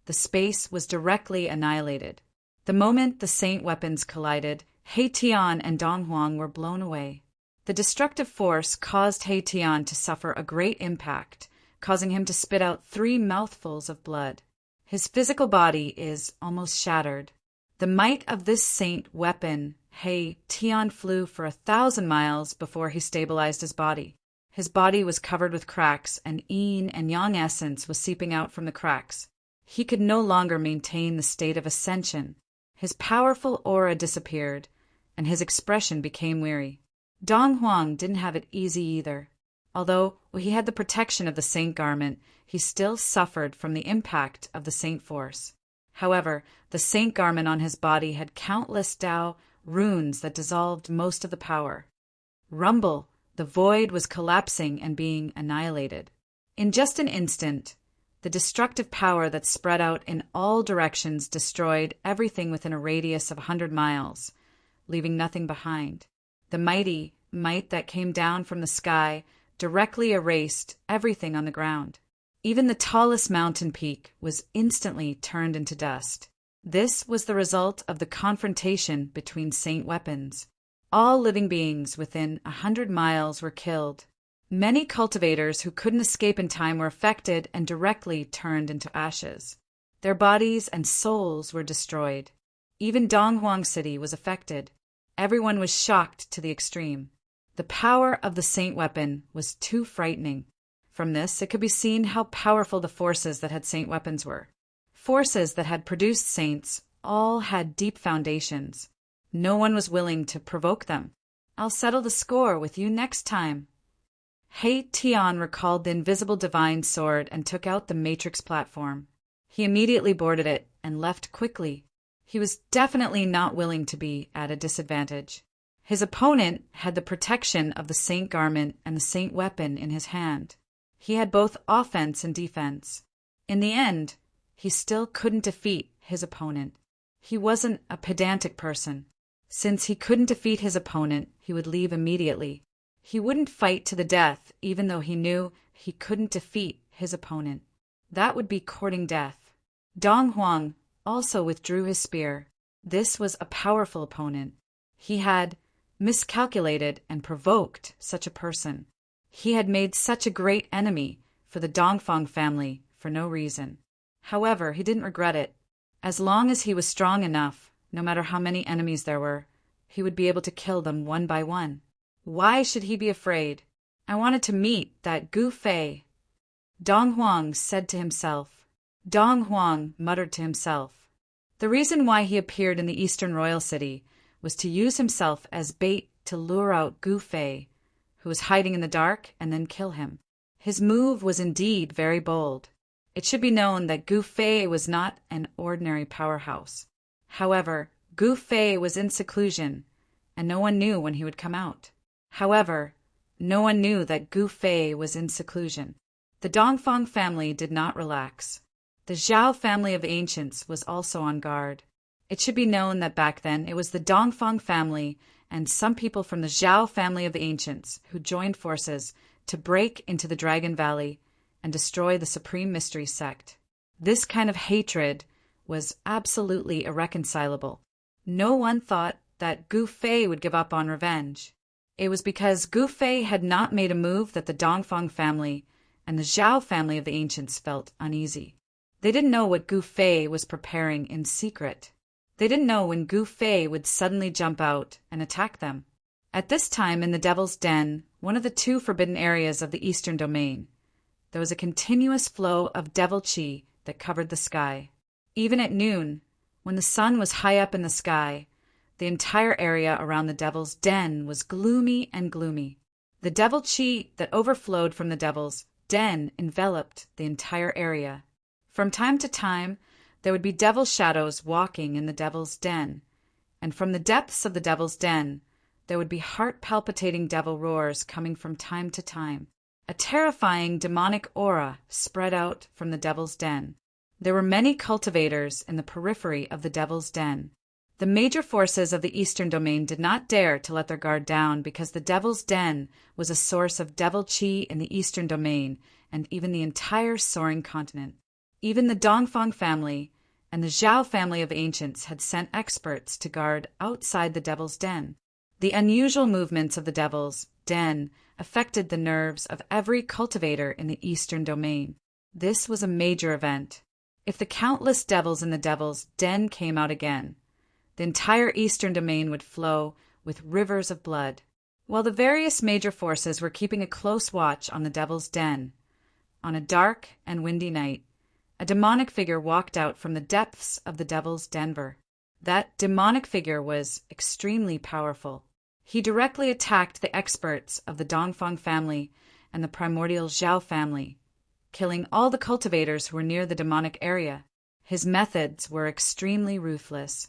the space was directly annihilated. The moment the saint weapons collided, He Tian and Donghuang were blown away. The destructive force caused He Tian to suffer a great impact, causing him to spit out 3 mouthfuls of blood. His physical body is almost shattered. The might of this saint weapon, He Tian flew for 1,000 miles before he stabilized his body. His body was covered with cracks, and yin and yang essence was seeping out from the cracks. He could no longer maintain the state of ascension. His powerful aura disappeared, and his expression became weary. Donghuang didn't have it easy either. Although he had the protection of the saint garment, he still suffered from the impact of the saint force. However, the saint garment on his body had countless Tao runes that dissolved most of the power. Rumble! The void was collapsing and being annihilated. In just an instant, the destructive power that spread out in all directions destroyed everything within a radius of 100 miles, leaving nothing behind. The mighty might that came down from the sky directly erased everything on the ground. Even the tallest mountain peak was instantly turned into dust. This was the result of the confrontation between saint weapons. All living beings within 100 miles were killed. Many cultivators who couldn't escape in time were affected and directly turned into ashes. Their bodies and souls were destroyed. Even Donghuang City was affected. Everyone was shocked to the extreme. The power of the saint weapon was too frightening. From this, it could be seen how powerful the forces that had saint weapons were. Forces that had produced saints all had deep foundations. No one was willing to provoke them. I'll settle the score with you next time. He Tian recalled the invisible divine sword and took out the matrix platform. He immediately boarded it and left quickly. He was definitely not willing to be at a disadvantage. His opponent had the protection of the saint garment and the saint weapon in his hand. He had both offense and defense. In the end, he still couldn't defeat his opponent. He wasn't a pedantic person. Since he couldn't defeat his opponent, he would leave immediately. He wouldn't fight to the death, even though he knew he couldn't defeat his opponent. That would be courting death. Dong Huang also withdrew his spear. This was a powerful opponent. He had miscalculated and provoked such a person. He had made such a great enemy for the Dongfang family for no reason. However, he didn't regret it. As long as he was strong enough, no matter how many enemies there were, he would be able to kill them one by one. Why should he be afraid? I wanted to meet that Gu Fei. Dong Huang said to himself. Dong Huang muttered to himself. The reason why he appeared in the Eastern Royal City was to use himself as bait to lure out Gu Fei, who was hiding in the dark, and then kill him. His move was indeed very bold. It should be known that Gu Fei was not an ordinary powerhouse. However, Gu Fei was in seclusion, and no one knew when he would come out. However, no one knew that Gu Fei was in seclusion. The Dongfang family did not relax. The Zhao family of ancients was also on guard. It should be known that back then it was the Dongfang family and some people from the Zhao family of ancients who joined forces to break into the Dragon Valley and destroy the Supreme Mystery Sect. This kind of hatred was absolutely irreconcilable. No one thought that Gu Fei would give up on revenge. It was because Gu Fei had not made a move that the Dongfang family and the Zhao family of the ancients felt uneasy. They didn't know what Gu Fei was preparing in secret. They didn't know when Gu Fei would suddenly jump out and attack them. At this time in the Devil's Den, one of the two forbidden areas of the Eastern Domain, there was a continuous flow of devil chi that covered the sky. Even at noon, when the sun was high up in the sky, the entire area around the Devil's Den was gloomy and gloomy. The devil chi that overflowed from the Devil's Den enveloped the entire area. From time to time, there would be devil shadows walking in the Devil's Den, and from the depths of the Devil's Den, there would be heart-palpitating devil roars coming from time to time. A terrifying demonic aura spread out from the Devil's Den. There were many cultivators in the periphery of the Devil's Den. The major forces of the Eastern Domain did not dare to let their guard down because the Devil's Den was a source of devil chi in the Eastern Domain and even the entire soaring continent. Even the Dongfang family and the Zhao family of ancients had sent experts to guard outside the Devil's Den. The unusual movements of the Devil's Den affected the nerves of every cultivator in the Eastern Domain. This was a major event. If the countless devils in the Devil's Den came out again, the entire Eastern Domain would flow with rivers of blood. While the various major forces were keeping a close watch on the Devil's Den, on a dark and windy night, a demonic figure walked out from the depths of the Devil's Den. That demonic figure was extremely powerful. He directly attacked the experts of the Dongfang family and the primordial Zhao family, killing all the cultivators who were near the demonic area. His methods were extremely ruthless.